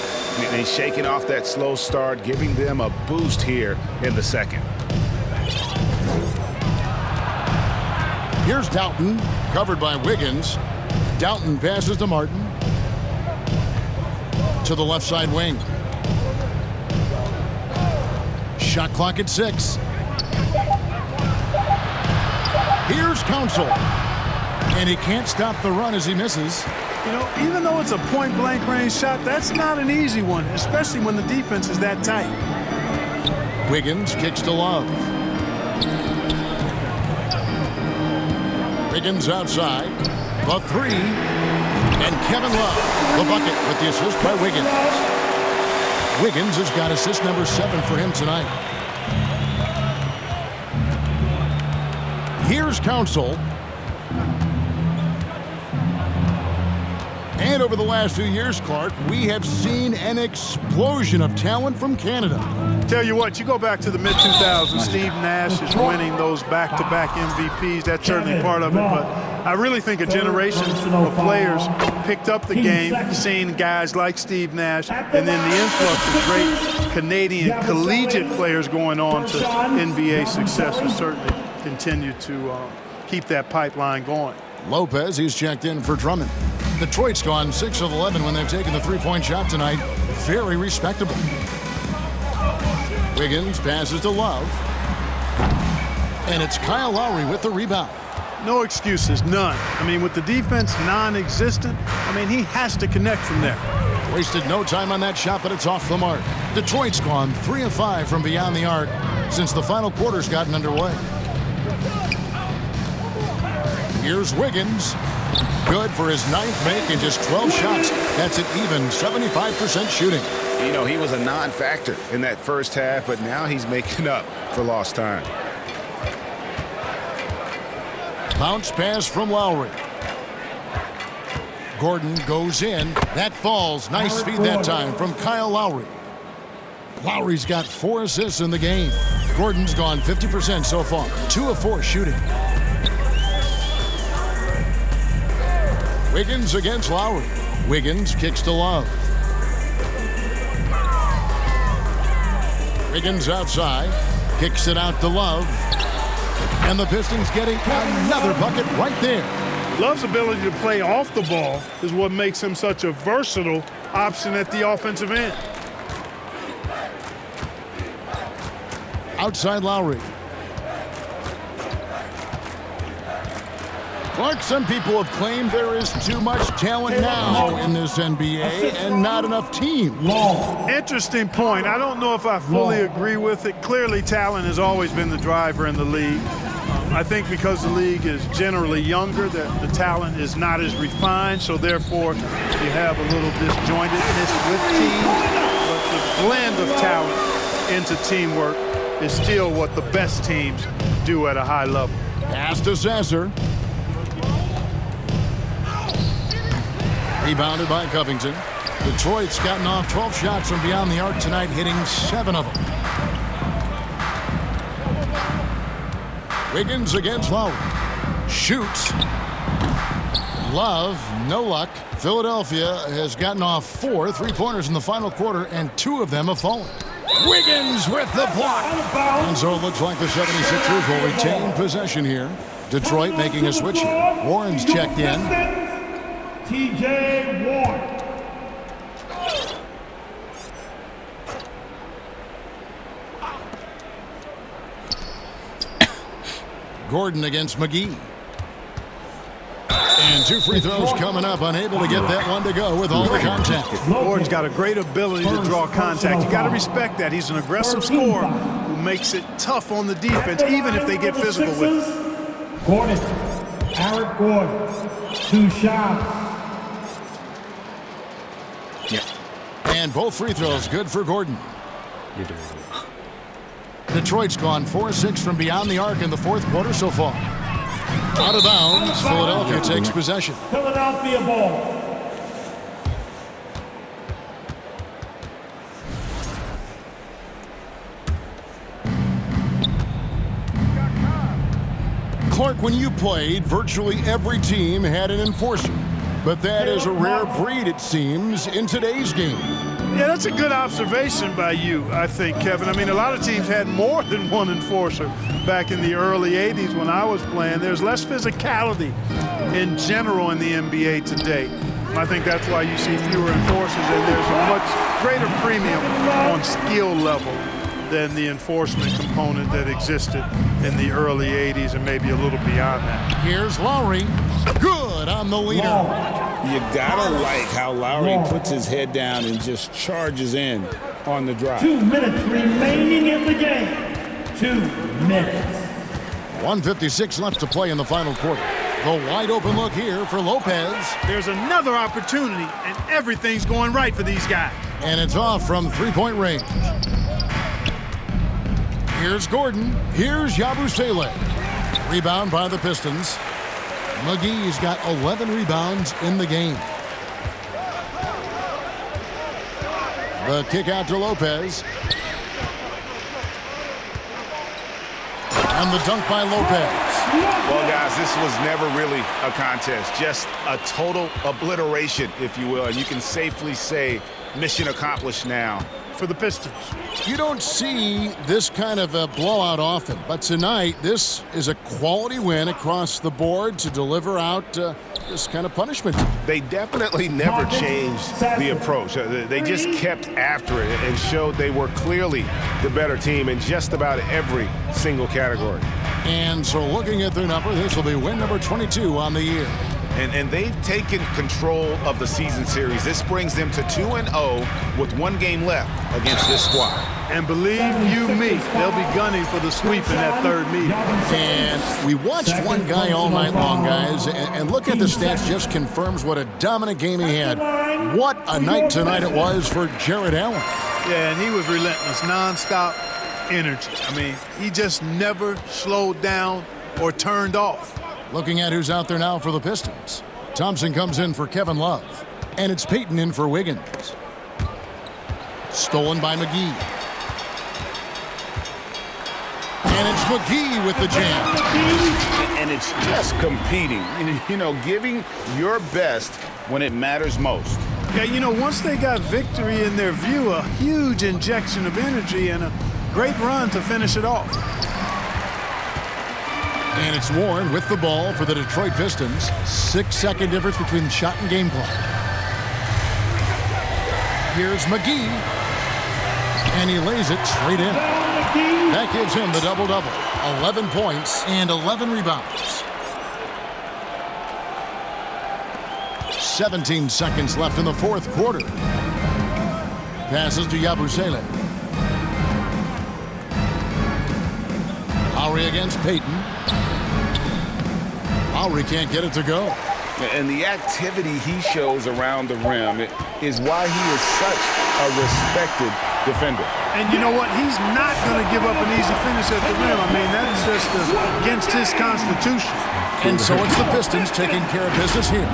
And he's shaking off that slow start, giving them a boost here in the second. Here's Doughton, covered by Wiggins. Doughton passes to Martin. To the left side wing. Shot clock at 6. Here's Council. And he can't stop the run as he misses. You know, even though it's a point-blank range shot, that's not an easy one, especially when the defense is that tight. Wiggins kicks to Love. Wiggins outside. The 3. And Kevin Love, the bucket with the assist by Wiggins. Wiggins has got assist number 7 for him tonight. Here's Council. And over the last few years, Clark, we have seen an explosion of talent from Canada. Tell you what, you go back to the mid-2000s, Steve Nash is winning those back-to-back MVPs. That's certainly part of it, but I really think a generation of players picked up the game, seeing guys like Steve Nash, and then the influx of great Canadian collegiate players going on to NBA success has certainly continued to keep that pipeline going. Lopez, he's checked in for Drummond. Detroit's gone 6 of 11 when they've taken the three-point shot tonight. Very respectable. Wiggins passes to Love. And it's Kyle Lowry with the rebound. No excuses, none. I mean, with the defense non-existent, I mean, he has to connect from there. Wasted no time on that shot, but it's off the mark. Detroit's gone 3 of 5 from beyond the arc since the final quarter's gotten underway. Here's Wiggins. Good for his 9th make and just 12 shots. That's an even 75% shooting. You know, he was a non-factor in that first half, but now he's making up for lost time. Bounce pass from Lowry. Gordon goes in. That falls. Nice feed that time from Kyle Lowry. Lowry's got 4 assists in the game. Gordon's gone 50% so far. 2 of 4 shooting. Wiggins against Lowry. Wiggins kicks to Love. Wiggins outside. Kicks it out to Love. And the Pistons getting another bucket right there. Love's ability to play off the ball is what makes him such a versatile option at the offensive end. Outside Lowry. Clark, some people have claimed there is too much talent now in this NBA and not enough teams. Interesting point. I don't know if I fully agree with it. Clearly, talent has always been the driver in the league. I think because the league is generally younger, that the talent is not as refined, so therefore you have a little disjointedness with teams. But the blend of talent into teamwork is still what the best teams do at a high level. Pass to Sasser. Rebounded by Covington. Detroit's gotten off 12 shots from beyond the arc tonight, hitting 7 of them. Wiggins against Lowry. Shoots. Love, no luck. Philadelphia has gotten off 4 3-pointers in the final quarter, and 2 of them have fallen. Wiggins with the block. And so it looks like the 76ers will retain possession here. Detroit making a switch here. Warren's checked in. T.J. Warren. Gordon against McGee. And 2 free throws coming up, unable to get that one to go with all the contact. Gordon's got a great ability to draw contact. You got to respect that. He's an aggressive scorer who makes it tough on the defense, even if they get physical with it. Gordon. Eric Gordon. 2 shots. And both free throws good for Gordon. Detroit's gone 4-6 from beyond the arc in the 4th quarter so far. Out of bounds, Philadelphia takes possession. Philadelphia ball. Clark, when you played, virtually every team had an enforcer. But that is a rare breed, it seems, in today's game. Yeah, that's a good observation by you, I think, Kevin. I mean, a lot of teams had more than one enforcer back in the early 80s when I was playing. There's less physicality in general in the NBA today. I think that's why you see fewer enforcers, and there's a much greater premium on skill level than the enforcement component that existed in the early 80s and maybe a little beyond that. Here's Lowry. Good on the leader. You gotta like how Lowry puts his head down and just charges in on the drive. 2 minutes remaining in the game. 2 minutes. 1:56 left to play in the final quarter. The wide open look here for Lopez. There's another opportunity, and everything's going right for these guys. And it's off from three-point range. Here's Gordon. Here's Yabusele. Rebound by the Pistons. McGee's got 11 rebounds in the game. The kick out to Lopez. And the dunk by Lopez. Well, guys, this was never really a contest. Just a total obliteration, if you will. And you can safely say mission accomplished now for the Pistons. You don't see this kind of a blowout often, but tonight this is a quality win across the board to deliver out this kind of punishment. They definitely never changed the approach. They just kept after it and showed they were clearly the better team in just about every single category. And so looking at their number, this will be win number 22 on the year. And they've taken control of the season series. This brings them to 2-0 with 1 game left against this squad. And believe you me, they'll be gunning for the sweep in that third meeting. And we watched one guy all night long, guys, and look at the stats, just confirms what a dominant game he had. What a night tonight it was for Jared Allen. Yeah, and he was relentless, nonstop energy. I mean, he just never slowed down or turned off. Looking at who's out there now for the Pistons. Thompson comes in for Kevin Love. And it's Payton in for Wiggins. Stolen by McGee. And it's McGee with the jam. And it's just competing, you know, giving your best when it matters most. Yeah, you know, once they got victory in their view, a huge injection of energy and a great run to finish it off. And it's Warren with the ball for the Detroit Pistons. 6-second difference between shot and game clock. Here's McGee. And he lays it straight in. That gives him the double-double. 11 points and 11 rebounds. 17 seconds left in the fourth quarter. Passes to Yabusele. Lowry against Payton. Lowry can't get it to go. And the activity he shows around the rim is why he is such a respected defender. And you know what? He's not going to give up an easy finish at the rim. I mean, that's just against his constitution. And so it's the Pistons taking care of business here.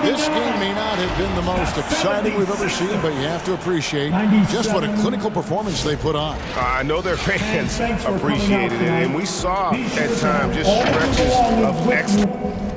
This game may not have been the most exciting we've ever seen, but you have to appreciate just what a clinical performance they put on. I know their fans appreciated it, and we saw at times just stretches of excellence.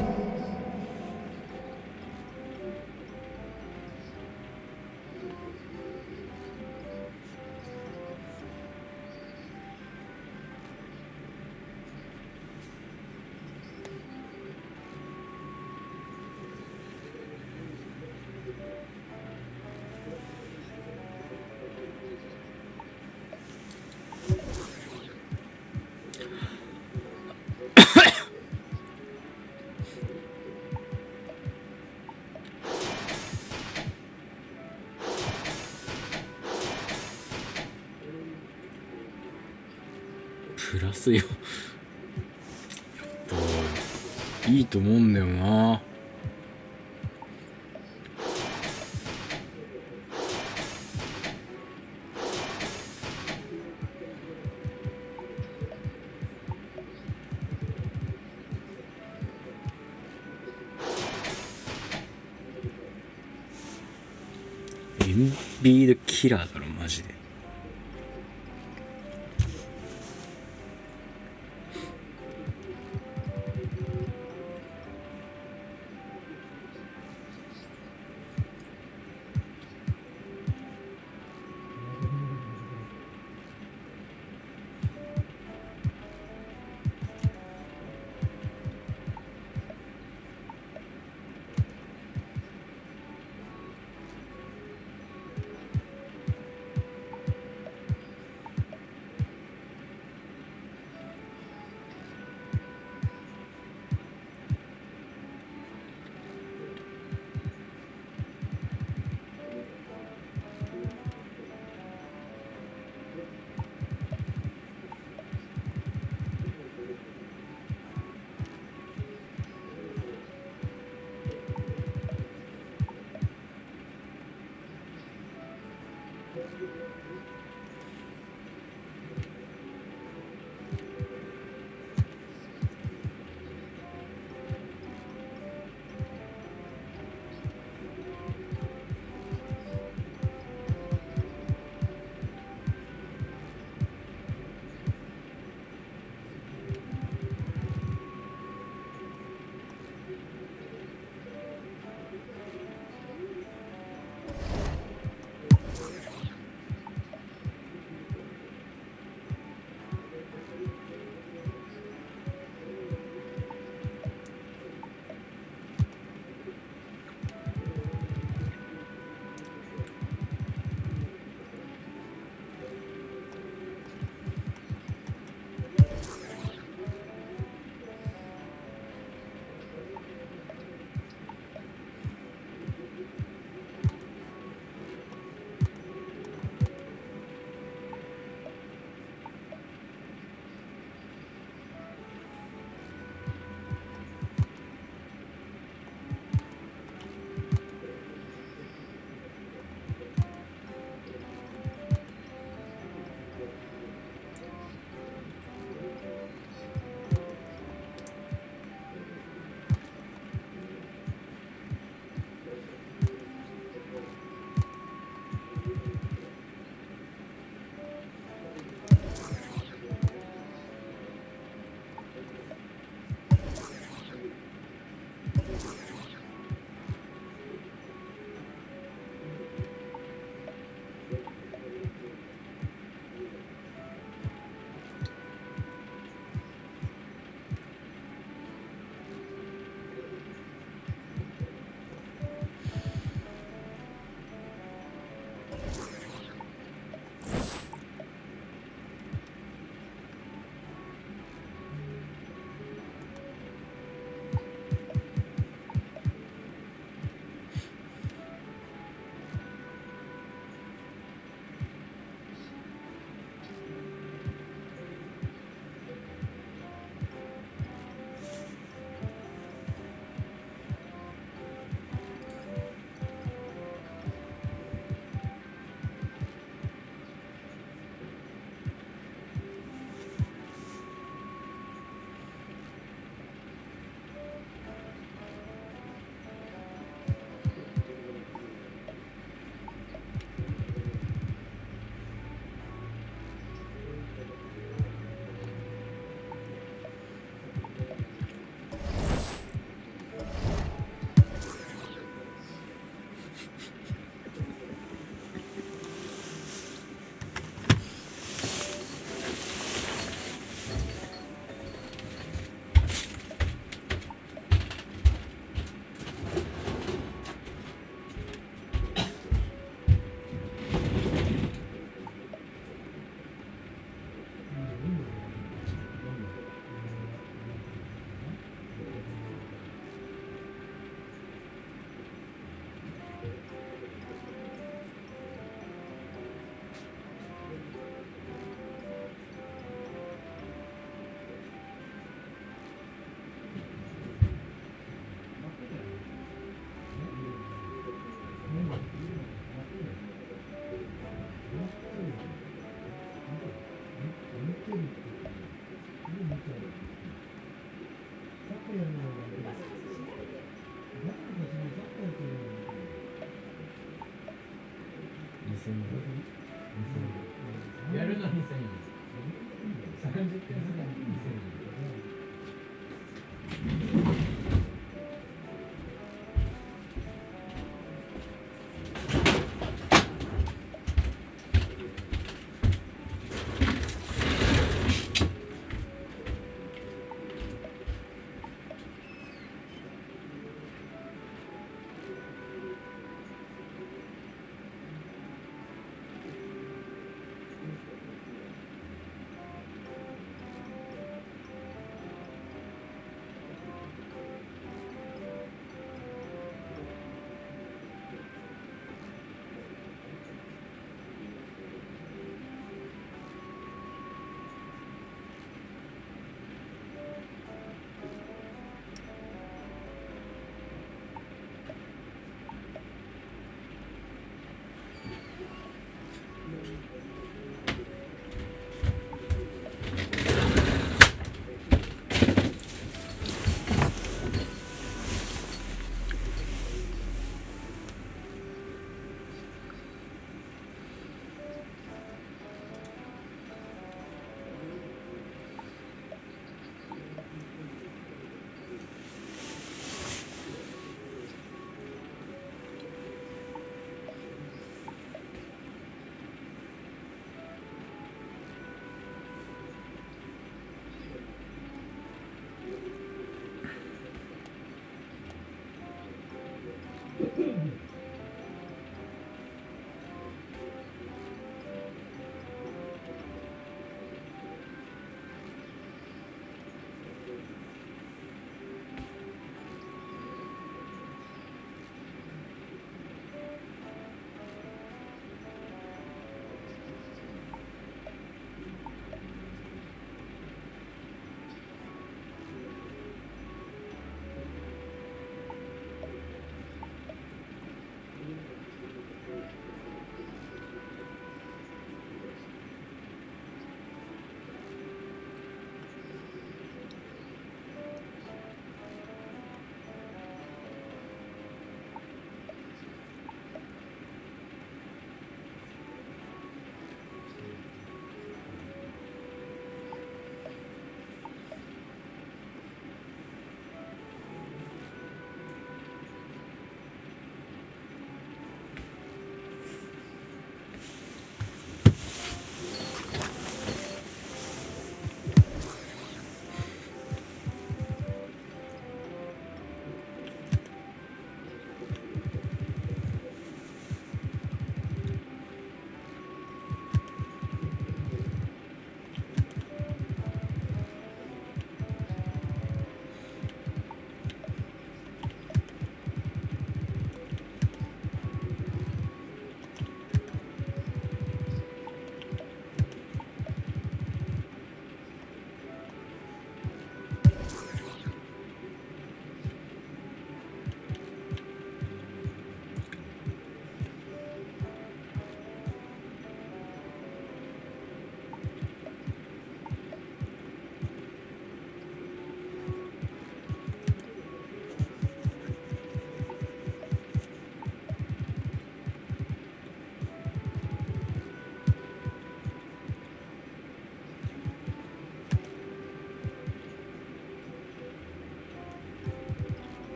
プラスよ。やっぱいいと思うんだよな。エンビードキラーだろマジで。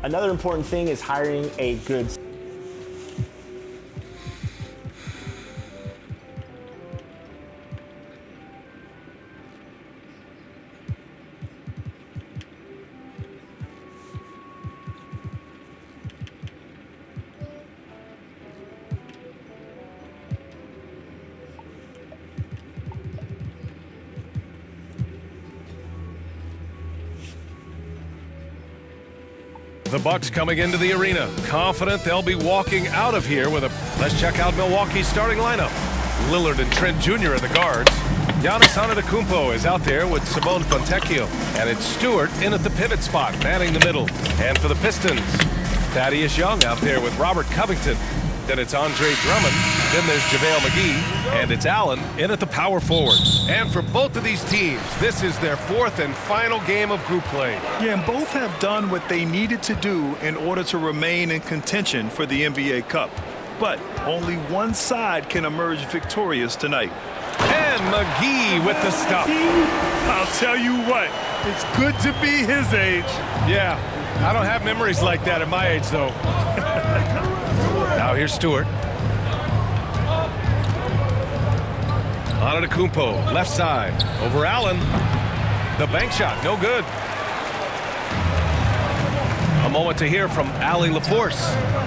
Another important thing is hiring a good The Bucks coming into the arena, confident they'll be walking out of here with a... Let's check out Milwaukee's starting lineup. Lillard and Trent Jr. are the guards. Giannis Antetokounmpo is out there with Simone Fontecchio. And it's Stewart in at the pivot spot, manning the middle. And for the Pistons, Thaddeus Young out there with Robert Covington. Then it's Andre Drummond. Then there's JaVale McGee. And it's Allen in at the power forward. And for both of these teams, this is their fourth and final game of group play. Yeah, and both have done what they needed to do in order to remain in contention for the NBA Cup. But only one side can emerge victorious tonight. And McGee with the stop. I'll tell you what, it's good to be his age. Yeah, I don't have memories like that at my age, though. Now here's Stewart. Antetokounmpo, left side, over Allen. The bank shot, no good. A moment to hear from Allie LaForce.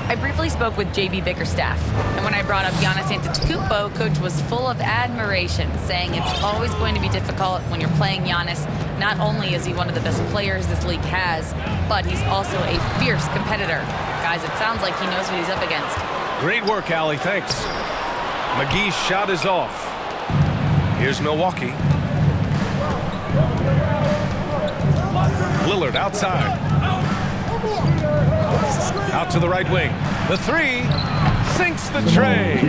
I briefly spoke with J.B. Bickerstaff, and when I brought up Giannis Antetokounmpo, Coach was full of admiration, saying it's always going to be difficult when you're playing Giannis. Not only is he one of the best players this league has, but he's also a fierce competitor. Guys, it sounds like he knows what he's up against. Great work, Allie, thanks. McGee's shot is off. Here's Milwaukee. Lillard outside. Out to the right wing. The three sinks the tray.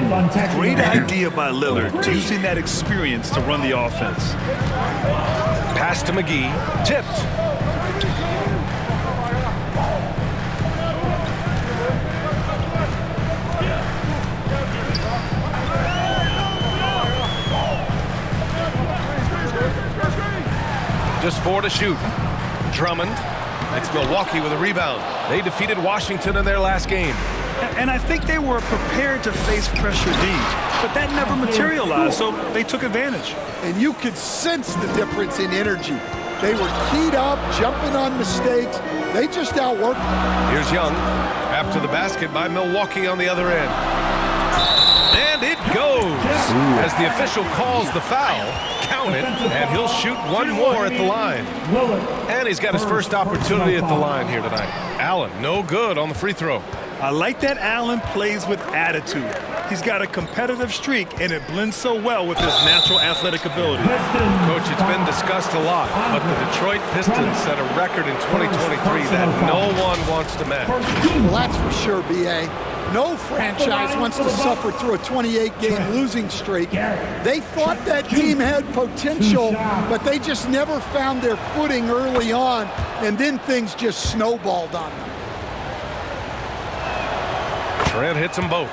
Great idea by Lillard, using that experience to run the offense. Pass to McGee. Tipped. Just 4 to shoot. Drummond. It's Milwaukee with a rebound. They defeated Washington in their last game. And I think they were prepared to face pressure D, but that never materialized, so they took advantage. And you could sense the difference in energy. They were keyed up, jumping on mistakes. They just outworked them. Here's Young after the basket by Milwaukee on the other end. And it goes as the official calls the foul. Count it, and he'll shoot one more at the line. And he's got his first opportunity at the line here tonight. Allen, no good on the free throw. I like that Allen plays with attitude. He's got a competitive streak, and it blends so well with his natural athletic ability. Coach, it's been discussed a lot, but the Detroit Pistons set a record in 2023 that no one wants to match. Well, that's for sure, B.A. No franchise wants to suffer through a 28-game losing streak. They thought that team had potential, but they just never found their footing early on, and then things just snowballed on them. Trent hits them both.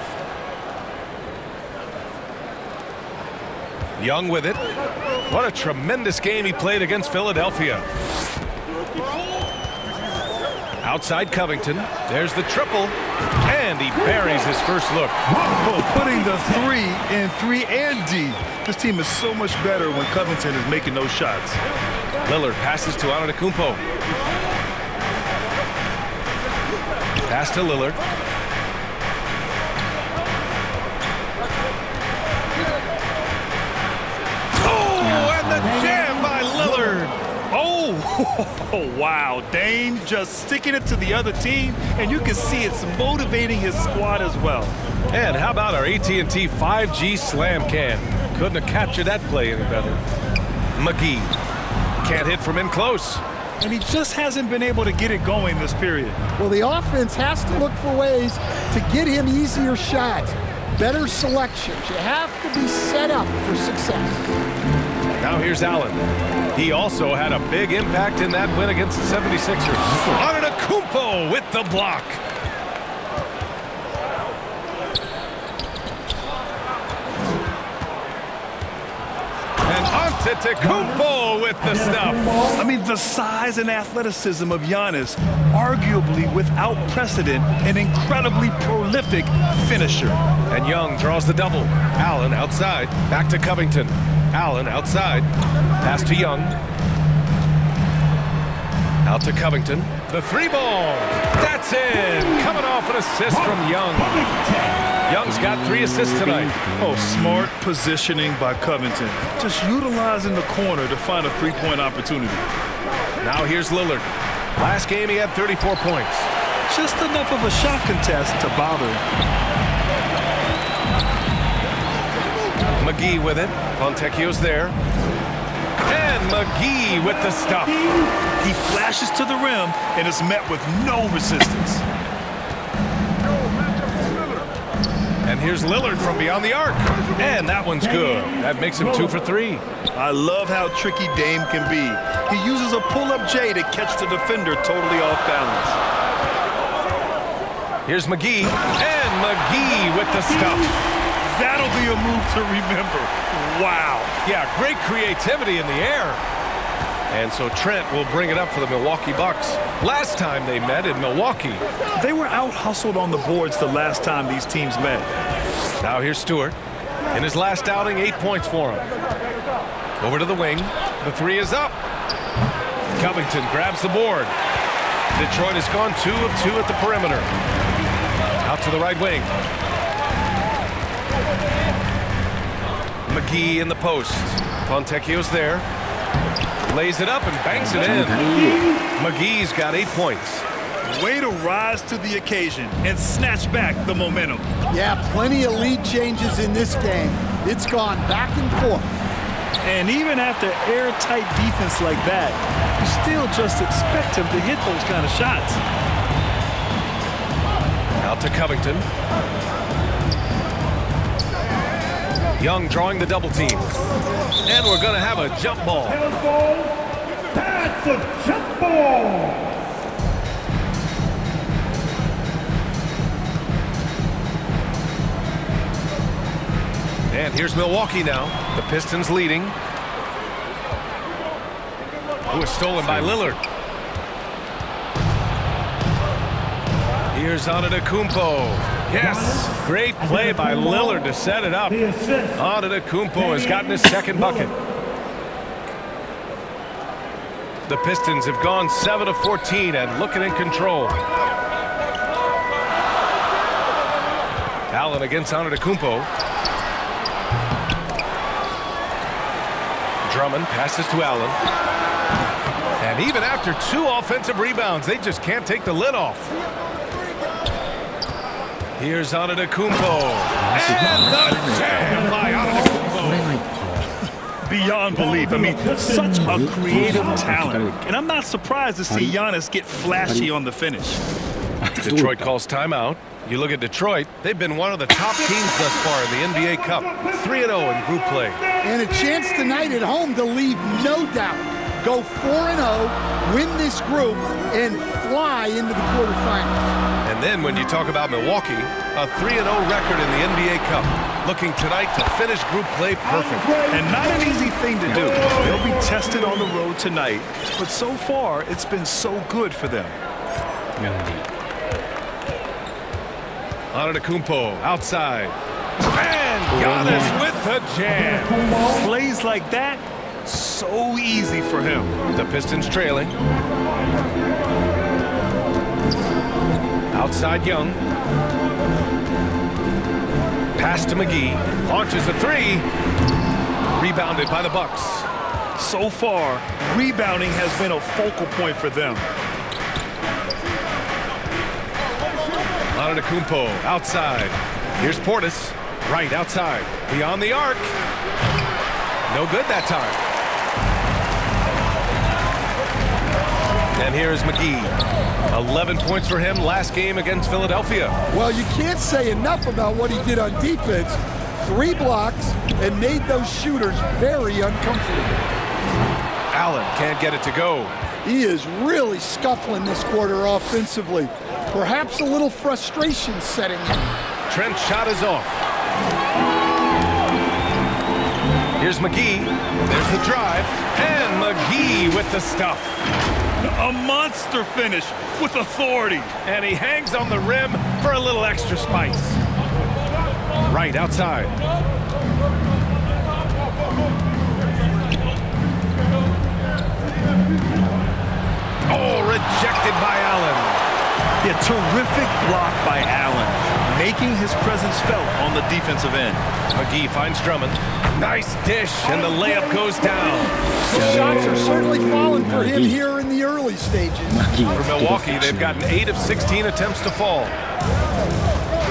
Young with it. What a tremendous game he played against Philadelphia. Outside Covington. There's the triple. And he buries his first look. Oh, putting the 3 in 3 and D. This team is so much better when Covington is making those shots. Lillard passes to Antetokounmpo. Pass to Lillard. The jam by Lillard. Oh, wow. Dame just sticking it to the other team, and you can see it's motivating his squad as well. And how about our AT&T 5G slam can? Couldn't have captured that play any better. McGee can't hit from in close. And he just hasn't been able to get it going this period. Well, the offense has to look for ways to get him easier shots, better selections. You have to be set up for success. Now here's Allen. He also had a big impact in that win against the 76ers. Antetokounmpo with the block. And Antetokounmpo with the stuff. I mean, the size and athleticism of Giannis, arguably without precedent, an incredibly prolific finisher. And Young draws the double. Allen outside, back to Covington. Allen outside, pass to Young. Out to Covington. The three ball. That's in. Coming off an assist from Young. Young's got 3 assists tonight. Oh, smart positioning by Covington. Just utilizing the corner to find a three-point opportunity. Now here's Lillard. Last game he had 34 points. Just enough of a shot contest to bother him. McGee with it. Fontecchio's there. And McGee with the stuff. He flashes to the rim and is met with no resistance. And here's Lillard from beyond the arc. And that one's good. That makes him 2 for 3. I love how tricky Dame can be. He uses a pull-up J to catch the defender totally off balance. Here's McGee. And McGee with the stuff. That'll be a move to remember. Wow. Yeah, great creativity in the air. And so Trent will bring it up for the Milwaukee Bucks. Last time they met in Milwaukee. They were out-hustled on the boards the last time these teams met. Now here's Stewart. In his last outing, 8 points for him. Over to the wing. The 3 is up. Covington grabs the board. Detroit has gone 2 of 2 at the perimeter. Out to the right wing. McGee in the post. Fontecchio's there. Lays it up and banks it in. McGee's got 8 points. Way to rise to the occasion and snatch back the momentum. Yeah, plenty of lead changes in this game. It's gone back and forth. And even after airtight defense like that, you still just expect him to hit those kind of shots. Out to Covington. Young drawing the double team. And we're going to have a jump ball. That's a jump ball. And here's Milwaukee now. The Pistons leading. It was stolen by Lillard. Here's Antetokounmpo. Yes, great play by Lillard to set it up. Antetokounmpo has gotten his second bucket. The Pistons have gone 7 of 14 and looking in control. Allen against Antetokounmpo. Drummond passes to Allen. And even after 2 offensive rebounds, they just can't take the lid off. Here's Antetokounmpo. And the jam by Antetokounmpo. Beyond belief. I mean, such a creative talent. And I'm not surprised to see Giannis get flashy on the finish. Detroit calls timeout. You look at Detroit, they've been one of the top teams thus far in the NBA Cup. 3-0 in group play. And a chance tonight at home to leave no doubt. Go 4-0, win this group, and fly into the quarterfinals. And then when you talk about Milwaukee, a 3-0 record in the NBA Cup. Looking tonight to finish group play perfect. And not an easy thing to do. They'll be tested on the road tonight. But so far, it's been so good for them. Antetokounmpo outside. And Giannis with the jam. Plays like that, so easy for him. The Pistons trailing. Outside Young. Pass to McGee. Launches a 3. Rebounded by the Bucks. So far, rebounding has been a focal point for them. Antetokounmpo outside. Here's Portis. Right outside. Beyond the arc. No good that time. And here's McGee. 11 points for him last game against Philadelphia. Well, you can't say enough about what he did on defense. 3 blocks and made those shooters very uncomfortable. Allen can't get it to go. He is really scuffling this quarter offensively. Perhaps a little frustration setting in. Trent's shot is off. Here's McGee. There's the drive. And McGee with the stuff. A monster finish with authority. And he hangs on the rim for a little extra spice. Right outside. Oh, rejected by Allen. Yeah, terrific block by Allen, making his presence felt on the defensive end. McGee finds Drummond. Nice dish, and the layup goes down. The shots are certainly falling for him here in the early stages. For Milwaukee, they've gotten 8 of 16 attempts to fall.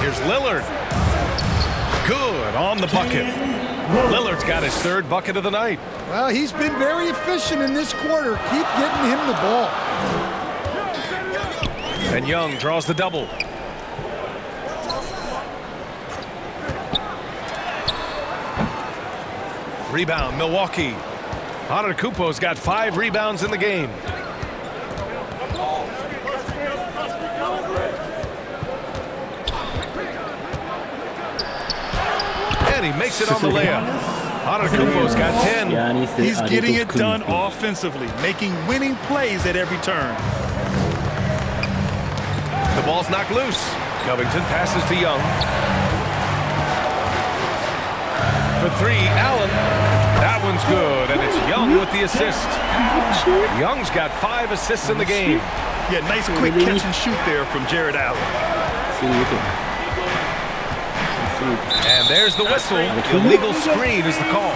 Here's Lillard. Good on the bucket. Lillard's got his 3rd bucket of the night. Well, he's been very efficient in this quarter. Keep getting him the ball. And Young draws the double. Rebound, Milwaukee. Antetokounmpo's got 5 rebounds in the game. And he makes it on the layup. Antetokounmpo's got 10. He's getting it done offensively, making winning plays at every turn. The ball's knocked loose. Covington passes to Young. For 3, Allen. That one's good, and it's Young with the assist. Young's got 5 assists in the game. Yeah, nice quick catch and shoot there from Jared Allen. And there's the whistle. Illegal screen is the call.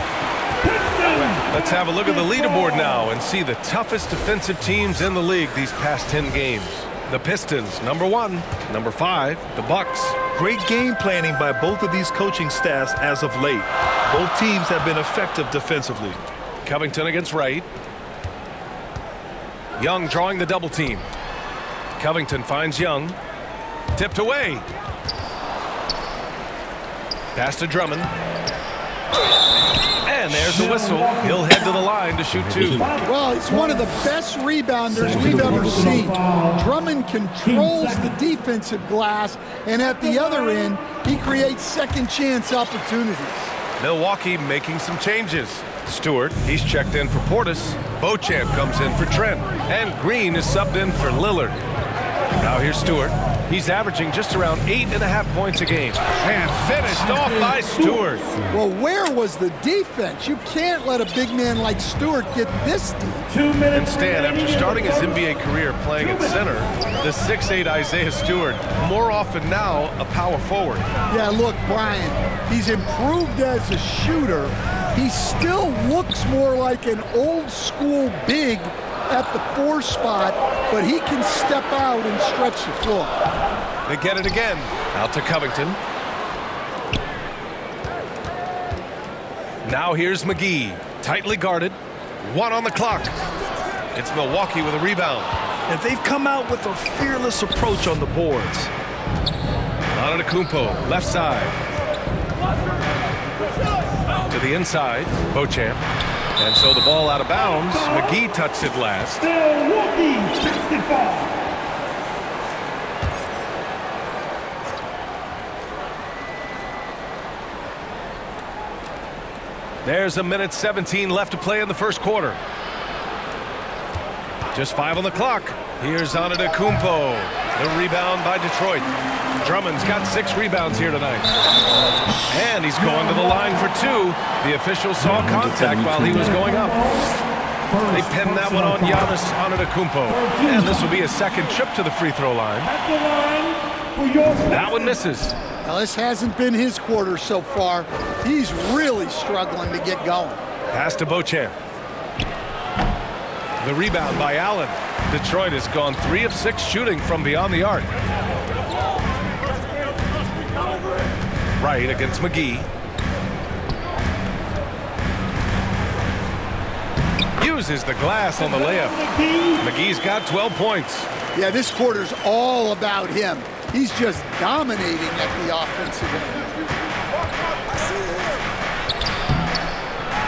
Let's have a look at the leaderboard now and see the toughest defensive teams in the league these past 10 games. The Pistons, number 1. Number 5, the Bucks. Great game planning by both of these coaching staffs as of late. Both teams have been effective defensively. Covington against Wright. Young drawing the double team. Covington finds Young. Tipped away. Pass to Drummond. And there's the whistle. He'll head to the line to shoot 2. Well, he's one of the best rebounders we've ever seen. Drummond controls the defensive glass, and at the other end, he creates second chance opportunities. Milwaukee making some changes. Stewart, he's checked in for Portis. Beauchamp comes in for Trent. And Green is subbed in for Lillard. Now here's Stewart. He's averaging just around 8.5 points a game. And finished off by Stewart. Well, where was the defense? You can't let a big man like Stewart get this deep. Instead, after starting his NBA career playing at center, the 6'8" Isaiah Stewart, more often now a power forward. Yeah, look, Brian, he's improved as a shooter. He still looks more like an old school big at the 4 spot, but he can step out and stretch the floor. They get it again. Out to Covington. Now here's McGee. Tightly guarded. 1 on the clock. It's Milwaukee with a rebound. And they've come out with a fearless approach on the boards. Antetokounmpo, left side. To the inside, Beauchamp. And so the ball out of bounds. McGee touched it last. Milwaukee 65. There's 1:17 left to play in the first quarter. Just 5 on the clock. Here's Antetokounmpo. The rebound by Detroit. Drummond's got 6 rebounds here tonight. And he's going to the line for 2. The official saw contact while he was going up. They pinned that one on Giannis Antetokounmpo. And this will be a second trip to the free throw line. That one misses. Now, this hasn't been his quarter so far. He's really struggling to get going. Pass to Beauchamp. The rebound by Allen. Detroit has gone 3 of 6 shooting from beyond the arc. Right against McGee. Uses the glass on the layup. McGee's got 12 points. Yeah, this quarter's all about him. He's just dominating at the offensive end.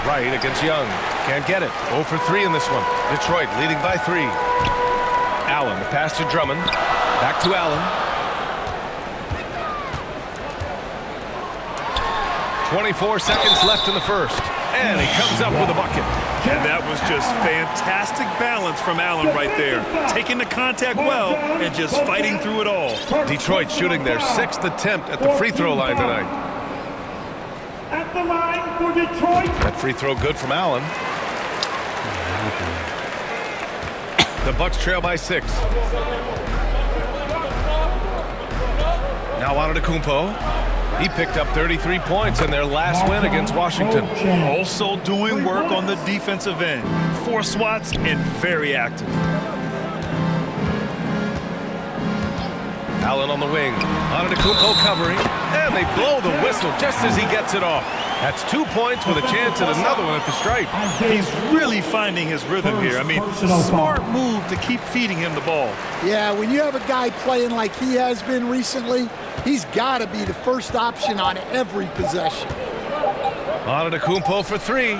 Right against Young. Can't get it. 0 for 3 in this one. Detroit leading by 3. Allen, the pass to Drummond. Back to Allen. 24 seconds left in the first. And he comes up with a bucket. And that was just fantastic balance from Allen right there. Taking the contact well and just fighting through it all. Detroit shooting their 6th attempt at the free throw line tonight. At the line for Detroit. That free throw good from Allen. The Bucks trail by 6. Now Antetokounmpo. He picked up 33 points in their last win against Washington. Also doing work on the defensive end. 4 swats and very active. Allen on the wing. Antetokounmpo covering. And they blow the whistle just as he gets it off. That's 2 points with a chance at another one at the stripe. He's really finding his rhythm here. I mean, smart move to keep feeding him the ball. Yeah, when you have a guy playing like he has been recently, he's got to be the first option on every possession. Antetokounmpo for 3. He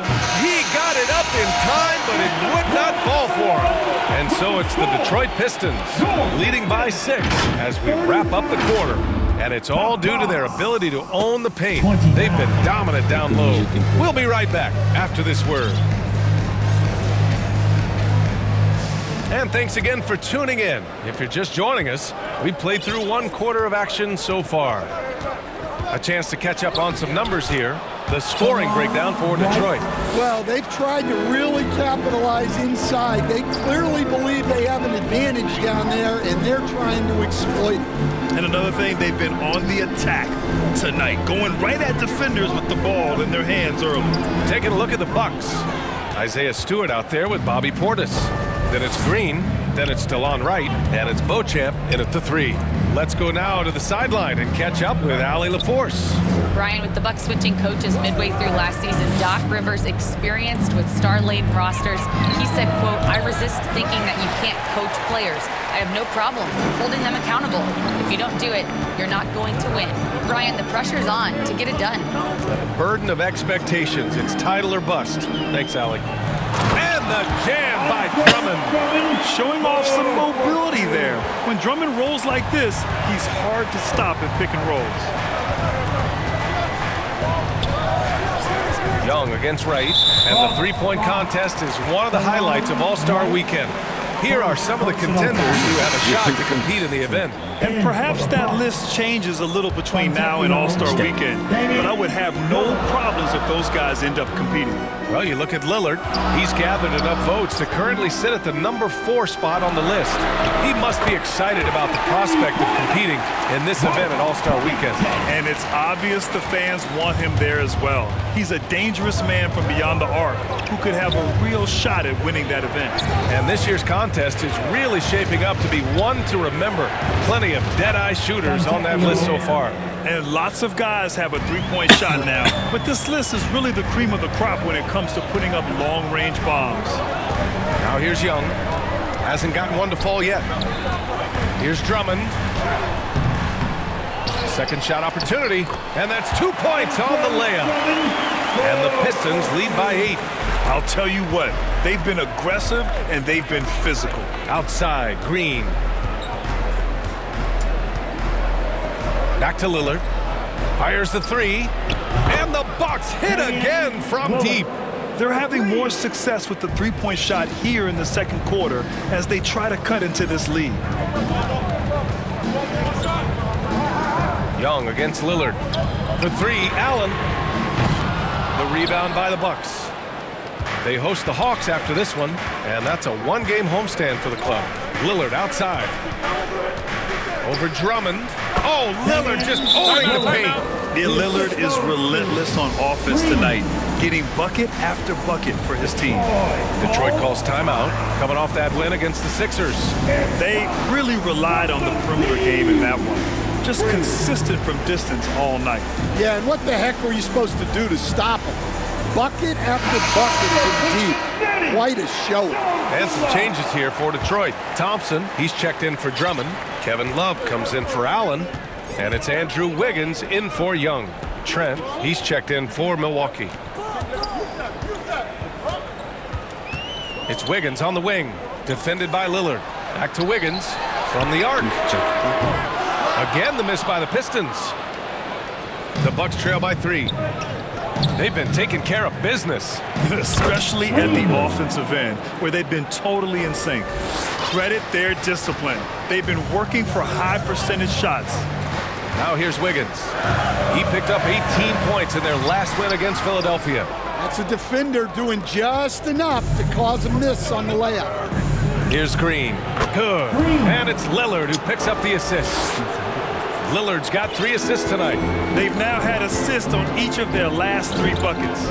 got it up in time, but it would not fall for him. And so it's the Detroit Pistons leading by 6 as we wrap up the quarter. And it's all due to their ability to own the paint. They've been dominant down low. We'll be right back after this word. And thanks again for tuning in. If you're just joining us, we played through 1 quarter of action so far. A chance to catch up on some numbers here. The scoring breakdown for Detroit. Well, they've tried to really capitalize inside. They clearly believe they have an advantage down there, and they're trying to exploit it. And another thing, they've been on the attack tonight, going right at defenders with the ball in their hands early. Taking a look at the Bucks. Isaiah Stewart out there with Bobby Portis. Then it's Green, then it's DeLon Wright, and it's Beauchamp in at the 3. Let's go now to the sideline and catch up with Allie LaForce. Brian, with the Bucks switching coaches midway through last season, Doc Rivers, experienced with star-laden rosters, he said, quote, "I resist thinking that you can't coach players. I have no problem holding them accountable. If you don't do it, you're not going to win." Brian, the pressure's on to get it done. The burden of expectations. It's title or bust. Thanks, Allie. And the jam by Drummond. Showing off some mobility there. When Drummond rolls like this, he's hard to stop in pick and rolls. Young against Wright, and the three-point contest is one of the highlights of All-Star Weekend. Here are some of the contenders who have a shot to compete in the event. And perhaps that list changes a little between now and All-Star Weekend, but I would have no problems if those guys end up competing. Well, you look at Lillard. He's gathered enough votes to currently sit at the number 4 spot on the list. He must be excited about the prospect of competing in this event at All-Star Weekend. And it's obvious the fans want him there as well. He's a dangerous man from beyond the arc who could have a real shot at winning that event. And this year's contest is really shaping up to be one to remember. Plenty of dead-eye shooters on that list so far. And lots of guys have a three-point shot now. But this list is really the cream of the crop when it comes to putting up long-range bombs. Now here's Young. Hasn't gotten one to fall yet. Here's Drummond. Second shot opportunity. And that's 2 points on the layup. And the Pistons lead by 8. I'll tell you what, they've been aggressive and they've been physical. Outside, Green. Back to Lillard. Fires the 3. And the Bucks hit again from deep. They're having more success with the three-point shot here in the second quarter as they try to cut into this lead. Young against Lillard. For 3, Allen. The rebound by the Bucks. They host the Hawks after this one, and that's a one-game homestand for the club. Lillard outside. Over Drummond. Oh, Lillard just owning the paint. Yeah, Lillard is relentless on offense tonight, getting bucket after bucket for his team. Detroit calls timeout, coming off that win against the Sixers. They really relied on the perimeter game in that one. Just consistent from distance all night. Yeah, and what the heck were you supposed to do to stop him? Bucket after bucket from deep. Quite a show. And some changes here for Detroit. Thompson, he's checked in for Drummond. Kevin Love comes in for Allen. And it's Andrew Wiggins in for Young. Trent, he's checked in for Milwaukee. It's Wiggins on the wing, defended by Lillard. Back to Wiggins from the arc. Again, the miss by the Pistons. The Bucks trail by 3. They've been taking care of business. Especially at the offensive end, where they've been totally in sync. Credit their discipline. They've been working for high percentage shots. Now here's Wiggins. He picked up 18 points in their last win against Philadelphia. That's a defender doing just enough to cause a miss on the layup. Here's Green. Good. And it's Lillard who picks up the assist. Lillard's got 3 assists tonight. They've now had assists on each of their last 3 buckets.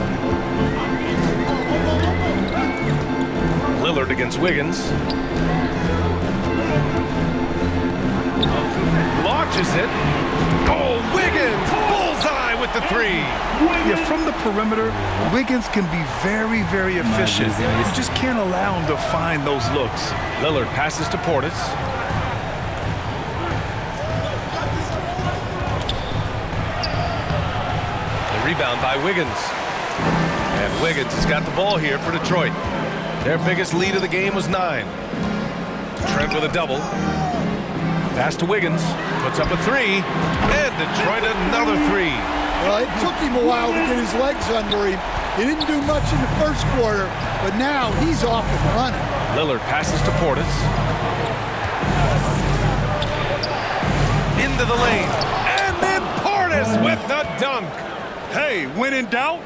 Lillard against Wiggins. Launches it. Oh, Wiggins! Bullseye with the 3. Yeah, from the perimeter, Wiggins can be very, very efficient. You just can't allow him to find those looks. Lillard passes to Portis. The rebound by Wiggins. And Wiggins has got the ball here for Detroit. Their biggest lead of the game was 9. Trent with a double. Pass to Wiggins. Puts up a 3. And Detroit another 3. Well, it took him a while to get his legs under him. He didn't do much in the first quarter, but now he's off and running. Lillard passes to Portis. Into the lane. And then Portis with the dunk. Hey, when in doubt,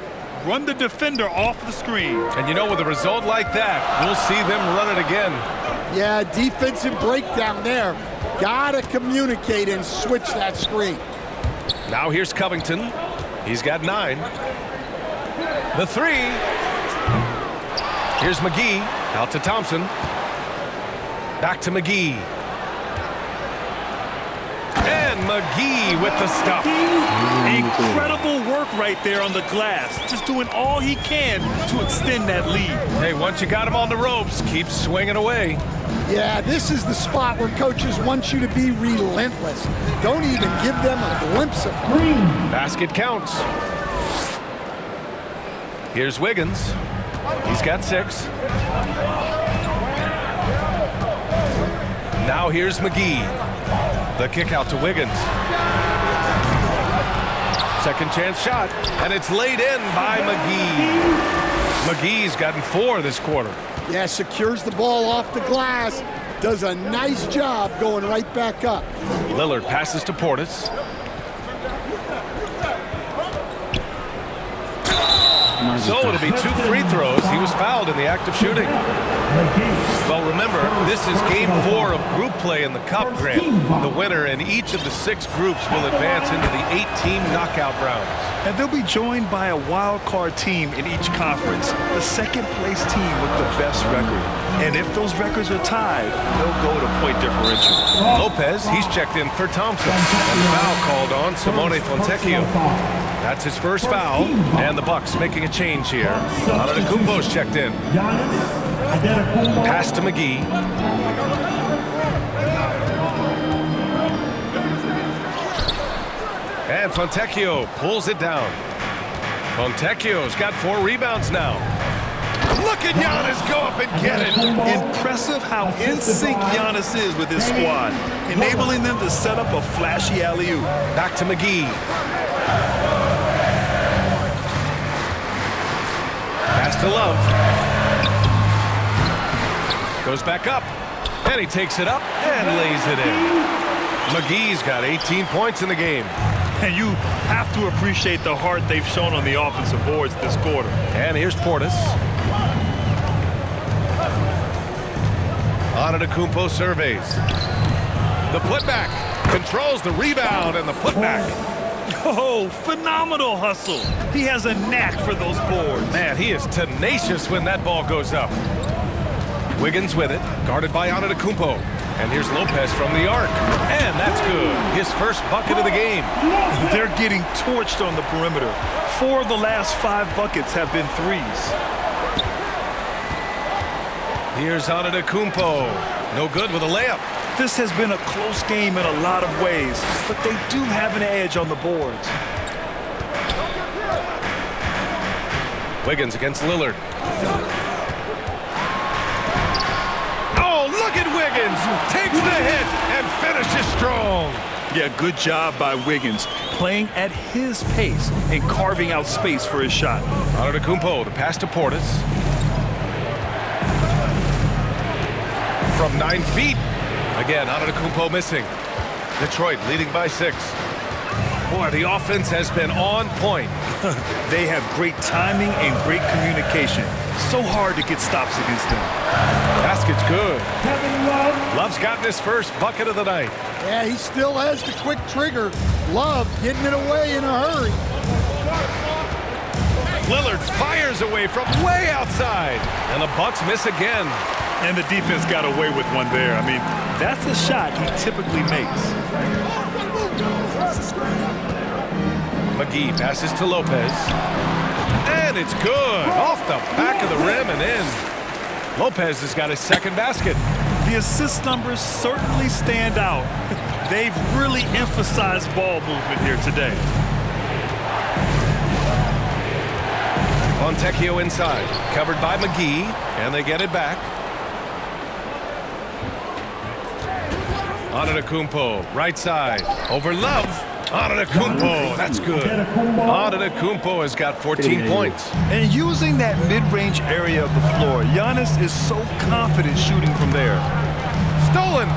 run the defender off the screen. And you know, with a result like that, we'll see them run it again. Yeah, defensive breakdown there. Gotta communicate and switch that screen. Now here's Covington. He's got 9. The 3. Here's McGee. Out to Thompson. Back to McGee. And McGee with the stuff. Incredible work right there on the glass. Just doing all he can to extend that lead. Hey, once you got him on the ropes, keep swinging away. Yeah, this is the spot where coaches want you to be relentless. Don't even give them a glimpse of green. Basket counts. Here's Wiggins. He's got 6. Now here's McGee. The kick out to Wiggins. Second chance shot, and it's laid in by McGee. McGee's gotten 4 this quarter. Yeah, secures the ball off the glass. Does a nice job going right back up. Lillard passes to Portis. So it'll be 2 free throws. He was fouled in the act of shooting. Well, remember, this is game 4 of group play in the Cup, Grant. The winner in each of the 6 groups will advance into the 8-team knockout rounds. And they'll be joined by a wild card team in each conference, the second place team with the best record. And if those records are tied, they'll go to point differential. Lopez, he's checked in for Thompson. And the foul called on Simone Fontecchio. That's his first foul, and the Bucks making a change here. Antetokounmpo's checked in. Pass to McGee. And Fontecchio pulls it down. Fontecchio's got 4 rebounds now. Look at Giannis go up and get it. Impressive how in sync Giannis is with his squad, enabling them to set up a flashy alley-oop. Back to McGee. Pass to Love. Goes back up, and he takes it up and lays it in. McGee's got 18 points in the game. And you have to appreciate the heart they've shown on the offensive boards this quarter. And here's Portis. Antetokounmpo surveys. The putback. Controls the rebound and the putback. Oh, phenomenal hustle. He has a knack for those boards. Man, he is tenacious when that ball goes up. Wiggins with it, guarded by Antetokounmpo. And here's Lopez from the arc. And that's good. His first bucket of the game. They're getting torched on the perimeter. 4 of the last 5 buckets have been threes. Here's Antetokounmpo. No good with a layup. This has been a close game in a lot of ways, but they do have an edge on the boards. Wiggins against Lillard. Oh, look at Wiggins. Takes the hit and finishes strong. Yeah, good job by Wiggins, playing at his pace and carving out space for his shot. Antetokounmpo, the pass to Portis. From 9 feet. Again, Antetokounmpo missing. Detroit leading by 6. Boy, the offense has been on point. They have great timing and great communication. So hard to get stops against them. Basket's good. Love's gotten his first bucket of the night. Yeah, he still has the quick trigger. Love getting it away in a hurry. Lillard fires away from way outside. And the Bucks miss again. And the defense got away with one there. I mean, that's a shot he typically makes. McGee passes to Lopez. And it's good. Off the back of the rim and in. Lopez has got his second basket. The assist numbers certainly stand out. They've really emphasized ball movement here today. Fontecchio inside. Covered by McGee. And they get it back. Antetokounmpo, right side. Over Love. Antetokounmpo, that's good. Antetokounmpo has got 14 points. And using that mid-range area of the floor, Giannis is so confident shooting from there. Stolen.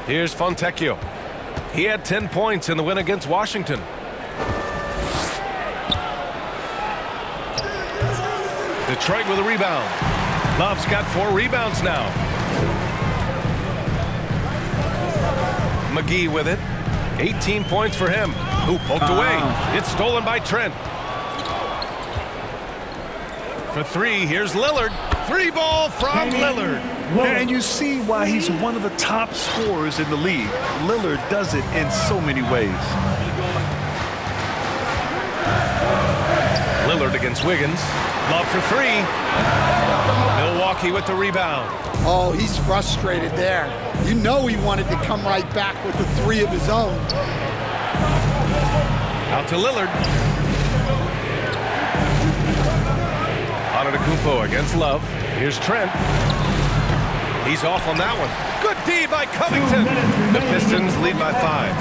Here's Fontecchio. He had 10 points in the win against Washington. Detroit with a rebound. Love's got 4 rebounds now. McGee with it. 18 points for him. Who poked away. It's stolen by Trent. For 3, here's Lillard. 3 ball from Lillard. And you see why he's one of the top scorers in the league. Lillard does it in so many ways. Lillard against Wiggins. Love for 3. Milwaukee with the rebound. Oh, he's frustrated there. You know he wanted to come right back with the 3 of his own. Out to Lillard. Antetokounmpo against Love. Here's Trent. He's off on that one. Good D by Covington. The Pistons lead by 5.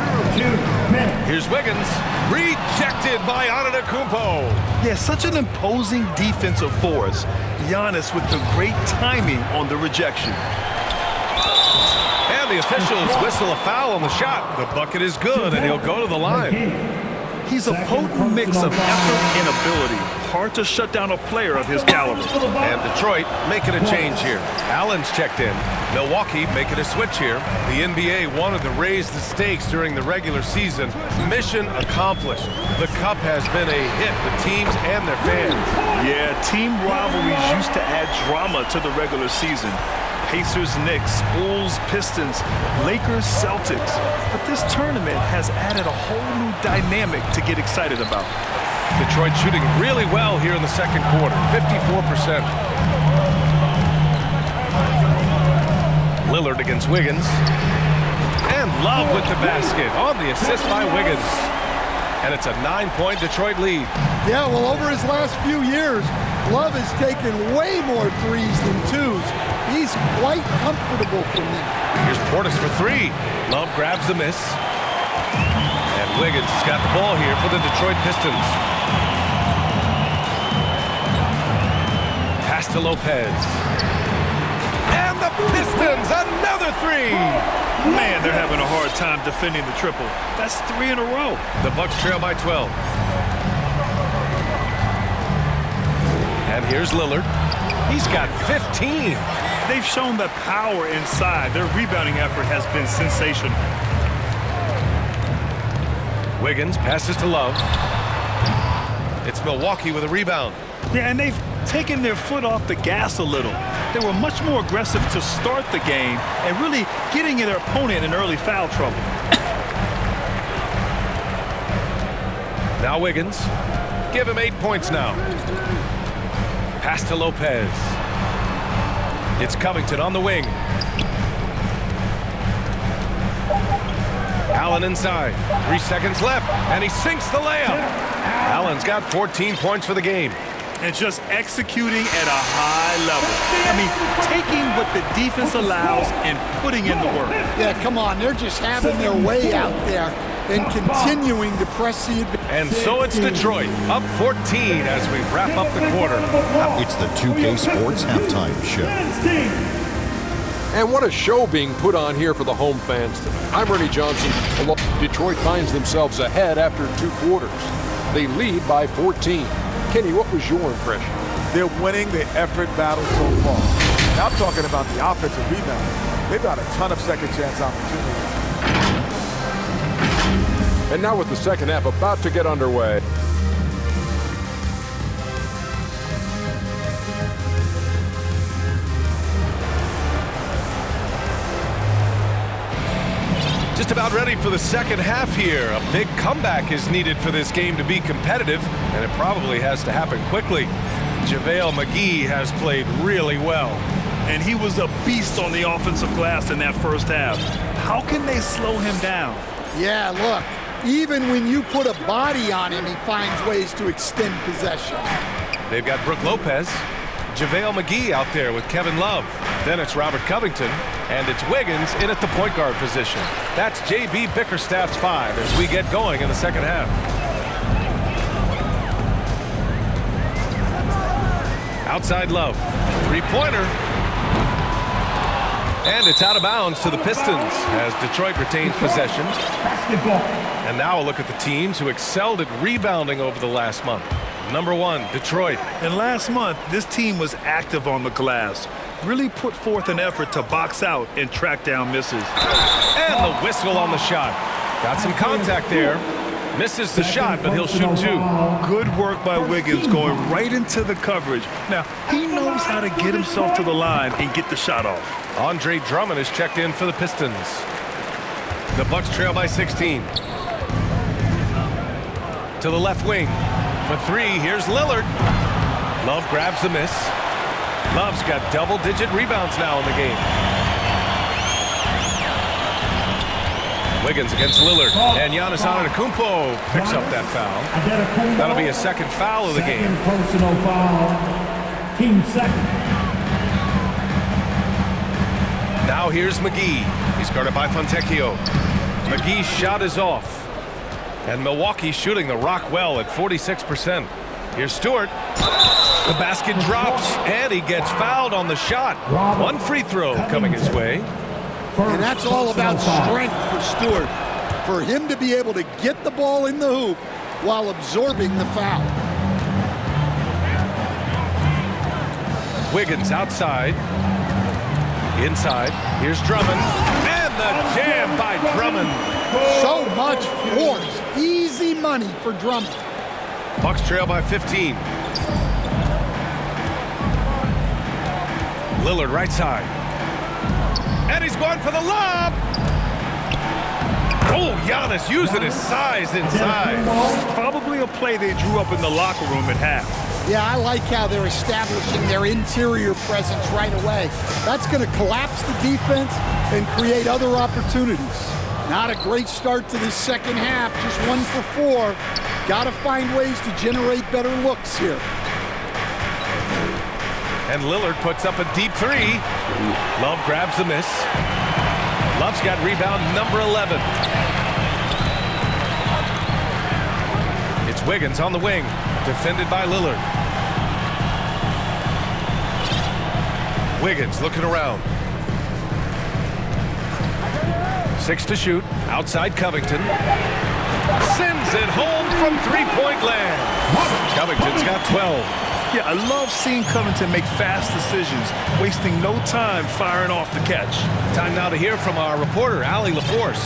Here's Wiggins. Rejected by Antetokounmpo. Yeah, such an imposing defensive force. Giannis with the great timing on the rejection. And the officials whistle a foul on the shot. The bucket is good, and he'll go to the line. He's a potent mix of effort and ability. Hard to shut down a player of his caliber. And Detroit making a change here. Allen's checked in. Milwaukee making a switch here. The NBA wanted to raise the stakes during the regular season. Mission accomplished. The Cup has been a hit with teams and their fans. Yeah, team rivalries used to add drama to the regular season. Pacers, Knicks, Bulls, Pistons, Lakers, Celtics. But this tournament has added a whole new dynamic to get excited about. Detroit shooting really well here in the second quarter, 54%. Lillard against Wiggins. And Love with the basket on the assist by Wiggins. And it's a 9-point Detroit lead. Yeah, well, over his last few years, Love has taken way more 3s than 2s. He's quite comfortable from there. Here's Portis for 3. Love grabs the miss. And Wiggins has got the ball here for the Detroit Pistons. Pass to Lopez. And the Pistons, another 3. Man, they're having a hard time defending the triple. That's 3 in a row. The Bucks trail by 12. And here's Lillard. He's got 15. They've shown the power inside. Their rebounding effort has been sensational. Wiggins passes to Love. It's Milwaukee with a rebound. Yeah, and they've taken their foot off the gas a little. They were much more aggressive to start the game and really getting their opponent in early foul trouble. Now Wiggins. Give him 8 points now. Pass to Lopez. It's Covington on the wing. Allen inside. 3 seconds left, and he sinks the layup. Allen's got 14 points for the game. and just executing at a high level. I mean, taking what the defense allows and putting in the work. Yeah, come on. They're just having their way out there and continuing to press the advantage. And so it's Detroit, up 14 as we wrap up the quarter. It's the 2K Sports Halftime Show. And what a show being put on here for the home fans tonight. I'm Ernie Johnson. Detroit finds themselves ahead after 2 quarters. They lead by 14. Kenny, what was your impression? They're winning the effort battle so far. Now I'm talking about the offensive rebound. They've got a ton of second chance opportunities. And now with the second half about to get underway. Just about ready for the second half here. A big comeback is needed for this game to be competitive, and it probably has to happen quickly. JaVale McGee has played really well. And he was a beast on the offensive glass in that first half. How can they slow him down? Yeah, look, even when you put a body on him, he finds ways to extend possession. They've got Brook Lopez, JaVale McGee out there with Kevin Love. Then it's Robert Covington, and it's Wiggins in at the point guard position. That's J.B. Bickerstaff's 5 as we get going in the second half. Outside Love, 3-pointer. And it's out of bounds to the Pistons as Detroit retains possession. And now a look at the teams who excelled at rebounding over the last month. Number 1, Detroit. And last month, this team was active on the glass. Really put forth an effort to box out and track down misses. And the whistle on the shot. Got some contact there. Misses the shot, but he'll shoot 2. Good work by Wiggins going right into the coverage. Now, he knows how to get himself to the line and get the shot off. Andre Drummond is checked in for the Pistons. The Bucks trail by 16. To the left wing. For 3, here's Lillard. Love grabs the miss. Love's got double-digit rebounds now in the game. Wiggins against Lillard. And Giannis Antetokounmpo picks up that foul. That'll be a second foul of the game. Personal foul. Team second. Now here's McGee. He's guarded by Fontecchio. McGee's shot is off. And Milwaukee shooting the rock well at 46%. Here's Stewart. The basket drops, and he gets fouled on the shot. 1 free throw coming his way. And that's all about strength for Stewart. For him to be able to get the ball in the hoop while absorbing the foul. Wiggins outside. Inside. Here's Drummond. And the jam by Drummond. So much force. Easy money for Drummond. Bucks trail by 15. Lillard right side. And he's going for the lob. Oh, Giannis using his size inside. Probably a play they drew up in the locker room at half. Yeah, I like how they're establishing their interior presence right away. That's going to collapse the defense and create other opportunities. Not a great start to this second half, just 1 for 4. Got to find ways to generate better looks here. And Lillard puts up a deep 3. Love grabs the miss. Love's got rebound number 11. It's Wiggins on the wing, defended by Lillard. Wiggins looking around. 6 to shoot. Outside Covington. Sends it home from 3-point land. Covington's got 12. Yeah, I love seeing Covington make fast decisions, wasting no time firing off the catch. Time now to hear from our reporter, Allie LaForce.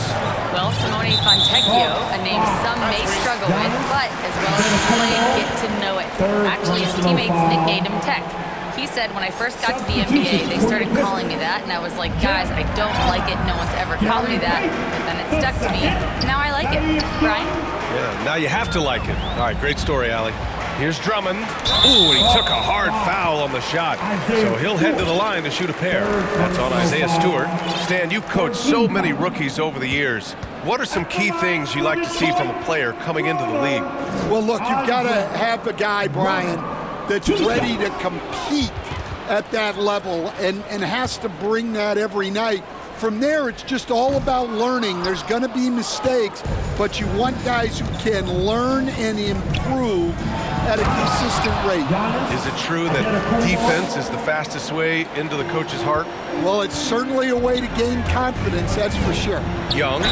Well, Simone Fontecchio, a name some may struggle with, but as well as his play, get to know it. Actually, his teammates nicknamed him Tech. He said, when I first got to the NBA, they started calling me that, and I was like, guys, I don't like it. No one's ever called me that. But then it stuck to me. Now I like it. Brian? Yeah, now you have to like it. All right, great story, Allie. Here's Drummond. Ooh, and he took a hard foul on the shot. So he'll head to the line to shoot a pair. That's on Isaiah Stewart. Stan, you've coached so many rookies over the years. What are some key things you like to see from a player coming into the league? Well, look, you've got to have the guy, Brian, that's ready to compete at that level and has to bring that every night. From there, it's just all about learning. There's going to be mistakes, but you want guys who can learn and improve at a consistent rate. Is it true that defense is the fastest way into the coach's heart? Well, it's certainly a way to gain confidence, that's for sure. Young,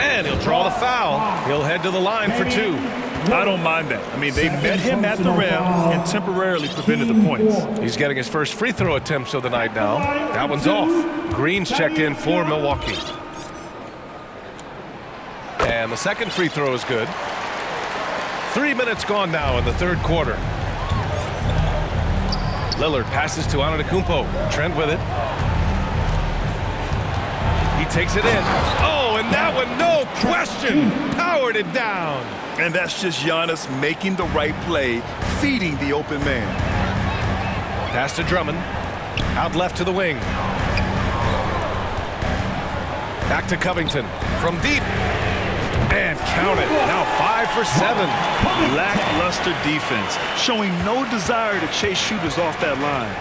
and he'll draw the foul. He'll head to the line for 2. I don't mind that. I mean, they met him at the rim and temporarily prevented the points. He's getting his first free throw attempts of the night now. That one's off. Green's checked in for Milwaukee. And the second free throw is good. 3 minutes gone now in the third quarter. Lillard passes to Antetokounmpo. Trent with it. He takes it in. Oh, and that one, no question, powered it down. And that's just Giannis making the right play, feeding the open man. Pass to Drummond. Out left to the wing. Back to Covington. From deep. And count it. Now 5 for 7. Lackluster defense, showing no desire to chase shooters off that line.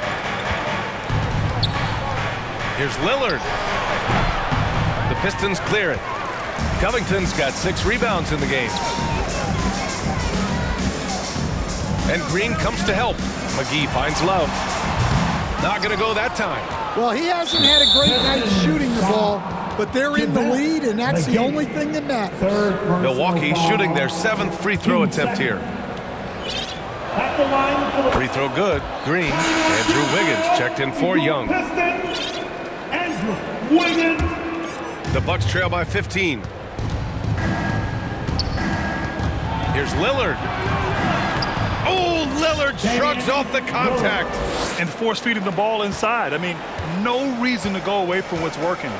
Here's Lillard. The Pistons clear it. Covington's got 6 rebounds in the game. And Green comes to help. McGee finds Love. Not going to go that time. Well, he hasn't had a great night shooting the ball, but they're in the lead, and that's the only thing that matters. Milwaukee shooting their 7th free throw attempt here. Free throw good. Green. Andrew Wiggins checked in for Young. Andrew Wiggins. The Bucks trail by 15. Here's Lillard. Oh, Lillard shrugs off the contact. And force feeding the ball inside. I mean, no reason to go away from what's working.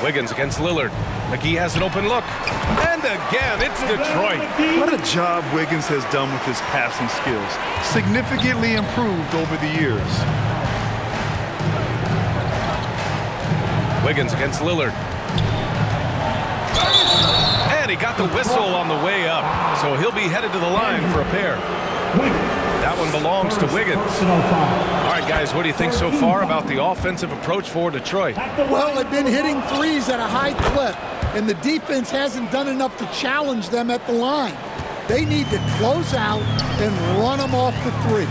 Wiggins against Lillard. McGee has an open look. And again, it's Detroit. What a job Wiggins has done with his passing skills. Significantly improved over the years. Wiggins against Lillard. And he got the whistle on the way up. So he'll be headed to the line for a pair. That one belongs to Wiggins. All right, guys, what do you think so far about the offensive approach for Detroit? Well, they've been hitting threes at a high clip, and the defense hasn't done enough to challenge them at the line. They need to close out and run them off the three.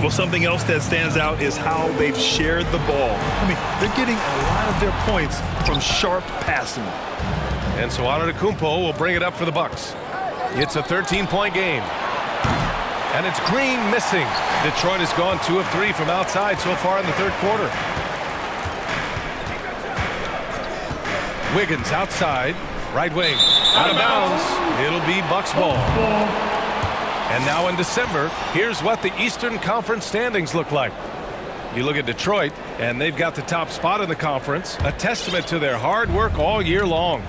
Well, something else that stands out is how they've shared the ball. I mean, they're getting a lot of their points from sharp passing. And so Antetokounmpo will bring it up for the Bucks. It's a 13-point game. And it's Green missing. Detroit has gone 2 of 3 from outside so far in the third quarter. Wiggins outside. Right wing. Out of bounds. It'll be Bucks ball. And now in December, here's what the Eastern Conference standings look like. You look at Detroit, and they've got the top spot in the conference, a testament to their hard work all year long.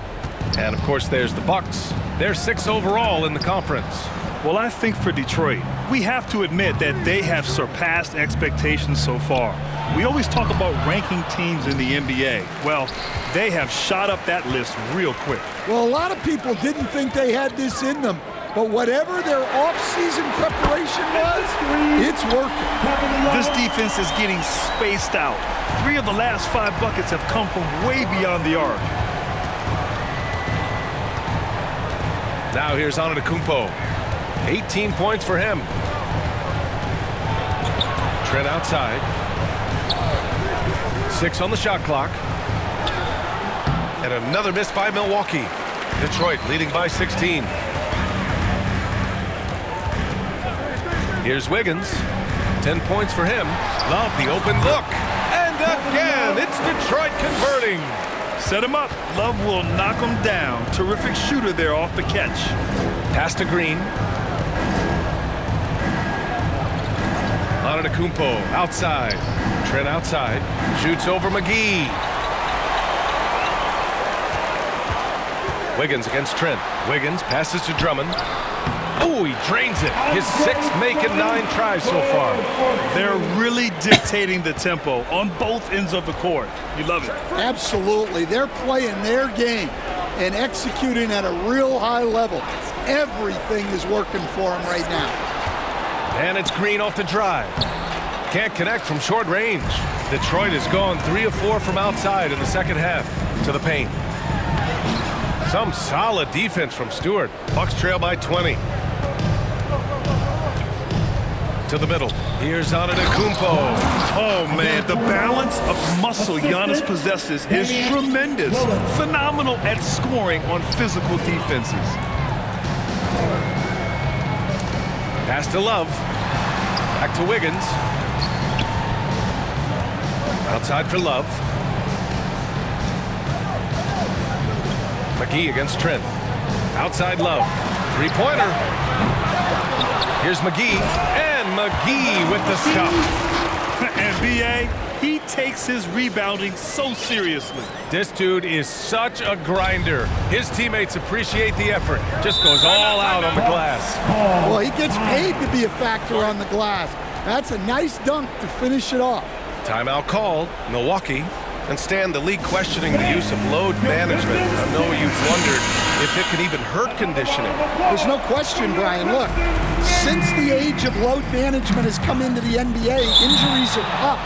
And, of course, there's the Bucks. They're 6th overall in the conference. Well, I think for Detroit, we have to admit that they have surpassed expectations so far. We always talk about ranking teams in the NBA. Well, they have shot up that list real quick. Well, a lot of people didn't think they had this in them, but whatever their off-season preparation was, it's working. This defense is getting spaced out. 3 of the last 5 buckets have come from way beyond the arc. Now here's Antetokounmpo. 18 points for him. Trent outside. 6 on the shot clock. And another miss by Milwaukee. Detroit leading by 16. Here's Wiggins. 10 points for him. Love the open look. And again, it's Detroit converting. Set him up. Love will knock him down. Terrific shooter there off the catch. Pass to Green. Antetokounmpo outside. Trent outside. Shoots over McGee. Wiggins against Trent. Wiggins passes to Drummond. Oh, he drains it. His 6th make in 9 tries so far. They're really dictating the tempo on both ends of the court. You love it. Absolutely. They're playing their game and executing at a real high level. Everything is working for him right now. And it's Green off the drive. Can't connect from short range. Detroit has gone 3 of 4 from outside in the second half to the paint. Some solid defense from Stewart. Bucks trail by 20. To the middle. Here's Antetokounmpo. Oh, man, the balance of muscle Giannis possesses is tremendous. Phenomenal at scoring on physical defenses. Pass to Love. Back to Wiggins. Outside for Love. McGee against Trent. Outside Love. Three-pointer. Here's McGee. And McGee with the stuff. And B.A., he takes his rebounding so seriously. This dude is such a grinder. His teammates appreciate the effort. Just goes all out on the glass. Well, he gets paid to be a factor on the glass. That's a nice dunk to finish it off. Timeout called. Milwaukee. And Stan, the league questioning the use of load management. I know you've wondered if it could even hurt conditioning. There's no question, Brian. Look, since the age of load management has come into the NBA, injuries are up,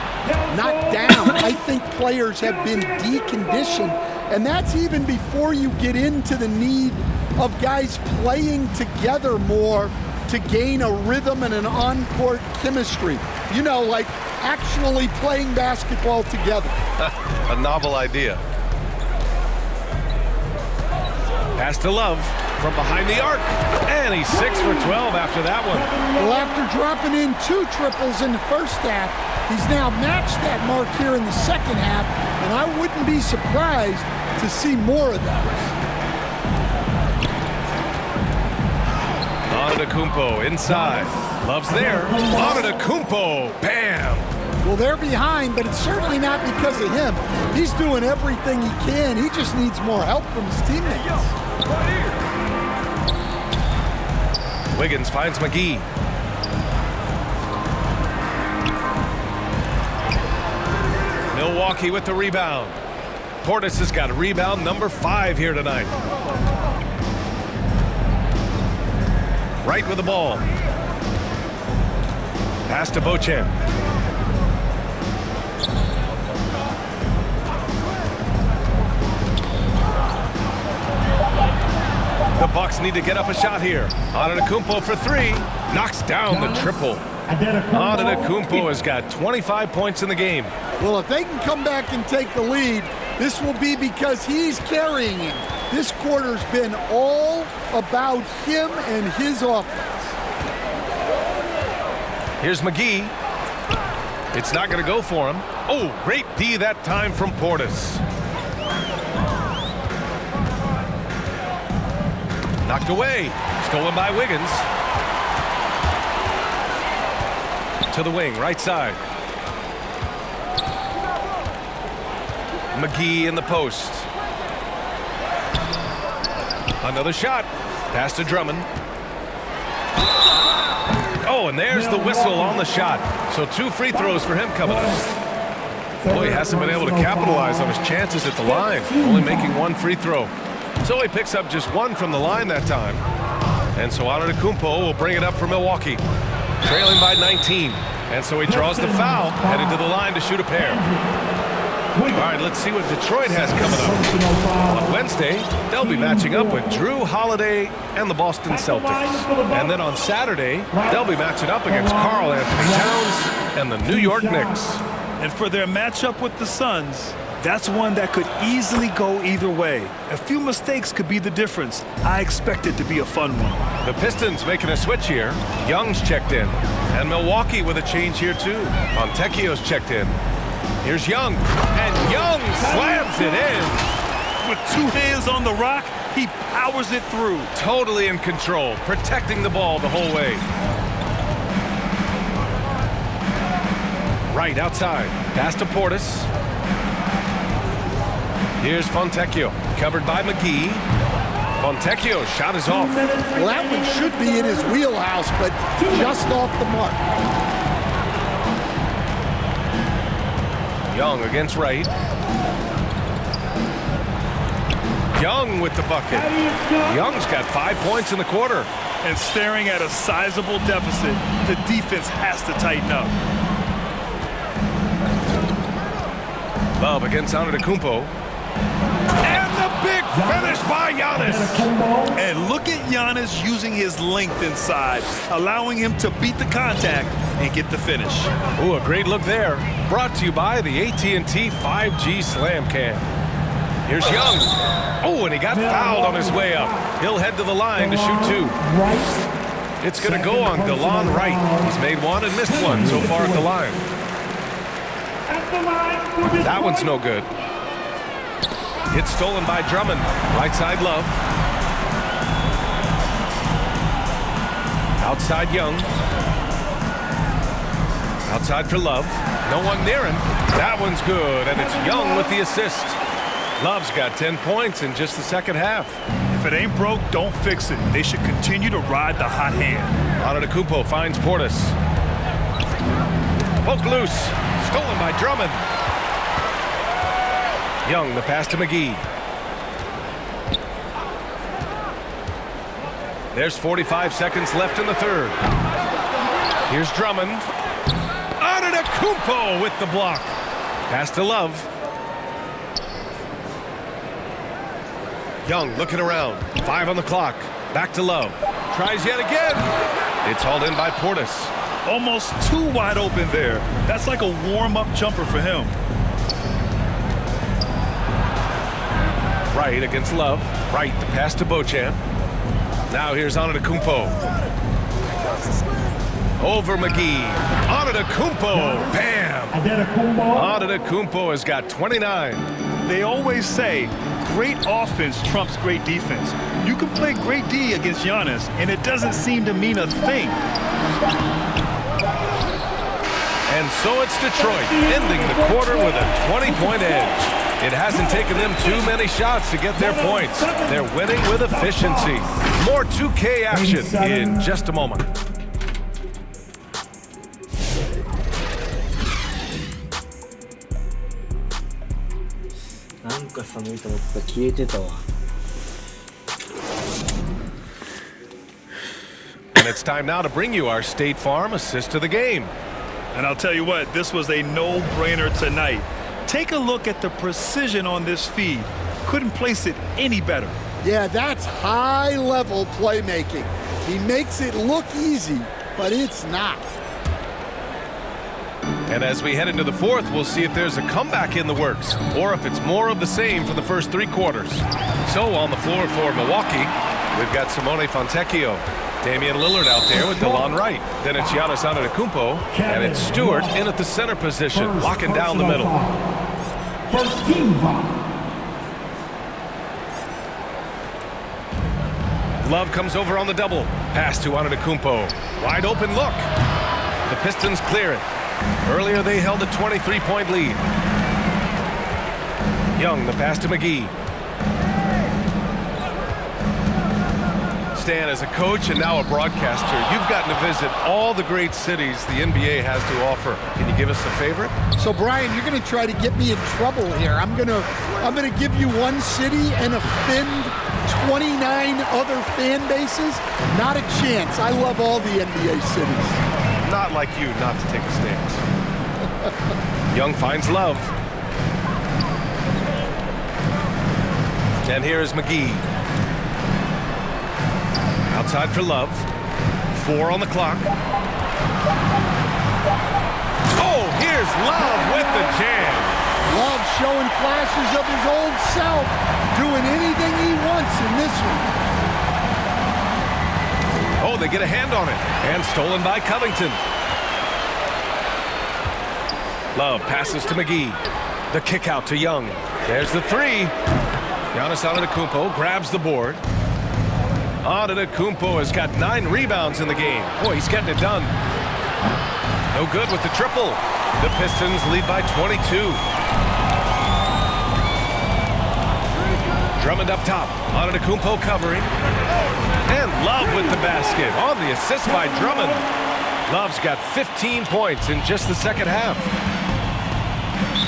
not down. I think players have been deconditioned, and that's even before you get into the need of guys playing together more to gain a rhythm and an on-court chemistry. You know, like actually playing basketball together. A novel idea. Pass to Love from behind the arc. And he's 6 for 12 after that one. Well, after dropping in 2 triples in the first half, he's now matched that mark here in the second half, and I wouldn't be surprised to see more of that. Antetokounmpo inside. Love's there. Antetokounmpo. Bam! Well, they're behind, but it's certainly not because of him. He's doing everything he can. He just needs more help from his teammates. Wiggins finds McGee. Milwaukee with the rebound. Portis has got rebound number 5 here tonight. Right with the ball. Pass to Beauchamp. The Bucks need to get up a shot here. Antetokounmpo for 3. Knocks down the triple. Antetokounmpo has got 25 points in the game. Well, if they can come back and take the lead, this will be because he's carrying him. This quarter's been all about him and his offense. Here's McGee. It's not going to go for him. Oh, great D that time from Portis. Knocked away. Stolen by Wiggins. To the wing, right side. McGee in the post. Another shot. Pass to Drummond. Oh, and there's the whistle on the shot. So 2 free throws for him coming up. Boy, he hasn't been able to capitalize on his chances at the line. Only making 1 free throw. So he picks up just 1 from the line that time. And so Antetokounmpo will bring it up for Milwaukee. Trailing by 19. And so he draws the foul, headed to the line to shoot a pair. All right, let's see what Detroit has coming up. On Wednesday, they'll be matching up with Drew Holiday and the Boston Celtics. And then on Saturday, they'll be matching up against Karl Anthony Towns and the New York Knicks. And for their matchup with the Suns, that's one that could easily go either way. A few mistakes could be the difference. I expect it to be a fun one. The Pistons making a switch here. Young's checked in. And Milwaukee with a change here too. Fontecchio's checked in. Here's Young. And Young slams it in. With 2 hands on the rock, he powers it through. Totally in control, protecting the ball the whole way. Right outside. Pass to Portis. Here's Fontecchio, covered by McGee. Fontecchio's shot is off. Well, that one should be in his wheelhouse, but just off the mark. Young against Wright. Young with the bucket. Young's got 5 points in the quarter. And staring at a sizable deficit, the defense has to tighten up. Love against Antetokounmpo. And the big finish by Giannis. And look at Giannis using his length inside, allowing him to beat the contact and get the finish. Ooh, a great look there. Brought to you by the AT&T 5G Slam Cam. Here's Young. Oh, and he got fouled on his way up. He'll head to the line to shoot 2. It's going to go on DeLon Wright. He's made 1 and missed 1 so far at the line. That one's no good. It's stolen by Drummond. Right side, Love. Outside, Young. Outside for Love. No one near him. That one's good, and it's Young with the assist. Love's got 10 points in just the second half. If it ain't broke, don't fix it. They should continue to ride the hot hand. Antetokounmpo finds Portis. Poke loose. Stolen by Drummond. Young, the pass to McGee. There's 45 seconds left in the third. Here's Drummond. Antetokounmpo with the block. Pass to Love. Young looking around. 5 on the clock. Back to Love. Tries yet again. It's hauled in by Portis. Almost too wide open there. That's like a warm-up jumper for him. Wright against Love. Wright, the pass to Beauchamp. Now here's Antetokounmpo. Over McGee. Antetokounmpo. Bam! Antetokounmpo has got 29. They always say great offense trumps great defense. You can play great D against Giannis, and it doesn't seem to mean a thing. And so it's Detroit ending the quarter with a 20-point edge. It hasn't taken them too many shots to get their points. They're winning with efficiency. More 2K action in just a moment. And it's time now to bring you our State Farm assist of the game. And I'll tell you what, this was a no-brainer tonight. Take a look at the precision on this feed. Couldn't place it any better. Yeah, that's high-level playmaking. He makes it look easy, but it's not. And as we head into the fourth, we'll see if there's a comeback in the works or if it's more of the same for the first 3 quarters. So on the floor for Milwaukee, we've got Simone Fontecchio. Damian Lillard out there with DeLon Wright. Then it's Giannis Antetokounmpo, and it's Stewart in at the center position, locking down the middle. First team foul. Love comes over on the double. Pass to Antetokounmpo. Wide open look. The Pistons clear it. Earlier they held a 23-point lead. Young, the pass to McGee. Stan, as a coach and now a broadcaster, you've gotten to visit all the great cities the NBA has to offer. Can you give us a favorite? So, Brian, you're going to try to get me in trouble here. I'm going to give you one city and offend 29 other fan bases. Not a chance. I love all the NBA cities. Not like you not to take a stance. Young finds Love. And here's McGee. Outside for Love. 4 on the clock. Oh, here's Love with the jam. Love showing flashes of his old self, doing anything he wants in this one. Oh, they get a hand on it. And stolen by Covington. Love passes to McGee. The kick out to Young. There's the 3. Giannis Antetokounmpo grabs the board. Antetokounmpo has got 9 rebounds in the game. Boy, he's getting it done. No good with the triple. The Pistons lead by 22. Drummond up top. Antetokounmpo covering. And Love with the basket on the assist by Drummond. Love's got 15 points in just the second half.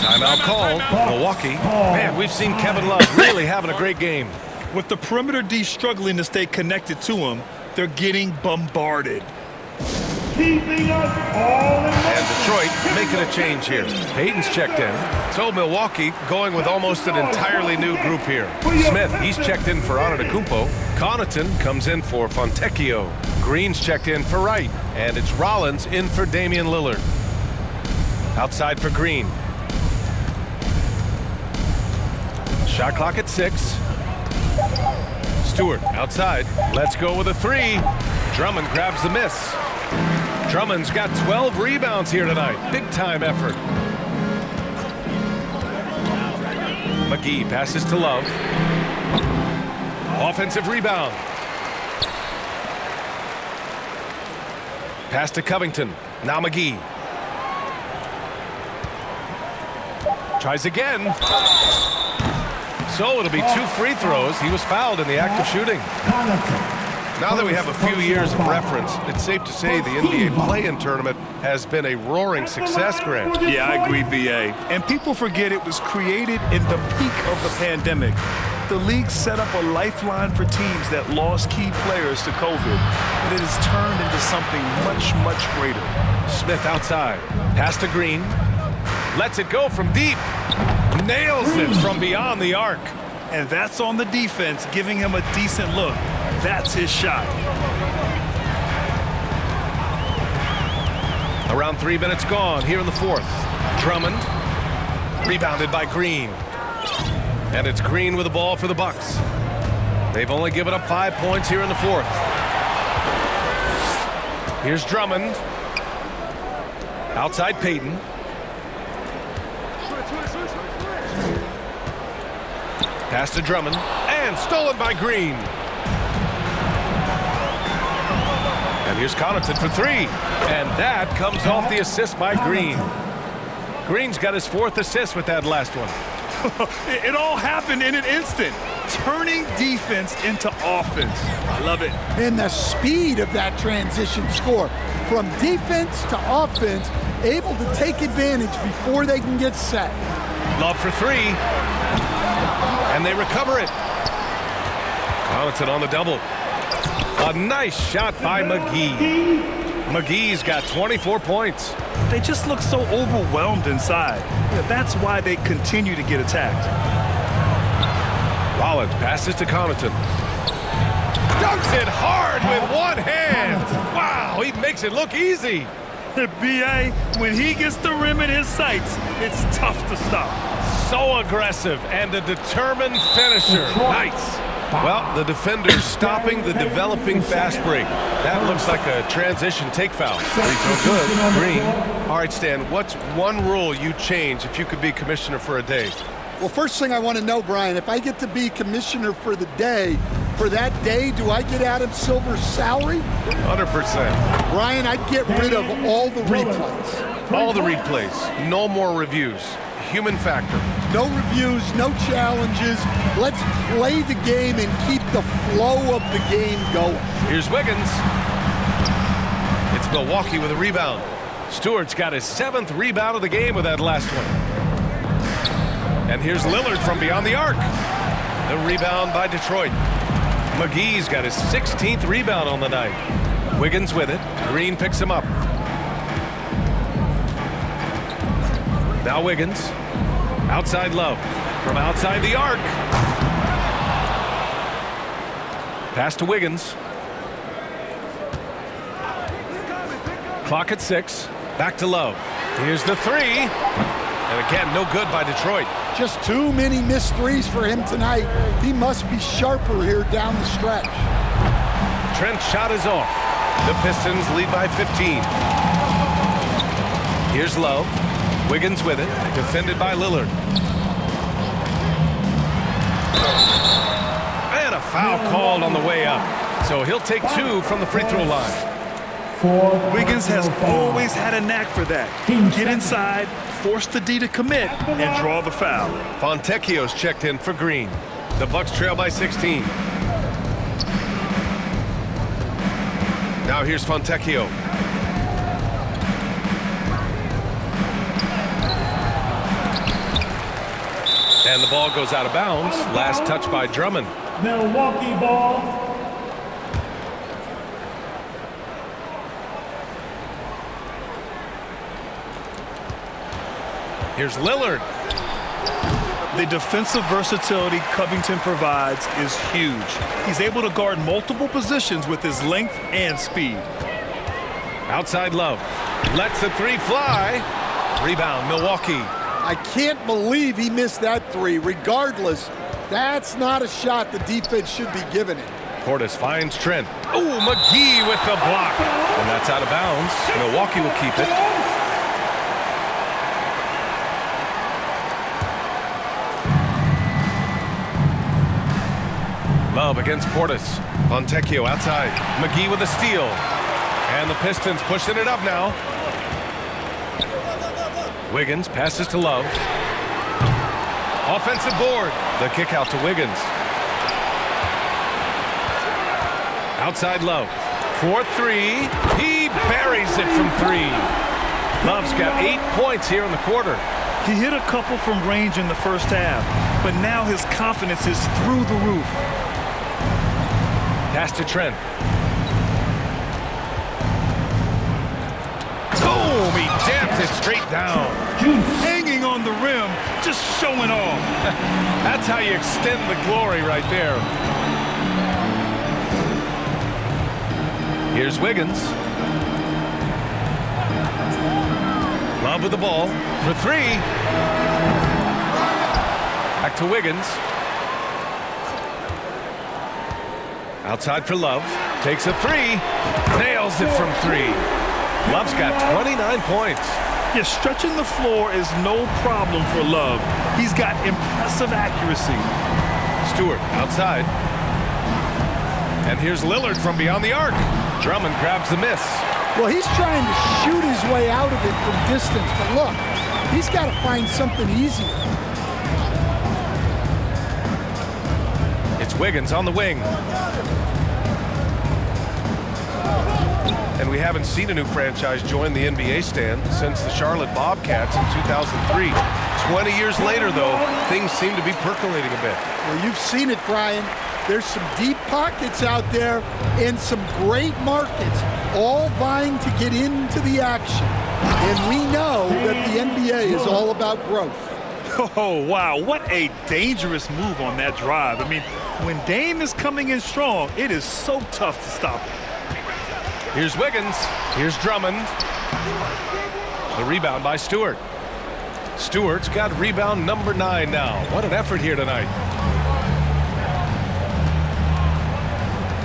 Timeout called. Milwaukee. Man, we've seen Kevin Love really having a great game. With the perimeter D struggling to stay connected to him, they're getting bombarded. Keeping us all in And Detroit making a change here. Payton's checked in. So Milwaukee going with almost an entirely new group here. Smith, he's checked in for Antetokounmpo. Connaughton comes in for Fontecchio. Green's checked in for Wright. And it's Rollins in for Damian Lillard. Outside for Green. Shot clock at 6. Stewart outside. Let's go with a 3. Drummond grabs the miss. Drummond's got 12 rebounds here tonight. Big time effort. McGee passes to Love. Offensive rebound. Pass to Covington. Now McGee. Tries again. So it'll be 2 free throws. He was fouled in the act of shooting. Now that we have a few years of reference, it's safe to say the NBA play-in tournament has been a roaring success, Grant. Yeah, I agree, BA. And people forget it was created in the peak of the pandemic. The league set up a lifeline for teams that lost key players to COVID, but it has turned into something much, much greater. Smith outside. Pass to Green. Lets it go from deep. Nails it from beyond the arc. And that's on the defense, giving him a decent look. That's his shot. Around 3 minutes gone here in the 4th. Drummond. Rebounded by Green. And it's Green with the ball for the Bucks. They've only given up 5 points here in the 4th. Here's Drummond. Outside Payton. Pass to Drummond. And stolen by Green. And here's Connaughton for 3. And that comes off the assist by Green. Green's got his 4th assist with that last one. It all happened in an instant. Turning defense into offense. I love it. And the speed of that transition score. From defense to offense, able to take advantage before they can get set. Love for 3. And they recover it. Connaughton on the double. A nice shot by McGee. McGee's got 24 points. They just look so overwhelmed inside. Yeah, that's why they continue to get attacked. Rollins passes to Connaughton. Dunks it hard with one hand. Wow, he makes it look easy. B.A., when he gets the rim in his sights, it's tough to stop. So aggressive and a determined finisher. Nice. Well, the defender's stopping the developing fast break. That looks like a transition take foul. Free throw good. Green. All right, Stan, what's one rule you change if you could be commissioner for a day? Well, first thing I want to know, Brian, if I get to be commissioner for the day, for that day, do I get Adam Silver's salary? 100%. Brian, I'd get rid of all the replays. All the replays. No more reviews. Human factor. No reviews, no challenges. Let's play the game and keep the flow of the game going. Here's Wiggins. It's Milwaukee with a rebound. Stewart's got his 7th rebound of the game with that last one. And here's Lillard from beyond the arc. The rebound by Detroit. McGee's got his 16th rebound on the night. Wiggins with it. Green picks him up. Now Wiggins. Outside Love. From outside the arc. Pass to Wiggins. Clock at 6. Back to Love. Here's the 3. And again, no good by Detroit. Just too many missed threes for him tonight. He must be sharper here down the stretch. Trent's shot is off. The Pistons lead by 15. Here's Love. Wiggins with it. Defended by Lillard. And a foul called on the way up. So he'll take 2 from the free throw line. Wiggins has always had a knack for that. Get inside, force the D to commit, and draw the foul. Fontecchio's checked in for Green. The Bucks trail by 16. Now here's Fontecchio. And the ball goes out of bounds. Last touch by Drummond. Milwaukee ball. Here's Lillard. The defensive versatility Covington provides is huge. He's able to guard multiple positions with his length and speed. Outside Love. Lets the three fly. Rebound, Milwaukee. I can't believe he missed that three. Regardless, that's not a shot the defense should be giving it. Portis finds Trent. Oh, McGee with the block. And that's out of bounds. Milwaukee will keep it. Love against Portis. Fontecchio outside. McGee with a steal. And the Pistons pushing it up now. Wiggins passes to Love. Offensive board. The kick out to Wiggins. Outside Love. 4-3. He buries it from three. Love's got 8 points here in the quarter. He hit a couple from range in the first half, but now his confidence is through the roof. Pass to Trent. Boom! He jams it straight down. Hanging on the rim, just showing off. That's how you extend the glory right there. Here's Wiggins. Love with the ball for three. Back to Wiggins. Outside for Love. Takes a three. Nails it from three. Love's got 29 points. Yeah, stretching the floor is no problem for Love. He's got impressive accuracy. Stewart outside. And here's Lillard from beyond the arc. Drummond grabs the miss. Well, he's trying to shoot his way out of it from distance, but look, he's got to find something easier. It's Wiggins on the wing. And we haven't seen a new franchise join the NBA stand since the Charlotte Bobcats in 2003. 20 years later, though, things seem to be percolating a bit. Well, you've seen it, Brian. There's some deep pockets out there and some great markets, all vying to get into the action. And we know that the NBA is all about growth. Oh, wow. What a dangerous move on that drive. I mean, when Dame is coming in strong, it is so tough to stop him. Here's Wiggins. Here's Drummond. The rebound by Stewart. Stewart's got rebound number 9 now. What an effort here tonight.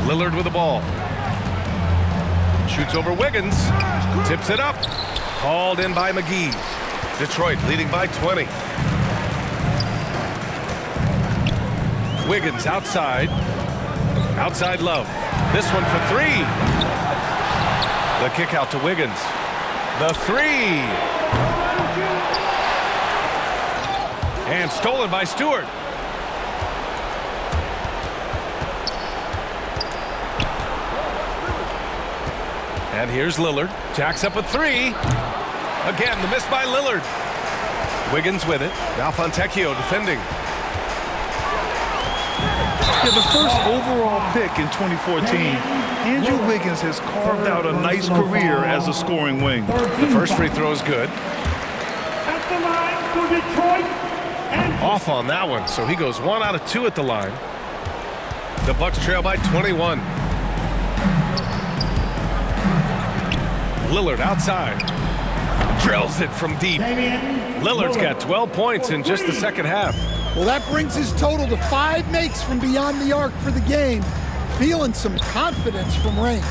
Lillard with the ball. Shoots over Wiggins. Tips it up. Called in by McGee. Detroit leading by 20. Wiggins outside. Outside Love. This one for three. The kick out to Wiggins. The three. And stolen by Stewart. And here's Lillard. Jacks up a three. Again, the miss by Lillard. Wiggins with it. Now Fontecchio defending. Yeah, the first overall pick in 2014, Andrew Wiggins has carved out a nice career as a scoring wing. The first free throw is good. At the line for Detroit. Off on that one, so he goes 1 out of 2 at the line. The Bucks trail by 21. Lillard outside. Drills it from deep. Lillard's got 12 points in just the second half. Well, that brings his total to 5 makes from beyond the arc for the game. Feeling some confidence from range.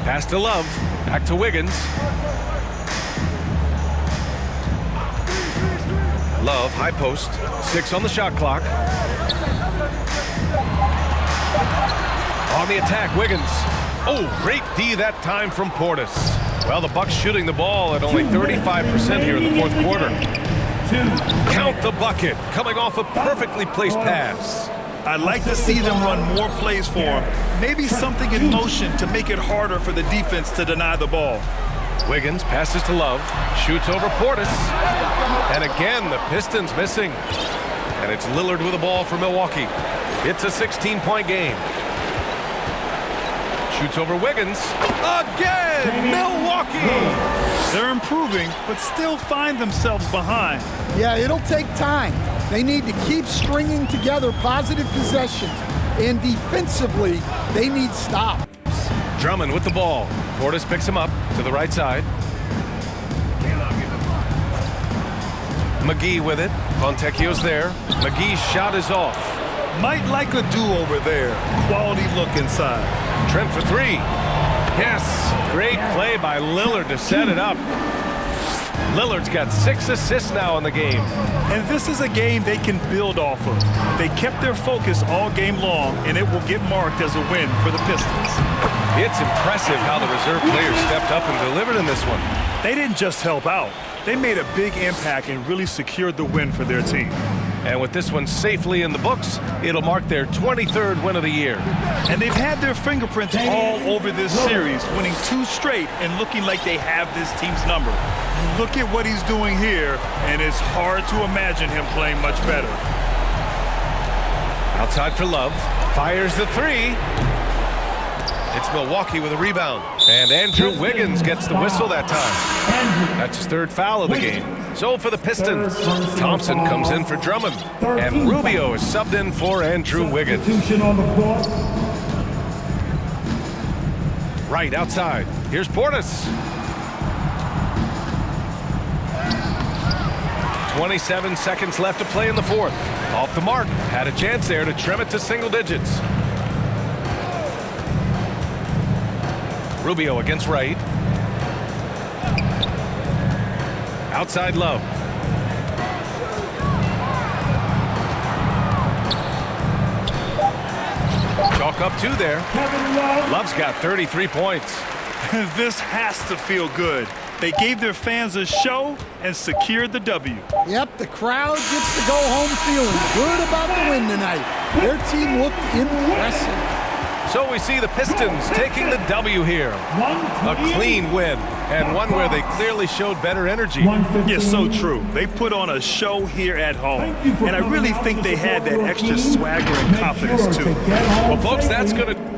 Pass to Love. Back to Wiggins. Love, high post. 6 on the shot clock. On the attack, Wiggins. Oh, great D that time from Portis. Well, the Bucks shooting the ball at only 35% here in the fourth quarter. Count the bucket, coming off a perfectly placed pass. I'd like to see them run more plays for him. Maybe something in motion to make it harder for the defense to deny the ball. Wiggins passes to Love, shoots over Portis. And again, the Pistons missing. And it's Lillard with the ball for Milwaukee. It's a 16-point game. Shoots over Wiggins. Again, Milwaukee! They're improving, but still find themselves behind. Yeah, it'll take time. They need to keep stringing together positive possessions. And defensively, they need stops. Drummond with the ball. Portis picks him up to the right side. McGee with it. Fontecchio's there. McGee's shot is off. Might like a do-over there. Quality look inside. Trent for three. Yes, great play by Lillard to set it up. Lillard's got 6 assists now in the game. And this is a game they can build off of. They kept their focus all game long, and it will get marked as a win for the Pistons. It's impressive how the reserve players stepped up and delivered in this one. They didn't just help out. They made a big impact and really secured the win for their team. And with this one safely in the books, it'll mark their 23rd win of the year. And they've had their fingerprints all over this series, winning 2 straight and looking like they have this team's number. Look at what he's doing here, and it's hard to imagine him playing much better. Outside for Love. Fires the three. It's Milwaukee with a rebound. And Andrew Wiggins gets the whistle that time. That's his 3rd foul of the game. So for the Pistons, Thompson comes in for Drummond. And Rubio is subbed in for Andrew Wiggins. Right outside. Here's Portis. 27 seconds left to play in the 4th. Off the mark. Had a chance there to trim it to single digits. Rubio against Wright. Outside Love. Chalk up 2 there. Love's got 33 points. This has to feel good. They gave their fans a show and secured the W. Yep, the crowd gets to go home feeling good about the win tonight. Their team looked impressive. So we see the Pistons taking the W here. A clean win, and one where they clearly showed better energy. Yes, so true. They put on a show here at home, and I really think they had that extra swagger and confidence too. Well, folks, that's going to...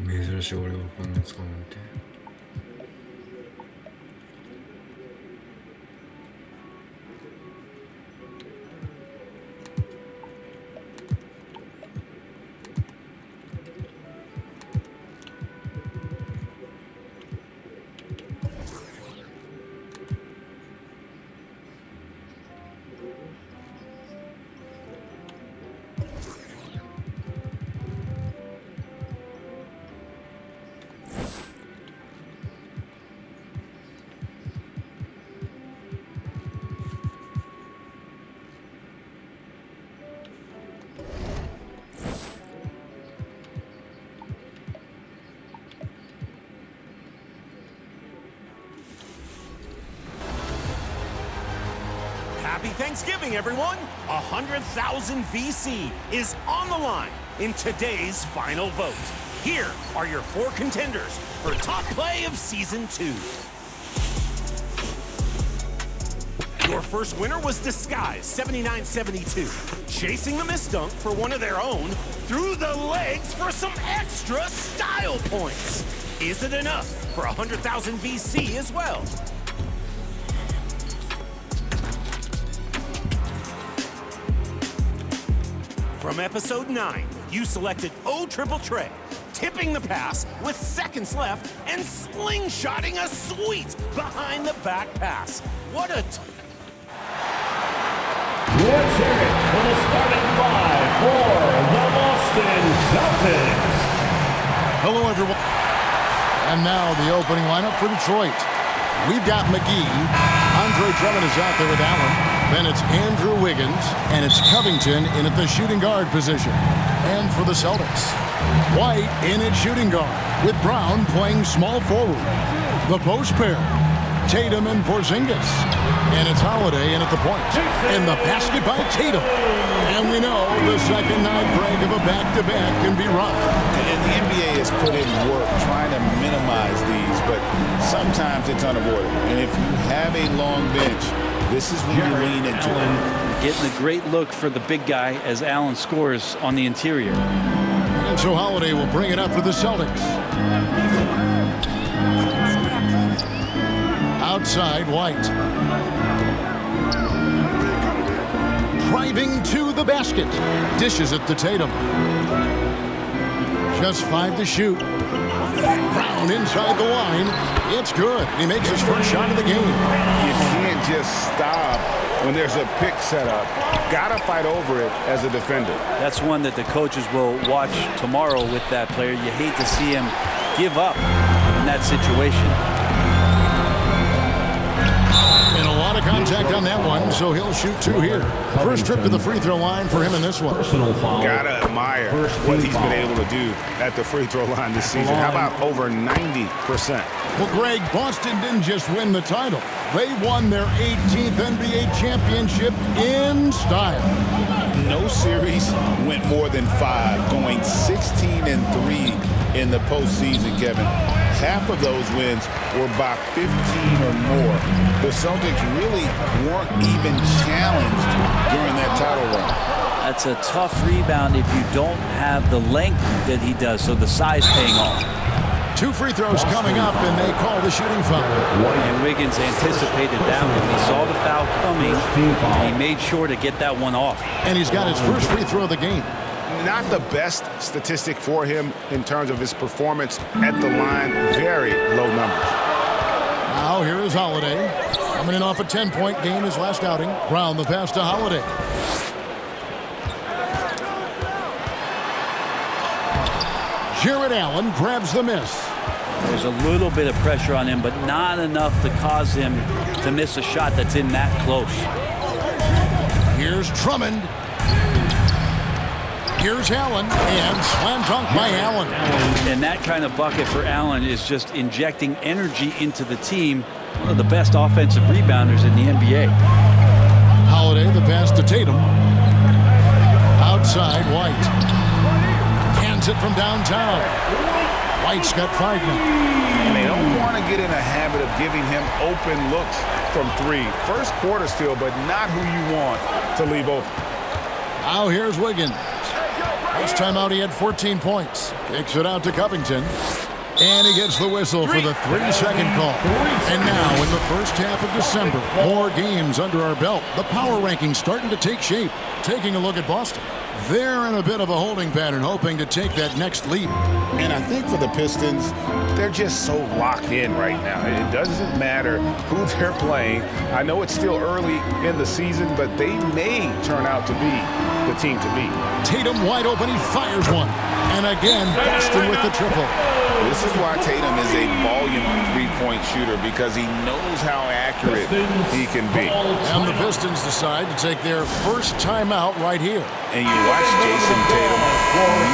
珍しい、俺がこんな使うなんて。Happy Thanksgiving, everyone! 100,000 VC is on the line in today's final vote. Here are your 4 contenders for top play of Season 2. Your first winner was Disguise, 79-72. Chasing the missed dunk for one of their own, through the legs for some extra style points. Is it enough for 100,000 VC as well? From episode 9, you selected O Triple Trey, tipping the pass with seconds left and slingshotting a sweet behind the back pass. What a Let's hear it for the starting 5 for the Boston Celtics. Hello, everyone. And now the opening lineup for Detroit. We've got McGee. Andre Drummond is out there with Allen. Then it's Andrew Wiggins. And it's Covington in at the shooting guard position. And for the Celtics, White in at shooting guard with Brown playing small forward. The post pair, Tatum and Porzingis. And it's Holiday in at the point. And the basket by Tatum. And we know the second night break of a back-to-back can be rough. And the NBA has put in work trying to minimize these, but sometimes it's unavoidable. And if you have a long bench, this is when you lean into it. Getting a great look for the big guy as Allen scores on the interior. And so Holiday will bring it up for the Celtics. Outside, White. Driving to the basket. Dishes it to Tatum. Just 5 to shoot. Brown inside the line. It's good. He makes his first shot of the game. You can't just stop when there's a pick set up. Gotta fight over it as a defender. That's one that the coaches will watch tomorrow with that player. You hate to see him give up in that situation. And a lot of contact on that one, so he'll shoot 2 here. First trip to the free throw line for him in this one. Gotta admire what he's been able to do at the free throw line this season. How about over 90%? Well, Greg, Boston didn't just win the title. They won their 18th NBA championship in style. No series went more than 5, going 16-3 in the postseason, Kevin. Half of those wins were by 15 or more. The Celtics really weren't even challenged during that title run. That's a tough rebound if you don't have the length that he does, so the size paying off. 2 free throws coming up, and they call the shooting foul. And Wiggins anticipated that when he saw the foul coming. He made sure to get that one off. And he's got his first free throw of the game. Not the best statistic for him in terms of his performance at the line. Very low numbers. Now here is Holiday. Coming in off a 10-point game his last outing. Brown the pass to Holiday. Jared Allen grabs the miss. There's a little bit of pressure on him, but not enough to cause him to miss a shot that's in that close. Here's Drummond. Here's Allen, and slam dunk by Allen. And that kind of bucket for Allen is just injecting energy into the team. One of the best offensive rebounders in the NBA. Holiday, the pass to Tatum. Outside, White. Hands it from downtown. White's got 5 now. And they don't want to get in a habit of giving him open looks from 3. First quarter still, but not who you want to leave open. Now here's Wiggins. Last time out, he had 14 points. Kicks it out to Covington. And he gets the whistle for the 3-second call. And now, in the first half of December, more games under our belt. The power rankings starting to take shape. Taking a look at Boston. They're in a bit of a holding pattern, hoping to take that next leap. And I think for the Pistons, they're just so locked in right now. It doesn't matter who they're playing. I know it's still early in the season, but they may turn out to be the team to beat. Tatum wide open, he fires one. And again, Boston with the triple. This is why Tatum is a volume three-point shooter, because he knows how accurate he can be. And the Pistons decide to take their first timeout right here. And you watch Jason Tatum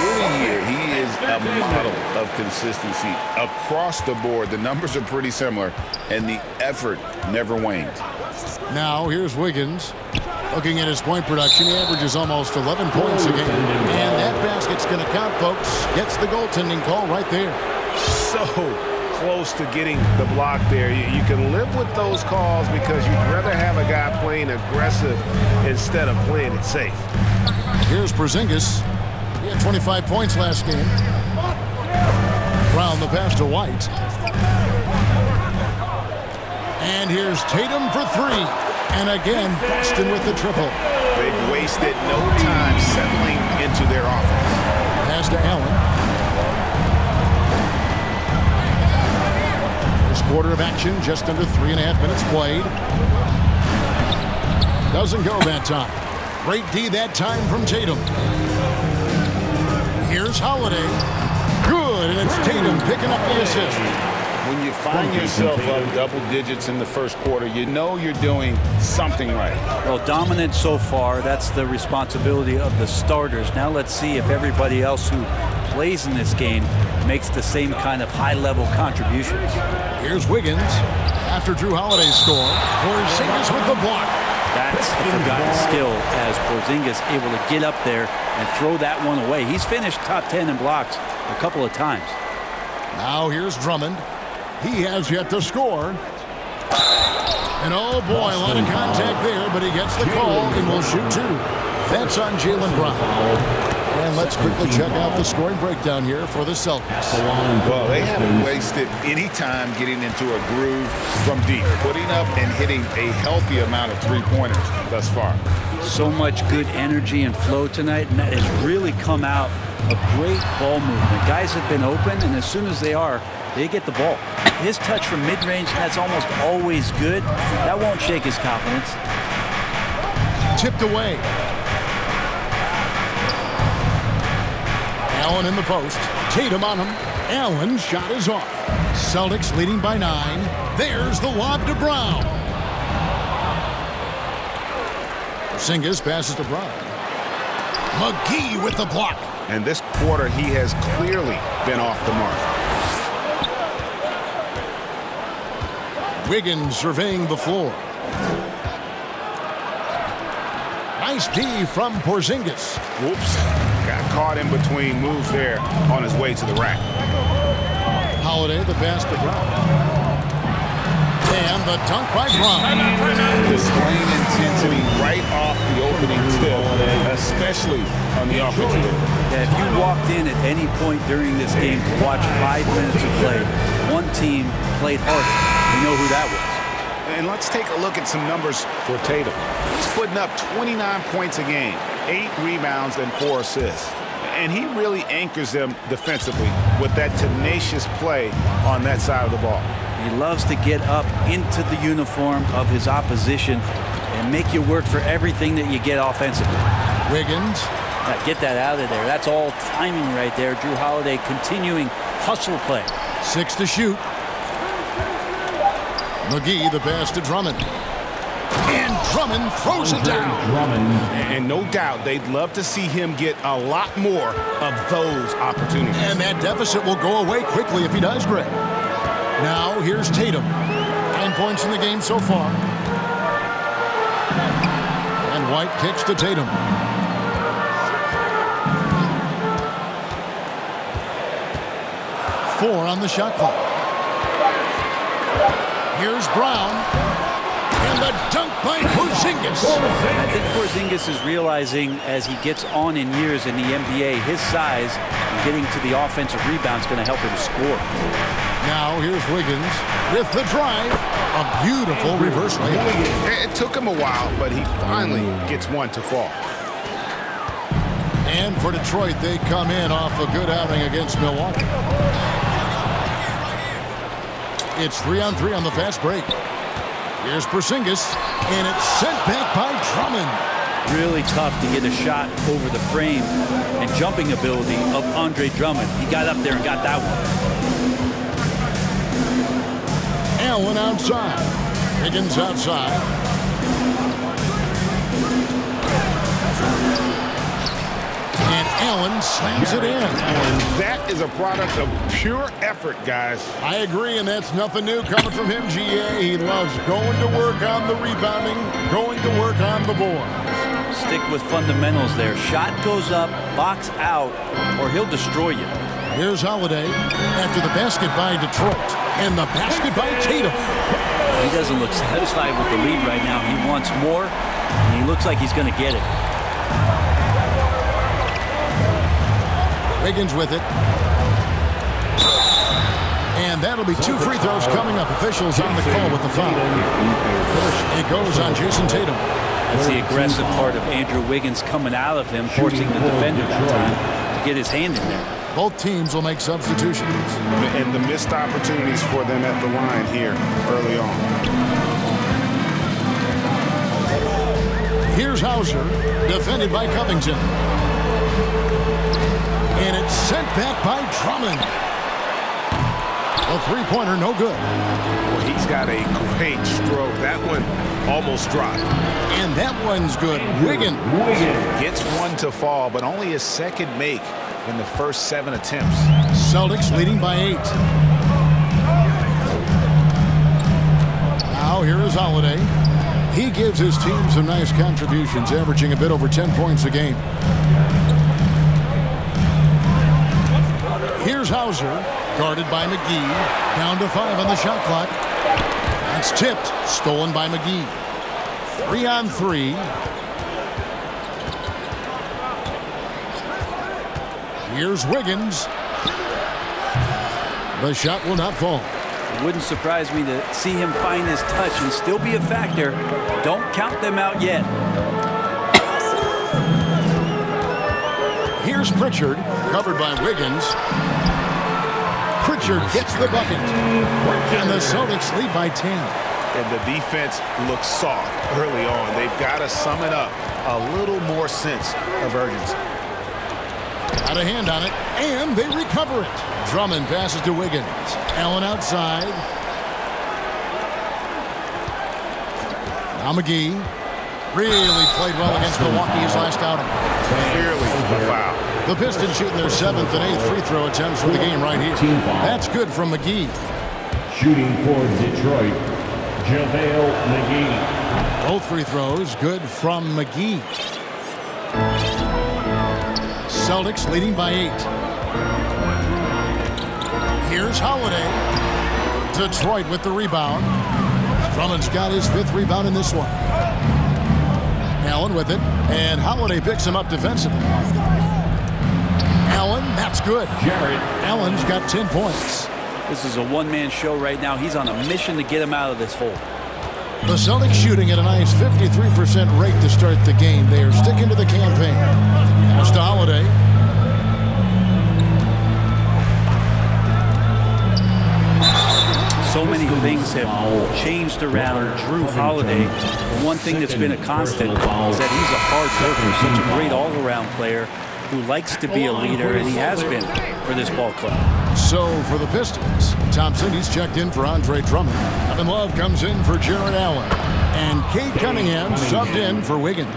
year to year, he is a model of consistency across the board. The numbers are pretty similar, and the effort never wanes. Now here's Wiggins. Looking at his point production, he averages almost 11 points a game. And that basket's going to count, folks. Gets the goaltending call right there. So close to getting the block there. You can live with those calls because you'd rather have a guy playing aggressive instead of playing it safe. Here's Porzingis. He had 25 points last game. Brown the pass to White. And here's Tatum for three. And again, Boston with the triple. They've wasted no time settling into their offense. Pass to Allen. First quarter of action, just under 3.5 minutes played. Doesn't go that time. Great D that time from Tatum. Here's Holiday. Good, and it's Tatum picking up the assist. When you find yourself up double digits in the first quarter, you know you're doing something right. Well, dominant so far. That's the responsibility of the starters. Now let's see if everybody else who plays in this game makes the same kind of high-level contributions. Here's Wiggins. After Drew Holiday's score, Porzingis with the block. That's the forgotten skill, as Porzingis able to get up there and throw that one away. He's finished top 10 in blocks a couple of times. Now here's Drummond. He has yet to score. And oh boy, a lot of contact there, but he gets the call and will shoot two. That's on Jaylen Brown. And let's quickly check out the scoring breakdown here for the Celtics. Well, they haven't wasted any time getting into a groove from deep, putting up and hitting a healthy amount of three-pointers thus far. So much good energy and flow tonight, and that has really come out of great ball movement. Guys have been open, and as soon as they are, they get the ball. His touch from mid-range, that's almost always good. That won't shake his confidence. Tipped away. Allen in the post. Tatum on him. Allen's shot is off. Celtics leading by 9. There's the lob to Brown. Porzingis passes to Brown. McGee with the block. And this quarter, he has clearly been off the mark. Wiggins surveying the floor. Nice D from Porzingis. Whoops. Got caught in between moves there on his way to the rack. Holiday, the pass to Brown. And the dunk by Brown. Displaying intensity right off the opening tip, especially on the offensive end. Yeah, if you walked in at any point during this game to watch 5 minutes of play, one team played harder. You know who that was. And let's take a look at some numbers for Tatum. He's putting up 29 points a game, 8 rebounds, and 4 assists. And he really anchors them defensively with that tenacious play on that side of the ball. He loves to get up into the uniform of his opposition and make you work for everything that you get offensively. Wiggins. Now get that out of there. That's all timing right there. Drew Holiday continuing hustle play. 6 to shoot. McGee, the pass to Drummond. And Drummond throws it down. And no doubt they'd love to see him get a lot more of those opportunities. And that deficit will go away quickly if he does, Greg. Now here's Tatum. 9 points in the game so far. And White kicks to Tatum. Four on the shot clock. Here's Brown. And the dunk by Porzingis. I think Porzingis is realizing as he gets on in years in the NBA, his size and getting to the offensive rebound is going to help him score. Now here's Wiggins with the drive. A beautiful reverse layup. It took him a while, but he finally gets one to fall. And for Detroit, they come in off a good outing against Milwaukee. It's 3-on-3 on the fast break. Here's Porzingis, and it's sent back by Drummond. Really tough to get a shot over the frame and jumping ability of Andre Drummond. He got up there and got that one. Allen outside. Wiggins outside. And Allen slams it in. That is a product of pure effort, guys. I agree, and that's nothing new coming from him, GA. He loves going to work on the rebounding, going to work on the board. Stick with fundamentals there. Shot goes up, box out, or he'll destroy you. Here's Holiday after the basket by Detroit and the basket by Tatum. He doesn't look satisfied with the lead right now. He wants more, and he looks like he's going to get it. Wiggins with it. And that'll be 2 free throws coming up. Officials on the call with the foul. It goes on Jason Tatum. That's the aggressive part of Andrew Wiggins coming out of him, forcing the defender that time to get his hand in there. Both teams will make substitutions. And the missed opportunities for them at the line here early on. Here's Hauser, defended by Covington. And it's sent back by Drummond. A three-pointer, no good. Well, he's got a great stroke. That one almost dropped. And that one's good. Wiggins gets one to fall, but only his second make in the first 7 attempts. Celtics leading by 8. Now here is Holiday. He gives his team some nice contributions, averaging a bit over 10 points a game. Here's Hauser, guarded by McGee. Down to 5 on the shot clock. That's tipped, stolen by McGee. 3-on-3. Here's Wiggins. The shot will not fall. It wouldn't surprise me to see him find his touch and still be a factor. Don't count them out yet. Here's Pritchard, covered by Wiggins. Pritchard gets the bucket. And the Celtics lead by 10. And the defense looks soft early on. They've got to sum it up. A little more sense of urgency. Got a hand on it, and they recover it. Drummond passes to Wiggins. Allen outside. Now McGee really played well against Milwaukee his last outing. Clearly a foul. The Pistons shooting their 7th and 8th free throw attempts for the game right here. That's good from McGee. Shooting for Detroit, JaVale McGee. Both free throws good from McGee. Celtics leading by 8. Here's Holiday. Detroit with the rebound. Drummond's got his 5th rebound in this one. Allen with it, and Holiday picks him up defensively. Allen, that's good. Allen's got 10 points. This is a one-man show right now. He's on a mission to get him out of this hole. The Celtics shooting at a nice 53% rate to start the game. They are sticking to the campaign. Pass to Holiday. So many things have changed around Drew Holiday. The one thing that's been a constant is that he's a hard worker, such a great all-around player who likes to be a leader, and he has been for this ball club. So for the Pistons, Thompson, he's checked in for Andre Drummond. Kevin Love comes in for Jarrett Allen. And Cade Cunningham subbed in for Wiggins.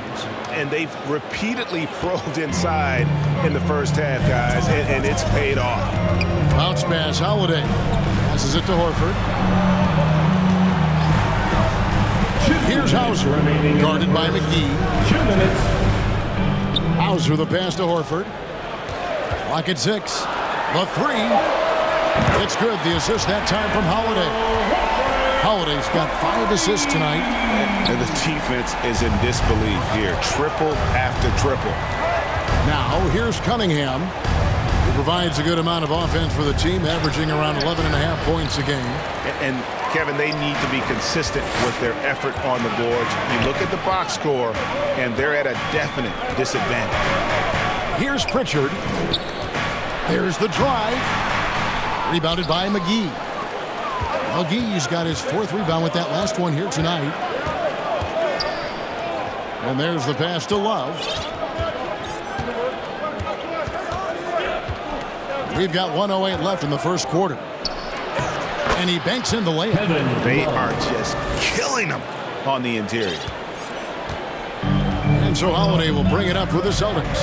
And they've repeatedly probed inside in the first half, guys, and it's paid off. Bounce pass, Holiday. Passes it to Horford. Here's Hauser, guarded by McGee. 2 minutes. Hauser the pass to Horford. Clock at 6. The 3. It's good. The assist that time from Holiday. Holiday's got 5 assists tonight. And the defense is in disbelief here. Triple after triple. Now, here's Cunningham. He provides a good amount of offense for the team, averaging around 11.5 points a game. And Kevin, they need to be consistent with their effort on the boards. You look at the box score, and they're at a definite disadvantage. Here's Pritchard. There's the drive. Rebounded by McGee. McGee's got his 4th rebound with that last one here tonight. And there's the pass to Love. We've got 1:08 left in the first quarter. And he banks in the layup. They are just killing them on the interior. And so Holiday will bring it up for the Celtics.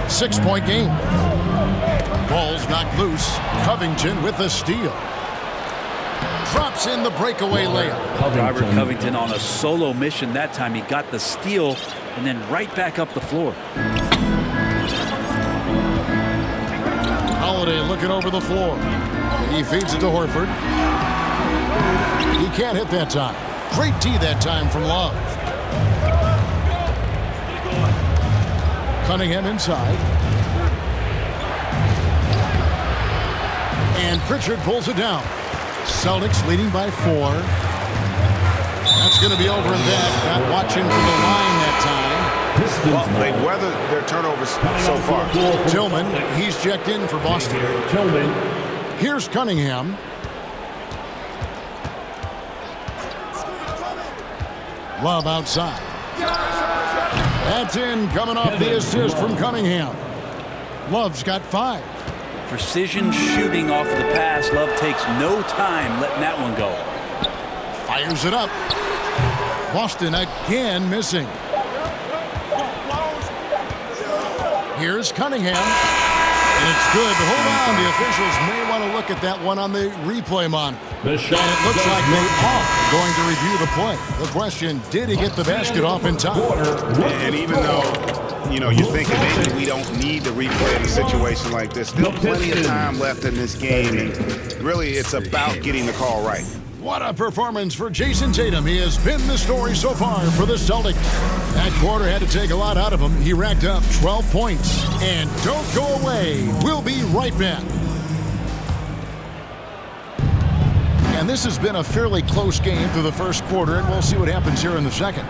6-point game. Ball's knocked loose. Covington with the steal. Drops in the breakaway layup. Robert Covington on a solo mission that time. He got the steal and then right back up the floor. Holiday looking over the floor. He feeds it to Horford. He can't hit that time. Great D that time from Love. Cunningham inside. And Pritchard pulls it down. Celtics leading by 4. That's going to be over and back. Not watching from the line that time. Well, they've weathered their turnovers so far. Tillman, he's checked in for Boston. Here's Cunningham. Love outside. That's in, coming off the assist from Cunningham. Love's got 5. Precision shooting off the pass. Love takes no time letting that one go. Fires it up. Boston again missing. Here's Cunningham. And it's good. But hold on. The officials may want to look at that one on the replay monitor. And it looks like they are going to review the play. The question, did he get the basket off in time? And even though, you know, you're thinking maybe we don't need to replay in a situation like this, still plenty of time left in this game. And really, it's about getting the call right. What a performance for Jason Tatum. He has been the story so far for the Celtics. That quarter had to take a lot out of him. He racked up 12 points. And don't go away. We'll be right back. And this has been a fairly close game through the first quarter, and we'll see what happens here in the second.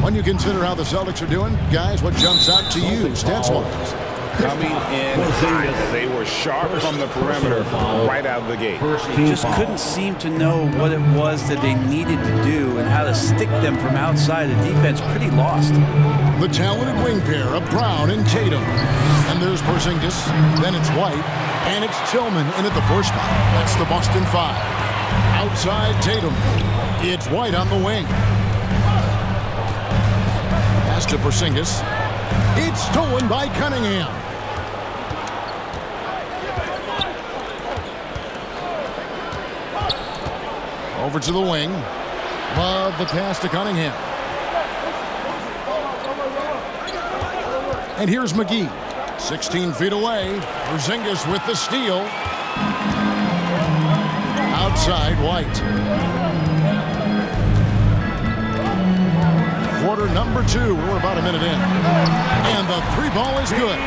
When you consider how the Celtics are doing, guys, what jumps out to you stats-wise? Coming in high. They were sharp from the perimeter right out of the gate. They just couldn't seem to know what it was that they needed to do and how to stick them from outside. The defense pretty lost. The talented wing pair of Brown and Tatum. And there's Porzingis. Then it's White. And it's Tillman in at the 4 spot. That's the Boston 5. Outside Tatum. It's White on the wing. Pass to Porzingis. It's stolen by Cunningham. Over to the wing. Love the pass to Cunningham. And here's McGee. 16 feet away. Porzingis with the steal. Outside White. Quarter number 2. We're about a minute in. And the 3 ball is good.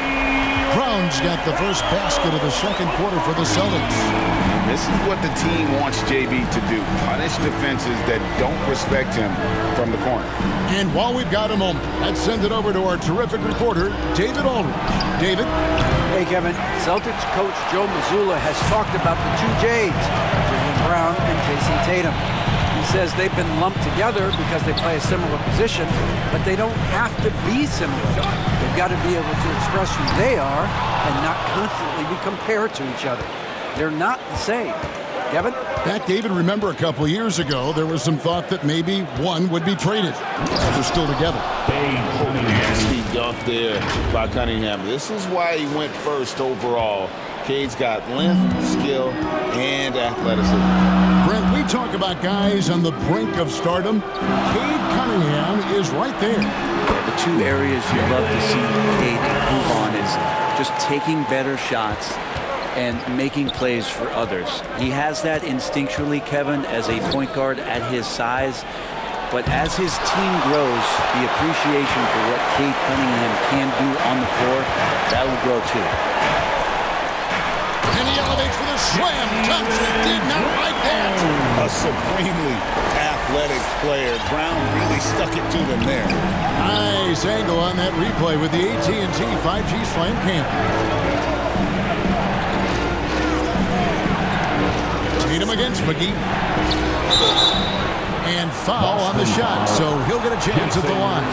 Brown's got the first basket of the second quarter for the Celtics. This is what the team wants JB to do. Punish defenses that don't respect him from the corner. And while we've got a moment, let's send it over to our terrific reporter, David Aldridge. David? Hey, Kevin. Celtics coach Joe Mazzulla has talked about the 2 J's, Jaylen Brown and Jason Tatum. He says they've been lumped together because they play a similar position, but they don't have to be similar. They've got to be able to express who they are and not constantly be compared to each other. They're not the same. Kevin? Back, David, remember a couple of years ago, there was some thought that maybe one would be traded. They're still together. Nasty dunk there by Cunningham. This is why he went first overall. Cade's got length, skill, and athleticism. Brent, we talk about guys on the brink of stardom. Cade Cunningham is right there. The 2 areas you'd love to see Cade improve on is just taking better shots and making plays for others. He has that instinctually, Kevin, as a point guard at his size. But as his team grows, the appreciation for what Cade Cunningham can do on the floor, that will grow too. And he elevates for the slam. Thompson did not like that. A supremely athletic player. Brown really stuck it to them there. Nice angle on that replay with the AT&T 5G slam cam. Tatum against McGee. And foul on the shot, so he'll get a chance at the line.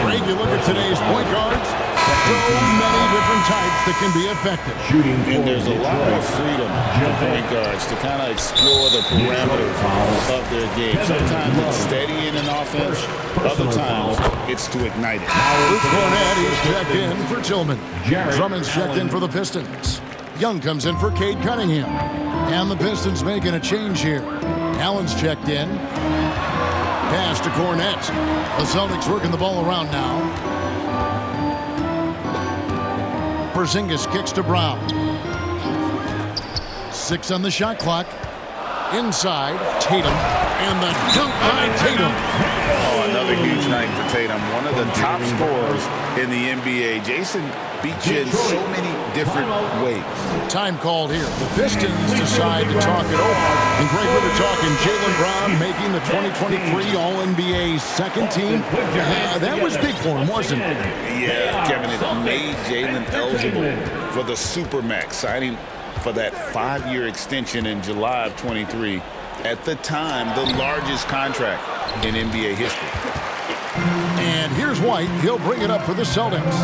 Greg, you look at today's point guards, So many different types that can be effective. And there's a lot more freedom for point guards to kind of explore the parameters of their game. Sometimes it's steadying an offense. Other times it's to ignite it. Luke Cornett is checked in for Tillman. Drummond's checked in for the Pistons. Young comes in for Cade Cunningham. And the Pistons making a change here. Allen's checked in. Pass to Cornett. The Celtics working the ball around now. Porzingis kicks to Brown. 6 on the shot clock. Inside, Tatum. And the dunk by Tatum. Oh, another huge night for Tatum. One of the top scorers in the NBA. Jason beat you in so many different ways. Time called here. The Pistons decide to talk it over. And Greg, we were talking Jaylen Brown making the 2023 All-NBA second team. That was big for him, wasn't it? Yeah, Kevin, it made Jaylen eligible for the Supermax, signing for that 5-year extension in July of 23. At the time, the largest contract in NBA history. And here's White. He'll bring it up for the Celtics.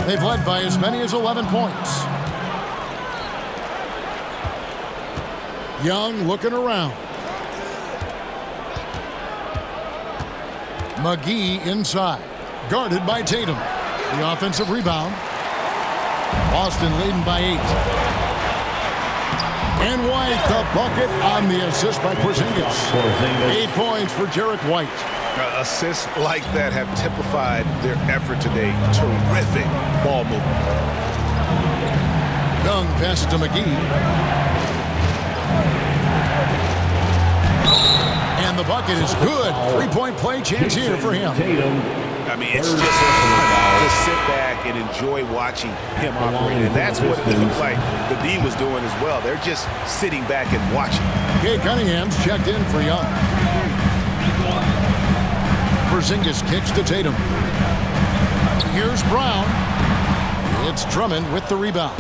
They've led by as many as 11 points. Young looking around. McGee inside. Guarded by Tatum. The offensive rebound. Boston leading by 8. And White, the bucket on the assist by Porzingis. 8 points for Jarrett White. Assists like that have typified their effort today. Terrific ball movement. Young passes to McGee. And the bucket is good. 3-point play chance here for him. I mean, it's just fun to sit back and enjoy watching him operate. And that's what it looked like the D was doing as well. They're just sitting back and watching. Cade Cunningham's checked in for Young. Porzingis kicks to Tatum. Here's Brown. It's Drummond with the rebound.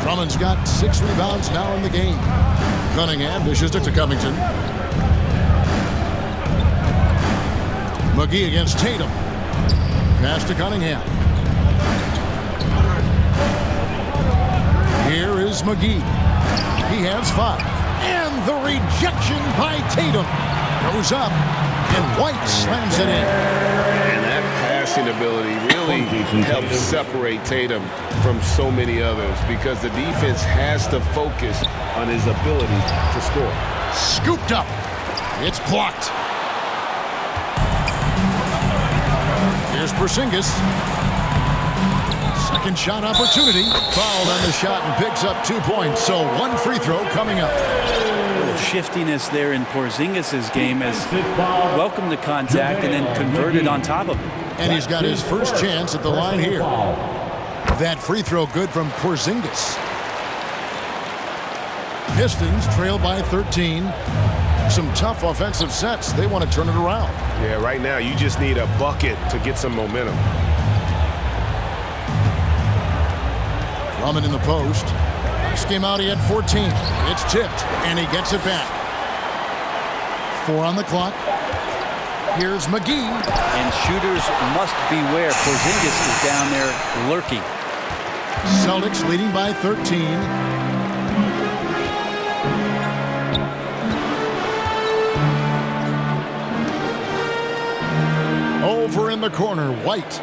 Drummond's got 6 rebounds now in the game. Cunningham dishes it to Covington. McGee against Tatum. Pass to Cunningham. Here is McGee. He has 5. And the rejection by Tatum. Goes up, and White slams it in. And that passing ability really helps separate Tatum from so many others because the defense has to focus on his ability to score. Scooped up. It's blocked. Here's Porzingis. Second shot opportunity. Fouled on the shot and picks up 2 points. So 1 free throw coming up. A little shiftiness there in Porzingis' game as welcomed the contact and then converted on top of it. And he's got his first chance at the line here. That free throw good from Porzingis. Pistons trail by 13. Some tough offensive sets. They want to turn it around. Yeah, right now you just need a bucket to get some momentum. Drummond in the post. Last game out he had 14. It's tipped, and he gets it back. 4 on the clock. Here's McGee. And shooters must beware. Porzingis is down there lurking. Celtics leading by 13. Over in the corner, White.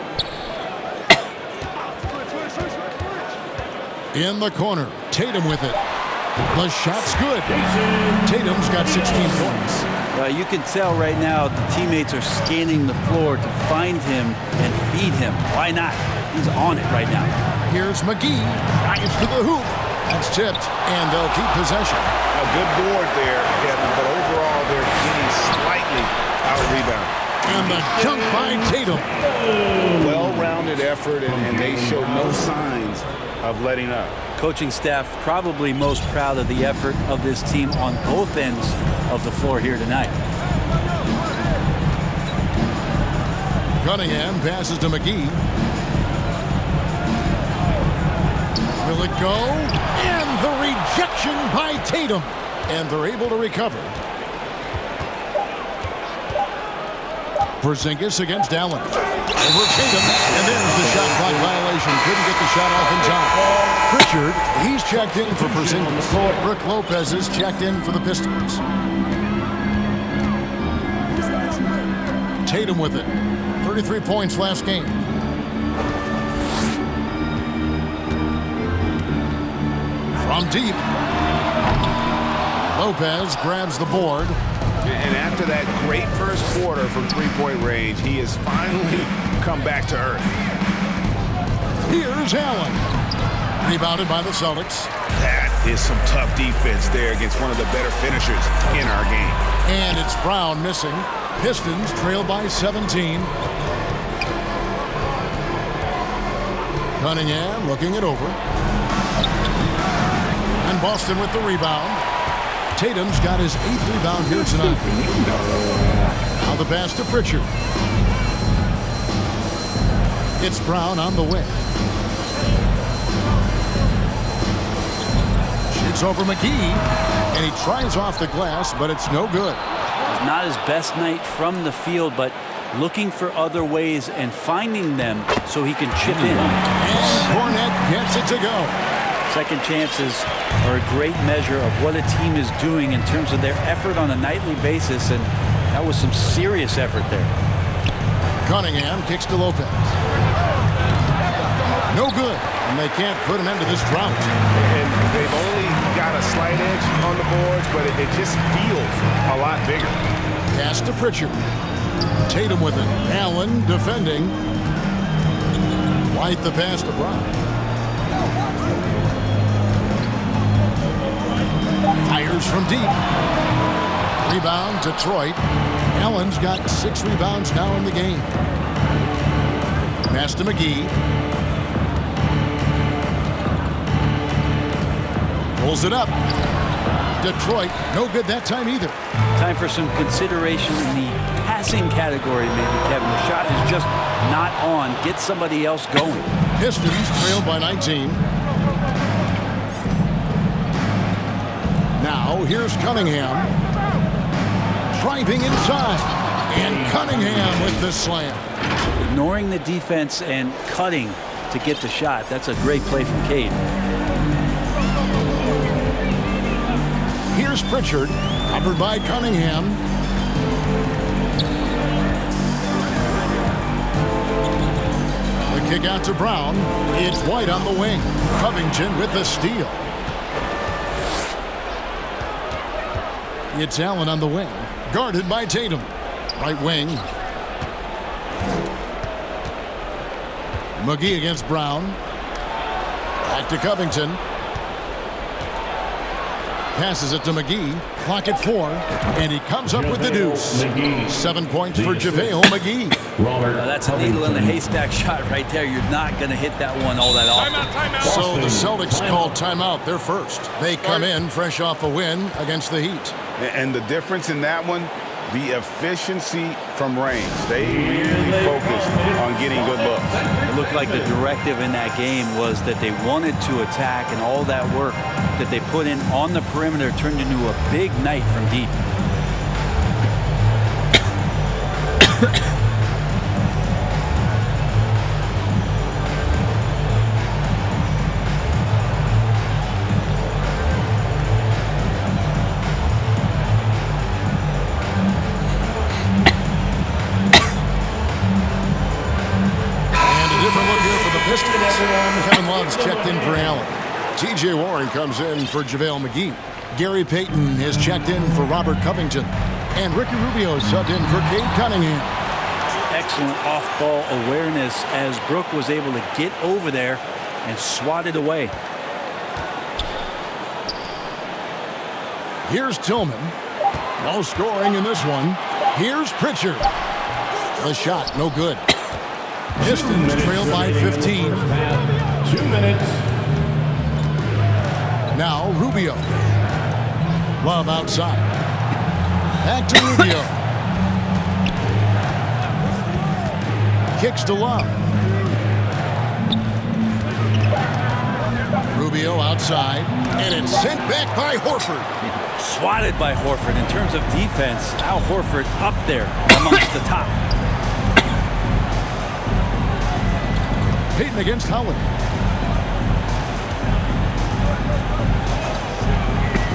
In the corner, Tatum with it. The shot's good. Tatum's got 16 points. You can tell right now the teammates are scanning the floor to find him and feed him. Why not? He's on it right now. Here's McGee. Drives to the hoop. That's tipped, and they'll keep possession. A good board there, Kevin, but overall they're getting slightly out-rebounded. And the dunk by Tatum. Well-rounded effort, and they show no signs of letting up. Coaching staff probably most proud of the effort of this team on both ends of the floor here tonight. Cunningham passes to McGee. Will it go? And the rejection by Tatum. And they're able to recover. Porzingis against Allen. Over Tatum, and there's the shot clock violation. Couldn't get the shot off in time. Pritchard, he's checked in for Porzingis. Brook Lopez is checked in for the Pistons. Tatum with it. 33 points last game. From deep. Lopez grabs the board. And after that great first quarter from three-point range, he has finally come back to earth. Here's Allen. Rebounded by the Celtics. That is some tough defense there against one of the better finishers in our game. And it's Brown missing. Pistons trail by 17. Cunningham looking it over. And Boston with the rebound. Tatum's got his 8th rebound here tonight. Now the pass to Pritchard. It's Brown on the wing. Shoots over McGee, and he tries off the glass, but it's no good. It's not his best night from the field, but looking for other ways and finding them so he can chip in. And Cornette gets it to go. Second chances are a great measure of what a team is doing in terms of their effort on a nightly basis, and that was some serious effort there. Cunningham kicks to Lopez. No good, and they can't put an end to this drought. And they've only got a slight edge on the boards, but it just feels a lot bigger. Pass to Pritchard. Tatum with it. Allen defending. White the pass to Brown. Fires from deep. Rebound, Detroit. Allen's got 6 rebounds now in the game. Pass to McGee. Pulls it up. Detroit, no good that time either. Time for some consideration in the passing category, maybe, Kevin. The shot is just not on. Get somebody else going. Pistons trail by 19. Now, here's Cunningham. Driving inside. And Cunningham with the slam. Ignoring the defense and cutting to get the shot. That's a great play from Cade. Here's Pritchard, covered by Cunningham. The kick out to Brown. It's White on the wing. Covington with the steal. It's Allen on the wing, guarded by Tatum. Right wing. McGee against Brown. Back to Covington. Passes it to McGee. Clock at 4. And he comes up with the deuce. 7 points for JaVale McGee. That's a needle in the haystack shot right there. You're not going to hit that one all that often. So the Celtics called timeout. They're first. They come in fresh off a win against the Heat. And the difference in that one, the efficiency from range. They really focused on getting good looks. It looked like the directive in that game was that they wanted to attack, and all that work that they put in on the perimeter turned into a big night from deep. Kevin Love's checked in for Allen. T.J. Warren comes in for JaVale McGee. Gary Payton has checked in for Robert Covington. And Ricky Rubio subbed in for Cade Cunningham. Excellent off-ball awareness as Brook was able to get over there and swat it away. Here's Tillman. No scoring in this one. Here's Pritchard. The shot, no good. Pistons trail by 15. 2 minutes. Now Rubio. Love outside. Back to Rubio. Kicks to Love. Rubio outside. And it's sent back by Horford. Swatted by Horford. In terms of defense, Al Horford up there amongst the top. Payton against Holiday.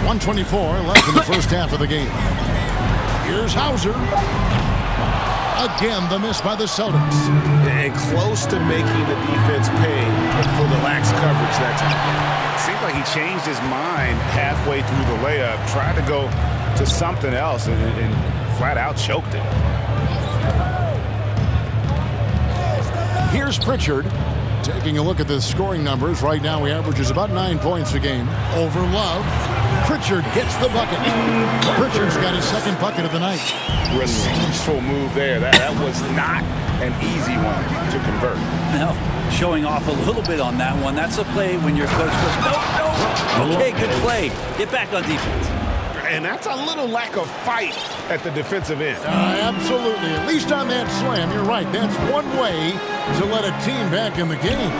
1:24 left in the first half of the game. Here's Hauser. Again, the miss by the Celtics. And close to making the defense pay for the lax coverage that time. It seemed like he changed his mind halfway through the layup, tried to go to something else, and flat out choked it. Here's Pritchard. Taking a look at the scoring numbers, right now he averages about 9 points a game. Over Love. Pritchard hits the bucket. Pritchard's got his second bucket of the night. Resourceful move there. That was not an easy one to convert. No, showing off a little bit on that one. That's a play when your coach goes, no. Okay, good play. Get back on defense. And that's a little lack of fight at the defensive end. Absolutely. At least on that slam, you're right. That's one way to let a team back in the game.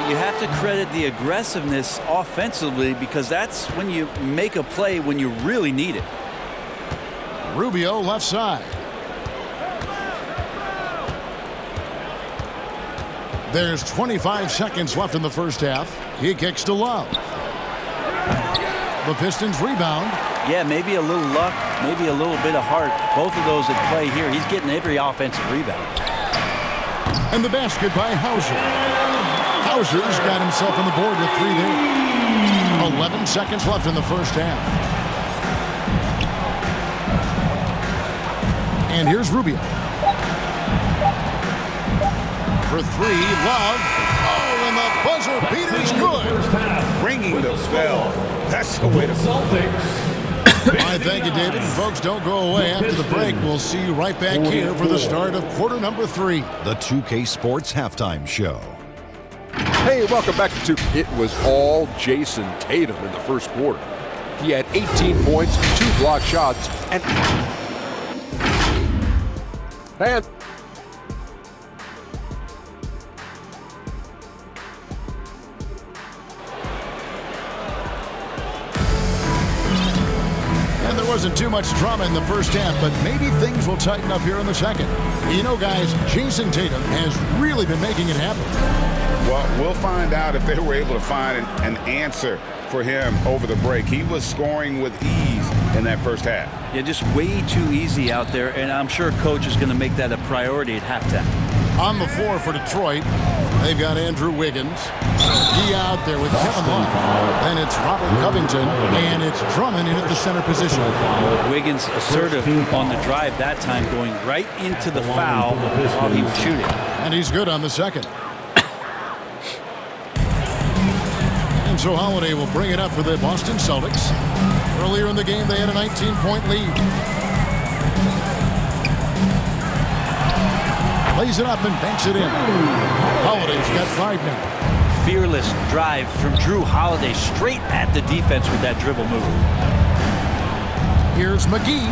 You have to credit the aggressiveness offensively because that's when you make a play when you really need it. Rubio left side. There's 25 seconds left in the first half. He kicks to Love. The Pistons rebound. Yeah, maybe a little luck, maybe a little bit of heart. Both of those at play here. He's getting every offensive rebound. And the basket by Hauser. Hauser's got himself on the board with 3 there. 11 seconds left in the first half. And here's Rubio. For 3, Love. Oh, and the buzzer beater's good. Ringing the bell. That's the way to Celtics. All right, thank you, David. And folks, don't go away. After the break, we'll see you right back here for the start of quarter number 3. The 2K Sports Halftime Show. Hey, welcome back to 2. It was all Jason Tatum in the first quarter. He had 18 points, 2 block shots, and there wasn't too much drama in the first half, but maybe things will tighten up here in the second. You know, guys, Jason Tatum has really been making it happen. Well, we'll find out if they were able to find an answer for him over the break. He was scoring with ease in that first half. Yeah, just way too easy out there, and I'm sure coach is going to make that a priority at halftime. On the floor for Detroit, they've got Andrew Wiggins. He out there with Kevin Love. Then it's Robert Covington, and it's Drummond in at the center position. Wiggins assertive on the drive that time, going right into the foul while he was shooting. And he's good on the second. And so Holiday will bring it up for the Boston Celtics. Earlier in the game, they had a 19-point lead. Lays it up and banks it in. Holiday's got 5 now. Fearless drive from Drew Holiday straight at the defense with that dribble move. Here's McGee.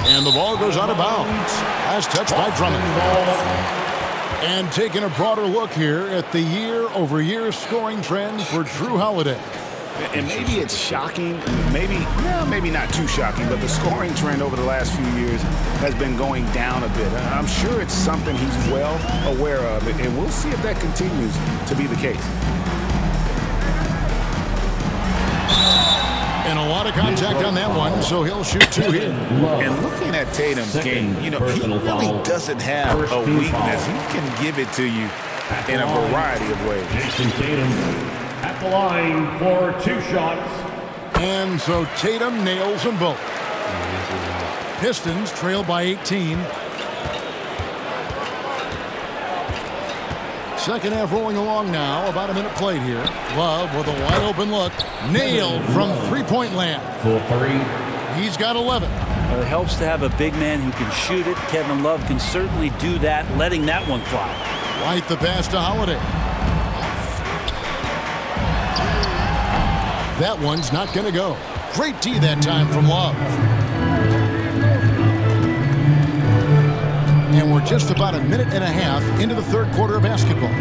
And the ball goes out of bounds. Last touch by Drummond. And taking a broader look here at the year-over-year scoring trend for Drew Holiday. And maybe it's shocking, maybe not too shocking, but the scoring trend over the last few years has been going down a bit. I'm sure it's something he's well aware of, and we'll see if that continues to be the case. And a lot of contact on that one, so he'll shoot 2 here. And looking at Tatum's game, you know, he really doesn't have a weakness. He can give it to you in a variety of ways. Jason Tatum at the line for 2 shots. And so Tatum nails them both. Pistons trail by 18. Second half rolling along now. About a minute played here. Love with a wide open look. Nailed from 3-point land. For 3. He's got 11. Well, it helps to have a big man who can shoot it. Kevin Love can certainly do that, letting that one fly. White the pass to Holiday. That one's not going to go. Great D that time from Love. And we're just about a minute and a half into the third quarter of basketball.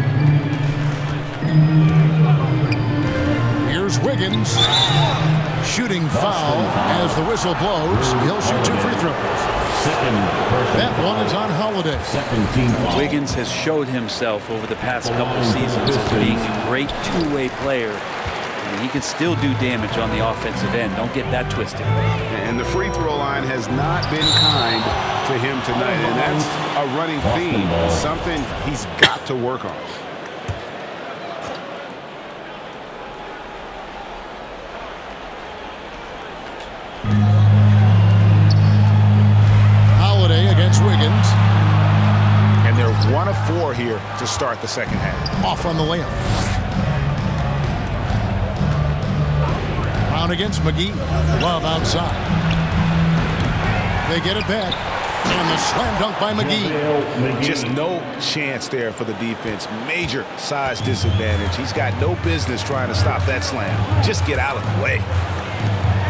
Here's Wiggins. Shooting foul as the whistle blows. He'll shoot 2 free throws. That one is on Holiday. Wiggins has showed himself over the past couple of seasons as being a great two-way player. And he can still do damage on the offensive end. Don't get that twisted. And the free throw line has not been kind to him tonight. And that's a running theme. Something he's got to work on. Against Wiggins. And they're 1 of 4 here to start the second half. Off on the layup. Brown against McGee. Love outside. They get it back. And the slam dunk by McGee. Just no chance there for the defense. Major size disadvantage. He's got no business trying to stop that slam. Just get out of the way.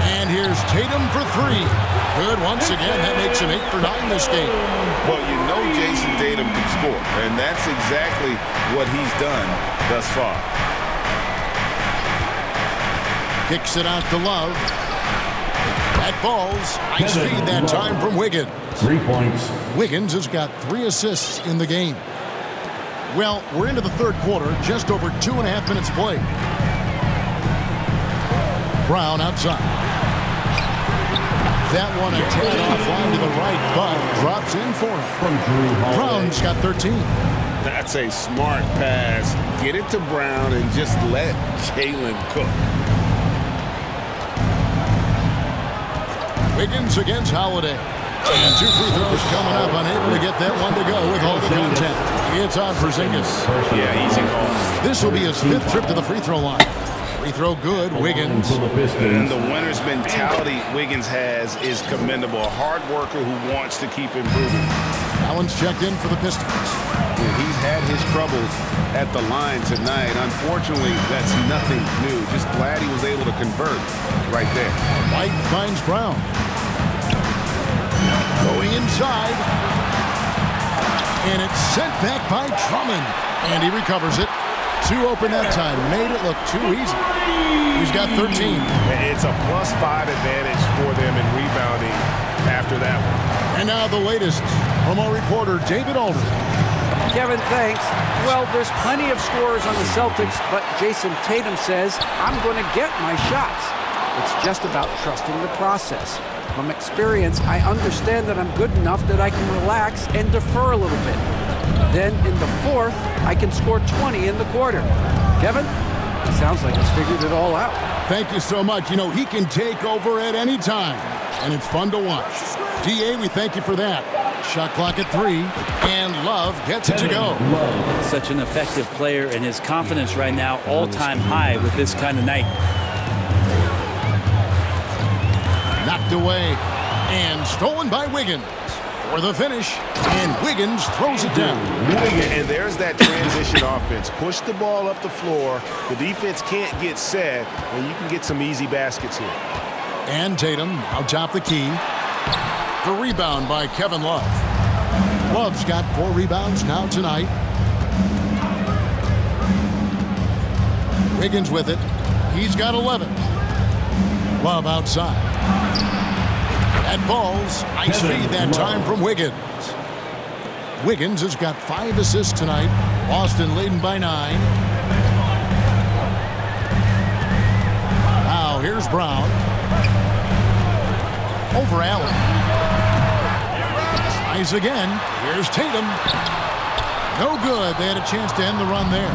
And here's Tatum for 3. Good once again. That makes him 8 for 9 this game. Well, you know Jason Tatum can score, and that's exactly what he's done thus far. Kicks it out to Love. That falls. Nice feed that time from Wiggins. 3 points. Wiggins has got 3 assists in the game. Well, we're into the third quarter. Just over 2.5 minutes played. Brown outside. That one a tad offline to the right, but drops in for him. Brown's got 13. That's a smart pass. Get it to Brown and just let Jalen cook. Wiggins against Holiday. And 2 free throws coming up, unable to get that one to go with all the contact. It's on for Porzingis. Yeah, easy call. This will be his 5th trip to the free throw line. Free throw good, Wiggins. And the winner's mentality Wiggins has is commendable. A hard worker who wants to keep improving. Allen's checked in for the Pistons. Yeah, he's had his troubles at the line tonight. Unfortunately, that's nothing new. Just glad he was able to convert right there. White finds Brown. Going inside. And it's sent back by Drummond. And he recovers it. 2 open that time. Made it look too easy. He's got 13. It's a +5 advantage for them in rebounding after that one. And now the latest from our reporter, David Alden. Kevin, thanks. Well, there's plenty of scorers on the Celtics, but Jason Tatum says, I'm going to get my shots. It's just about trusting the process. From experience, I understand that I'm good enough that I can relax and defer a little bit. Then in the fourth, I can score 20 in the quarter. Kevin, it sounds like he's figured it all out. Thank you so much. You know, he can take over at any time, and it's fun to watch. DA, we thank you for that. Shot clock at 3, and Love gets it to go. Such an effective player, and his confidence right now all-time high with this kind of night. Knocked away and stolen by Wiggins for the finish, and Wiggins throws it down. And there's that transition offense. Push the ball up the floor. The defense can't get set, and you can get some easy baskets here. And Tatum out top the key. The rebound by Kevin Love. Love's got 4 rebounds now tonight. Wiggins with it. He's got 11. Love outside. That falls. Nice feed that time from Wiggins. Wiggins has got 5 assists tonight. Boston leading by 9. Now here's Brown. Over Allen. Tries again. Here's Tatum. No good. They had a chance to end the run there.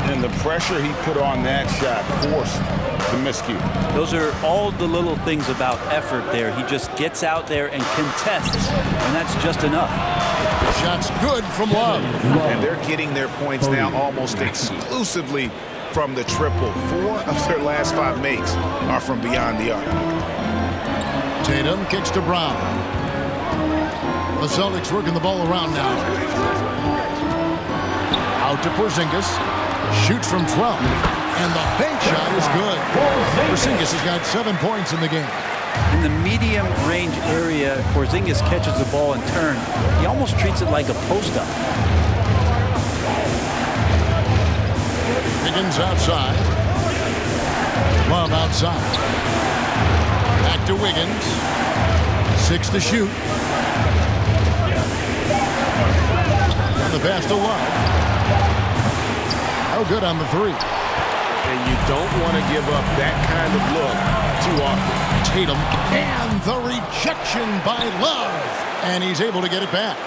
And the pressure he put on that shot forced the miscue. Those are all the little things about effort there. He just gets out there and contests, and that's just enough. Shot's good from Love. And they're getting their points now almost exclusively from the triple. 4 of their last 5 makes are from beyond the arc. Tatum kicks to Brown. The Celtics working the ball around now. Out to Porzingis. Shoots from 12. And the bank shot is good. Porzingis has got 7 points in the game. In the medium range area, Porzingis catches the ball and turn. He almost treats it like a post-up. Wiggins outside. Love outside. to Wiggins. 6 to shoot. And the pass to Love. No good on the three. And you don't want to give up that kind of look too often. Tatum. And the rejection by Love. And he's able to get it back.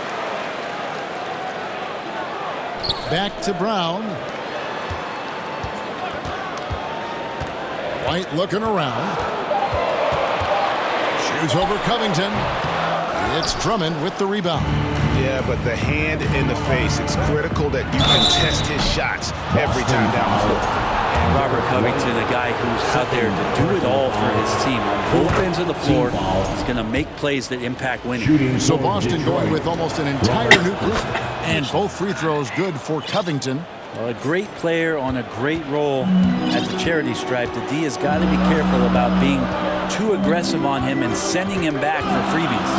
Back to Brown. White looking around. Shoots over Covington. It's Drummond with the rebound. Yeah, but the hand in the face, it's critical that you contest his shots every time down the floor. And Robert Covington, a guy who's out there to do it all for his team on both ends of the floor. He's going to make plays that impact winning. So Boston going with almost an entire new group. And both free throws good for Covington. Well, a great player on a great role at the charity stripe. The D has got to be careful about being too aggressive on him and sending him back for freebies.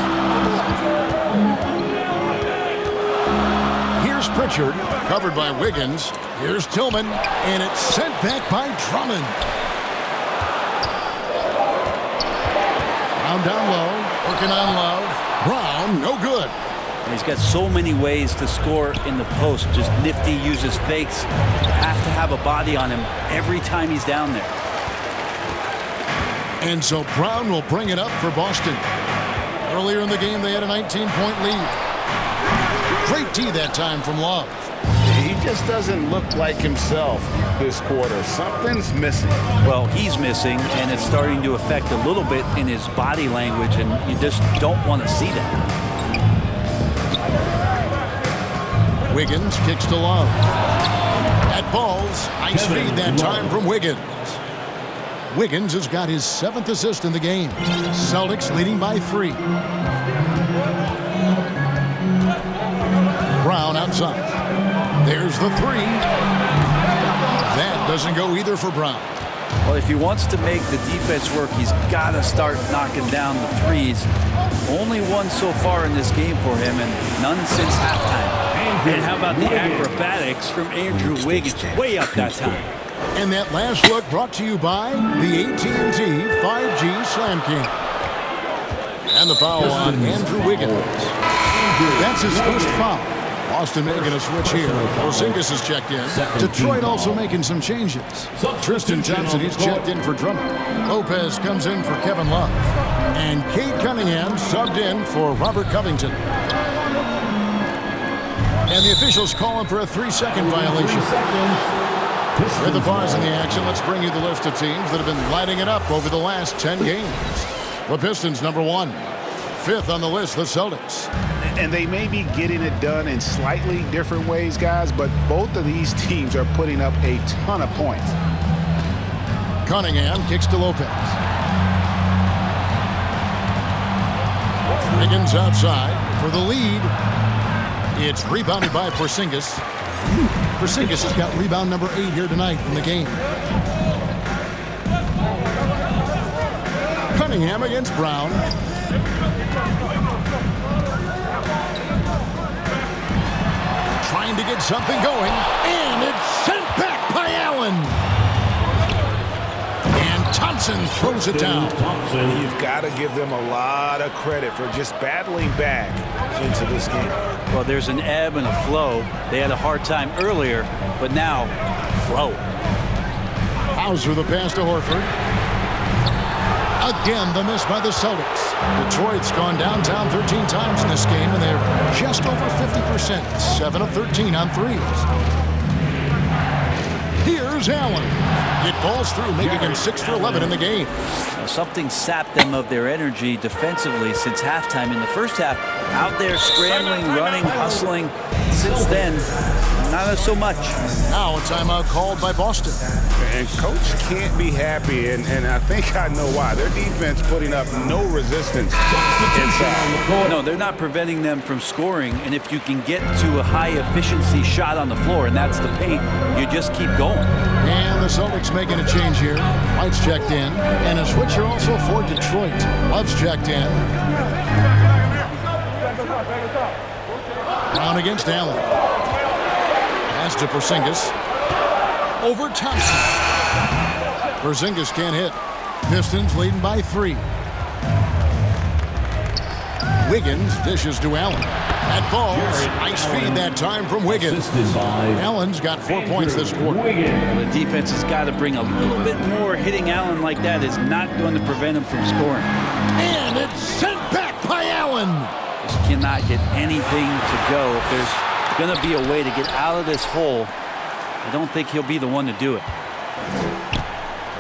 Here's Pritchard, covered by Wiggins. Here's Tillman, and it's sent back by Drummond. Brown down low, working on Love. Brown, no good. He's got so many ways to score in the post. Just nifty, uses fakes. You have to have a body on him every time he's down there. And so Brown will bring it up for Boston. Earlier in the game, they had a 19-point lead. Great D that time from Love. He just doesn't look like himself this quarter. Something's missing. Well, he's missing, and it's starting to affect a little bit in his body language, and you just don't want to see that. Wiggins kicks to Love. That falls. Nice feed that time from Wiggins. Wiggins has got his 7th assist in the game. Celtics leading by 3. Brown outside. There's the 3. That doesn't go either for Brown. Well, if he wants to make the defense work, he's got to start knocking down the threes. Only one so far in this game for him, and none since halftime. And how about the acrobatics from Andrew Wiggins? Way up that time. And that last look brought to you by the AT&T 5G Slam King. And the foul on Andrew Wiggins. That's his first foul. Boston making a switch here. Porzingis is checked in. Detroit also making some changes. Tristan Thompson, he's checked in for Drummond. Lopez comes in for Kevin Love. And Cade Cunningham subbed in for Robert Covington. And the officials calling for a 3-second violation. With the pause in the action, let's bring you the list of teams that have been lighting it up over the last 10 games. The Pistons, number 1. 5th on the list, the Celtics. And they may be getting it done in slightly different ways, guys, but both of these teams are putting up a ton of points. Cunningham kicks to Lopez. Wiggins outside for the lead. It's rebounded by Porzingis. Porzingis has got rebound number 8 here tonight in the game. Cunningham against Brown. Trying to get something going, and it's sent back by Allen. And Thompson throws it down. You've got to give them a lot of credit for just battling back into this game. Well, there's an ebb and a flow. They had a hard time earlier, but now, flow. Hauser the pass to Horford. Again, the miss by the Celtics. Detroit's gone downtown 13 times in this game, and they're just over 50%. 7 of 13 on threes. Here's Allen. It falls through, making him 6 for 11 in the game. Something sapped them of their energy defensively since halftime. In the first half, out there scrambling, running, hustling. Since then, not so much. Now a timeout called by Boston. And Coach can't be happy, and I think I know why. Their defense putting up no resistance inside. No, they're not preventing them from scoring, and if you can get to a high-efficiency shot on the floor, and that's the paint, you just keep going. And the Celtics making a change here. White's checked in, and a switcher also for Detroit. Love's checked in. Brown against Allen. Pass to Porzingis. Over Thompson. Porzingis can't hit. Pistons leading by 3. Wiggins dishes to Allen. That falls. Nice feed that time from Wiggins. Allen's got 4 points this quarter. The defense has got to bring a little bit more. Hitting Allen like that is not going to prevent him from scoring. And it's sent back by Allen. Just cannot get anything to go. If there's going to be a way to get out of this hole, I don't think he'll be the one to do it.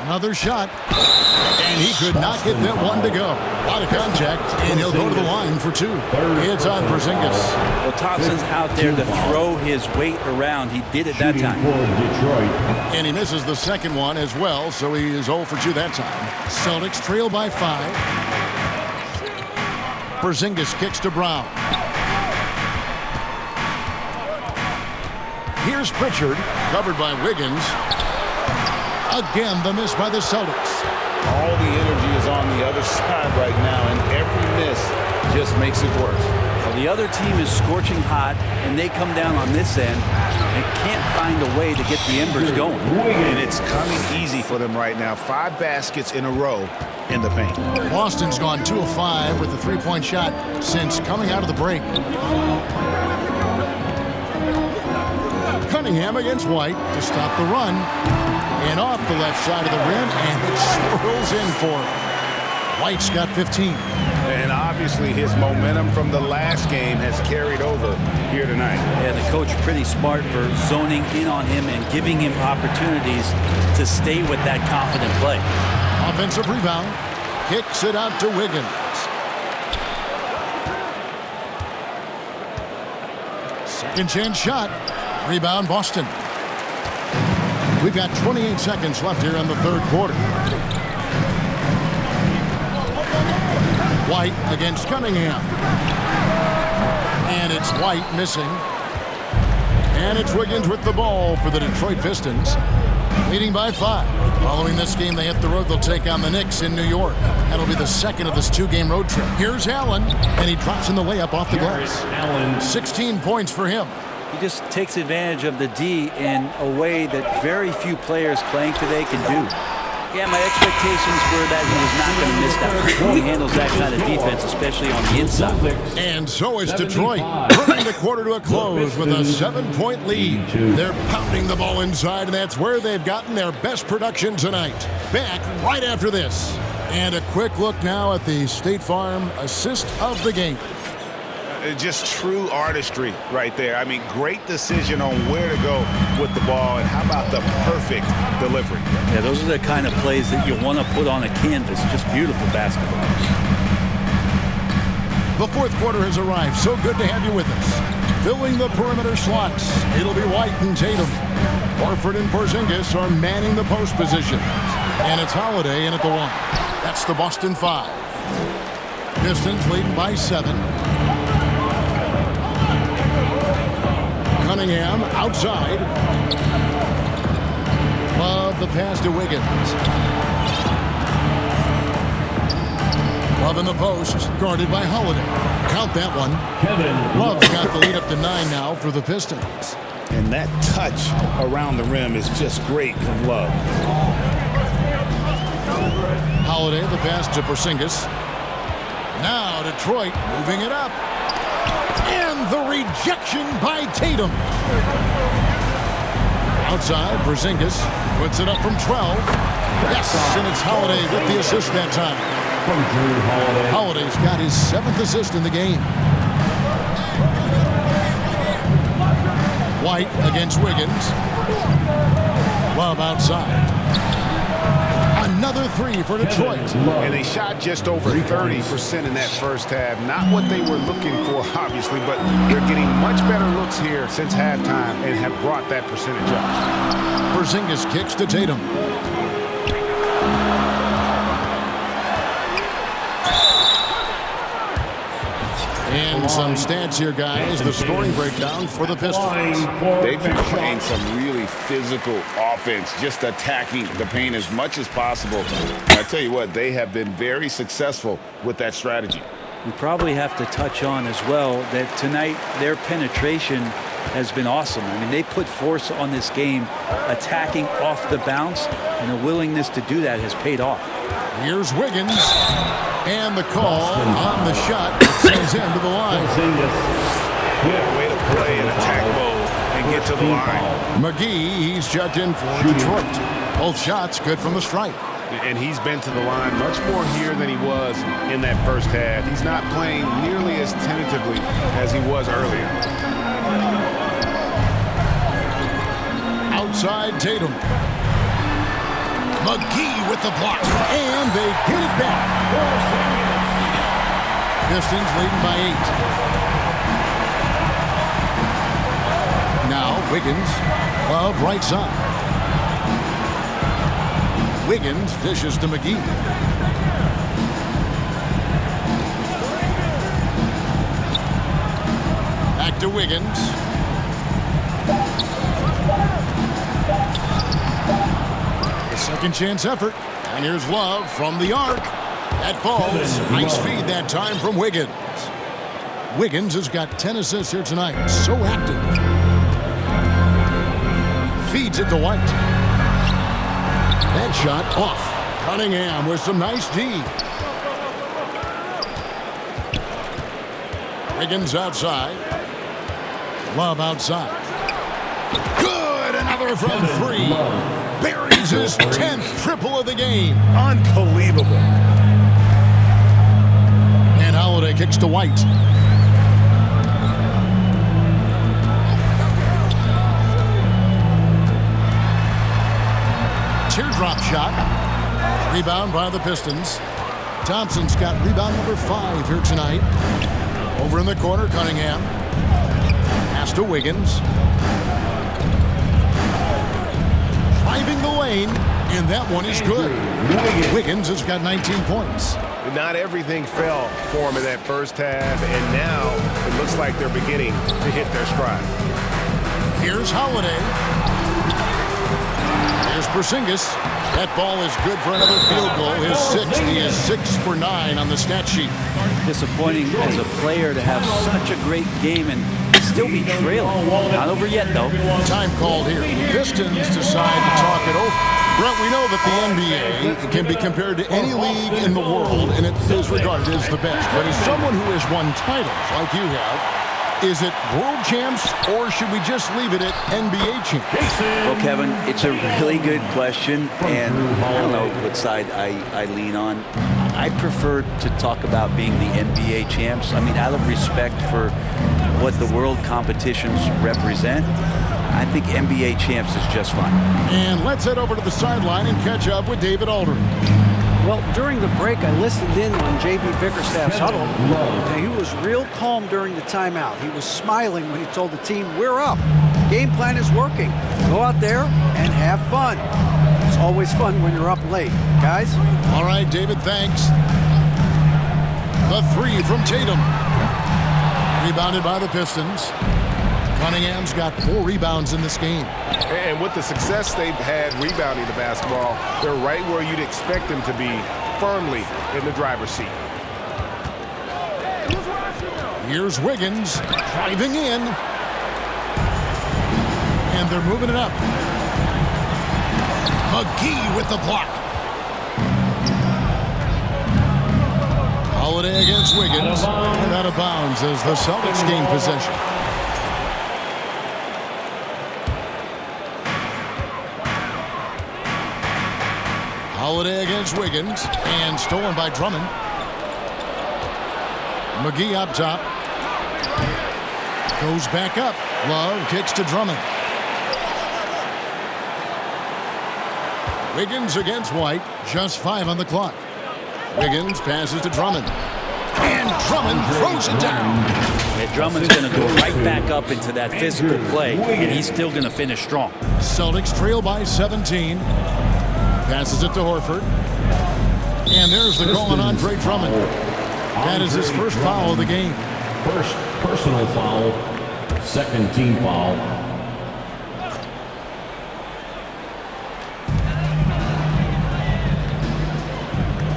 Another shot, and he could not get that one to go. A lot of contact, and he'll go to the line for 2. It's on Porzingis. Well, Thompson's out there to throw his weight around. He did it that time. And he misses the second one as well, so he is 0 for 2 that time. Celtics trail by 5. Porzingis kicks to Brown. Here's Pritchard, covered by Wiggins. Again, the miss by the Celtics. All the energy is on the other side right now, and every miss just makes it worse. Well, the other team is scorching hot, and they come down on this end and can't find a way to get the embers going. And it's coming easy for them right now. 5 baskets in a row in the paint. Boston's gone 2 of 5 with a 3-point shot since coming out of the break. Cunningham against White to stop the run. And off the left side of the rim, and it swirls in for him. White's got 15. And obviously his momentum from the last game has carried over here tonight. Yeah, the coach pretty smart for zoning in on him and giving him opportunities to stay with that confident play. Offensive rebound. Kicks it out to Wiggins. Second chance shot. Rebound Boston. We've got 28 seconds left here in the third quarter. White against Cunningham. And it's White missing. And it's Wiggins with the ball for the Detroit Pistons. Leading by 5. Following this game, they hit the road. They'll take on the Knicks in New York. That'll be the second of this 2-game road trip. Here's Allen, and he drops in the layup off the glass. 16 points for him. He just takes advantage of the D in a way that very few players playing today can do. Yeah, my expectations were that he was not going to miss that. He handles that kind of defense, especially on the inside. And so is Detroit, bringing the quarter to a close with a 7-point lead. They're pounding the ball inside, and that's where they've gotten their best production tonight. Back right after this. And a quick look now at the State Farm assist of the game. Just true artistry right there. I mean, great decision on where to go with the ball, and how about the perfect delivery? Yeah, those are the kind of plays that you want to put on a canvas. Just beautiful basketball. The fourth quarter has arrived. So good to have you with us. Filling the perimeter slots, it'll be White and Tatum. Horford and Porzingis are manning the post position. And it's Holiday in at the 1. That's the Boston 5. Pistons leading by 7. Cunningham outside. Love the pass to Wiggins. Love in the post, guarded by Holiday. Count that one. Love's got the lead up to 9 now for the Pistons. And that touch around the rim is just great from Love. Holiday, the pass to Porzingis. Now Detroit moving it up. And the rejection by Tatum. Outside, Porzingis puts it up from 12. Yes, and it's Holiday with the assist that time. Holiday's got his 7th assist in the game. White against Wiggins. Love outside. Another 3 for Detroit. And they shot just over 30% in that first half. Not what they were looking for, obviously, but they're getting much better looks here since halftime and have brought that percentage up. Porzingis kicks to Tatum. And some stats here, guys. The scoring breakdown for the Pistons. They've been playing some really physical offense, just attacking the paint as much as possible. And I tell you what, they have been very successful with that strategy. We probably have to touch on as well that tonight their penetration has been awesome. I mean, they put force on this game, attacking off the bounce, and the willingness to do that has paid off. Here's Wiggins. And the call on the shot that sends him to the line. Way to play in attack mode and get to the line. McGee, he's checked in for Detroit. Both shots good from the stripe. And he's been to the line much more here than he was in that first half. He's not playing nearly as tentatively as he was earlier. Outside Tatum. McGee with the block. And they get it back. Pistons leading by 8. Now Wiggins, Love right side. Wiggins dishes to McGee. Back to Wiggins. A second chance effort. And here's Love from the arc. That falls. Nice feed that time from Wiggins. Wiggins has got 10 assists here tonight. So active. Feeds it to White. That shot off. Cunningham with some nice D. Wiggins outside. Love outside. Good. Another from 3. Buries his 10th triple of the game. Unbelievable. And Holiday kicks to White. Teardrop shot. Rebound by the Pistons. Thompson's got rebound number 5 here tonight. Over in the corner, Cunningham. Pass to Wiggins. Driving the lane, and that one is good. Wiggins has got 19 points. Not everything fell for him in that first half, and now it looks like they're beginning to hit their stride. Here's Holiday. Here's Porzingis. That ball is good for another field goal. His 6th. He is 6 for 9 on the stat sheet. Disappointing as a player to have such a great game and still be trailing. Not over yet, though. Time called here. The Pistons decide to talk it over. Brent, we know that the NBA can be compared to any league in the world, and it is regarded as the best. But as someone who has won titles like you have, is it world champs, or should we just leave it at NBA champs? Well, Kevin, it's a really good question, and I don't know what side I lean on. I prefer to talk about being the NBA champs. I mean, out of respect for what the world competitions represent, I think NBA champs is just fine. And let's head over to the sideline and catch up with David Aldridge. Well, during the break, I listened in on J.B. Bickerstaff's huddle. And he was real calm during the timeout. He was smiling when he told the team, we're up. Game plan is working. Go out there and have fun. It's always fun when you're up late. Guys? All right, David, thanks. The 3 from Tatum. Rebounded by the Pistons. Cunningham's got 4 rebounds in this game. And with the success they've had rebounding the basketball, they're right where you'd expect them to be, firmly in the driver's seat. Here's Wiggins driving in. And they're moving it up. McGee with the block. Holiday against Wiggins. And out of bounds as the Celtics gain possession. Holiday against Wiggins, and stolen by Drummond. McGee up top. Goes back up. Love kicks to Drummond. Wiggins against White. Just 5 on the clock. Wiggins passes to Drummond. And Drummond throws it down. Yeah, Drummond's going to go right back up into that physical play, and he's still going to finish strong. Celtics trail by 17. Passes it to Horford. And there's the call on Andre Drummond. That is his first foul of the game. First personal foul, second team foul.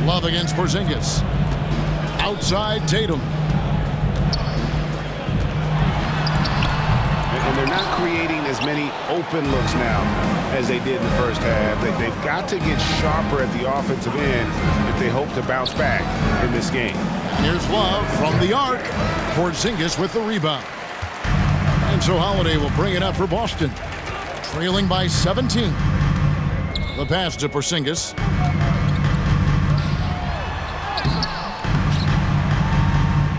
Love against Porzingis. Outside Tatum. and they're not creating as many open looks now as they did in the first half. They've got to get sharper at the offensive end if they hope to bounce back in this game. Here's Love from the arc. Porzingis with the rebound. And so Holiday will bring it up for Boston. Trailing by 17. The pass to Porzingis.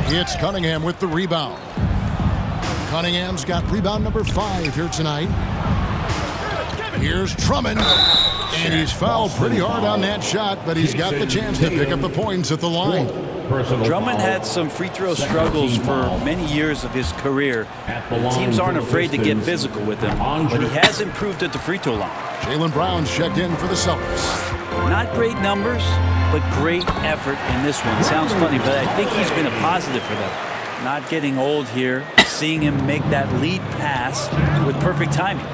It's Cunningham with the rebound. Cunningham's got rebound number 5 here tonight. Here's Drummond. And he's fouled pretty hard on that shot, but he's got the chance to pick up the points at the line. Drummond had some free throw struggles for many years of his career. Teams aren't afraid to get physical with him, but he has improved at the free throw line. Jaylen Brown's checked in for the Celtics. Not great numbers, but great effort in this one. Sounds funny, but I think he's been a positive for them. Not getting old here, seeing him make that lead pass with perfect timing.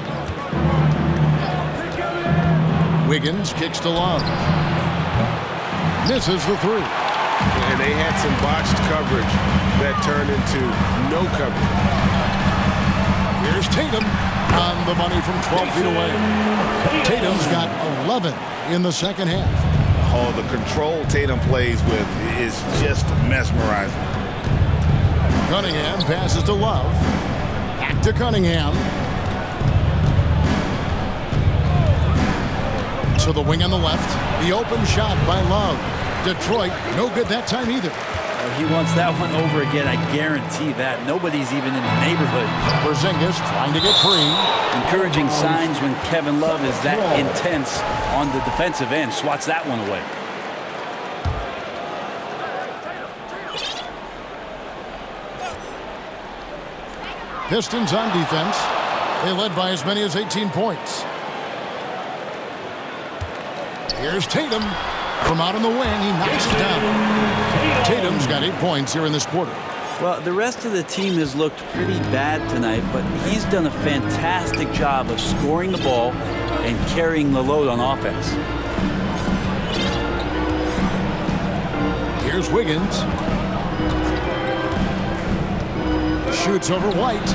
Wiggins kicks to Love. Misses the 3. And they had some botched coverage that turned into no coverage. Here's Tatum on the money from 12 feet away. Tatum's got 11 in the second half. Oh, the control Tatum plays with is just mesmerizing. Cunningham passes to Love. Back to Cunningham. To the wing on the left. The open shot by Love. Detroit, no good that time either. He wants that one over again, I guarantee that. Nobody's even in the neighborhood. Porzingis trying to get free. Encouraging signs when Kevin Love is that intense on the defensive end. Swats that one away. Pistons on defense. They led by as many as 18 points. Here's Tatum. From out on the wing, he knocks it down. Tatum's got 8 points here in this quarter. Well, the rest of the team has looked pretty bad tonight, but he's done a fantastic job of scoring the ball and carrying the load on offense. Here's Wiggins. Shoots over White.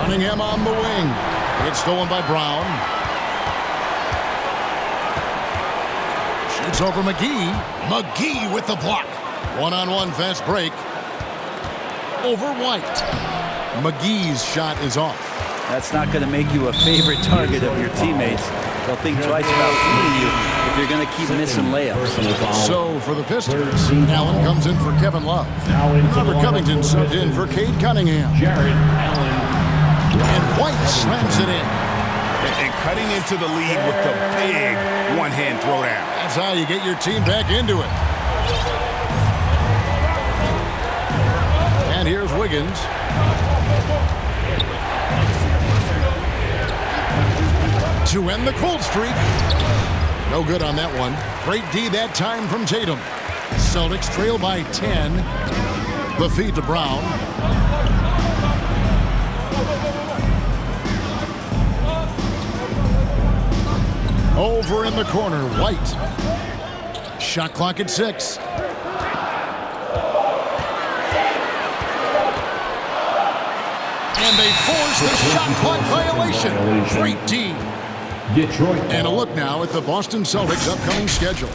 Cunningham on the wing. It's stolen by Brown. It's over McGee. McGee with the block. One-on-one fast break. Over White. McGee's shot is off. That's not going to make you a favorite target of your teammates. They'll think twice about fooling you if you're going to keep missing layups. So for the Pistons, Allen comes in for Kevin Love. Robert Covington subbed in for Cade Cunningham. And White slams it in. And cutting into the lead with the big one-hand throwdown. That's how you get your team back into it. And here's Wiggins. To end the cold streak. No good on that one. Great D that time from Tatum. Celtics trail by 10. The feed to Brown. Over in the corner, White. Shot clock at 6. And they force the shot clock violation. Great D. Detroit. And a look now at the Boston Celtics' upcoming schedule.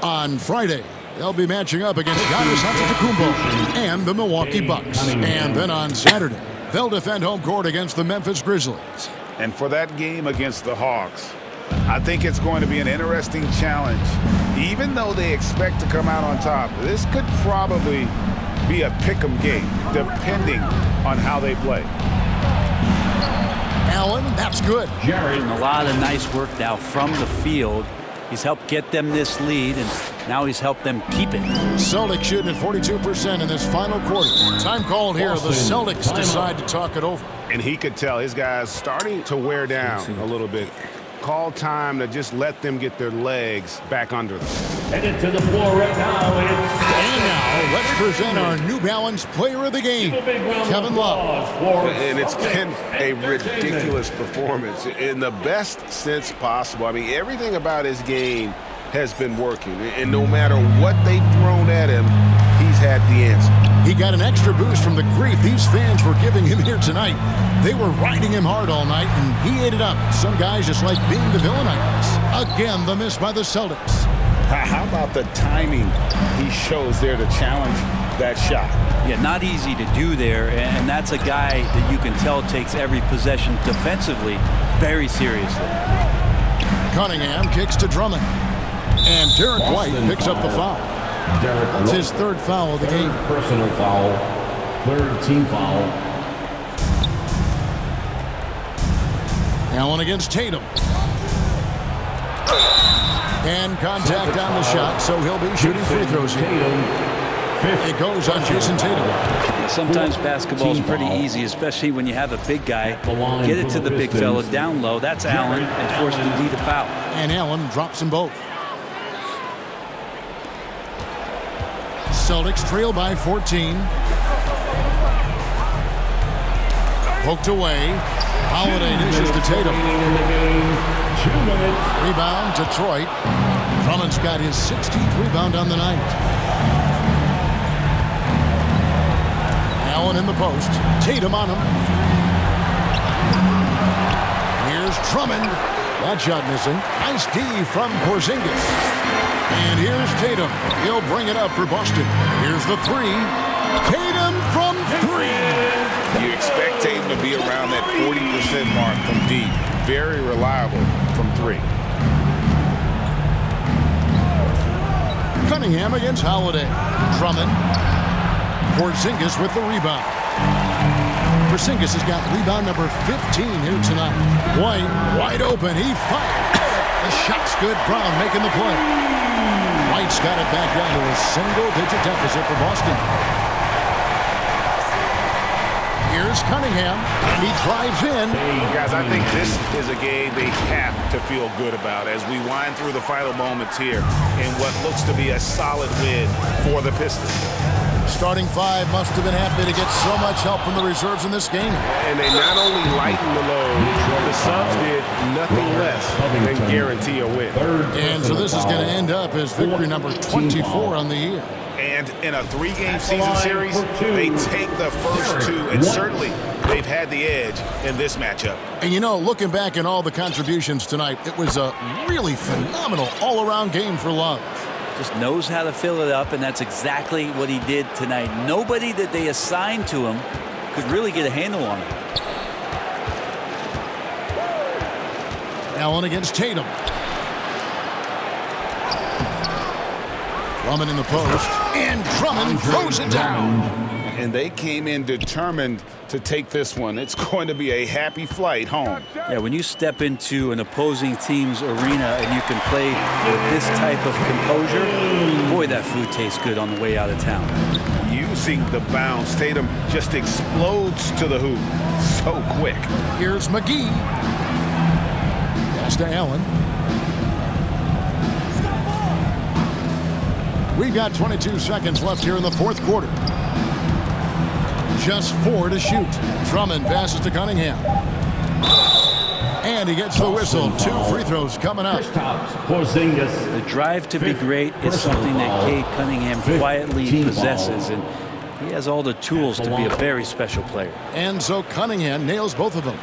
On Friday, they'll be matching up against Giannis Antetokounmpo and the Milwaukee Bucks. And then on Saturday, they'll defend home court against the Memphis Grizzlies. And for that game against the Hawks, I think it's going to be an interesting challenge. Even though they expect to come out on top, this could probably be a pick'em game, depending on how they play. Allen, that's good. Jared, a lot of nice work now from the field. He's helped get them this lead, and now he's helped them keep it. Celtics shooting at 42% in this final quarter. Time called here. The Celtics decide to talk it over. And he could tell his guys starting to wear down a little bit. Call time to just let them get their legs back under them. Headed to the floor right now. And now, let's present our New Balance Player of the Game, Kevin Love. And it's been a ridiculous performance in the best sense possible. I mean, everything about his game has been working. And no matter what they've thrown at him, he's had the answer. He got an extra boost from the grief these fans were giving him here tonight. They were riding him hard all night, and he ate it up. Some guys just like being the villain, I guess. Again, the miss by the Celtics. How about the timing he shows there to challenge that shot? Yeah, not easy to do there, and that's a guy that you can tell takes every possession defensively very seriously. Cunningham kicks to Drummond. And Derek White picks up the foul. That's his third foul of the game. Personal foul. Third team foul. Allen against Tatum. And contact on the shot, so he'll be shooting free throws here. It goes on Jason Tatum. Yeah, sometimes basketball is pretty easy, especially when you have a big guy. Get it to the big fella down low. That's Allen, and forces the D to foul. And Allen drops them both. Celtics trail by 14. Poked away. Holiday dishes to Tatum. Rebound, Detroit. Drummond's got his 16th rebound on the night. Allen in the post. Tatum on him. Here's Drummond. That shot missing. Nice D from Porzingis. And here's Tatum. He'll bring it up for Boston. Here's the three. Tatum from three. You expect Tatum to be around that 40% mark from deep. Very reliable from three. Cunningham against Holiday. Drummond. Porzingis with the rebound. Porzingis has got rebound number 15 here tonight. White, wide open. He fires. The shot's good. Brown making the play. White's got it back down to a single-digit deficit for Boston. Here's Cunningham, and he drives in. Guys, I think this is a game they have to feel good about as we wind through the final moments here in what looks to be a solid win for the Pistons. Starting five must have been happy to get so much help from the reserves in this game. And they not only lightened the load, the subs did nothing less than guarantee a win. And so this is going to end up as victory number 24 on the year. And in a three-game season series, they take the first two, and certainly they've had the edge in this matchup. And you know, looking back at all the contributions tonight, it was a really phenomenal all-around game for Love. Just knows how to fill it up, and that's exactly what he did tonight. Nobody that they assigned to him could really get a handle on him. Allen against Tatum. Drummond in the post, and Drummond throws it down. And they came in determined to take this one. It's going to be a happy flight home. Yeah, when you step into an opposing team's arena and you can play with this type of composure, boy, that food tastes good on the way out of town. Using the bounce, Tatum just explodes to the hoop so quick. Here's McGee. Pass to Allen. We've got 22 seconds left here in the fourth quarter. Just 4 to shoot. Drummond passes to Cunningham. And he gets the whistle. 2 free throws coming up. The drive to be great is something that Cade Cunningham quietly possesses, and he has all the tools to be a very special player. And so Cunningham nails both of them.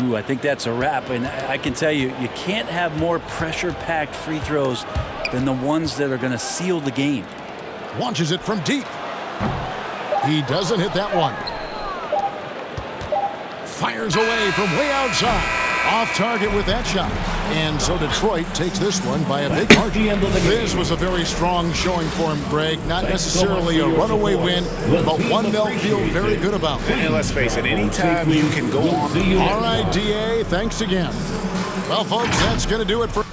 Ooh, I think that's a wrap, and I can tell you, you can't have more pressure-packed free throws than the ones that are going to seal the game. Launches it from deep. He doesn't hit that one. Fires away from way outside. Off target with that shot. And so Detroit takes this one by a big margin. This was a very strong showing for him, Greg. Not necessarily a runaway win, but one they'll feel very good about. And let's face it, anytime you can go on. All right, DA, thanks again. Well, folks, that's going to do it for...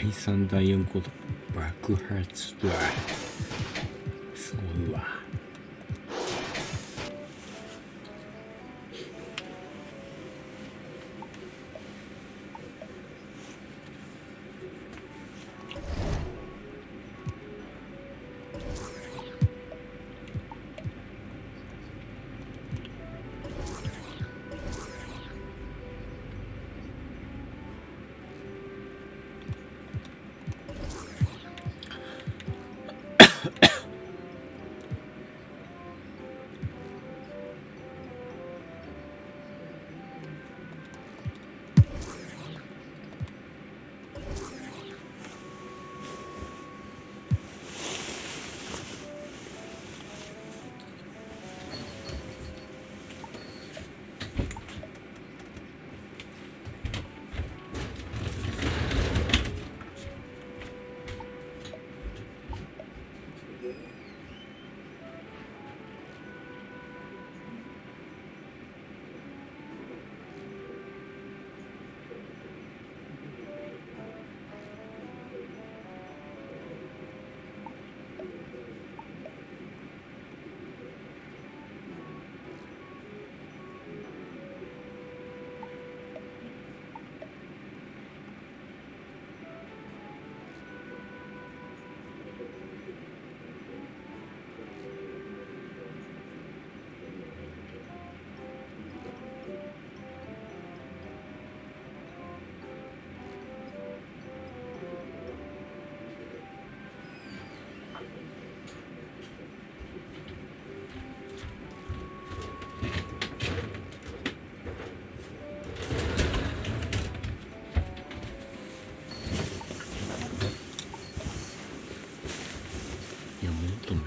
第3第4クォーター爆発だ。すごいわ。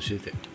してて。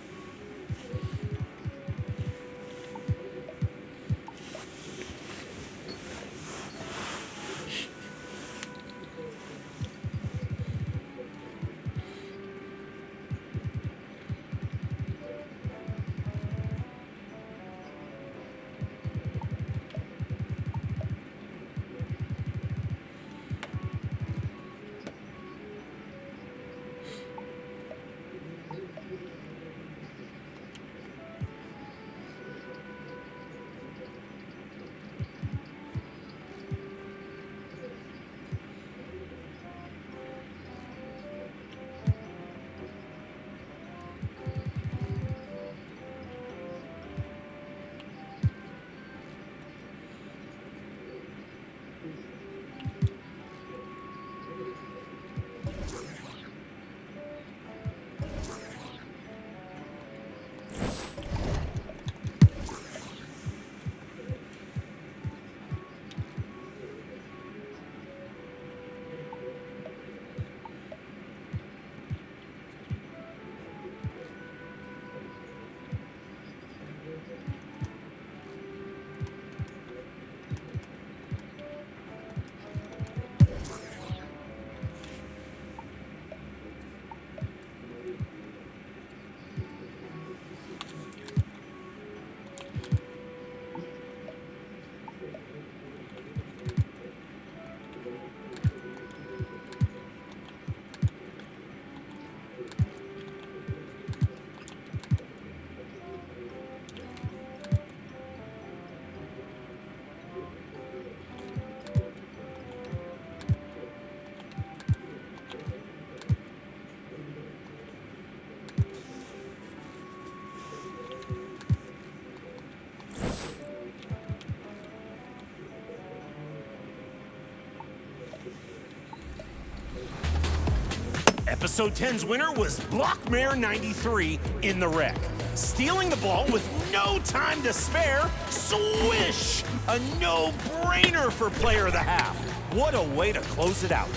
Episode 10's winner was Blockmare 93 in the wreck. Stealing the ball with no time to spare, swish! A no-brainer for player of the half. What a way to close it out.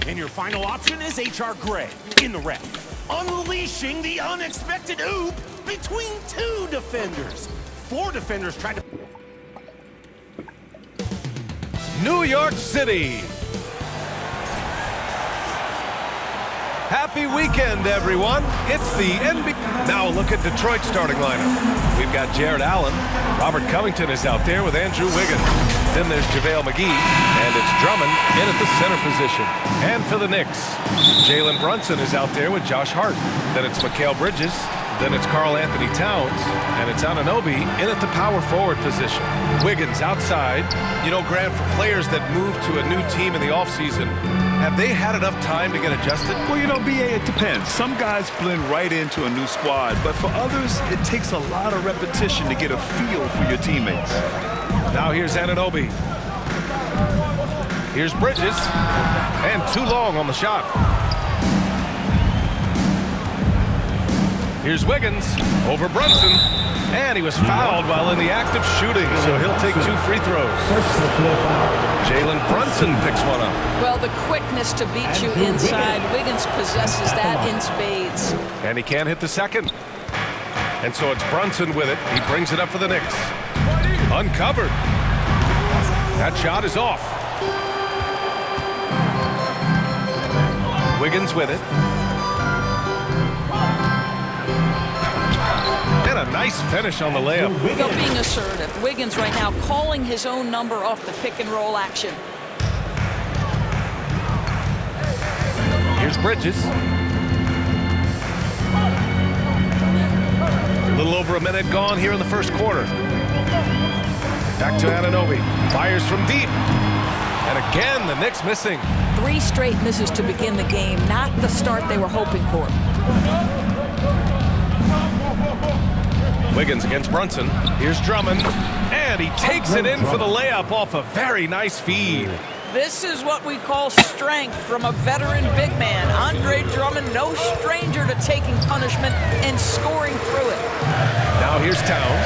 And your final option is H.R. Gray in the wreck, unleashing the unexpected oop between two defenders. Four defenders tried to... New York City. Happy weekend, everyone. It's the NBA. Now look at Detroit's starting lineup. We've got Jared Allen. Robert Covington is out there with Andrew Wiggins. Then there's JaVale McGee, and it's Drummond in at the center position. And for the Knicks, Jalen Brunson is out there with Josh Hart. Then it's Mikal Bridges. Then it's Karl Anthony Towns, and it's Anunoby in at the power forward position. Wiggins outside. You know, Grant, for players that move to a new team in the offseason, have they had enough time to get adjusted? Well, you know, BA, it depends. Some guys blend right into a new squad, but for others, it takes a lot of repetition to get a feel for your teammates. Now here's Anunoby. Here's Bridges, and too long on the shot. Here's Wiggins over Brunson, and he was fouled while in the act of shooting, so he'll take 2 free throws. Jalen Brunson picks one up. Well, the quickness to beat you inside, Wiggins possesses that in spades. And he can't hit the second. And so it's Brunson with it. He brings it up for the Knicks. Uncovered. That shot is off. Wiggins with it. A nice finish on the layup. Well, being assertive. Wiggins right now calling his own number off the pick and roll action. Here's Bridges. A little over a minute gone here in the first quarter. Back to Anunoby. Fires from deep. And again, the Knicks missing. 3 straight misses to begin the game. Not the start they were hoping for. Wiggins against Brunson. Here's Drummond. And he takes it in for the layup off a very nice feed. This is what we call strength from a veteran big man. Andre Drummond, no stranger to taking punishment and scoring through it. Now here's Towns.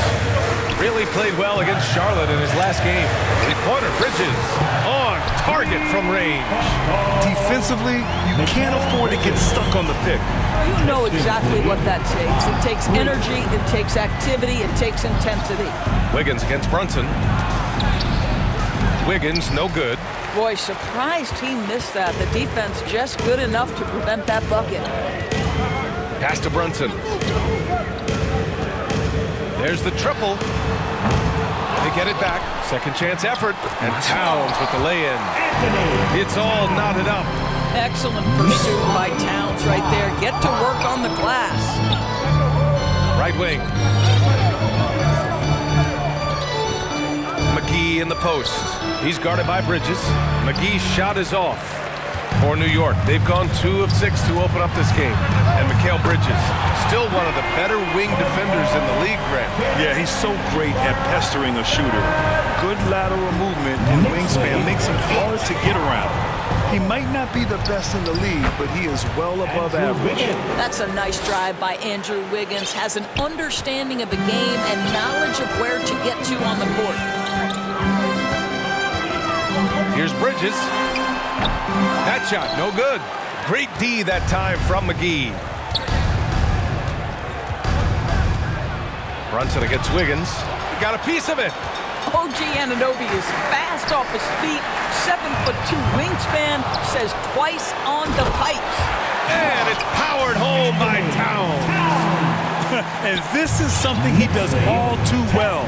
Really played well against Charlotte in his last game. Three-pointer Bridges on target from range. Defensively, you can't afford to get stuck on the pick. You know exactly what that takes. It takes energy, it takes activity, it takes intensity. Wiggins against Brunson. Wiggins, no good. Boy, surprised he missed that. The defense just good enough to prevent that bucket. Pass to Brunson. There's the triple. They get it back. Second chance effort. And Towns with the lay-in. It's all knotted up. Excellent pursuit by Towns right there. Get to work on the glass. Right wing. McGee in the post. He's guarded by Bridges. McGee's shot is off for New York. They've gone 2 of 6 to open up this game. And Mikal Bridges, still one of the better wing defenders in the league, Grant. Yeah, he's so great at pestering a shooter. Good lateral movement and wingspan makes him hard to get around. He might not be the best in the league, but he is well above average. That's a nice drive by Andrew Wiggins. Has an understanding of the game and knowledge of where to get to on the court. Here's Bridges. That shot, no good. Great D that time from McGee. Brunson against Wiggins. Got a piece of it. OG Anunoby is fast off his feet. 7'2" wingspan, says twice on the pipes. And it's powered home by Towns. And this is something he does all too well.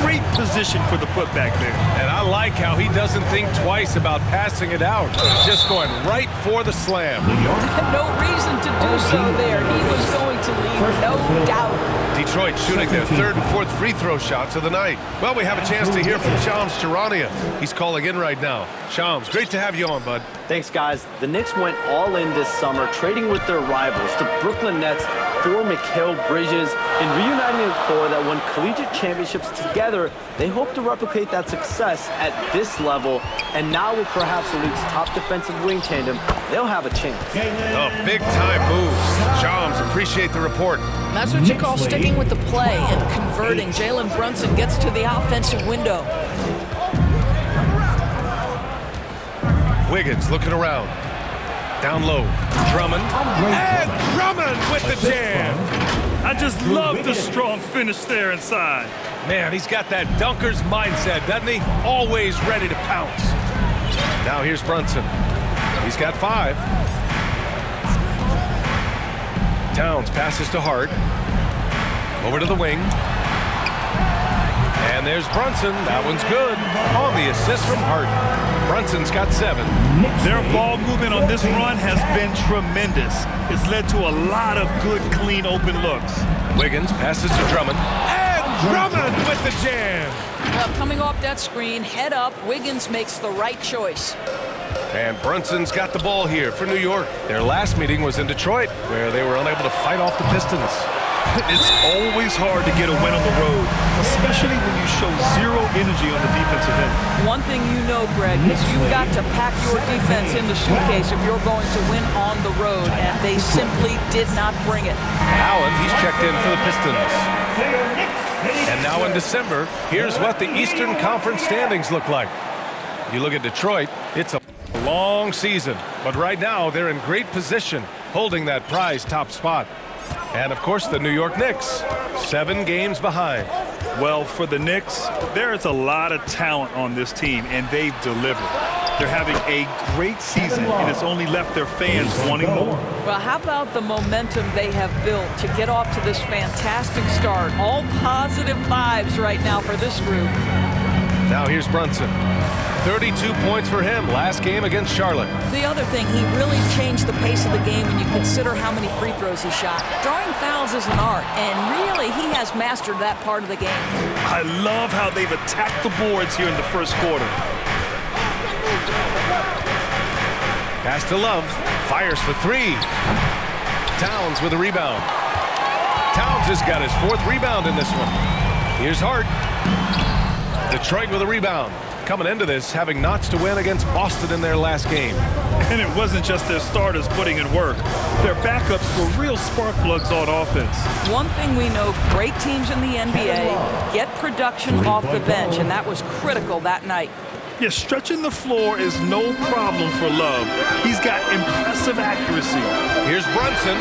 Great position for the putback there. And I like how he doesn't think twice about passing it out. Just going right for the slam. No reason to do so there. He was going to leave, no doubt. Detroit shooting their 3rd and 4th free throw shots of the night. Well, we have a chance to hear from Shams Charania. He's calling in right now. Shams, great to have you on, bud. Thanks, guys. The Knicks went all in this summer, trading with their rivals, the Brooklyn Nets, for Mikal Bridges, and reuniting a core that won collegiate championships together. They hope to replicate that success at this level, and now with perhaps the league's top defensive wing tandem, they'll have a chance. Oh, big-time moves. Shams, appreciate the report. That's what you call sticking with the play and converting. Jalen Brunson gets to the offensive window. Wiggins looking around. Down low. Drummond. And Drummond with the jam. I just love the strong finish there inside. Man, he's got that dunker's mindset, doesn't he? Always ready to pounce. Now here's Brunson. He's got 5. Towns passes to Hart. Over to the wing. And there's Brunson. That one's good. On the assist from Hart. Brunson's got 7. Their ball movement on this run has been tremendous. It's led to a lot of good, clean, open looks. Wiggins passes to Drummond. And Drummond with the jam. Well, coming off that screen, head up, Wiggins makes the right choice. And Brunson's got the ball here for New York. Their last meeting was in Detroit, where they were unable to fight off the Pistons. It's always hard to get a win on the road, especially when you show zero energy on the defensive end. One thing you know, Greg, is you've got to pack your defense in the suitcase if you're going to win on the road, and they simply did not bring it. Allen, he's checked in for the Pistons. And now in December, here's what the Eastern Conference standings look like. You look at Detroit, it's a long season, but right now they're in great position, holding that prize top spot. And, of course, the New York Knicks, 7 games behind. Well, for the Knicks, there's a lot of talent on this team, and they've delivered. They're having a great season, and it's only left their fans wanting more. Well, how about the momentum they have built to get off to this fantastic start? All positive vibes right now for this group. Now here's Brunson. 32 points for him last game against Charlotte. The other thing, he really changed the pace of the game when you consider how many free throws he shot. Drawing fouls is an art, and really he has mastered that part of the game. I love how they've attacked the boards here in the first quarter. Pass to Love. Fires for 3. Towns with a rebound. Towns has got his 4th rebound in this one. Here's Hart. Detroit with a rebound. Coming into this, having notched a win against Boston in their last game. And it wasn't just their starters putting in work. Their backups were real spark plugs on offense. One thing we know, great teams in the NBA get production off the bench, and that was critical that night. Yeah, stretching the floor is no problem for Love. He's got impressive accuracy. Here's Brunson.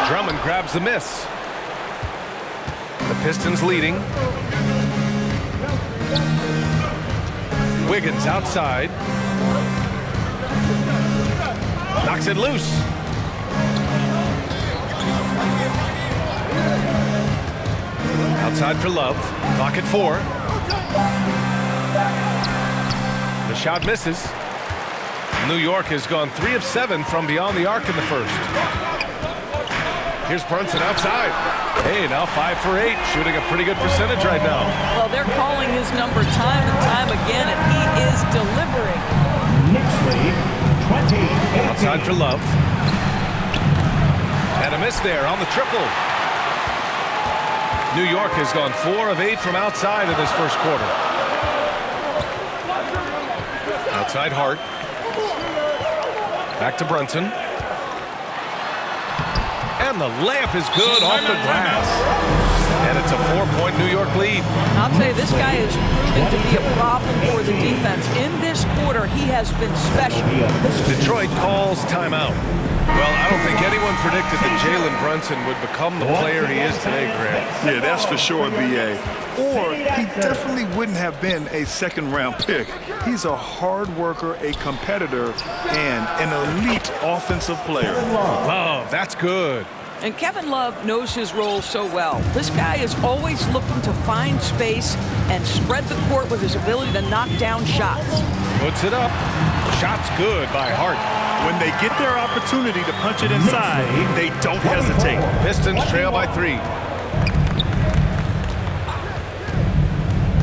Drummond grabs the miss. The Pistons leading. Wiggins outside. Knocks it loose. Outside for Love. Clock at 4. The shot misses. New York has gone 3 of 7 from beyond the arc in the first. Here's Brunson outside. Hey, now 5 for 8, shooting a pretty good percentage right now. Well, they're calling his number time and time again, and he is delivering. Knicks lead, 20. Outside for Love. And a miss there on the triple. New York has gone 4 of 8 from outside in this first quarter. Outside Hart. Back to Brunson. And the layup is good off the glass. And it's a 4-point New York lead. I'll tell you, this guy is proving to be a problem for the defense. In this quarter, he has been special. Detroit calls timeout. Well, I don't think anyone predicted that Jalen Brunson would become the player he is today, Grant. Yeah, that's for sure, B.A. Or he definitely wouldn't have been a second-round pick. He's a hard worker, a competitor, and an elite offensive player. Love, that's good. And Kevin Love knows his role so well. This guy is always looking to find space and spread the court with his ability to knock down shots. Puts it up. Shot's good by Hart. When they get their opportunity to punch it inside, they don't hesitate. Pistons trail by 3.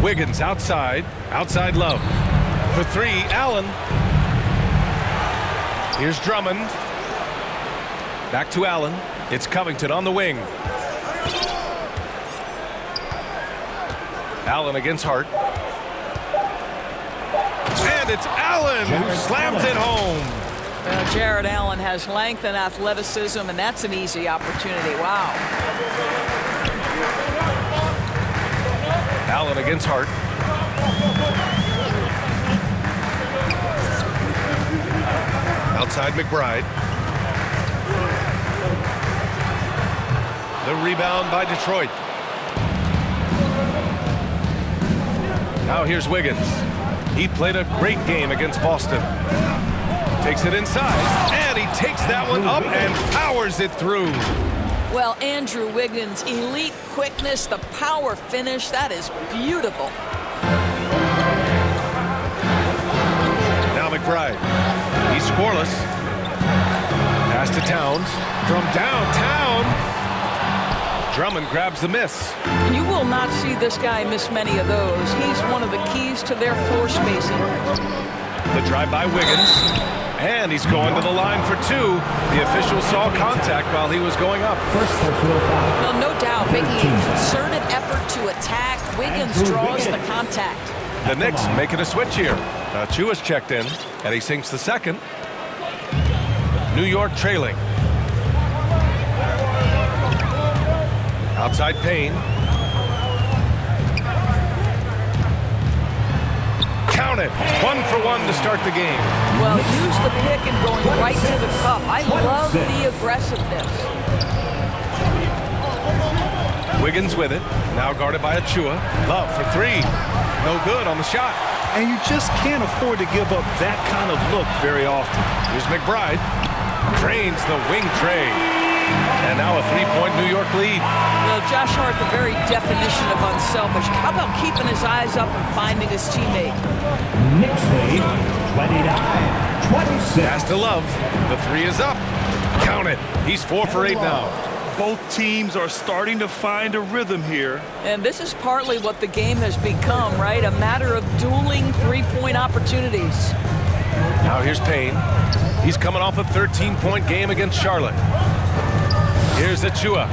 Wiggins outside. Outside Love. For 3, Allen. Here's Drummond. Back to Allen. It's Covington on the wing. Allen against Hart. And it's Allen who slams it home. Well, Jared Allen has length and athleticism, and that's an easy opportunity. Wow. Allen against Hart. Outside McBride. The rebound by Detroit. Now here's Wiggins. He played a great game against Boston. Takes it inside, and he takes that one up and powers it through. Well, Andrew Wiggins, elite quickness, the power finish, that is beautiful. Now McBride. He's scoreless. Pass to Towns from downtown. Drummond grabs the miss. You will not see this guy miss many of those. He's one of the keys to their floor spacing. The drive by Wiggins. And he's going to the line for two. The official saw contact while he was going up. Well, no doubt, making a concerted effort to attack. Wiggins draws the contact. The Knicks making a switch here. Chua's checked in, and he sinks the second. New York trailing. Outside Payne. Count it. 1 for 1 to start the game. Well, use the pick and going right to the cup. I love the aggressiveness. Wiggins with it. Now guarded by Achua. Love for three. No good on the shot. And you just can't afford to give up that kind of look very often. Here's McBride. Drains the wing tray. And now a three-point New York lead. Well, Josh Hart, the very definition of unselfish. How about keeping his eyes up and finding his teammate? Knicks lead, 29-26. Pass to Love. The three is up. Count it. He's 4 for 8 now. Both teams are starting to find a rhythm here. And this is partly what the game has become, right? A matter of dueling three-point opportunities. Now here's Payne. He's coming off a 13-point game against Charlotte. Here's Achua.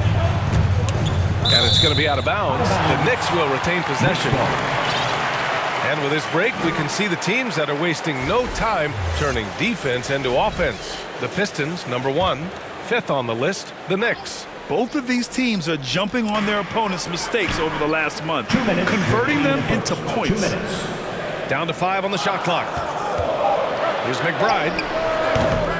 And it's going to be out of bounds. The Knicks will retain possession. And with this break, we can see the teams that are wasting no time turning defense into offense. The Pistons, number 1, 5th on the list, the Knicks. Both of these teams are jumping on their opponents' mistakes over the last month, converting them into points. Down to 5 on the shot clock. Here's McBride.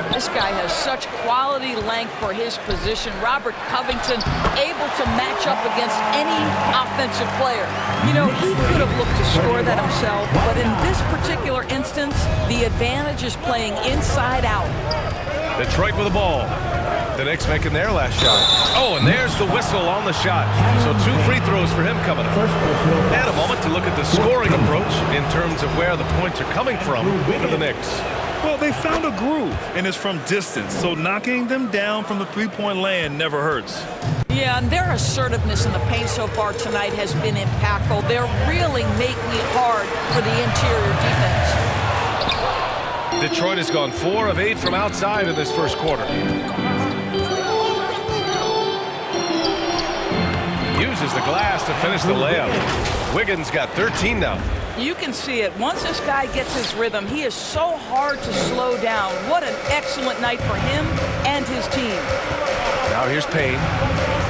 This guy has such quality length for his position. Robert Covington able to match up against any offensive player. You know, he could have looked to score that himself, but in this particular instance, the advantage is playing inside out. Detroit with the ball. The Knicks making their last shot. Oh, and there's the whistle on the shot. So 2 free throws for him coming up. And a moment to look at the scoring approach in terms of where the points are coming from for the Knicks. Well, they found a groove, and it's from distance, so knocking them down from the three-point land never hurts. Yeah, and their assertiveness in the paint so far tonight has been impactful. They're really making it hard for the interior defense. Detroit has gone 4 of 8 from outside in this first quarter. Uses the glass to finish the layup. Wiggins got 13 now. You can see it. Once this guy gets his rhythm, he is so hard to slow down. What an excellent night for him and his team. Now here's Payne.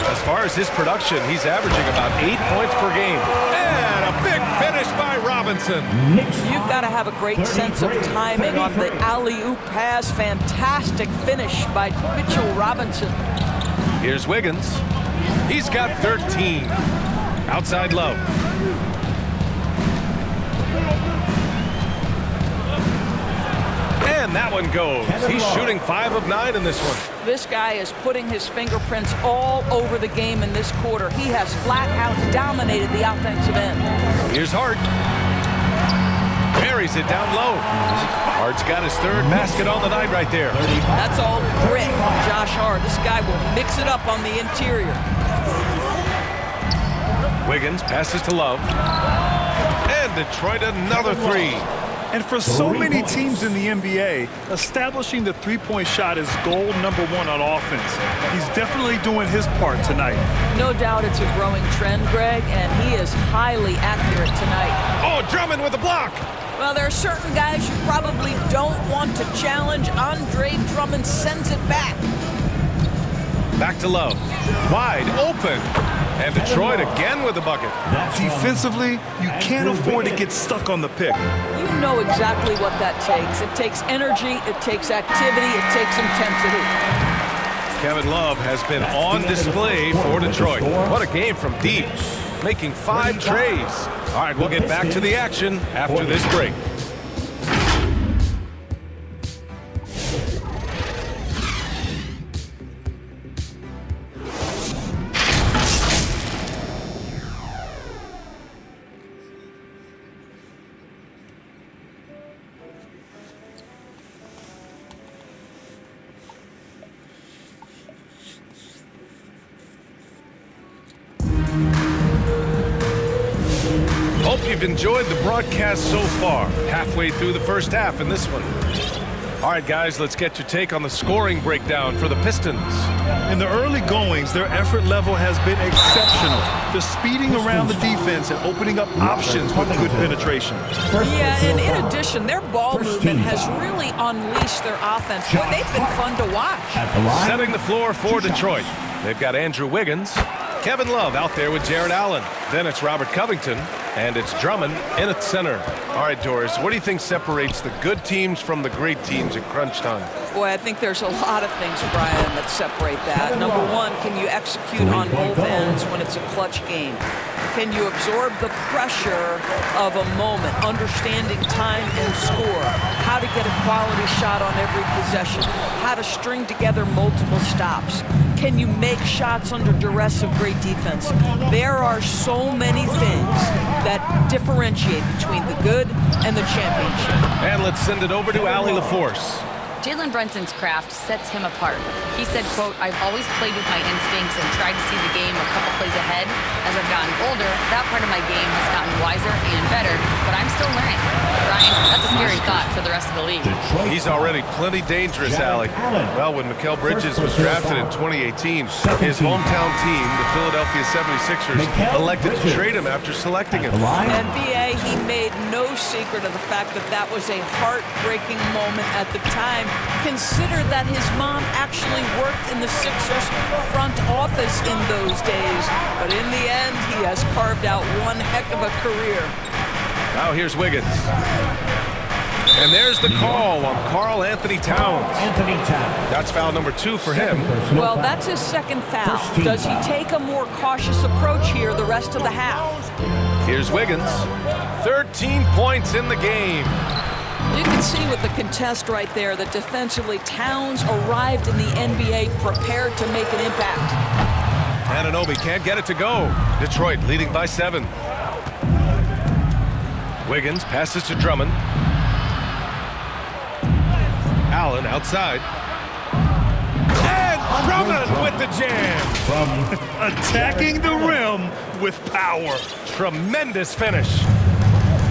As far as his production, he's averaging about 8 points per game. And a big finish by Robinson. You've got to have a great sense of timing on the alley-oop pass. Fantastic finish by Mitchell Robinson. Here's Wiggins. He's got 13. Outside Love. And that one goes. He's shooting 5 of 9 in this one. This guy is putting his fingerprints all over the game in this quarter. He has flat out dominated the offensive end. Here's Hart. Buries it down low. Hart's got his 3rd basket on the night right there. That's all grit from Josh Hart. This guy will mix it up on the interior. Wiggins passes to Love. And Detroit another 3. And for so many teams in the NBA, establishing the three-point shot is goal number 1 on offense. He's definitely doing his part tonight. No doubt it's a growing trend, Greg, and he is highly accurate tonight. Oh, Drummond with the block. Well, there are certain guys you probably don't want to challenge. Andre Drummond sends it back. Back to Love. Wide open. And Detroit again with the bucket. Defensively, you can't afford to get stuck on the pick. You know exactly what that takes. It takes energy, it takes activity, it takes intensity. Kevin Love has been on display for Detroit. What a game from deep, making 5 trays. All right, we'll get back to the action after this break. Hope you've enjoyed the broadcast so far. Halfway through the first half in this one. All right, guys, let's get your take on the scoring breakdown for the Pistons. In the early goings, their effort level has been exceptional. They're speeding around the defense and opening up options with good penetration. Yeah, and in addition, their ball movement has really unleashed their offense. Boy, they've been fun to watch. Setting the floor for Detroit. They've got Andrew Wiggins, Kevin Love out there with Jared Allen. Then it's Robert Covington, and it's Drummond in at center. All right, Doris, what do you think separates the good teams from the great teams at crunch time? Boy, I think there's a lot of things, Brian, that separate that. Number one, can you execute on both ends when it's a clutch game? Can you absorb the pressure of a moment, understanding time and score, how to get a quality shot on every possession, how to string together multiple stops? Can you make shots under duress of great defense? There are so many things that differentiate between the good and the championship. And let's send it over to Allie LaForce. Jalen Brunson's craft sets him apart. He said, quote, "I've always played with my instincts and tried to see the game a couple plays ahead. As I've gotten older, that part of my game has gotten wiser and better, but I'm still learning." Brian, that's a scary thought for the rest of the league. He's already plenty dangerous, Allie. Well, when Mikal Bridges was drafted in 2018, his hometown team, the Philadelphia 76ers, elected to trade him after selecting him. And BA, he made no secret of the fact that that was a heartbreaking moment at the time. Consider that his mom actually worked in the Sixers front office in those days. But in the end, he has carved out one heck of a career. Now here's Wiggins. And there's the call on Karl Anthony Towns. That's foul number 2 for him. Well, that's his second foul. Does he take a more cautious approach here the rest of the half? Here's Wiggins. 13 points in the game. You can see with the contest right there that defensively Towns arrived in the NBA prepared to make an impact. Anunoby can't get it to go. Detroit leading by 7. Wiggins passes to Drummond. Allen outside. And Drummond with the jam. Attacking the rim with power. Tremendous finish.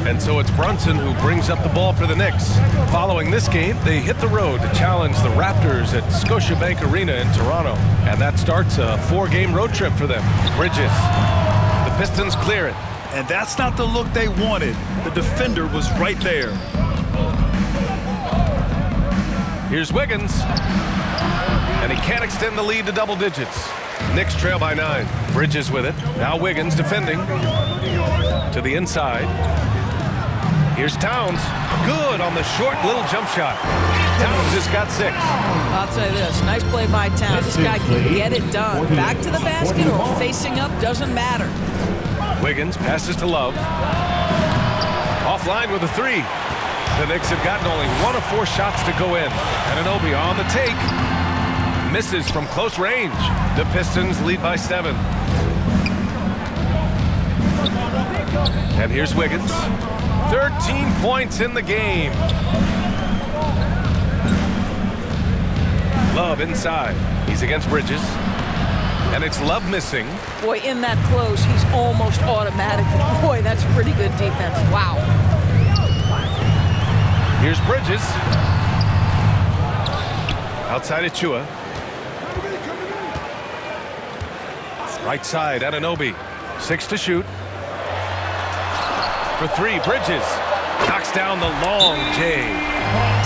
And so it's Brunson who brings up the ball for the Knicks. Following this game, they hit the road to challenge the Raptors at Scotiabank Arena in Toronto. And that starts a 4-game road trip for them. Bridges. The Pistons clear it. And that's not the look they wanted. The defender was right there. Here's Wiggins. And he can't extend the lead to double digits. Knicks trail by 9. Bridges with it. Now Wiggins defending. To the inside. Here's Towns. Good on the short little jump shot. Towns has got 6. I'll tell you this. Nice play by Towns. This guy can get it done. Back to the basket or facing up, doesn't matter. Wiggins passes to Love. Offline with a 3. The Knicks have gotten only 1 of 4 shots to go in. Anunoby on the take. Misses from close range. The Pistons lead by 7. And here's Wiggins. 13 points in the game. Love inside. He's against Bridges. And it's Love missing. Boy, in that close, he's almost automatic. Boy, that's pretty good defense. Wow. Here's Bridges. Outside Achua. Right side, Anunoby. 6 to shoot. For 3, Bridges. Knocks down the long J.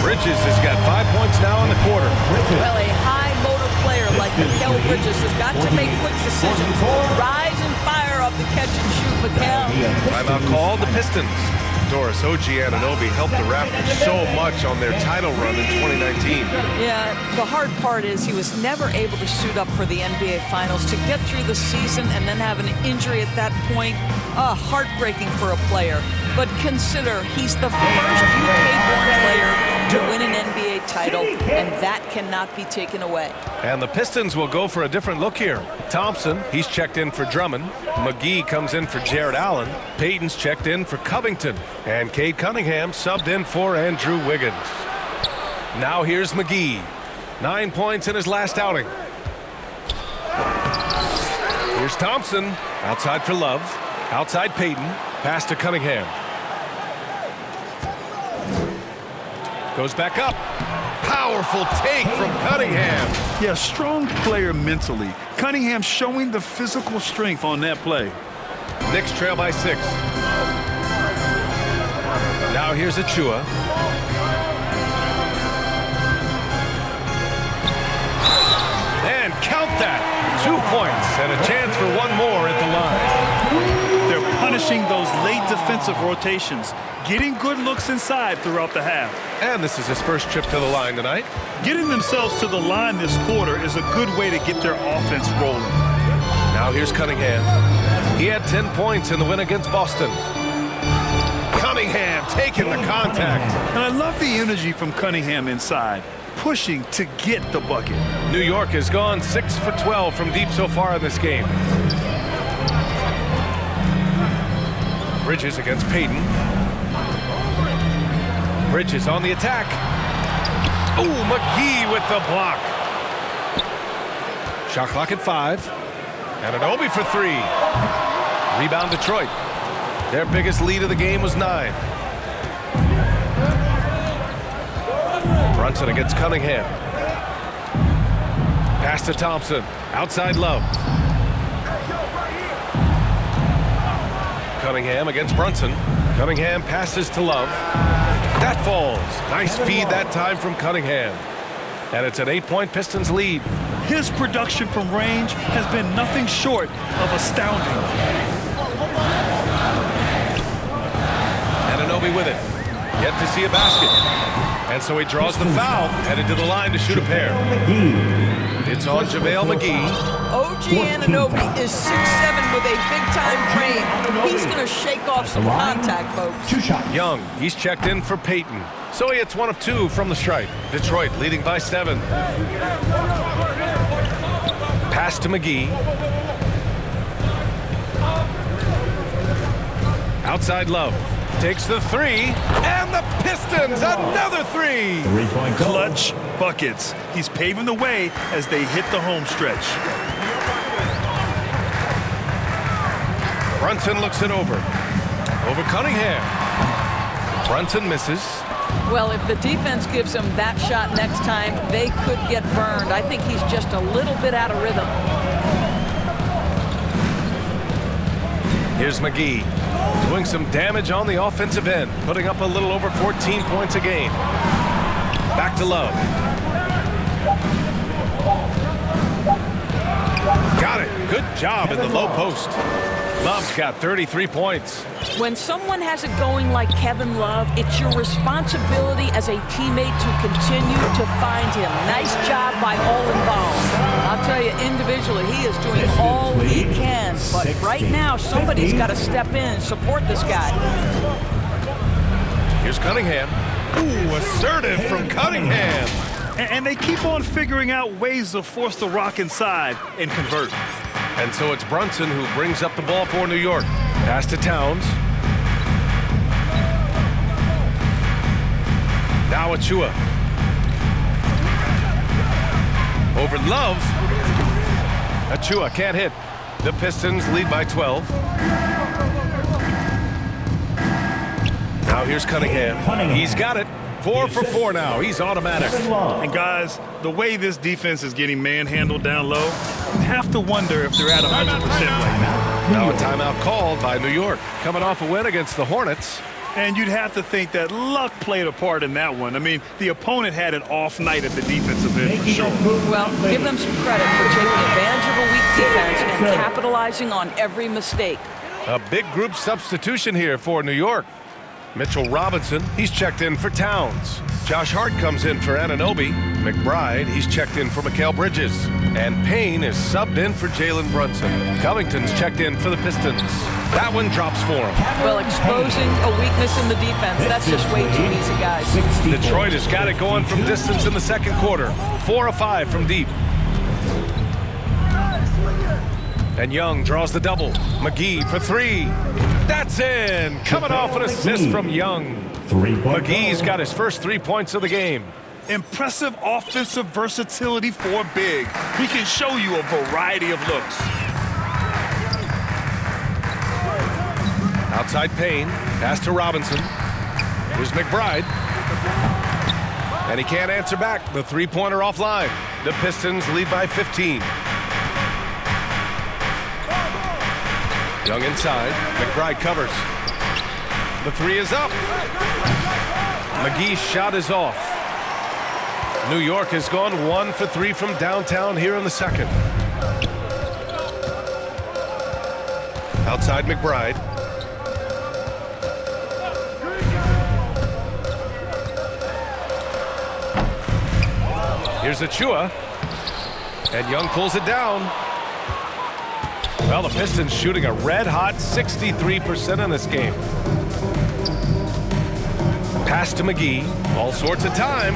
Bridges has got 5 points now in the quarter. Well, a high motor player like Mikal Bridges has got to make quick decisions. Rise and fire off the catch and shoot, Mikal. Timeout called. The Pistons. Doris, OG Anunoby helped the Raptors so much on their title run in 2019. Yeah, the hard part is he was never able to suit up for the NBA Finals. To get through the season and then have an injury at that point, heartbreaking for a player. But consider, he's the first UK-born player to win an NBA title, and that cannot be taken away. And the Pistons will go for a different look here. Thompson, he's checked in for Drummond. McGee comes in for Jared Allen. Payton's checked in for Covington. And Cade Cunningham subbed in for Andrew Wiggins. Now here's McGee. 9 points in his last outing. Here's Thompson. Outside for Love. Outside Payton. Pass to Cunningham. Goes back up. Powerful take from Cunningham. Yeah, strong player mentally. Cunningham showing the physical strength on that play. Knicks trail by 6. Now here's Achua. And count that. 2 points and a chance for one more at the line. They're punishing those late defensive rotations, getting good looks inside throughout the half. And this is his first trip to the line tonight. Getting themselves to the line this quarter is a good way to get their offense rolling. Now here's Cunningham. He had 10 points in the win against Boston. Cunningham taking the contact. And I love the energy from Cunningham inside, pushing to get the bucket. New York has gone 6 for 12 from deep so far in this game. Bridges against Payton. Bridges on the attack. Oh, McGee with the block. Shot clock at 5. And an Obi for 3. Rebound Detroit. Their biggest lead of the game was 9. Brunson against Cunningham. Pass to Thompson. Outside Love. Cunningham against Brunson. Cunningham passes to Love. That falls. Nice feed that time from Cunningham. And it's an 8-point Pistons lead. His production from range has been nothing short of astounding. Ananobi with it. Yet to see a basket. And so he draws the foul, headed to the line to shoot a pair. It's on JaVale McGee. OG Anunoby is 6'7" with a big-time frame. He's going to shake off some contact, folks. Young, he's checked in for Payton. So he hits 1 of 2 from the stripe. Detroit leading by 7. Pass to McGee. Outside Love. Takes the 3. And the Pistons, another 3. Clutch buckets. He's paving the way as they hit the home stretch. Brunson looks it over. Over Cunningham. Brunson misses. Well, if the defense gives him that shot next time, they could get burned. I think he's just a little bit out of rhythm. Here's McGee. Doing some damage on the offensive end, putting up a little over 14 points a game. Back to Love. Got it. Good job in the low post. Love's got 33 points. When someone has it going like Kevin Love, it's your responsibility as a teammate to continue to find him. Nice job by all involved. I'll tell you, individually, he is doing all he can. But right now, somebody's got to step in and support this guy. Here's Cunningham. Ooh, assertive from Cunningham. And they keep on figuring out ways to force the rock inside and convert. And so it's Brunson who brings up the ball for New York. Pass to Towns. Now Achua. Over Love. Achua can't hit. The Pistons lead by 12. Now here's Cunningham. He's got it. 4 for 4 now. He's automatic. And guys, the way this defense is getting manhandled down low, you have to wonder if they're at 100% right now. Now a timeout called by New York, coming off a win against the Hornets. And you'd have to think that luck played a part in that one. I mean, the opponent had an off night at the defensive end for sure. Well, give them some credit for taking advantage of a weak defense and capitalizing on every mistake. A big group substitution here for New York. Mitchell Robinson, he's checked in for Towns. Josh Hart comes in for Anunoby. McBride, he's checked in for Mikal Bridges. And Payne is subbed in for Jalen Brunson. Covington's checked in for the Pistons. That one drops for him. Well, exposing a weakness in the defense, that's just way too easy, guys. Detroit has got it going from distance in the second quarter. 4 of 5 from deep. And Young draws the double. McGee for 3. That's in. Coming off an assist from Young. McGee's got his first 3 points of the game. Impressive offensive versatility for big. He can show you a variety of looks. Outside Payne. Pass to Robinson. Here's McBride. And he can't answer back. The three-pointer offline. The Pistons lead by 15. Young inside. McBride covers. The three is up. McGee's shot is off. New York has gone 1 for 3 from downtown here in the second. Outside McBride. Here's Achua. And Young pulls it down. Well, the Pistons shooting a red-hot 63% in this game. Pass to McGee. All sorts of time.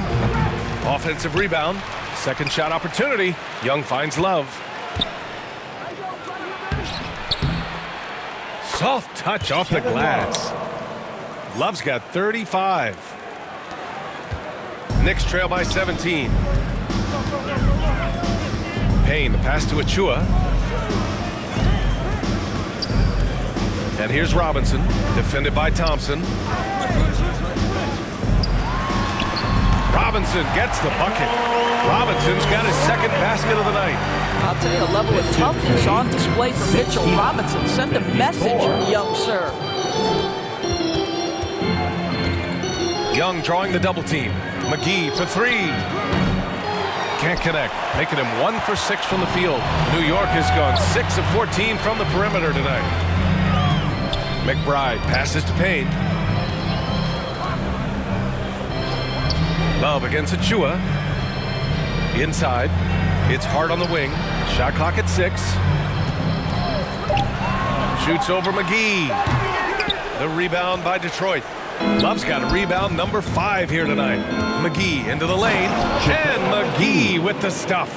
Offensive rebound. Second shot opportunity. Young finds Love. Soft touch off the glass. Love's got 35. Knicks trail by 17. Payne, the pass to Achua. And here's Robinson, defended by Thompson. Robinson gets the bucket. Robinson's got his second basket of the night. I'll tell you, a level of toughness on display for Mitchell Robinson. Send a message, young sir. Young drawing the double team. McGee for three. Can't connect, making him 1 for 6 from the field. New York has gone 6 of 14 from the perimeter tonight. McBride passes to Payne. Love against Achua. Inside. It's hard on the wing. Shot clock at 6. Shoots over McGee. The rebound by Detroit. Love's got a rebound number 5 here tonight. McGee into the lane. And McGee with the stuff.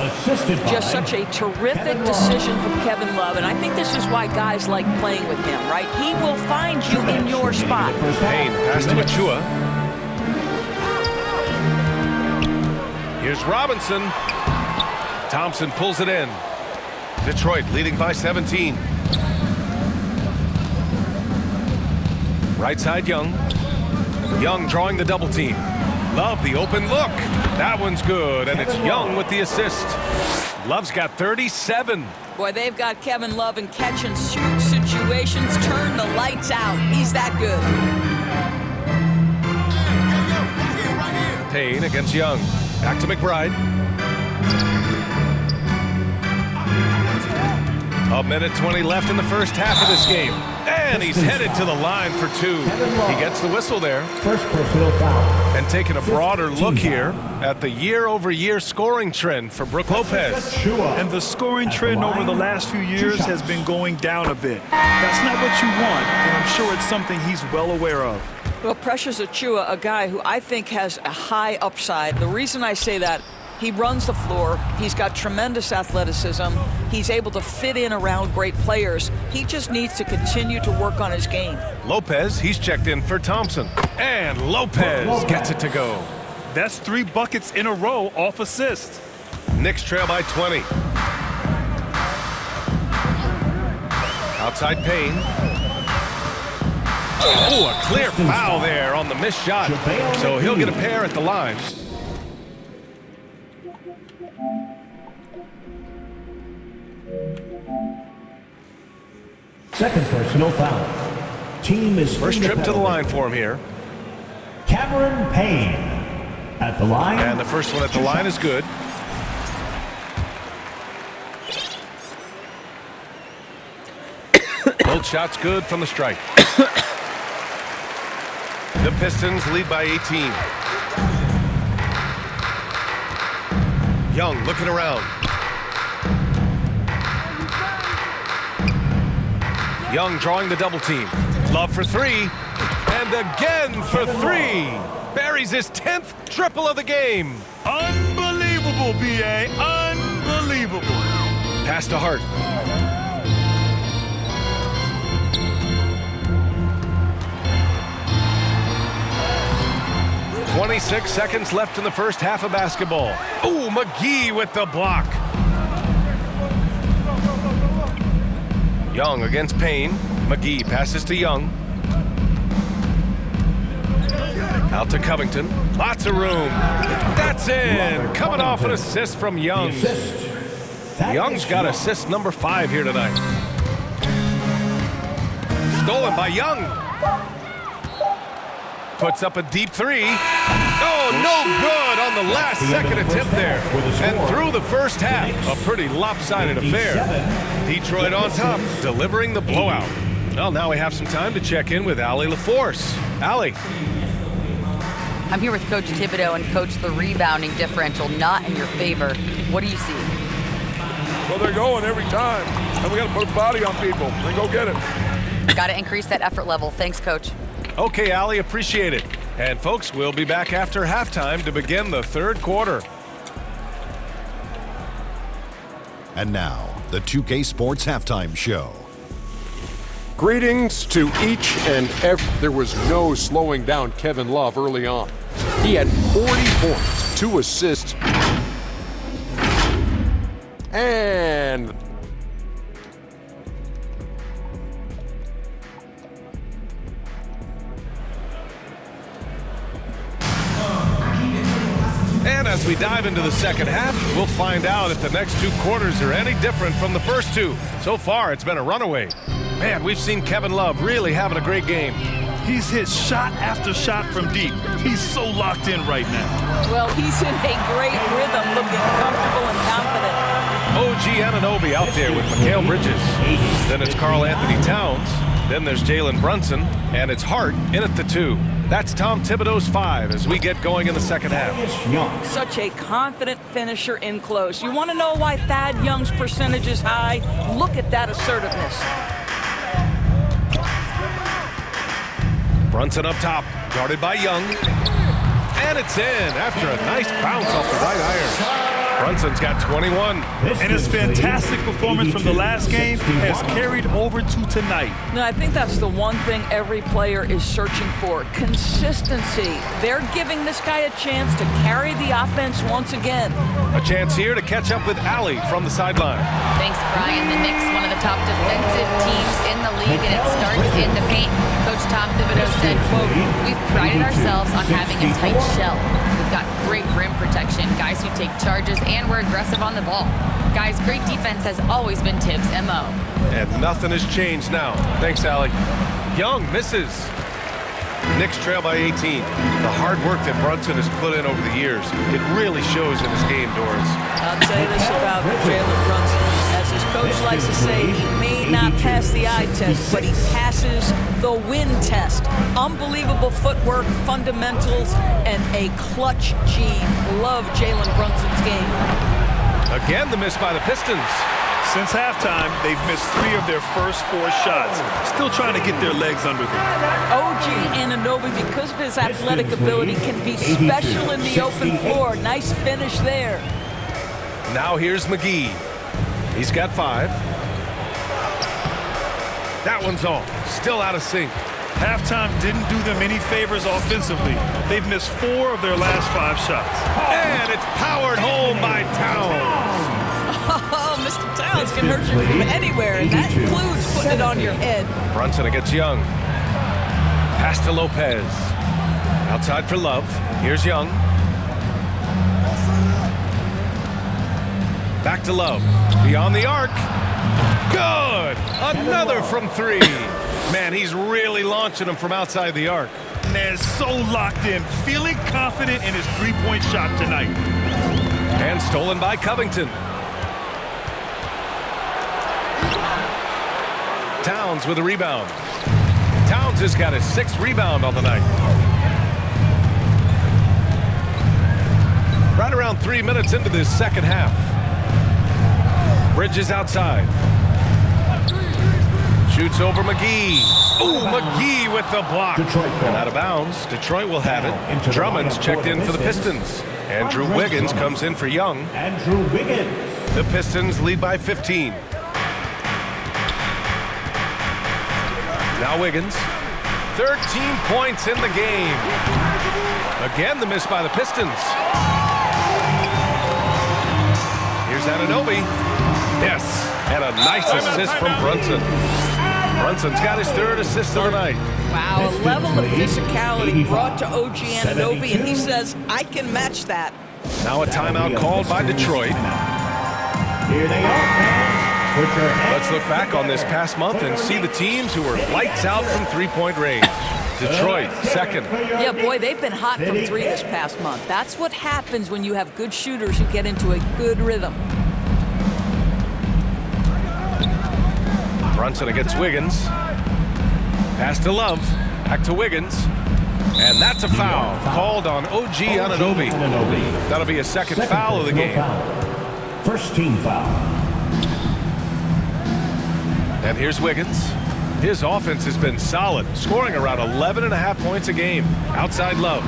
Just such a terrific decision from Kevin Love. And I think this is why guys like playing with him, right? He will find you in your spot. Payne pass to Achua. Here's Robinson. Thompson pulls it in. Detroit leading by 17. Right side Young. Young drawing the double team. Love the open look. That one's good, and it's Young with the assist. Love's got 37. Boy, they've got Kevin Love in catch and shoot situations. Turn the lights out. He's that good. Payne against Young. Back to McBride. A minute 20 left in the first half of this game. And he's headed to the line for 2. He gets the whistle there. First personal foul. And taking a broader look here at the year-over-year scoring trend for Brook Lopez. And the scoring trend over the last few years has been going down a bit. That's not what you want, and I'm sure it's something he's well aware of. Well, Precious Achua, a guy who I think has a high upside. The reason I say that, he runs the floor. He's got tremendous athleticism. He's able to fit in around great players. He just needs to continue to work on his game. Lopez, he's checked in for Thompson. And Lopez gets it to go. That's 3 buckets in a row off assist. Knicks trail by 20. Outside Payne. Oh, a clear foul there on the missed shot. So he'll get a pair at the line. Second personal foul. Team is first trip to the line for him here. Cameron Payne at the line. And the first one at the line is good. Both shots good from the strike. The Pistons lead by 18. Young looking around. Young drawing the double team. Love for 3. And again for 3. Buries his 10th triple of the game. Unbelievable, B.A. Unbelievable. Pass to Hart. .26 seconds left in the first half of basketball. Oh, McGee with the block. Young against Payne. McGee passes to Young. Out to Covington. Lots of room. That's in. Coming off an assist from Young. Young's got assist number 5 here tonight. Stolen by Young. Puts up a deep 3. Oh, no good on the last second attempt there. And through the first half, a pretty lopsided affair. Detroit on top, delivering the blowout. Well, now we have some time to check in with Allie LaForce. Allie. I'm here with Coach Thibodeau, and Coach, the rebounding differential not in your favor. What do you see? Well, they're going every time, and we got to put a body on people and go get it. Got to increase that effort level. Thanks, Coach. Okay, Allie, appreciate it. And folks, we'll be back after halftime to begin the third quarter. And now, the 2K Sports Halftime Show. Greetings to each and every. There was no slowing down Kevin Love early on. He had 40 points, 2 assists, and as we dive into the second half, we'll find out if the next 2 quarters are any different from the first 2. So far, it's been a runaway. Man, we've seen Kevin Love really having a great game. He's hit shot after shot from deep. He's so locked in right now. Well, he's in a great rhythm, looking comfortable and confident. OG Anunoby out there with Mikal Bridges. Then it's Karl Anthony Towns. Then there's Jalen Brunson. And it's Hart in at the 2. That's Tom Thibodeau's 5 as we get going in the second half. Such a confident finisher in close. You want to know why Thad Young's percentage is high? Look at that assertiveness. Brunson up top, guarded by Young. And it's in after a nice bounce off the right iron. Brunson's got 21. And his fantastic performance from the last game has carried over to tonight. No, I think that's the one thing every player is searching for. Consistency. They're giving this guy a chance to carry the offense once again. A chance here to catch up with Allie from the sideline. Thanks, Brian. The Knicks, one of the top defensive teams in the league, and it starts in the paint. Coach Tom Thibodeau said, quote, "We've prided ourselves on having a tight shell. We've got great rim protection, guys who take charges, and we're aggressive on the ball. Guys, great defense has always been Tibbs' MO." And nothing has changed now. Thanks, Allie. Young misses. Knicks trail by 18. The hard work that Brunson has put in over the years, it really shows in his game, Doris. I'll tell you this about Jalen Brunson. As his coach likes to say, he may not pass the eye test, but he passes the win test. Unbelievable footwork, fundamentals, and a clutch gene. Love Jalen Brunson's game. Again, the miss by the Pistons. Since halftime, they've missed 3 of their first 4 shots. Still trying to get their legs under them. OG Anunoby, because of his athletic ability, can be special in the open floor. Nice finish there. Now here's McGee. He's got 5. That one's off. Still out of sync. Halftime didn't do them any favors offensively. They've missed 4 of their last 5 shots. And it's powered home by Towns. Oh, Mr. Towns can hurt you from anywhere, and that includes putting it on your head. Brunson against Young. Pass to Lopez. Outside for Love. Here's Young. Back to Love. Beyond the arc. Good! Another from 3. Man, he's really launching them from outside the arc. Man, so locked in, feeling confident in his 3-point shot tonight. And stolen by Covington. Towns with a rebound. Towns has got his 6th rebound on the night. Right around 3 minutes into this second half. Bridges outside. Shoots over McGee. Ooh, McGee with the block. And out of bounds. Detroit will have it. Drummond's checked in for the Pistons. Andrew Wiggins comes in for Young. Andrew Wiggins. The Pistons lead by 15. Now Wiggins. 13 points in the game. Again, the miss by the Pistons. Here's Anunoby. Yes, and a nice assist from Brunson. Brunson's got his third assist of the night. Wow, a level of physicality brought to OG Anunoby, and he says, I can match that. Now a timeout called by Detroit. Here they are. Let's look back on this past month and see the teams who were lights out from three-point range. Detroit, second. Yeah, boy, they've been hot from three this past month. That's what happens when you have good shooters who get into a good rhythm. Brunson against Wiggins. Pass to Love. Back to Wiggins. And that's a foul called on OG Anunoby. That'll be a second foul of the game. First team foul. And here's Wiggins. His offense has been solid, scoring around 11.5 points a game. Outside Love.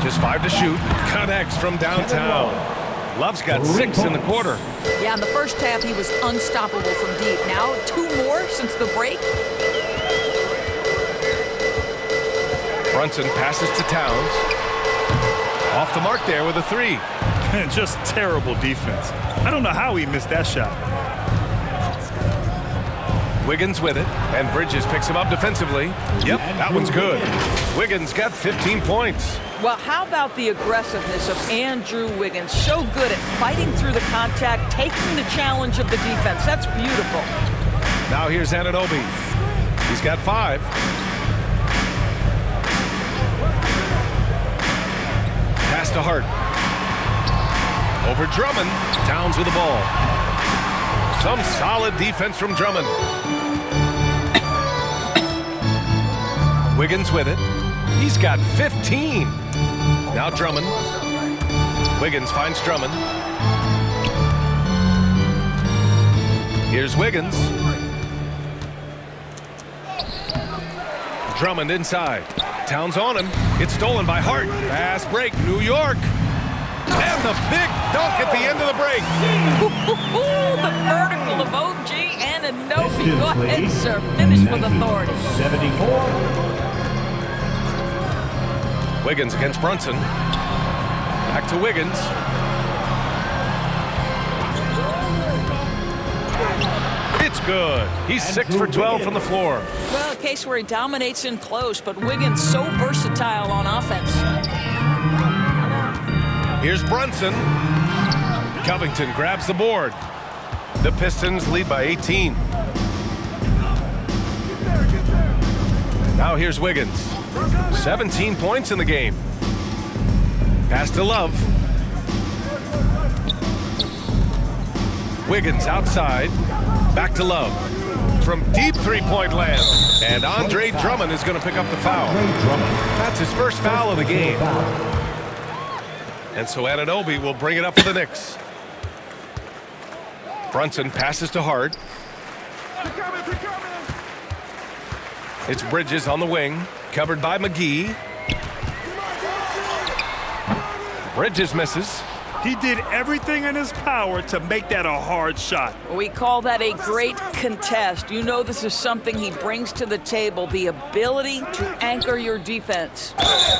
Just 5 to shoot. Connects from downtown. Love's got 6 in the quarter. Yeah, in the first half, he was unstoppable from deep. Now, 2 more since the break. Brunson passes to Towns. Off the mark there with a 3. Just terrible defense. I don't know how he missed that shot. Wiggins with it, and Bridges picks him up defensively. Yep, that one's good. Wiggins got 15 points. Well, how about the aggressiveness of Andrew Wiggins? So good at fighting through the contact, taking the challenge of the defense. That's beautiful. Now here's Anunoby. He's got 5. Pass to Hart. Over Drummond. Towns with the ball. Some solid defense from Drummond. Wiggins with it. He's got 15. Now Drummond. Wiggins finds Drummond. Here's Wiggins. Drummond inside. Towns on him. It's stolen by Hart. Fast break. New York. And the big dunk at the end of the break. The vertical of OG Anunoby. Go ahead, sir. Finish with authority. 74. Wiggins against Brunson. Back to Wiggins. It's good. He's 6 for 12 from the floor. Well, a case where he dominates in close, but Wiggins so versatile on offense. Here's Brunson. Covington grabs the board. The Pistons lead by 18. Now here's Wiggins. 17 points in the game. Pass to Love. Wiggins outside. Back to Love. From deep three-point land. And Andre Drummond is going to pick up the foul. That's his first foul of the game. And so Anunoby will bring it up for the Knicks. Brunson passes to Hart. It's Bridges on the wing, covered by McGee. Bridges misses. He did everything in his power to make that a hard shot. We call that a great contest. You know this is something he brings to the table, the ability to anchor your defense.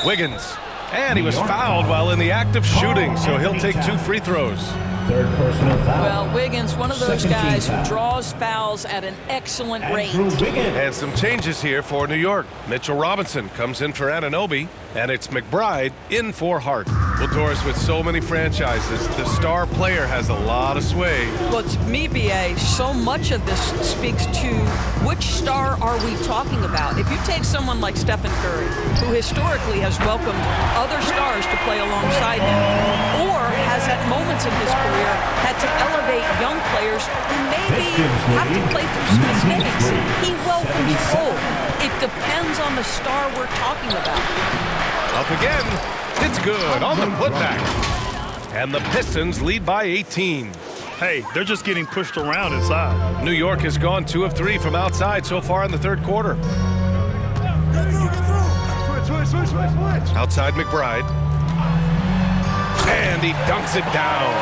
Wiggins. And he was fouled while in the act of shooting, so he'll take 2 free throws. Third personal foul. Well, Wiggins, one of those guys who draws fouls at an excellent rate. And some changes here for New York. Mitchell Robinson comes in for Anunoby, and it's McBride in for Hart. Well, Doris, with so many franchises, the star player has a lot of sway. Well, it's me, BA. So much of this speaks to which star are we talking about? If you take someone like Stephen Curry, who historically has welcomed other stars to play alongside him, or has at moments in his career had to elevate young players who maybe have to play through some mistakes. He welcomes both. It depends on the star we're talking about. Up again. It's good on the putback. And the Pistons lead by 18. Hey, they're just getting pushed around inside. New York has gone 2 of 3 from outside so far in the third quarter. Switch. Outside McBride. And he dunks it down.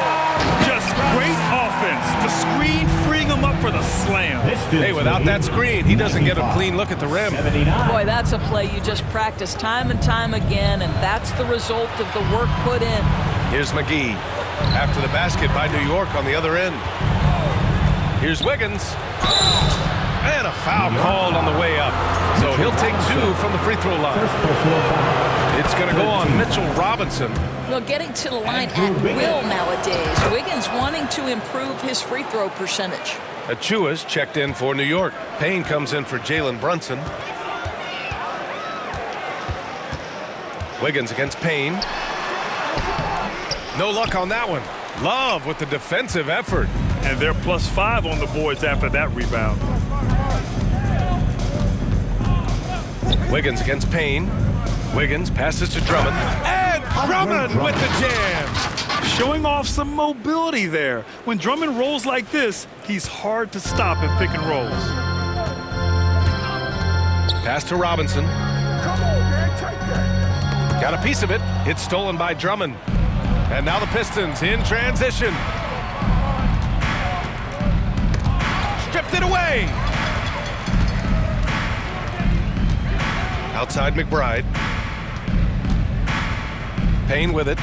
Just great offense. The screen freeing him up for the slam. Hey, without that screen, he doesn't get a clean look at the rim. Boy, that's a play you just practice time and time again, and that's the result of the work put in. Here's McGee. After the basket by New York on the other end. Here's Wiggins. And a foul called on the way up. So he'll take 2 from the free throw line. It's going to go on Mitchell Robinson. Well, getting to the line at will nowadays. Wiggins wanting to improve his free throw percentage. Achua's checked in for New York. Payne comes in for Jalen Brunson. Wiggins against Payne. No luck on that one. Love with the defensive effort. And they're +5 on the boards after that rebound. Wiggins against Payne. Wiggins passes to Drummond. And Drummond with the jam. Showing off some mobility there. When Drummond rolls like this, he's hard to stop in pick and rolls. Pass to Robinson. Got a piece of it. It's stolen by Drummond. And now the Pistons in transition. Stripped it away. Outside McBride. Payne with it.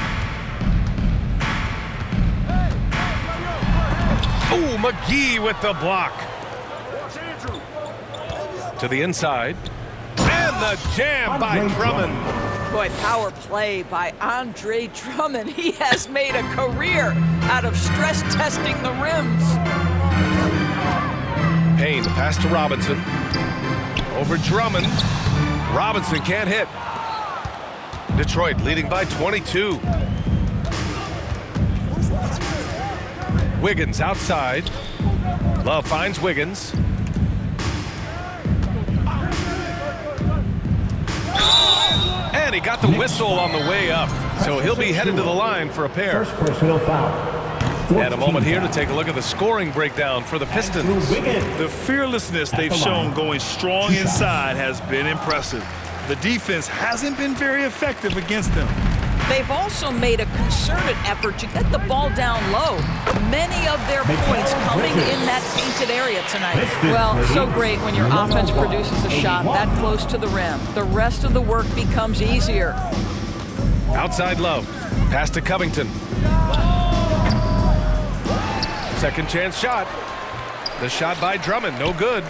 Oh, McGee with the block. To the inside. And the jam by Drummond. Boy, power play by Andre Drummond. He has made a career out of stress testing the rims. Payne, the pass to Robinson. Over Drummond. Robinson can't hit. Detroit leading by 22. Wiggins outside. Love finds Wiggins. And he got the whistle on the way up. So he'll be headed to the line for a pair. First personal foul. And a moment here to take a look at the scoring breakdown for the Pistons. The fearlessness they've shown going strong inside has been impressive. The defense hasn't been very effective against them. They've also made a concerted effort to get the ball down low. Many of their points coming in that painted area tonight. Well, so great when your offense produces a shot that close to the rim. The rest of the work becomes easier. Outside Love. Pass to Covington. Second chance shot. The shot by Drummond, no good.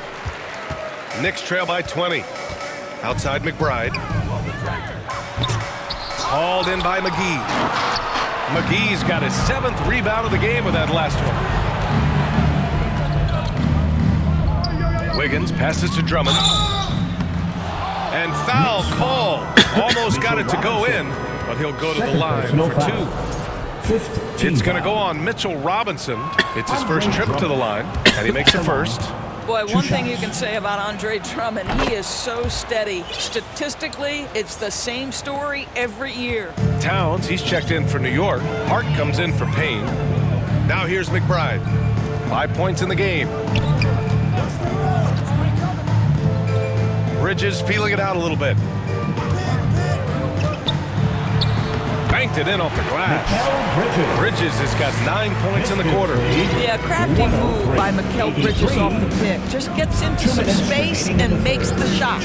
Knicks trail by 20. Outside McBride. Hauled in by McGee. McGee's got his 7th rebound of the game with that last one. Wiggins passes to Drummond. And foul call. Almost got it to go in, but he'll go to the line for 2. It's going to go on Mitchell Robinson. It's his first trip to the line, and he makes the first. Boy, one thing you can say about Andre Drummond, he is so steady. Statistically, it's the same story every year. Towns, he's checked in for New York. Hart comes in for Payne. Now here's McBride. 5 points in the game. Bridges feeling it out a little bit. Banked it in off the glass. Bridges has got 9 points in the quarter. Yeah, crafty move by Mikal Bridges off the pick. Just gets into some space and makes the shot.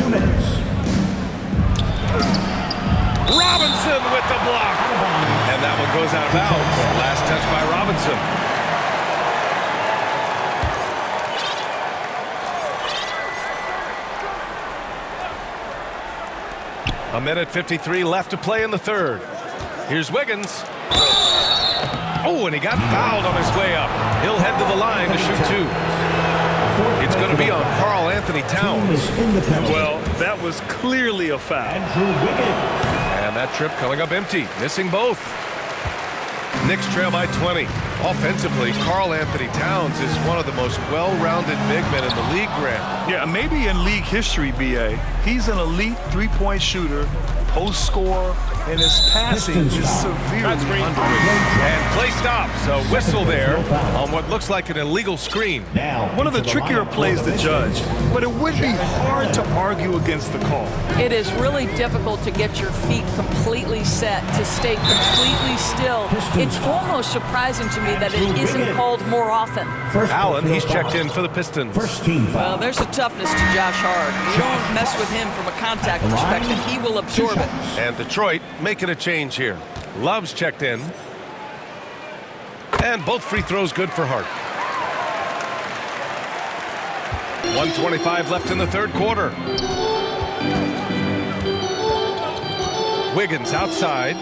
Robinson with the block. And that one goes out of bounds. Last touch by Robinson. A minute 53 left to play in the third. Here's Wiggins. Oh, and he got fouled on his way up. He'll head to the line to shoot 2. It's going to be on Karl Anthony Towns. Well, that was clearly a foul. And that trip coming up empty, missing both. Knicks trail by 20. Offensively, Karl Anthony Towns is one of the most well-rounded big men in the league, Grant. Yeah, maybe in league history, B.A. He's an elite three-point shooter, post scorer, and his passing is severely underrated. And play stops. A whistle there on what looks like an illegal screen. One of the trickier plays to judge, but it would be hard to argue against the call. It is really difficult to get your feet completely set, to stay completely still. It's almost surprising to me that it isn't called more often. Allen, he's checked in for the Pistons. Well, there's a toughness to Josh Hart. You don't mess with him from a contact perspective. He will absorb it. And Detroit making a change here. Love's checked in. And both free throws good for Hart. 1:25 left in the third quarter. Wiggins outside.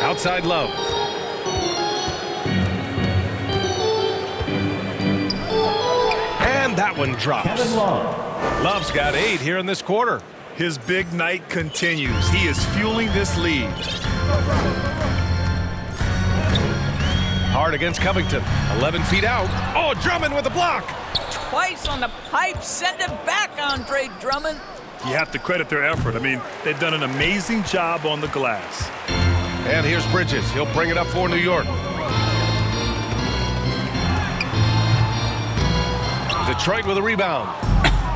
Outside Love. And that one drops. Love's got 8 here in this quarter. His big night continues. He is fueling this lead. Hard against Covington. 11 feet out. Oh, Drummond with a block. Twice on the pipe. Send it back, Andre Drummond. You have to credit their effort. I mean, they've done an amazing job on the glass. And here's Bridges. He'll bring it up for New York. Detroit with a rebound.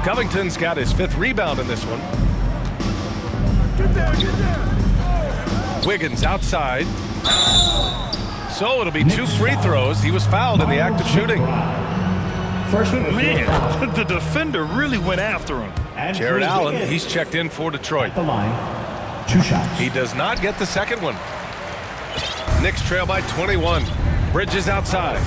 Covington's got his 5th rebound in this one. Get there. Wiggins outside. So it'll be 2 free throws. He was fouled in the act of shooting. Man, the defender really went after him. Jared Allen, he's checked in for Detroit. The line, 2 shots. He does not get the second one. Knicks trail by 21. Bridges outside.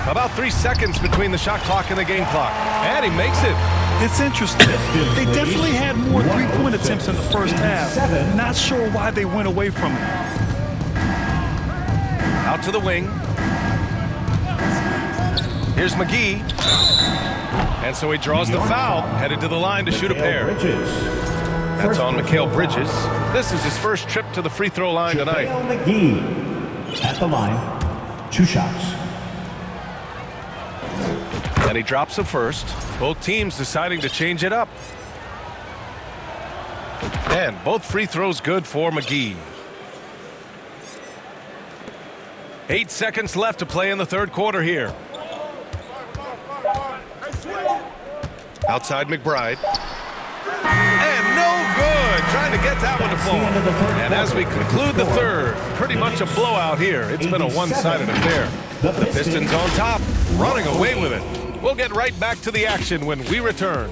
About 3 seconds between the shot clock and the game clock. And he makes it. It's interesting. They definitely had more three-point attempts in the first half. Not sure why they went away from it. Out to the wing. Here's McGee. And so he draws the foul, headed to the line to shoot a pair. That's on Mikal Bridges. This is his first trip to the free throw line tonight. McGee at the line, 2 shots. And he drops the first. Both teams deciding to change it up. And both free throws good for McGee. 8 seconds left to play in the third quarter here. Outside McBride. And no good. Trying to get that one to fall. And as we conclude the third, pretty much a blowout here. It's been a one-sided affair. The Pistons on top, running away with it. We'll get right back to the action when we return.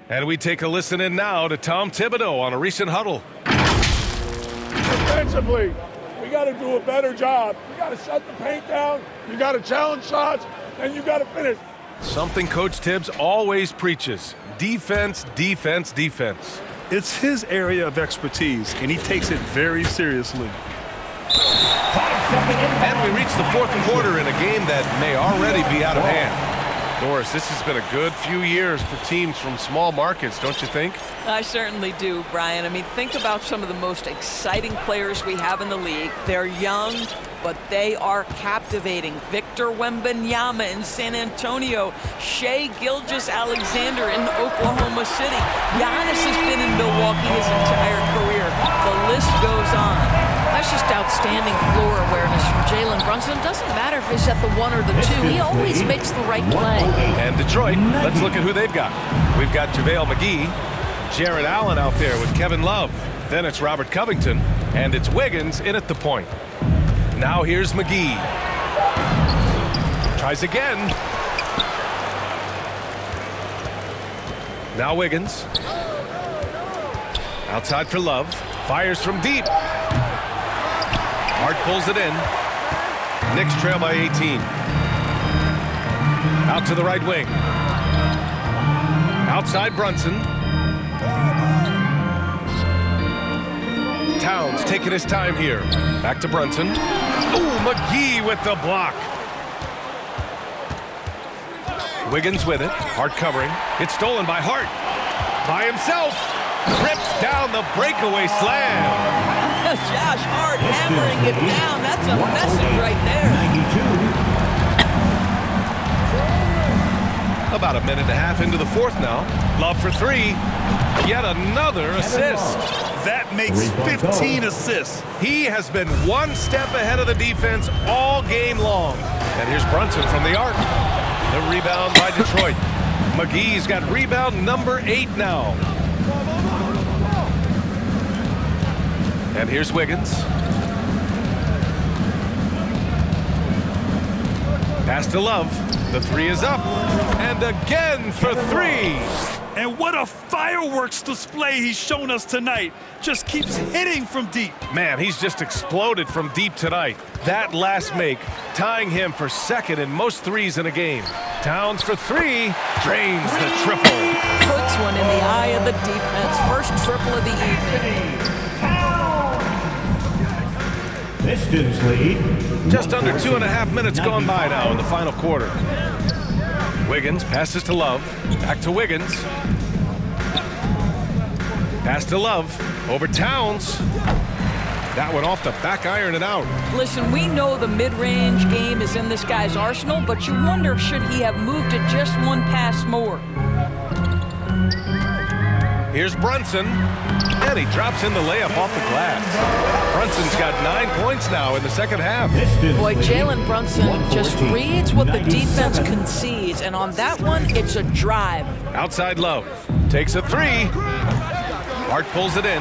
And we take a listen in now to Tom Thibodeau on a recent huddle. Defensively, we got to do a better job. We got to shut the paint down. You got to challenge shots, and you got to finish. Something Coach Tibbs always preaches: defense, defense, defense. It's his area of expertise, and he takes it very seriously. And we reach the fourth quarter in a game that may already be out of hand. Doris, this has been a good few years for teams from small markets, don't you think? I certainly do, Brian. I mean, think about some of the most exciting players we have in the league. They're young, but they are captivating. Victor Wembanyama in San Antonio, Shai Gilgeous-Alexander in Oklahoma City. Giannis has been in Milwaukee his entire career. The list goes on. That's just outstanding floor awareness from Jalen Brunson. It doesn't matter if he's at the 1 or the 2. He always makes the right play. And Detroit, let's look at who they've got. We've got JaVale McGee, Jared Allen out there with Kevin Love. Then it's Robert Covington, and it's Wiggins in at the point. Now here's McGee. Tries again. Now Wiggins. Outside for Love. Fires from deep. Hart pulls it in. Knicks trail by 18. Out to the right wing. Outside Brunson. Towns taking his time here. Back to Brunson. Ooh, McGee with the block. Wiggins with it. Hart covering. It's stolen by Hart. By himself. Rips down the breakaway slam. Josh Hart hammering it down. That's a message right there. About a minute and a half into the fourth now. Love for 3. Yet another assist. That makes 15 assists. He has been one step ahead of the defense all game long. And here's Brunson from the arc. The rebound by Detroit. McGee's got rebound number 8 now. And here's Wiggins. Pass to Love. The three is up. And again for three. And what a fireworks display he's shown us tonight. Just keeps hitting from deep. Man, he's just exploded from deep tonight. That last make, tying him for second in most threes in a game. Towns for three, drains the triple. Puts one in the eye of the defense. First triple of the evening. Pistons lead. Just under 2.5 minutes gone by now in the final quarter. Wiggins passes to Love. Back to Wiggins. Pass to Love. Over Towns. That one off the back iron and out. Listen, we know the mid-range game is in this guy's arsenal, but you wonder, should he have moved it just one pass more? Here's Brunson. And he drops in the layup off the glass. Brunson's got 9 points now in the second half. Boy, Jalen Brunson just reads what the defense concedes, and on that one, it's a drive. Outside Love. Takes a three. Hart pulls it in.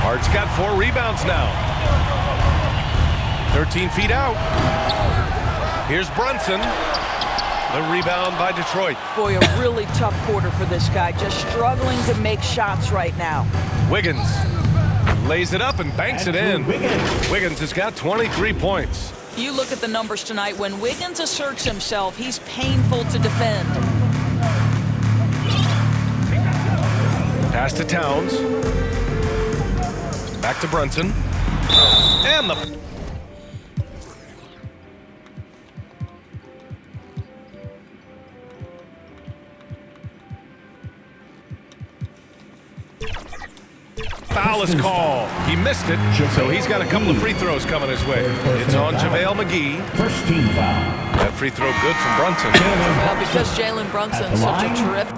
Hart's got 4 rebounds now. 13 feet out. Here's Brunson. The rebound by Detroit. Boy, a really tough quarter for this guy. Just struggling to make shots right now. Wiggins lays it up and banks it in. Wiggins has got 23 points. You look at the numbers tonight. When Wiggins asserts himself, he's painful to defend. Pass to Towns. Back to Brunson. And the... foul is called. He missed it, so he's got a couple of free throws coming his way. It's on JaVale McGee. First team foul. That free throw good from Brunson. Well, because Jalen Brunson's such a terrific...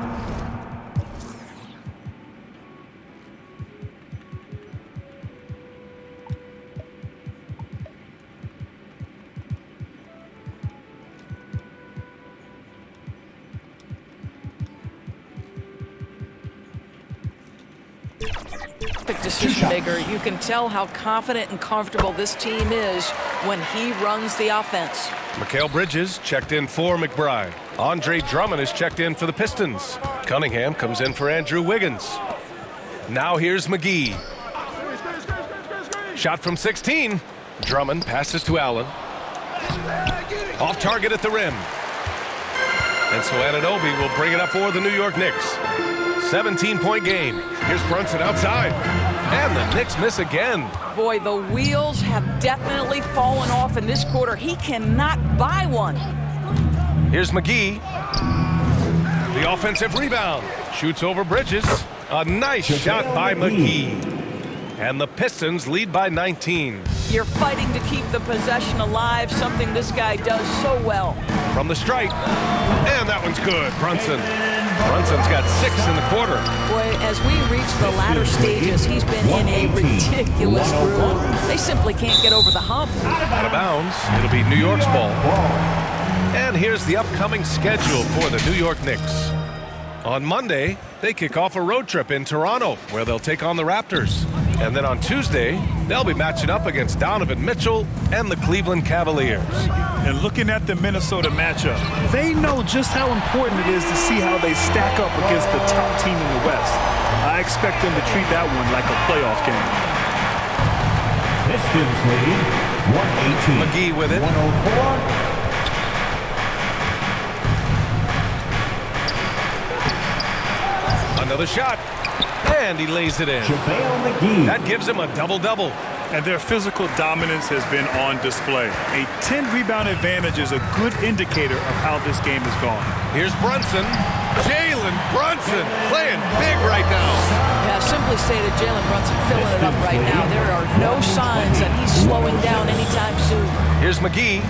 decision maker. You can tell how confident and comfortable this team is when he runs the offense. Mikal Bridges checked in for McBride. Andre Drummond is checked in for the Pistons. Cunningham comes in for Andrew Wiggins. Now here's McGee. Shot from 16. Drummond passes to Allen. Off target at the rim. And so Anunoby will bring it up for the New York Knicks. 17-point game. Here's Brunson outside. And the Knicks miss again. Boy, the wheels have definitely fallen off in this quarter. He cannot buy one. Here's McGee. The offensive rebound. Shoots over Bridges. A nice shot by McGee. And the Pistons lead by 19. You're fighting to keep the possession alive, something this guy does so well. From the strike. And that one's good. Brunson. Brunson's got 6 in the quarter. Boy, as we reach the latter stages, he's been in a ridiculous groove. They simply can't get over the hump. Out of bounds. It'll be New York's ball. And here's the upcoming schedule for the New York Knicks. On Monday, they kick off a road trip in Toronto, where they'll take on the Raptors. And then on Tuesday, they'll be matching up against Donovan Mitchell and the Cleveland Cavaliers. And looking at the Minnesota matchup, they know just how important it is to see how they stack up against the top team in the West. I expect them to treat that one like a playoff game. Pistons lead 118. McGee with it. 104. Another shot. And he lays it in. That gives him a double-double. And their physical dominance has been on display. A 10-rebound advantage is a good indicator of how this game has gone. Here's Brunson. Jalen Brunson playing big right now. Yeah, simply stated, Jalen Brunson filling it up right now. There are no signs that he's slowing down anytime soon. Here's McGee.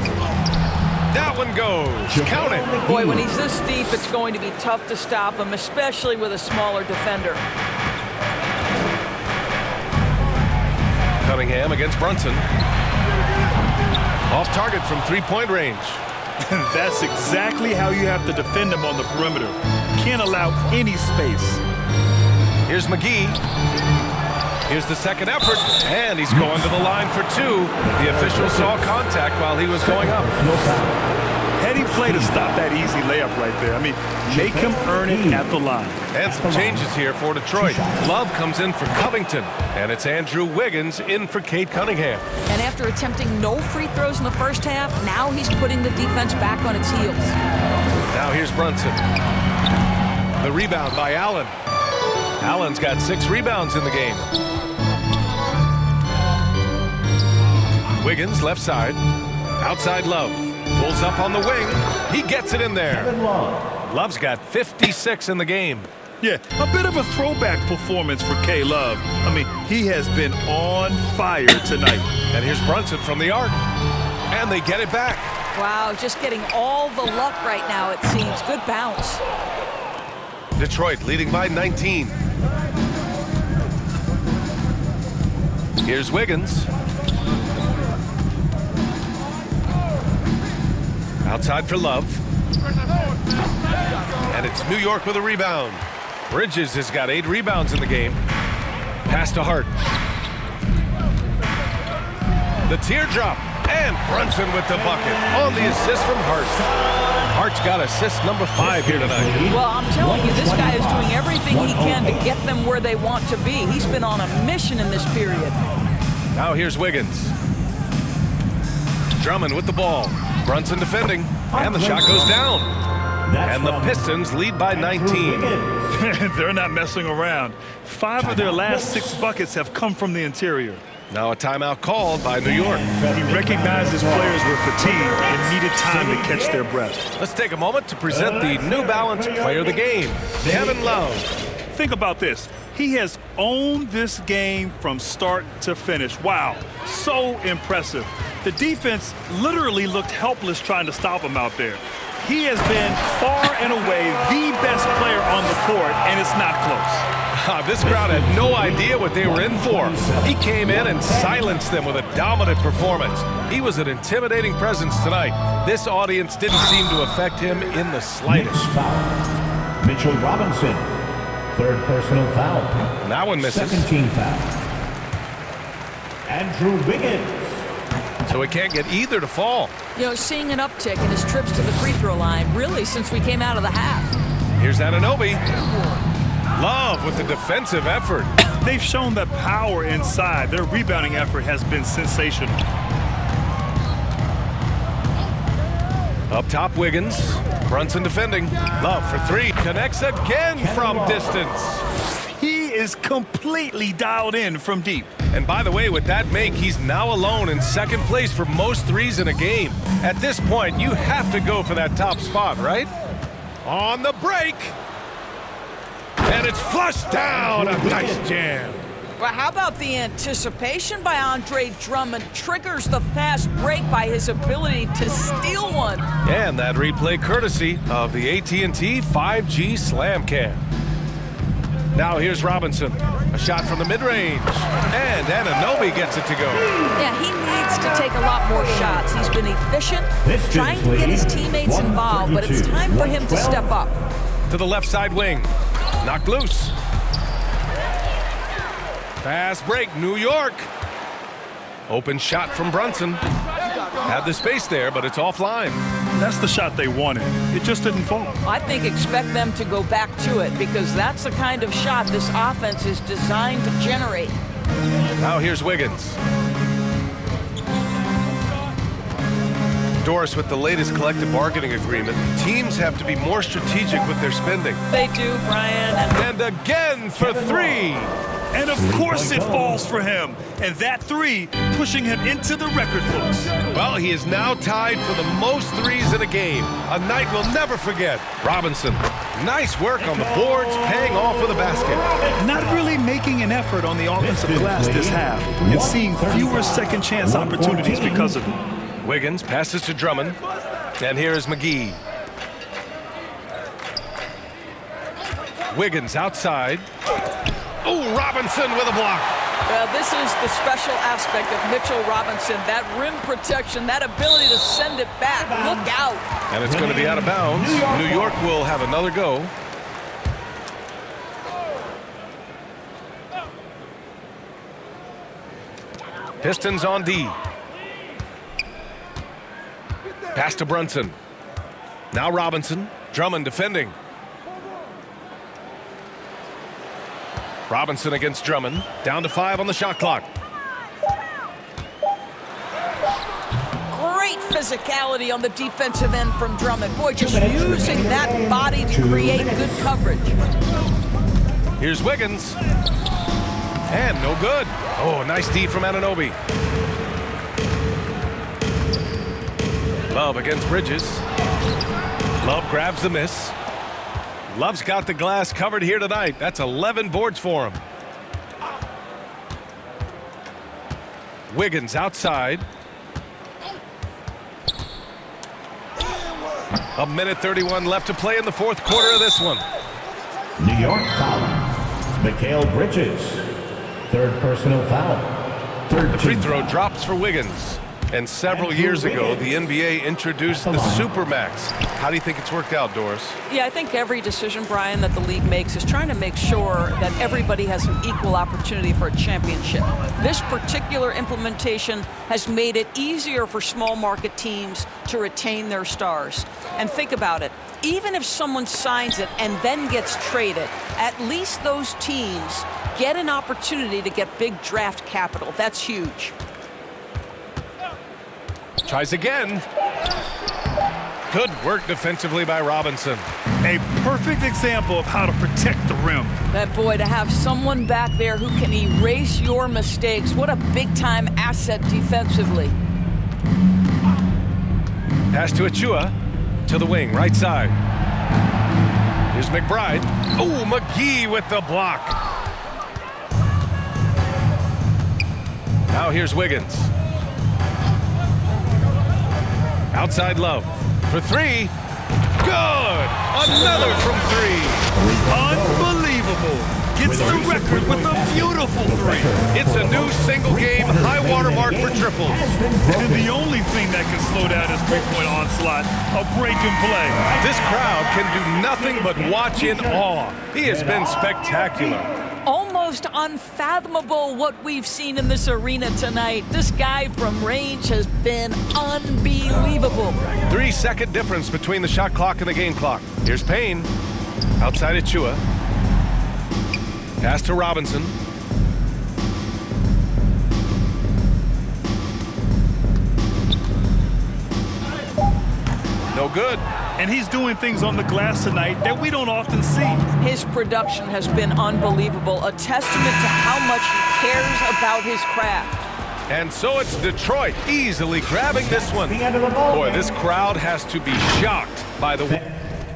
That one goes. Count it. Boy, when he's this deep, it's going to be tough to stop him, especially with a smaller defender. Cunningham against Brunson. Off target from three-point range. That's exactly how you have to defend him on the perimeter. Can't allow any space. Here's McGee. Here's the second effort, and he's going to the line for two. The official saw contact while he was going up. Heady play to stop that easy layup right there. I mean, make him earn it at the line. And some changes here for Detroit. Love comes in for Covington, and it's Andrew Wiggins in for Cade Cunningham. And after attempting no free throws in the first half, now he's putting the defense back on its heels. Now here's Brunson. The rebound by Allen. Allen's got 6 rebounds in the game. Wiggins left side. Outside Love. Pulls up on the wing. He gets it in there. Love's got 56 in the game. Yeah, a bit of a throwback performance for K. Love. I mean, he has been on fire tonight. And here's Brunson from the arc. And they get it back. Wow, just getting all the luck right now, it seems. Good bounce. Detroit leading by 19. Here's Wiggins. Outside for Love. And it's New York with a rebound. Bridges has got 8 rebounds in the game. Pass to Hart. The teardrop. And Brunson with the bucket on the assist from Hart. Hart's got assist number 5 here tonight. Well, I'm telling you, this guy is doing everything he can to get them where they want to be. He's been on a mission in this period. Now here's Wiggins. Drummond with the ball. Brunson defending. And the shot goes down. And the Pistons lead by 19. They're not messing around. 5 of their last 6 buckets have come from the interior. Now a timeout called by New York. He recognized his players were fatigued and needed time to catch their breath. Let's take a moment to present the New Balance Player of the Game, Kevin Love. Think about this. He has owned this game from start to finish. Wow, so impressive. The defense literally looked helpless trying to stop him out there. He has been far and away the best player on the court, and it's not close. This crowd had no idea what they were in for. He came in and silenced them with a dominant performance. He was an intimidating presence tonight. This audience didn't seem to affect him in the slightest. Foul. Mitchell Robinson, 3rd personal foul. And that one misses. 2nd team foul. Andrew Wiggins. So he can't get either to fall. You know, seeing an uptick in his trips to the free throw line, really, since we came out of the half. Here's Anunoby. Love with the defensive effort. They've shown the power inside. Their rebounding effort has been sensational. Up top, Wiggins. Brunson defending. Love for 3. Connects again from distance. He is completely dialed in from deep. And by the way, with that make, he's now alone in 2nd place for most threes in a game. At this point, you have to go for that top spot, right? On the break. And it's flushed down. A nice jam. Well, how about the anticipation by Andre Drummond triggers the fast break by his ability to steal one. And that replay courtesy of the AT&T 5G Slam Cam. Now here's Robinson. A shot from the mid-range. And Anunoby gets it to go. Yeah, he needs to take a lot more shots. He's been efficient, trying to get his teammates involved, but it's time for him to step up. To the left side wing. Knocked loose. Fast break, New York. Open shot from Brunson. Had the space there, but it's offline. That's the shot they wanted. It just didn't fall. I think expect them to go back to it because that's the kind of shot this offense is designed to generate. Now here's Wiggins. Doris, with the latest collective bargaining agreement, teams have to be more strategic with their spending. They do, Brian. And again for 3. And of course it falls for him. And that 3 pushing him into the record books. Well, he is now tied for the most threes in a game. A night we'll never forget. Robinson, nice work on the boards, paying off with a basket. Not really making an effort on the offensive glass this half and seeing fewer second chance opportunities because of it. Wiggins passes to Drummond. And here is McGee. Wiggins outside. Oh, Robinson with a block. This is the special aspect of Mitchell Robinson. That rim protection, that ability to send it back. Look out. And it's going to be out of bounds. New York will have another go. Pistons on D. Pass to Brunson. Now Robinson. Drummond defending. Robinson against Drummond. Down to 5 on the shot clock. Great physicality on the defensive end from Drummond. Boy, just using that body to create good coverage. Here's Wiggins. And no good. Oh, nice D from Anunoby. Love against Bridges. Love grabs the miss. Love's got the glass covered here tonight. That's 11 boards for him. Wiggins outside. A minute 31 left to play in the fourth quarter of this one. New York foul. Mikal Bridges. Third personal foul. The free throw drops for Wiggins. And several years ago, the NBA introduced the Supermax. How do you think it's worked out, Doris? Yeah, I think every decision, Brian, that the league makes is trying to make sure that everybody has an equal opportunity for a championship. This particular implementation has made it easier for small market teams to retain their stars. And think about it. Even if someone signs it and then gets traded, at least those teams get an opportunity to get big draft capital. That's huge. Tries again. Good work defensively by Robinson. A perfect example of how to protect the rim. That boy, to have someone back there who can erase your mistakes. What a big-time asset defensively. Pass to Achua. To the wing, right side. Here's McBride. Oh, McGee with the block. Now here's Wiggins. Outside Love for 3. Good! Another from 3. Unbelievable. Gets the record with a beautiful 3. It's a new single-game high-water mark for triples. And the only thing that can slow down his three-point onslaught, a break and play. This crowd can do nothing but watch in awe. He has been spectacular. Almost unfathomable what we've seen in this arena tonight. This guy from range has been unbelievable. 3-second difference between the shot clock and the game clock. Here's Payne. Outside Achua. Pass to Robinson. No good. And he's doing things on the glass tonight that we don't often see. His production has been unbelievable, a testament to how much he cares about his craft. And so it's Detroit easily grabbing this one. Boy, this crowd has to be shocked by the...12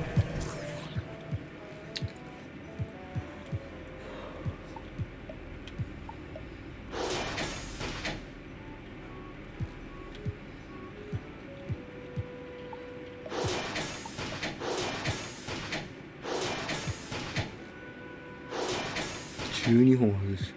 本あるんですよ。